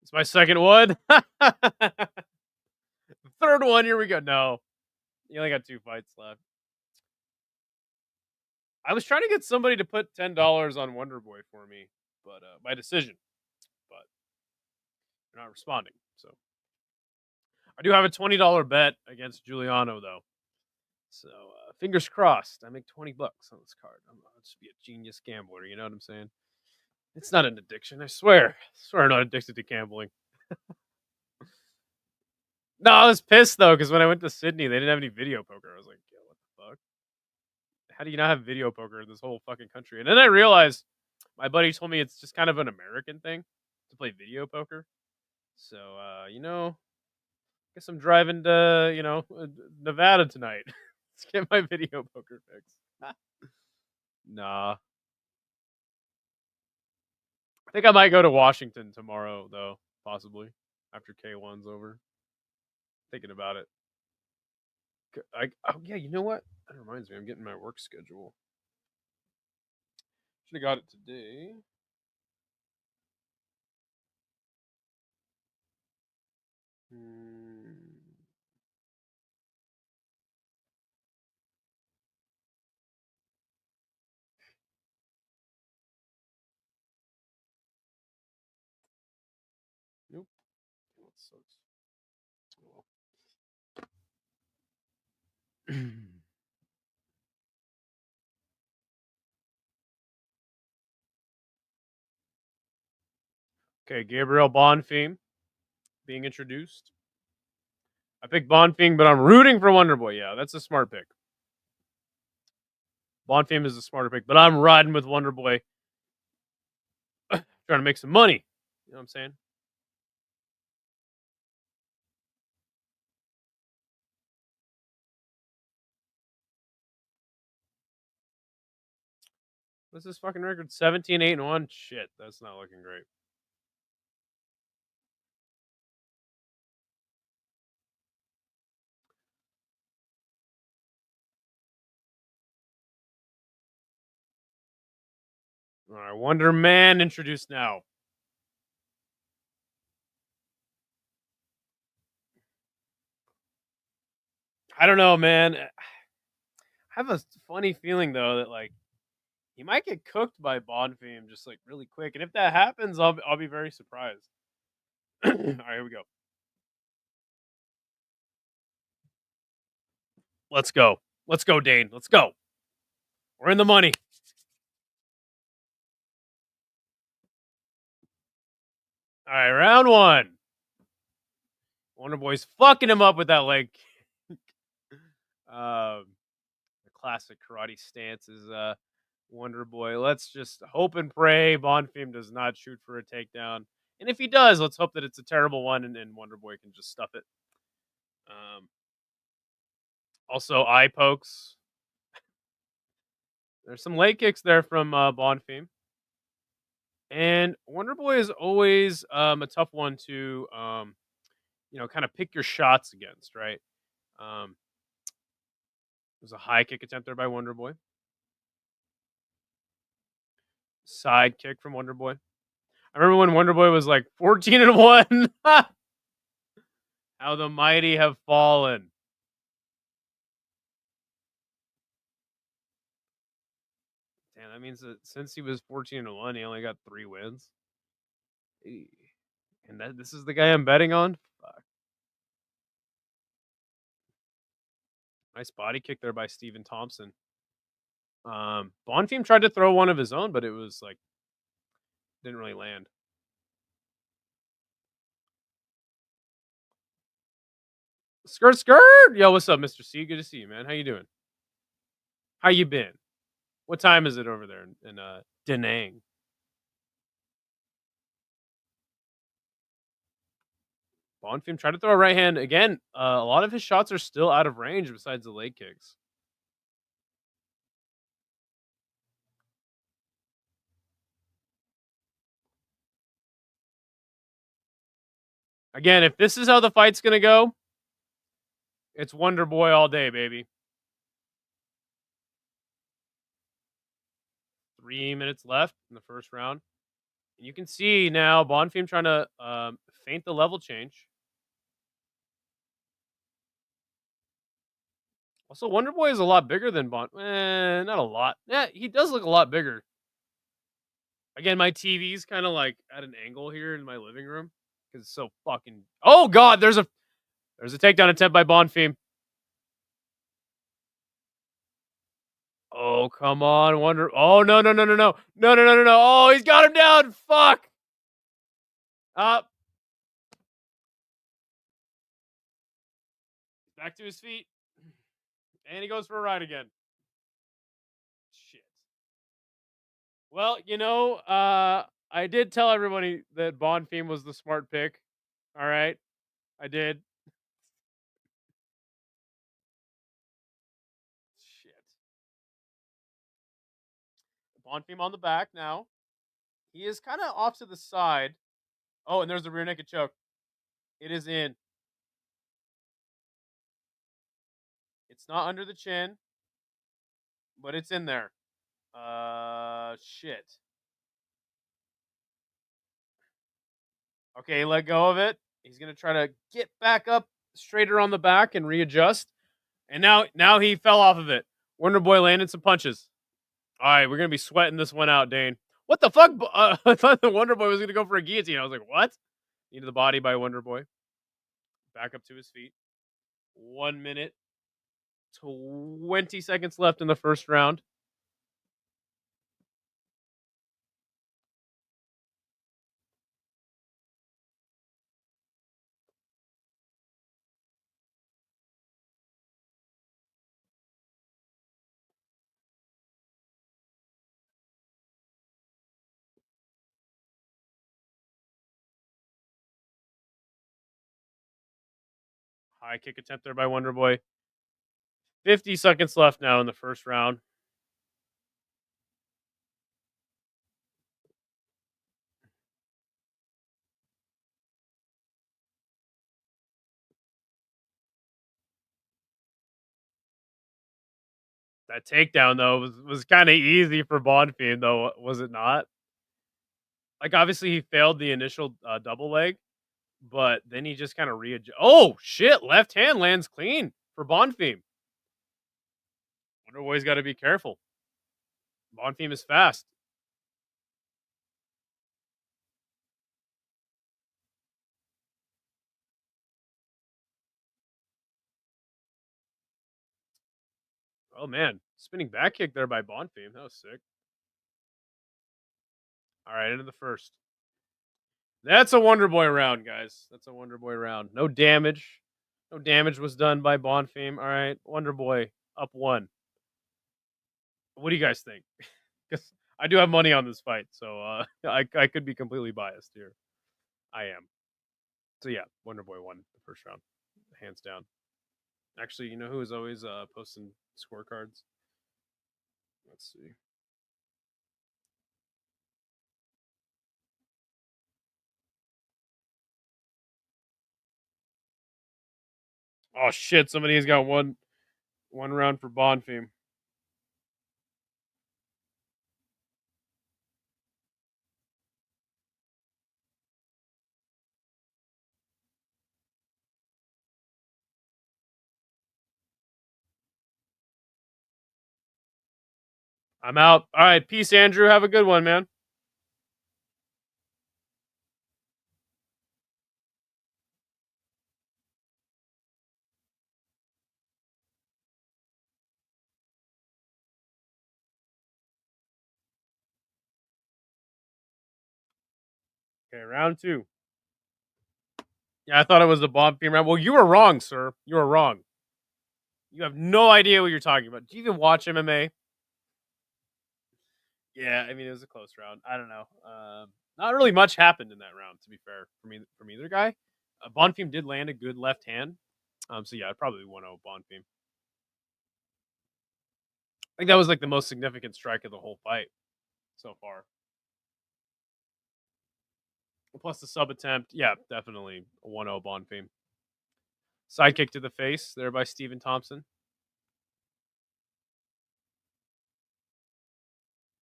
It's my second one. Third one, here we go. No. You only got 2 fights left. I was trying to get somebody to put $10 on Wonder Boy for me, but by decision. But they're not responding. So I do have a $20 bet against Giuliano though. So fingers crossed. I make 20 bucks on this card. I'll just be a genius gambler. You know what I'm saying? It's not an addiction. I swear. I'm not addicted to gambling. No, I was pissed though because when I went to Sydney, they didn't have any video poker. I was like, yo, what the fuck? How do you not have video poker in this whole fucking country? And then I realized my buddy told me it's just kind of an American thing to play video poker. So, guess I'm driving to, Nevada tonight. Let's get my video poker fix. Nah. I think I might go to Washington tomorrow, though, possibly, after K1's over. Thinking about it. Oh, yeah, you know what? That reminds me, I'm getting my work schedule. Should have got it today. Nope. That sucks. Oh, well. Okay, Gabriel Bonfim being introduced. I picked Bonfim, but I'm rooting for Wonderboy. Yeah, that's a smart pick. Bonfim is a smarter pick, but I'm riding with Wonderboy. Trying to make some money. You know what I'm saying? What's this fucking record? 17-8-1? Shit, that's not looking great. All right, Wonder Man introduced now. I don't know, man. I have a funny feeling though that like he might get cooked by Bonfim just like really quick, and if that happens, I'll be very surprised. All right, here we go. Let's go. Let's go, Dane. Let's go. We're in the money. All right, round one. Wonderboy's fucking him up with that leg. The classic karate stance is Wonderboy. Let's just hope and pray Bonfim does not shoot for a takedown. And if he does, let's hope that it's a terrible one and Wonderboy can just stuff it. Also, eye pokes. There's some leg kicks there from Bonfim. And Wonderboy is always a tough one to, kind of pick your shots against, right? There's a high kick attempt there by Wonderboy. Side kick from Wonderboy. I remember when Wonderboy was like 14-1. How the mighty have fallen. Damn, that means that since he was 14-1, he only got 3 wins. And this is the guy I'm betting on? Fuck. Nice body kick there by Stephen Thompson. Bonfim tried to throw one of his own, but it was like didn't really land. Skirt, skirt. Yo, what's up, Mr. C? Good to see you, man. How you doing? How you been? What time is it over there in Da Nang? Bonfim tried to throw a right hand again. A lot of his shots are still out of range besides the leg kicks. Again, if this is how the fight's gonna go, it's Wonderboy all day, baby. 3 minutes left in the first round. And you can see now Bonfim trying to feint the level change. Also, Wonderboy is a lot bigger than not a lot. Yeah, he does look a lot bigger. Again, my TV's kind of like at an angle here in my living room because it's so fucking. Oh God, there's a takedown attempt by Bonfim. Oh come on, Oh no. Oh, he's got him down. Fuck. Up. Back to his feet. And he goes for a ride again. Shit. Well, I did tell everybody that Bonfim was the smart pick. All right. I did. Shit. Bonfim on the back now. He is kind of off to the side. Oh, and there's the rear naked choke. It is in. It's not under the chin, but it's in there. Shit. Okay, let go of it. He's gonna try to get back up straighter on the back and readjust. And now he fell off of it. Wonderboy landed some punches. All right, we're gonna be sweating this one out, Dane. What the fuck? I thought the Wonderboy was gonna go for a guillotine. I was like, what? Into the body by Wonderboy. Back up to his feet. 1 minute, 20 seconds left in the first round. High kick attempt there by Wonderboy. 50 seconds left now in the first round. That takedown though was kind of easy for Bonfim though, was it not? Like obviously he failed the initial double leg, but then he just kind of readjust. Oh shit! Left hand lands clean for Bonfim. Wonderboy's got to be careful. Bonfim is fast. Oh man, spinning back kick there by Bonfim. That was sick. All right, into the first. That's a Wonderboy round, guys. That's a Wonderboy round. No damage. No damage was done by Bonfim. All right, Wonderboy up 1. What do you guys think? Because I do have money on this fight, so I could be completely biased here. I am. So yeah, Wonderboy won the first round, hands down. Actually, you know who is always posting scorecards? Let's see. Oh shit! Somebody's got one round for Bonfim. I'm out. All right, peace, Andrew. Have a good one, man. Okay, round 2. Yeah, I thought it was the Bonfim round. Well, you were wrong, sir. You were wrong. You have no idea what you're talking about. Do you even watch MMA? Yeah, I mean it was a close round. I don't know. Not really much happened in that round, to be fair, from either guy. Bonfim did land a good left hand. So yeah, I'd probably 1-0 Bonfim. I think that was like the most significant strike of the whole fight so far. Plus the sub attempt, yeah, definitely a 1-0 Bonfim. Sidekick to the face there by Stephen Thompson.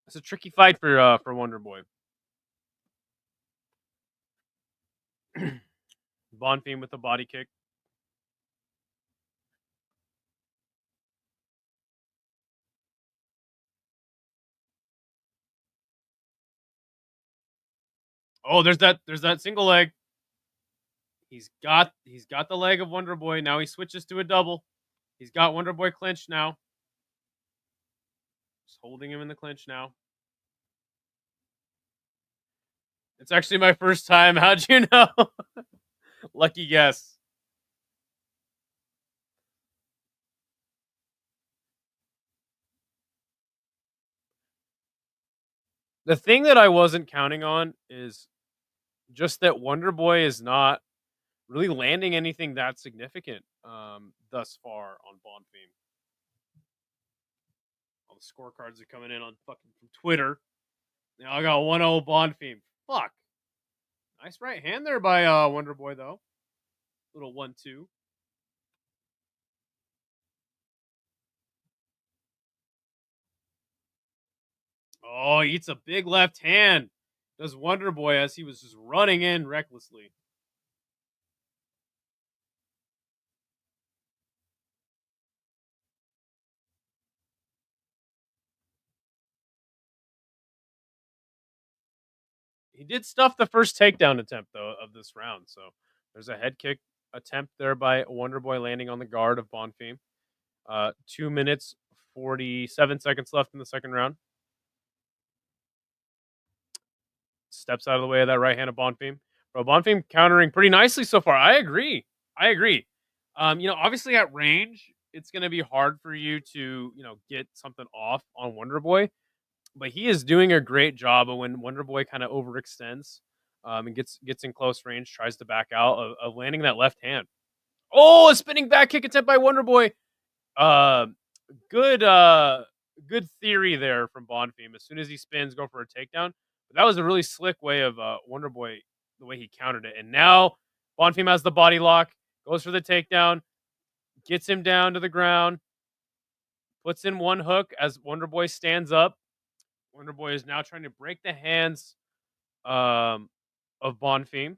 It's a tricky fight for Wonderboy. Bonfim with a body kick. Oh, there's that single leg. He's got the leg of Wonderboy. Now he switches to a double. He's got Wonderboy clinched now. Just holding him in the clinch now. It's actually my first time. How'd you know? Lucky guess. The thing that I wasn't counting on is just that Wonderboy is not really landing anything that significant thus far on Bonfim. All the scorecards are coming in on fucking from Twitter. Now I got 1-0 Bonfim. Fuck. Nice right hand there by Wonderboy though. Little 1-2. Oh, he eats a big left hand. Does Wonderboy as he was just running in recklessly. He did stuff the first takedown attempt though of this round. So there's a head kick attempt there by Wonderboy landing on the guard of Bonfim. 2 minutes, 47 seconds left in the second round. Steps out of the way of that right hand of Bonfim. Bro, Bonfim countering pretty nicely so far. I agree. Obviously at range, it's going to be hard for you to, get something off on Wonderboy. But he is doing a great job of when Wonderboy kind of overextends and gets in close range, tries to back out of landing that left hand. Oh, a spinning back kick attempt by Wonderboy. Good theory there from Bonfim. As soon as he spins, go for a takedown. But that was a really slick way of Wonderboy, the way he countered it. And now Bonfim has the body lock, goes for the takedown, gets him down to the ground, puts in one hook as Wonderboy stands up. Wonderboy is now trying to break the hands of Bonfim.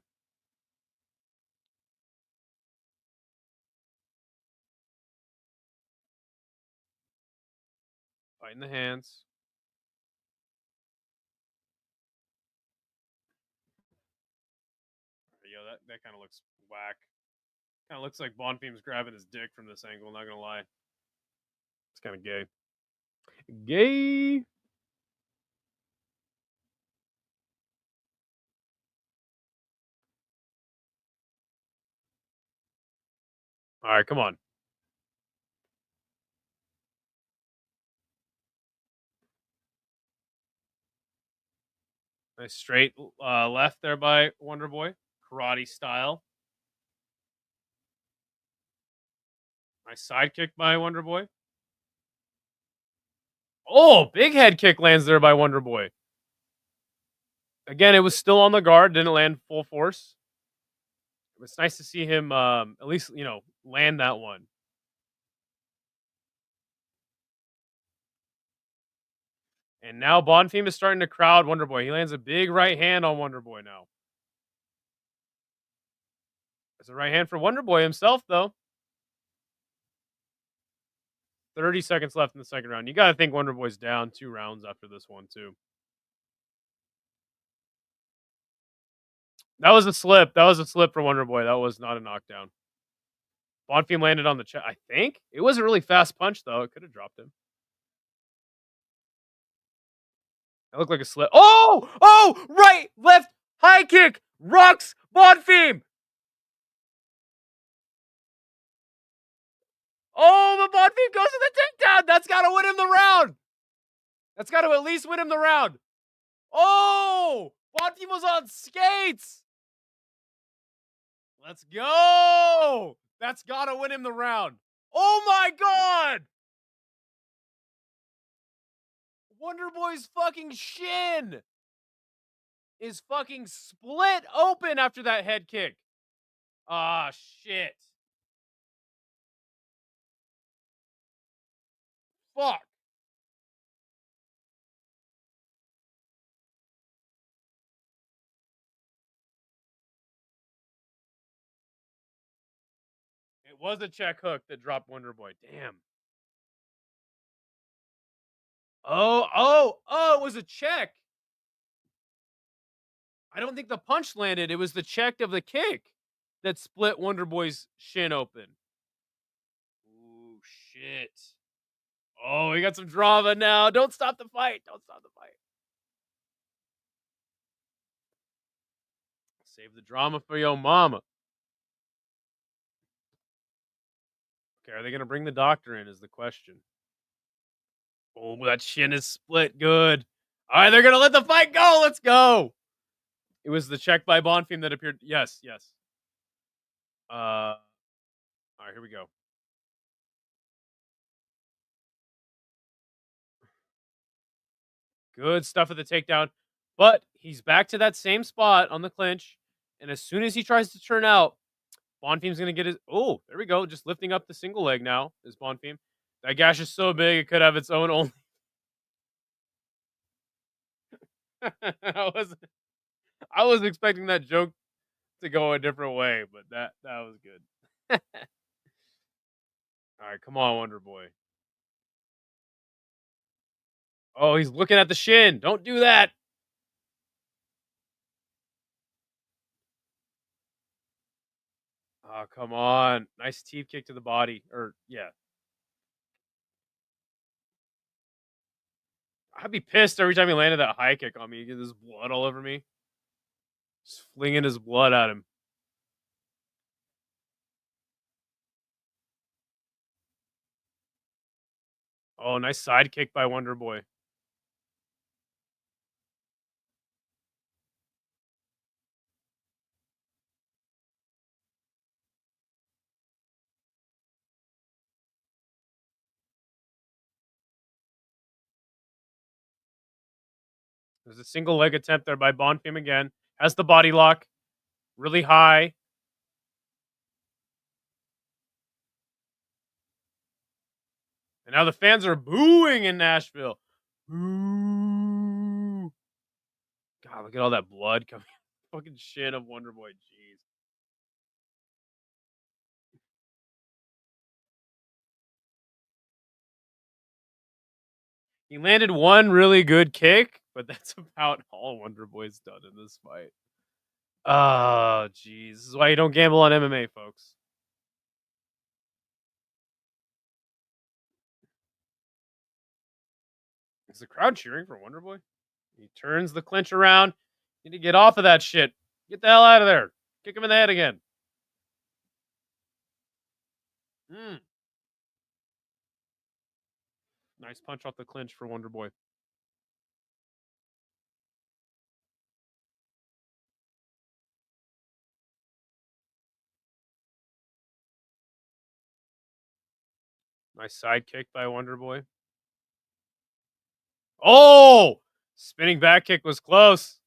Fighting the hands. Yo, that kind of looks whack. Kind of looks like Bonfim's grabbing his dick from this angle, not gonna lie. It's kind of gay. Gay! Alright, come on. Nice straight left there by Wonderboy. Karate style. Nice side kick by Wonderboy. Oh, big head kick lands there by Wonderboy. Again, it was still on the guard. Didn't land full force. It's nice to see him at least, land that one. And now Bonfim is starting to crowd Wonderboy. He lands a big right hand on Wonderboy now. It's a right hand for Wonderboy himself, though. 30 seconds left in the second round. You got to think Wonderboy's down 2 rounds after this one, too. That was a slip. That was a slip for Wonderboy. That was not a knockdown. Bonfim landed on the chest, I think. It was a really fast punch, though. It could have dropped him. That looked like a slip. Oh! Oh! Right! Left! High kick! Rocks! Bonfim! Oh, but Bonfim goes to the takedown! That's got to win him the round! That's got to at least win him the round. Oh! Bonfim was on skates! Let's go! That's got to win him the round. Oh my god! Wonderboy's fucking shin is fucking split open after that head kick. Ah, shit. Fuck. It was a check hook that dropped Wonderboy. Damn. Oh, it was a check. I don't think the punch landed. It was the check of the kick that split Wonderboy's shin open. Ooh, shit. Oh, we got some drama now. Don't stop the fight. Don't stop the fight. Save the drama for your mama. Okay, are they going to bring the doctor in is the question. Oh, that shin is split. Good. All right, they're going to let the fight go. Let's go. It was the check by Bonfim that appeared. Yes. All right, here we go. Good stuff at the takedown. But he's back to that same spot on the clinch. And as soon as he tries to turn out, Bonfim's going to get his... Oh, there we go. Just lifting up the single leg now is Bonfim. That gash is so big, it could have its own only... I was expecting that joke to go a different way, but that was good. All right, come on, Wonderboy. Oh, he's looking at the shin. Don't do that. Oh, come on. Nice teeth kick to the body. Yeah. I'd be pissed every time he landed that high kick on me. He get his blood all over me. Just flinging his blood at him. Oh, nice side kick by Wonder Boy. There's a single leg attempt there by Bonfim again. Has the body lock. Really high. And now the fans are booing in Nashville. Boo. God, look at all that blood coming. Fucking shit of Wonder Boy. Jeez. He landed one really good kick, but that's about all Wonder Boy's done in this fight. Oh, jeez. This is why you don't gamble on MMA, folks. Is the crowd cheering for Wonder Boy? He turns the clinch around. Need to get off of that shit. Get the hell out of there. Kick him in the head again. Nice punch off the clinch for Wonder Boy. Nice side kick by Wonder Boy. Oh! Spinning back kick was close.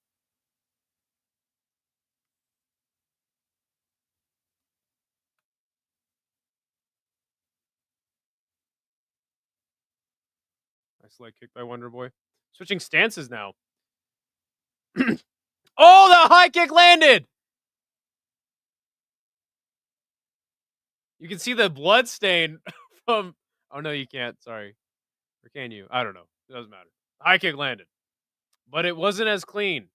Nice leg kick by Wonder Boy. Switching stances now. Oh, the high kick landed! You can see the blood stain from... Oh, no, you can't. Sorry. Or can you? I don't know. It doesn't matter. High kick landed. But it wasn't as clean.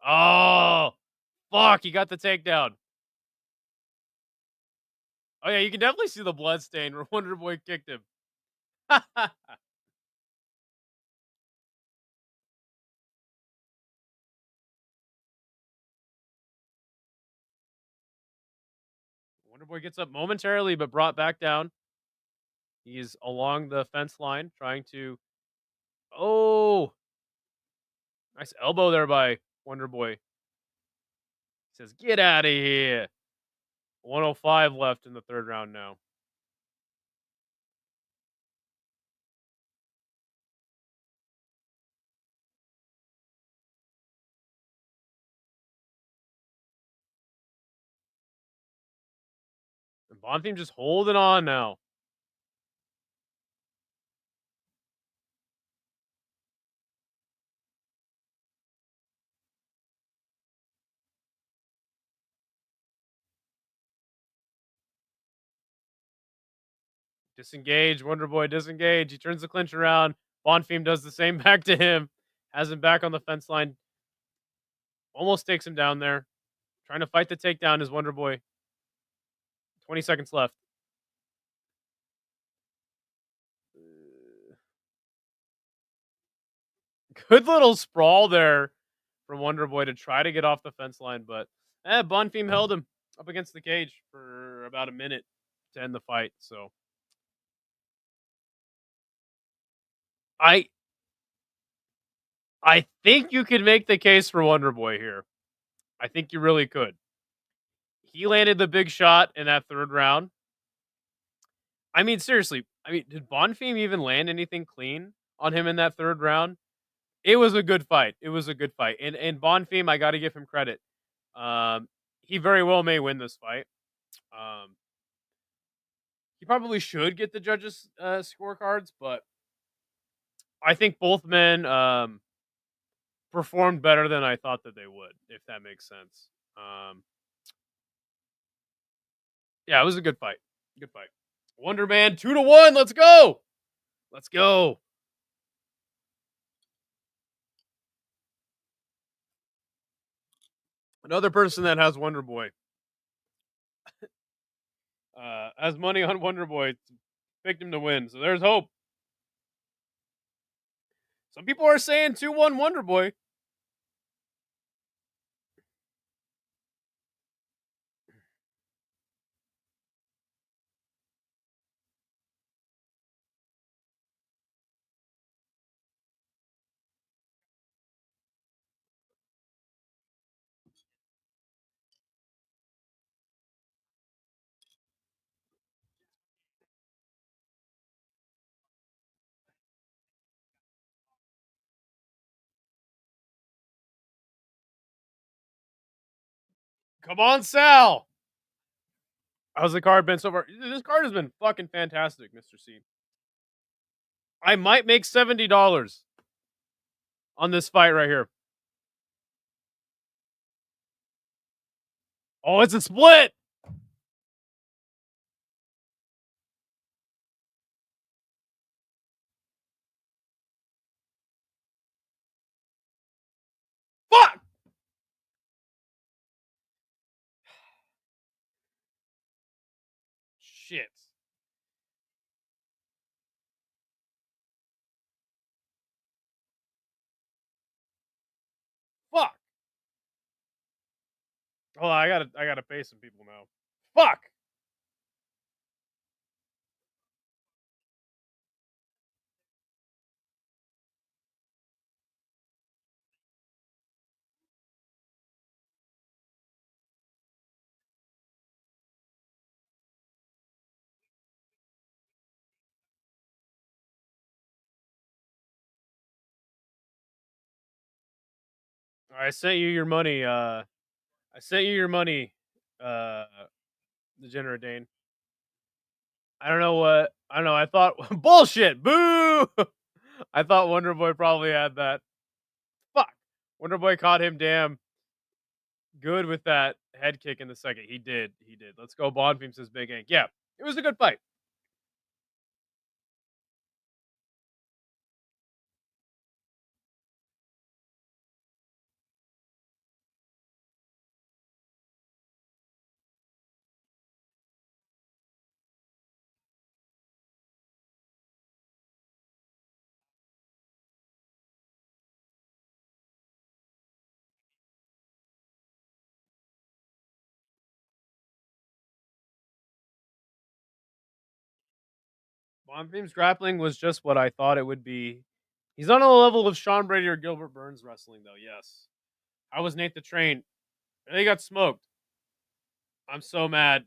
Oh, fuck. He got the takedown. Oh, yeah, you can definitely see the blood stain where Wonder Boy kicked him. Wonder Boy gets up momentarily, but brought back down. He's along the fence line, trying to... Oh! Nice elbow there by Wonder Boy. He says, get out of here. 105 left in the third round now. And Bonfim just holding on now. Disengage. Wonder Boy disengage. He turns the clinch around. Bonfim does the same back to him. Has him back on the fence line. Almost takes him down there. Trying to fight the takedown is Wonder Boy. 20 seconds left. Good little sprawl there from Wonder Boy to try to get off the fence line, but Bonfim held him up against the cage for about a minute to end the fight. So I think you could make the case for Wonder Boy here. I think you really could. He landed the big shot in that third round. I mean, seriously. I mean, did Bonfim even land anything clean on him in that third round? It was a good fight. It was a good fight. And Bonfim, I got to give him credit. He very well may win this fight. He probably should get the judges' scorecards, but I think both men performed better than I thought that they would, if that makes sense. Yeah, it was a good fight. Good fight. Wonder Man 2-1. Let's go. Let's go. Another person that has Wonder Boy. Has money on Wonder Boy. picked him to win, so there's hope. Some people are saying 2-1 Wonder Boy. Come on, Sal. How's the card been so far? This card has been fucking fantastic, Mr. C. I might make $70 on this fight right here. Oh, it's a split. Fuck. Shit. Fuck. Oh, I gotta pay some people now. Fuck. I sent you your money. I sent you your money. Degenerate Dane. I don't know what. I don't know. I thought bullshit. Boo. I thought Wonder Boy probably had that. Fuck. Wonder Boy caught him damn good with that head kick in the second. He did. He did. Let's go. Bonfim says Big Ink. Yeah, it was a good fight. Bonfim's grappling was just what I thought it would be. He's on a level of Sean Brady or Gilbert Burns wrestling, though. Yes. I was Nate the Train. And they got smoked. I'm so mad.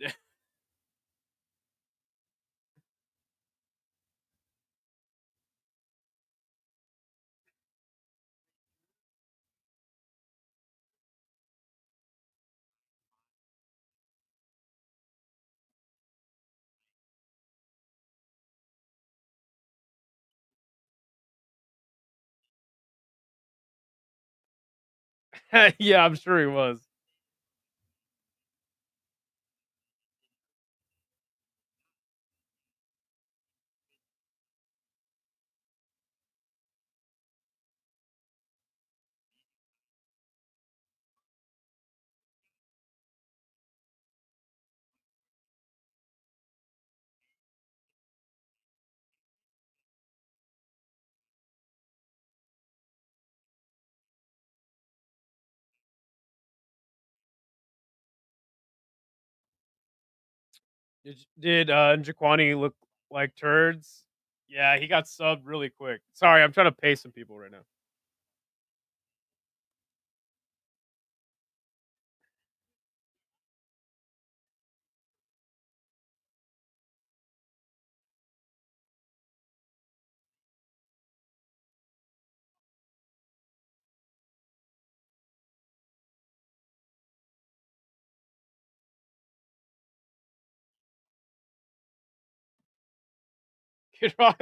Yeah, I'm sure he was. Did Njokuani look like turds? Yeah, he got subbed really quick. Sorry, I'm trying to pay some people right now. Kid Rock.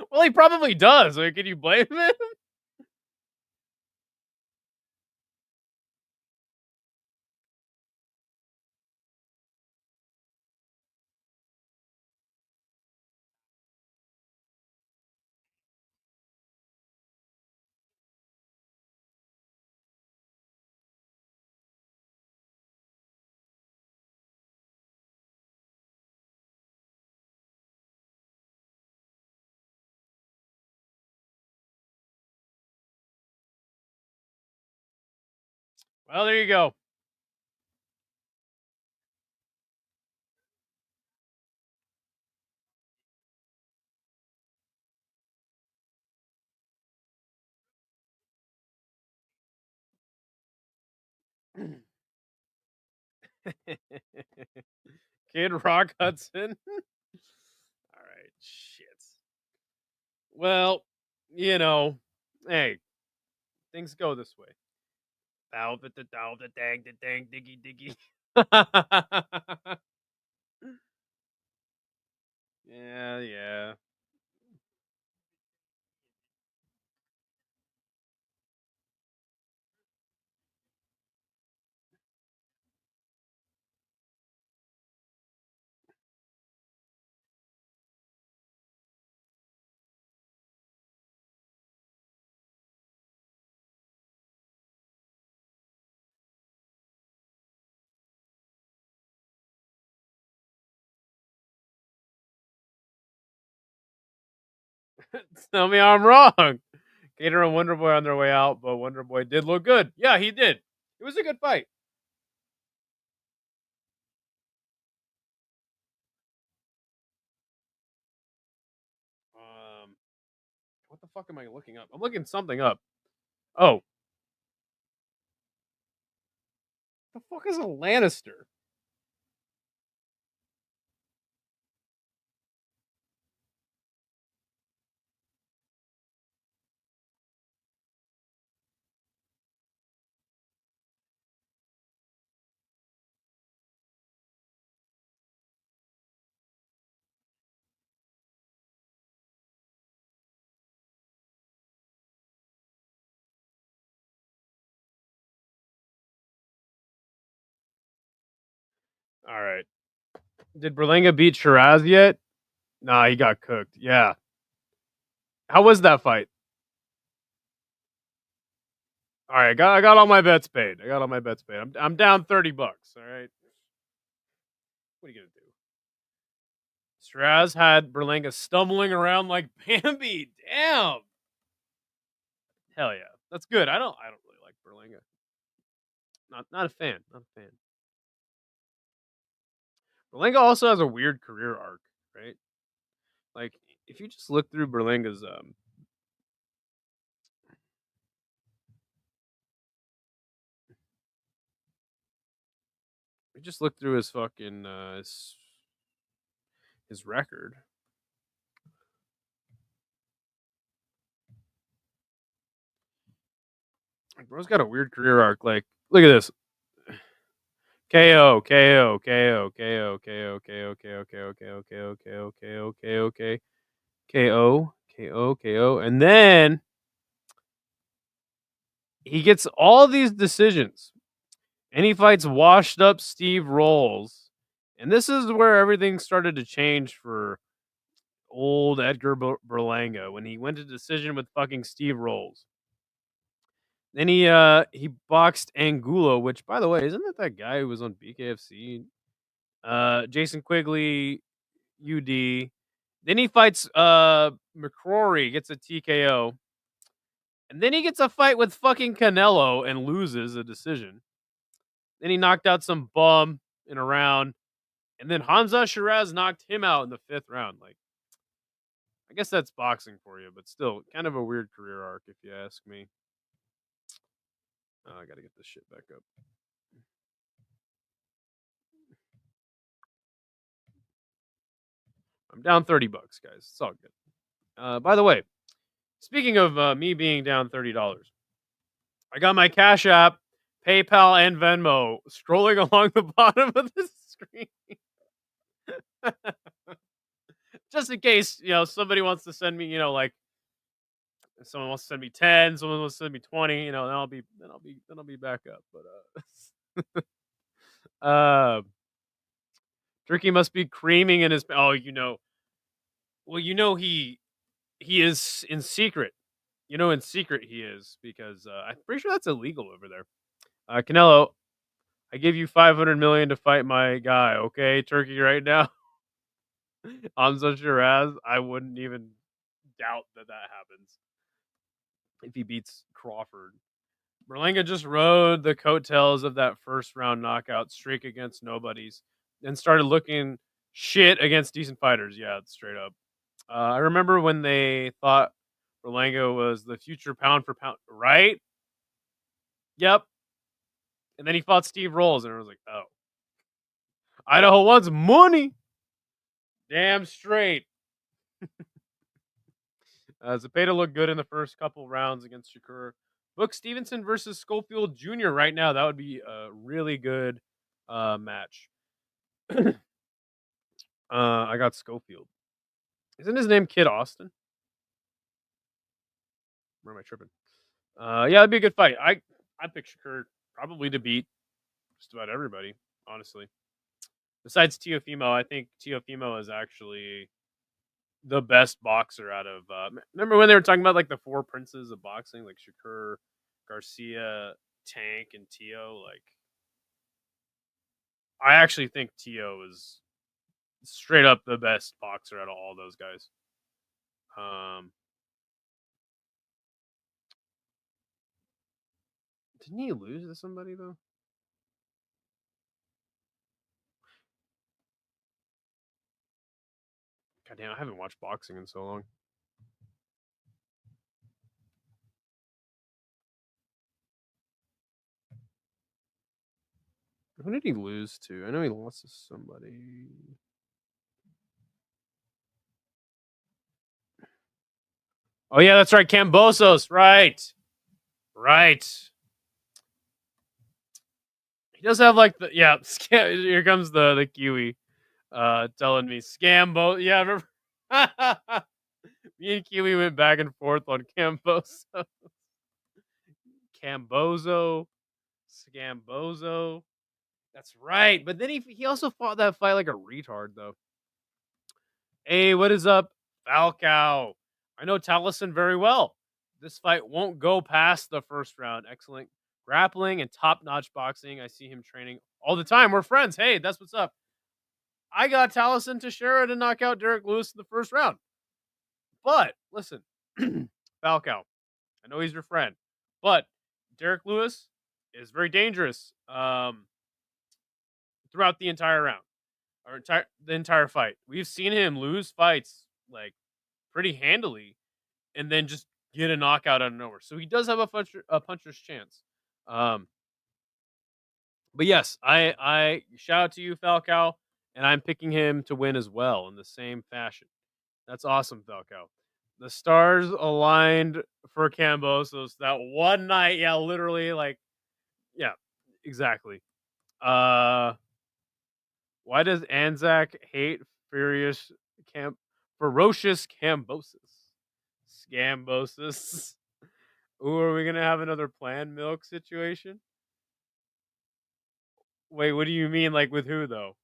Well, he probably does. Like, can you blame him? Well, there you go. Kid Rock Hudson. All right, shit. Well, hey, things go this way. Bow the dow the dang diggy diggy. Yeah. Tell me I'm wrong. Gator and Wonderboy on their way out, but Wonderboy did look good. Yeah, he did. It was a good fight. What the fuck am I looking up? I'm looking something up. Oh, the fuck is a Lannister? All right. Did Berlanga beat Shiraz yet? Nah, he got cooked. Yeah. How was that fight? All right, I got all my bets paid. I'm down $30. All right. What are you gonna do? Shiraz had Berlanga stumbling around like Bambi. Damn. Hell yeah. That's good. I don't really like Berlanga. Not a fan. Not a fan. Berlanga also has a weird career arc, right? Like if you just look through Berlanga's you just look through his fucking his record. Like, bro's got a weird career arc. Like, look at this. KO, KO, KO, KO, KO, KO, KO, KO, KO, KO, KO, KO, KO, KO, KO, KO, KO, and then he gets all these decisions, and he fights washed up Steve Rolls, and this is where everything started to change for old Edgar Berlanga when he went to decision with fucking Steve Rolls. Then he boxed Angulo, which by the way, isn't that guy who was on BKFC? Jason Quigley, UD. Then he fights McCrory, gets a TKO. And then he gets a fight with fucking Canelo and loses a decision. Then he knocked out some bum in a round. And then Hamza Shiraz knocked him out in the 5th round. Like, I guess that's boxing for you, but still kind of a weird career arc if you ask me. I gotta get this shit back up. I'm down $30, guys. It's all good. By the way, speaking of me being down $30, I got my Cash App, PayPal, and Venmo scrolling along the bottom of the screen. Just in case, somebody wants to send me, like if someone wants to send me 10, someone wants to send me 20, then I'll be back up. But Turkey must be creaming in his well, he is in secret. In secret he is because I'm pretty sure that's illegal over there. Canelo, I give you $500 million to fight my guy, okay? Turkey right now. Hamza Shiraz, I wouldn't even doubt that happens if he beats Crawford. Berlanga just rode the coattails of that first round knockout streak against nobodies and started looking shit against decent fighters. Yeah, straight up. I remember when they thought Berlanga was the future pound for pound, right? Yep. And then he fought Steve Rolls, and I was like, oh. Idaho wants money. Damn straight. Zepeda looked good in the first couple rounds against Shakur. Book Stevenson versus Schofield Jr. right now. That would be a really good match. I got Schofield. Isn't his name Kid Austen? Where am I tripping? Yeah, that'd be a good fight. I pick Shakur probably to beat just about everybody, honestly. Besides Teofimo, I think Teofimo is actually the best boxer out of. Remember when they were talking about like the four princes of boxing, like Shakur, Garcia, Tank, and Teo? Like, I actually think Teo is straight up the best boxer out of all those guys. Didn't he lose to somebody though? God damn, I haven't watched boxing in so long. Who did he lose to? I know he lost to somebody. Oh yeah, that's right, Cambosos. Right. He does have like the here comes the Kiwi telling me Scambo. Yeah, I remember me and Kiwi went back and forth on Camboso. Scambozo. That's right. But then he also fought that fight like a retard though. Hey, what is up, Falcao? I know Tallison very well. This fight won't go past the first round. Excellent grappling and top-notch boxing. I see him training all the time. We're friends. Hey, that's what's up. I got Tallison Teixeira to knock out Derrick Lewis in the first round. But listen, Falcao, I know he's your friend, but Derrick Lewis is very dangerous throughout the entire round or the entire fight. We've seen him lose fights like pretty handily and then just get a knockout out of nowhere. So he does have a puncher's chance. But yes, I shout out to you, Falcao, and I'm picking him to win as well in the same fashion. That's awesome, Falcao. The stars aligned for Cambosos that one night. Yeah, literally, like, yeah, exactly. Why does Anzac hate ferocious Cambosis? Scambosis. Ooh, are we gonna have another planned milk situation? Wait, what do you mean? Like with who though?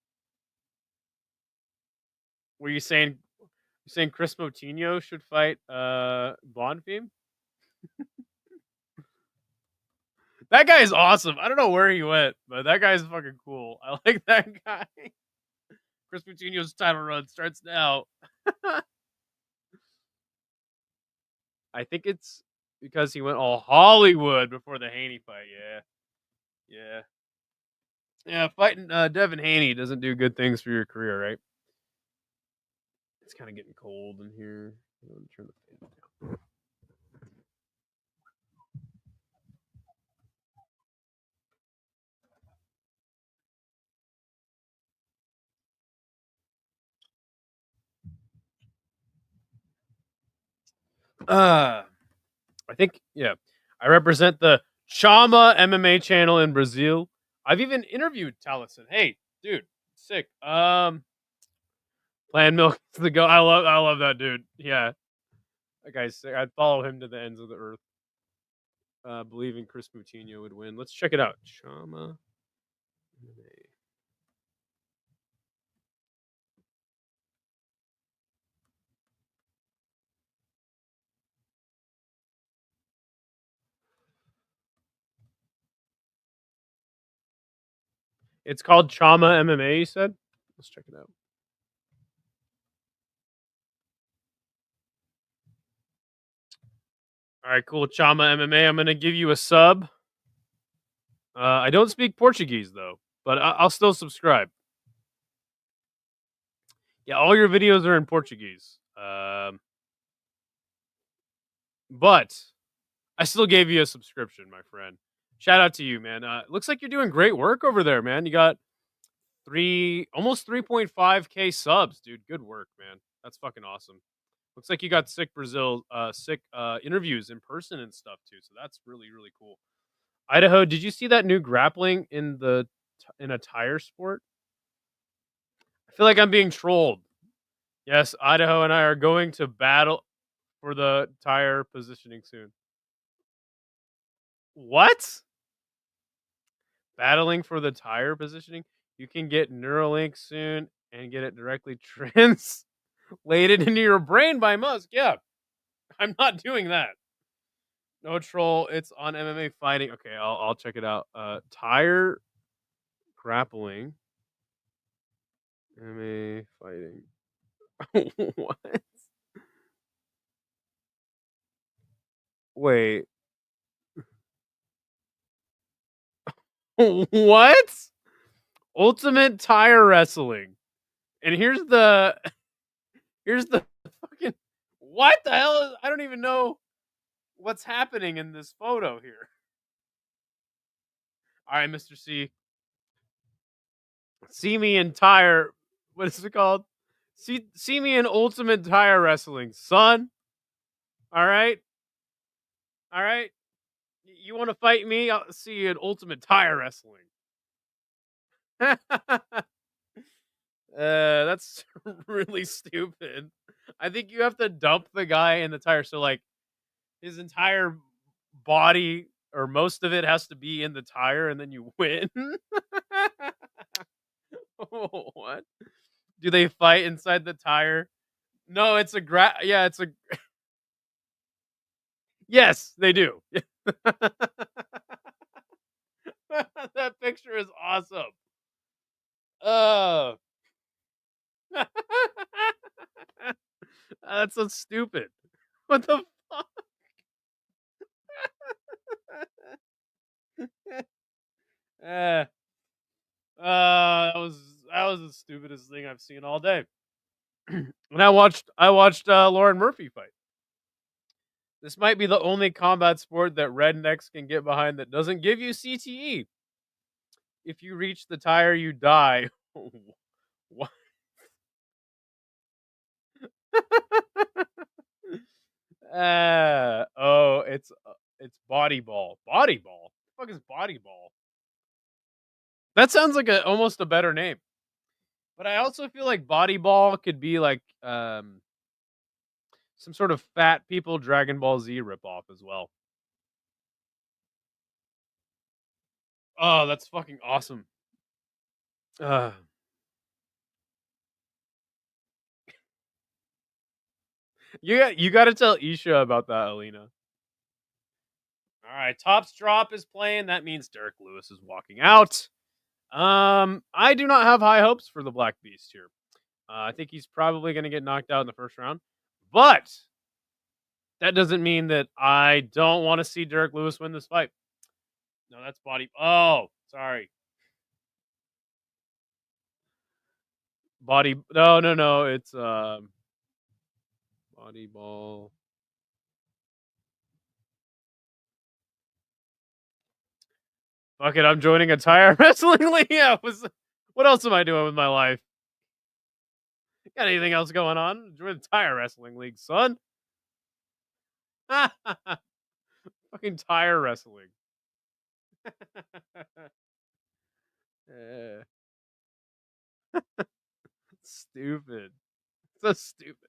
Were you saying Chris Moutinho should fight Bonfim? That guy is awesome. I don't know where he went, but that guy's fucking cool. I like that guy. Chris Moutinho's title run starts now. I think it's because he went all Hollywood before the Haney fight. Yeah. Fighting Devin Haney doesn't do good things for your career, right? It's kind of getting cold in here. I'm gonna turn the fan down. I think, yeah. I represent the Chama MMA channel in Brazil. I've even interviewed Tallison. Hey, dude, sick. Plan Milk to the go. I love that dude. Yeah. That guy's sick. I'd follow him to the ends of the earth. Believing Chris Moutinho would win. Let's check it out. Chama MMA. It's called Chama MMA, you said? Let's check it out. All right, cool. Chama MMA. I'm going to give you a sub. I don't speak Portuguese though, but I'll still subscribe. Yeah, all your videos are in Portuguese. But I still gave you a subscription, my friend. Shout out to you, man. Looks like you're doing great work over there, man. You got almost 3.5K subs, dude. Good work, man. That's fucking awesome. Looks like you got sick interviews in person and stuff too. So that's really, really cool. Idaho, did you see that new grappling in a tire sport? I feel like I'm being trolled. Yes, Idaho and I are going to battle for the tire positioning soon. What? Battling for the tire positioning? You can get Neuralink soon and get it directly translated into your brain by Musk. Yeah, I'm not doing that. No troll. It's on MMA fighting. Okay, I'll check it out. Tire grappling. MMA fighting. What? Wait. What? Ultimate tire wrestling. And here's the fucking what the hell I don't even know what's happening in this photo here. All right, Mr. C. See me in tire. What is it called? See me in Ultimate Tire Wrestling, son. All right. All right. You want to fight me? I'll see you in Ultimate Tire Wrestling. That's really stupid. I think you have to dump the guy in the tire. So, like, his entire body or most of it has to be in the tire and then you win. What? Do they fight inside the tire? No, it's yeah, it's a yes, they do. That picture is awesome. Oh. That's so stupid. What the fuck? That was the stupidest thing I've seen all day. And I watched Lauren Murphy fight. This might be the only combat sport that rednecks can get behind that doesn't give you CTE. If you reach the tire, you die. What? It's body ball. Body ball. What the fuck is body ball? That sounds like almost a better name. But I also feel like body ball could be like some sort of fat people Dragon Ball Z ripoff as well. Oh, that's fucking awesome. You got to tell Isha about that, Alina. All right, Top's drop is playing. That means Derrick Lewis is walking out. I do not have high hopes for the Black Beast here. I think he's probably going to get knocked out in the first round, but that doesn't mean that I don't want to see Derrick Lewis win this fight. No, that's body. Oh, sorry. Body. No. It's body ball. Fuck it, I'm joining a tire wrestling league. Yeah, what else am I doing with my life? Got anything else going on? Join the tire wrestling league, son. Fucking tire wrestling. Stupid. So stupid.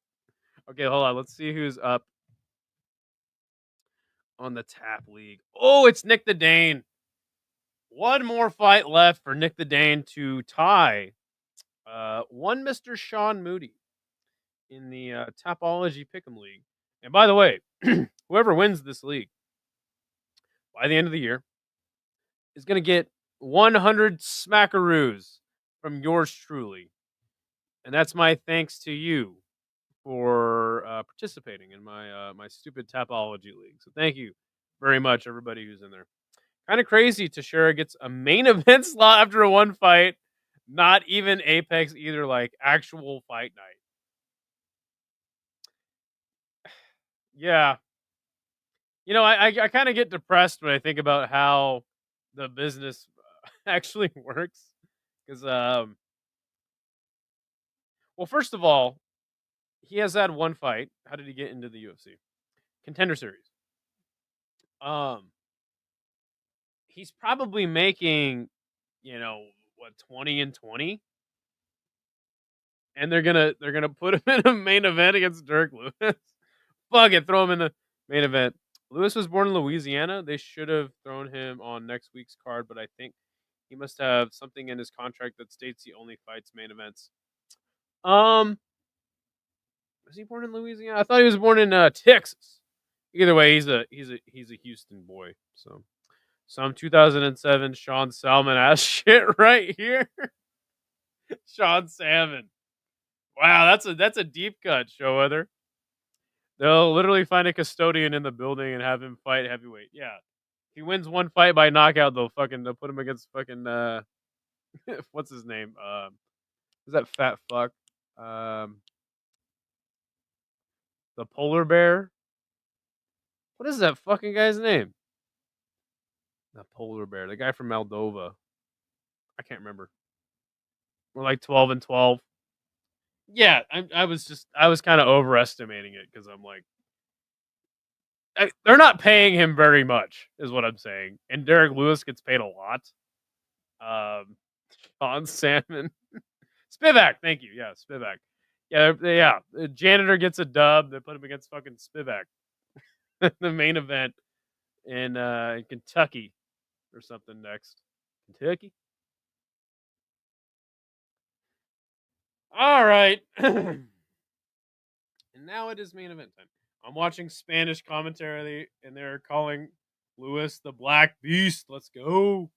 Okay, hold on. Let's see who's up on the tap league. Oh, it's Nick the Dane. One more fight left for Nick the Dane to tie one Mr. Sean Moody in the Tapology Pick'em League. And by the way, whoever wins this league by the end of the year is going to get 100 smackaroos from yours truly. And that's my thanks to you for participating in my my stupid Tapology League. So thank you very much, everybody who's in there. Kind of crazy. Teixeira gets a main event slot after a one fight. Not even Apex either, like actual fight night. Yeah. I kind of get depressed when I think about how the business actually works. Because, well, first of all, he has had one fight. How did he get into the UFC? Contender Series. He's probably making, 20 and 20. And they're gonna put him in a main event against Derrick Lewis. Fuck it, throw him in the main event. Lewis was born in Louisiana. They should have thrown him on next week's card, but I think he must have something in his contract that states he only fights main events. Was he born in Louisiana? I thought he was born in Texas. Either way, he's a Houston boy. So some 2007 Sean Salmon ass shit right here. Sean Salmon. Wow, that's a deep cut, show weather. They'll literally find a custodian in the building and have him fight heavyweight. Yeah. If he wins one fight by knockout, they'll put him against fucking what's his name? Is that fat fuck? The polar bear? What is that fucking guy's name? The polar bear, the guy from Moldova. I can't remember. We're like 12 and 12. Yeah, I was kind of overestimating it because I'm like, they're not paying him very much, is what I'm saying. And Derrick Lewis gets paid a lot. Sean Salmon, Spivak, thank you. Yeah, Spivak. Yeah. The janitor gets a dub. They put him against fucking Spivak, the main event in Kentucky or something next. Kentucky. All right. And now it is main event time. I'm watching Spanish commentary, and they're calling Lewis the Black Beast. Let's go.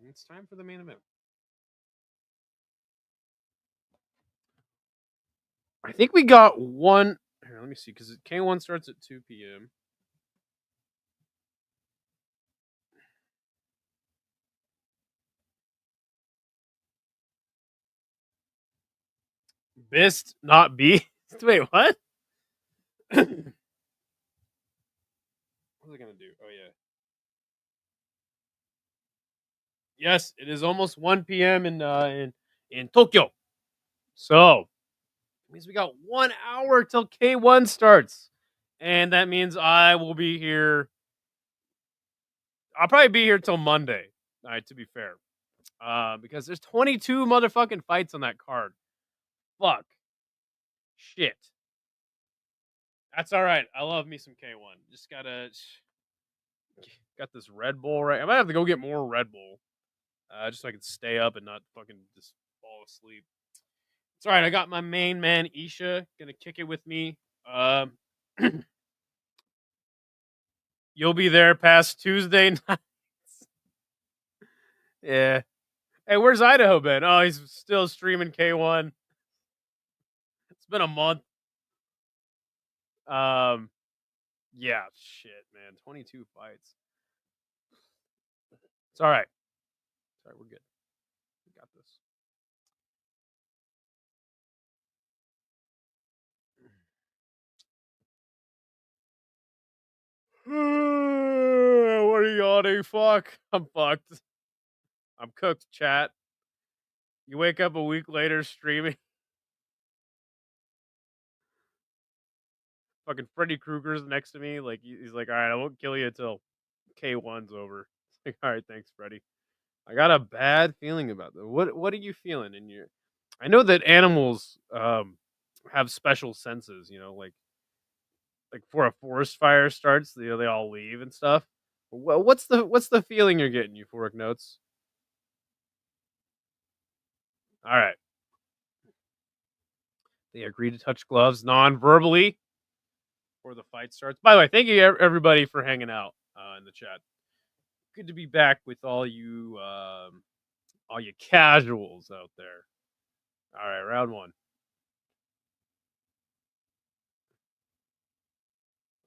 It's time for the main event. I think we got one. Here, let me see, because K1 starts at 2 p.m. Bist, not Beast. Wait, what? What was I gonna do? Oh yeah. Yes, it is almost 1 p.m. in Tokyo. So it means we got 1 hour till K1 starts. And that means I will be here. I'll probably be here till Monday. All right, to be fair. Because there's 22 motherfucking fights on that card. Fuck. Shit. That's all right. I love me some K1. Just got this Red Bull right. I might have to go get more Red Bull. Just so I can stay up and not fucking just fall asleep. It's all right. I got my main man Isha gonna kick it with me. You'll be there past Tuesday nights. Yeah. Hey, where's Idaho been? Oh, he's still streaming K1. It's been a month. Yeah, shit, man. 22 fights. It's all right. It's all right. We're good. We got this. What are you yawning? Fuck. I'm fucked. I'm cooked, chat. You wake up a week later streaming. Fucking Freddy Krueger's next to me. Like, he's like, all right, I won't kill you until K1's over. Like, all right, thanks, Freddy. I got a bad feeling about that. What are you feeling in your? I know that animals have special senses. Like before a forest fire starts, they all leave and stuff. Well, what's the feeling you're getting, Euphoric Notes? All right. They agree to touch gloves non-verbally before the fight starts. By the way, thank you everybody for hanging out in the chat. Good to be back with all you casuals out there. All right, round one.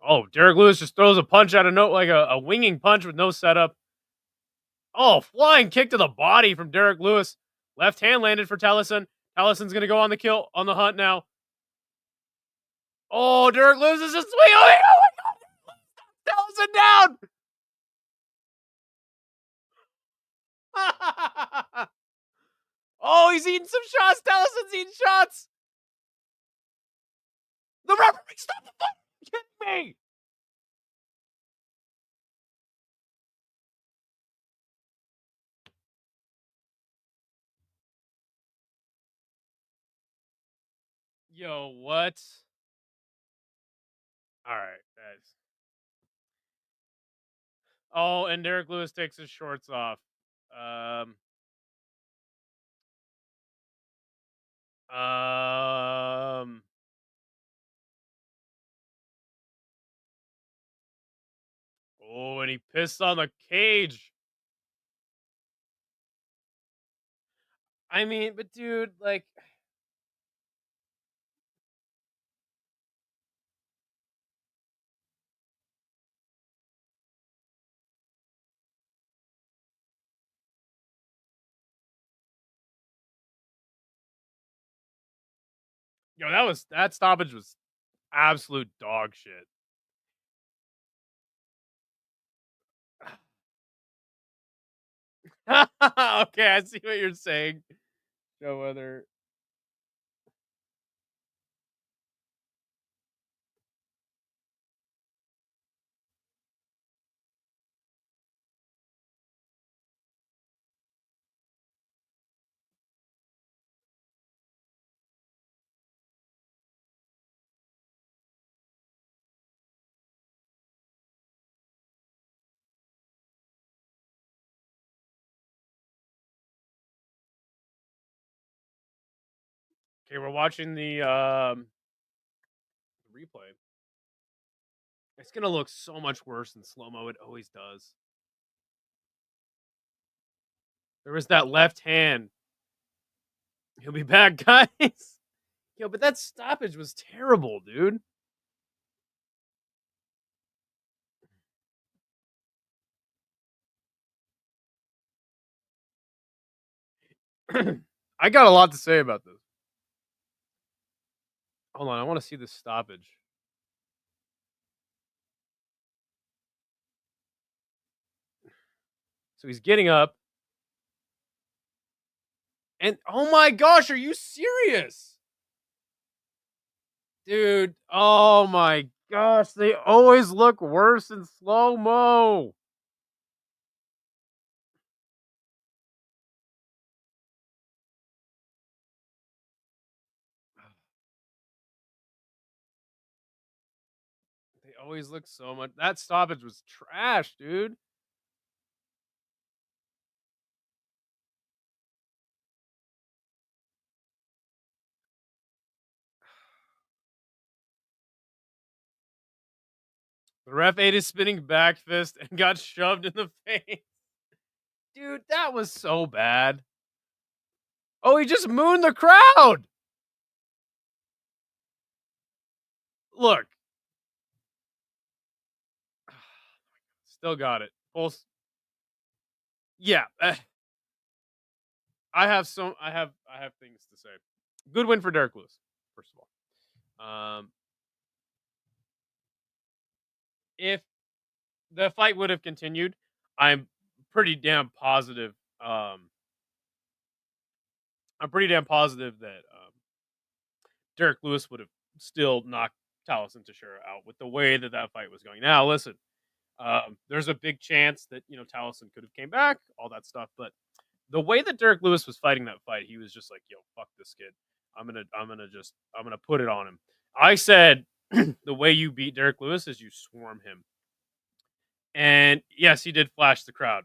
Oh, Derrick Lewis just throws a punch out of like a winging punch with no setup. Oh, flying kick to the body from Derrick Lewis. Left hand landed for Tallison. Tallison's going to go on the hunt now. Oh, Derrick Lewis is just swinging. Oh my God. Tallison down. Oh, he's eating some shots. Tallison's eating shots. The referee stopped the fight. Are you kidding me? Yo, what? All right, guys. Oh, and Derrick Lewis takes his shorts off. Oh, and he pissed on the cage. I mean, but dude, like, yo, that stoppage was absolute dog shit. Okay, I see what you're saying. Show whether. Okay, we're watching the replay. It's gonna look so much worse in slow mo. It always does. There was that left hand. He'll be back, guys. Yo, but that stoppage was terrible, dude. I got a lot to say about this. Hold on, I want to see this stoppage. So he's getting up. And oh my gosh, are you serious? Dude, oh my gosh, they always look worse in slow-mo. They always look so much. That stoppage was trash, dude. The ref ate his spinning back fist and got shoved in the face. Dude, that was so bad. Oh, he just mooned the crowd. Look. Still got it. Pulse. Yeah. I have things to say. Good win for Derrick Lewis, first of all. If the fight would have continued, I'm pretty damn positive. I'm pretty damn positive that Derrick Lewis would have still knocked Tallison Teixeira out with the way that fight was going. Now, listen, there's a big chance that Tallison could have came back, all that stuff, but the way that Derrick Lewis was fighting that fight, he was just like, "Yo, fuck this kid. I'm gonna put it on him." I said, the way you beat Derrick Lewis is you swarm him. And yes, he did flash the crowd.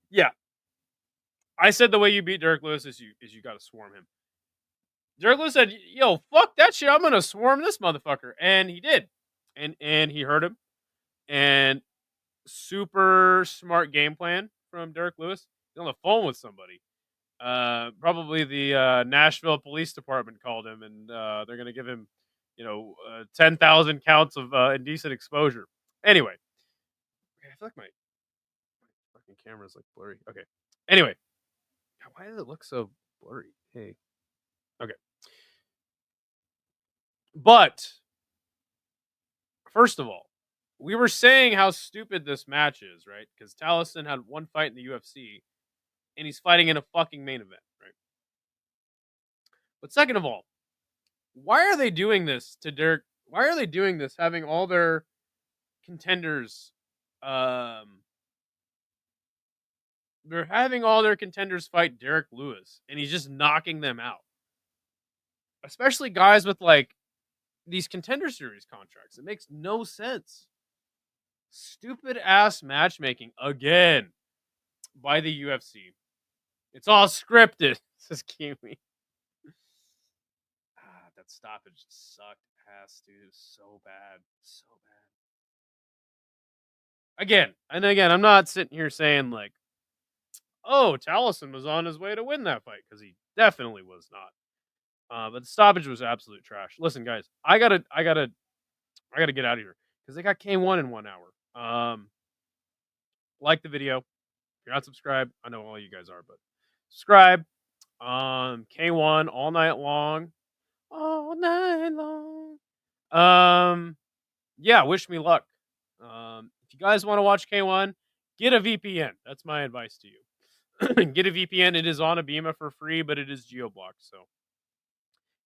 Yeah. I said the way you beat Derrick Lewis is you got to swarm him. Derrick Lewis said, "Yo, fuck that shit. I'm going to swarm this motherfucker." And he did. And he hurt him. And super smart game plan from Derrick Lewis. He's on the phone with somebody. Probably the Nashville Police Department called him, and they're going to give him 10,000 counts of indecent exposure. Anyway, I feel like my fucking camera's like blurry. Okay. Anyway, why does it look so blurry? Hey. Okay. But first of all, we were saying how stupid this match is, right? Because Tallison had one fight in the UFC, and he's fighting in a fucking main event, right? But second of all, why are they doing this to Derrick? Why are they doing this, having all their contenders? They're having all their contenders fight Derrick Lewis, and he's just knocking them out. Especially guys with like these contender series contracts. It makes no sense. Stupid ass matchmaking again by the UFC. It's all scripted, says Kiwi. That stoppage sucked ass, dude. It was so bad. So bad. Again, I'm not sitting here saying like, oh, Tallison was on his way to win that fight, because he definitely was not. But the stoppage was absolute trash. Listen, guys, I gotta get out of here because they got K1 in 1 hour. Like the video. If you're not subscribed, I know all you guys are, but subscribe. K1 all night long. All night long. Yeah, wish me luck. If you guys want to watch K1, get a VPN. That's my advice to you. Get a VPN. It is on Abima for free, but it is geo-blocked, so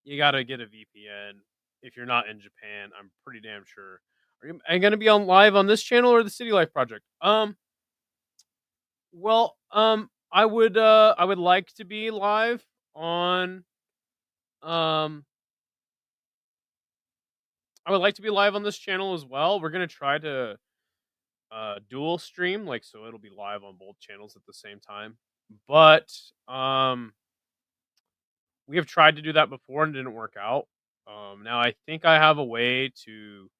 you gotta get a VPN if you're not in Japan. I'm pretty damn sure. Are you gonna be on live on this channel or the City Life Project? Well, I would like to be live on I would like to be live on this channel as well. We're gonna try to dual stream, like, so it'll be live on both channels at the same time. But we have tried to do that before and it didn't work out. Now I think I have a way to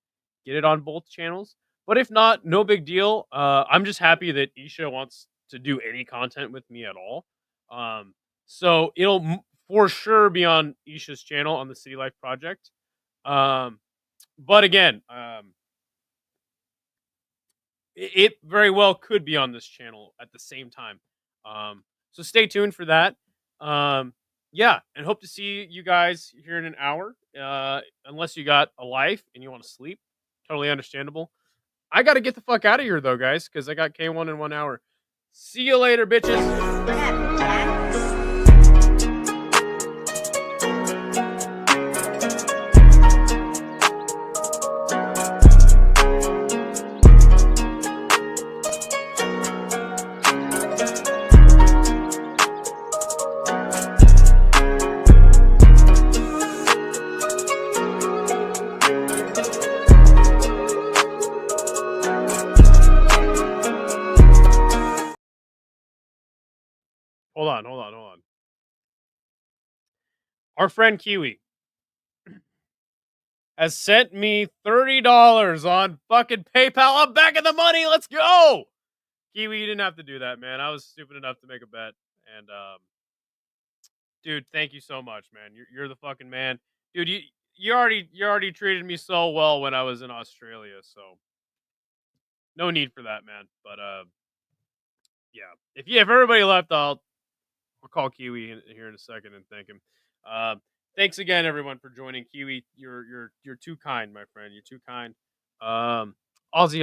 get it on both channels, but if not, no big deal. I'm just happy that Isha wants to do any content with me at all. So it'll for sure be on Isha's channel on the City Life Project. But again, it very well could be on this channel at the same time. So stay tuned for that. Yeah, and hope to see you guys here in an hour. Unless you got a life and you want to sleep, totally understandable. I got to get the fuck out of here though, guys, because I got K1 in 1 hour. See you later, bitches. Hold on. Our friend Kiwi has sent me $30 on fucking PayPal. I'm back in the money. Let's go. Kiwi, you didn't have to do that, man. I was stupid enough to make a bet. And, dude, thank you so much, man. You're the fucking man. Dude, you already treated me so well when I was in Australia, so no need for that, man. But, yeah. If everybody left, I'll call Kiwi here in a second and thank him. Thanks again, everyone, for joining. Kiwi, you're too kind, my friend. You're too kind. Aussie.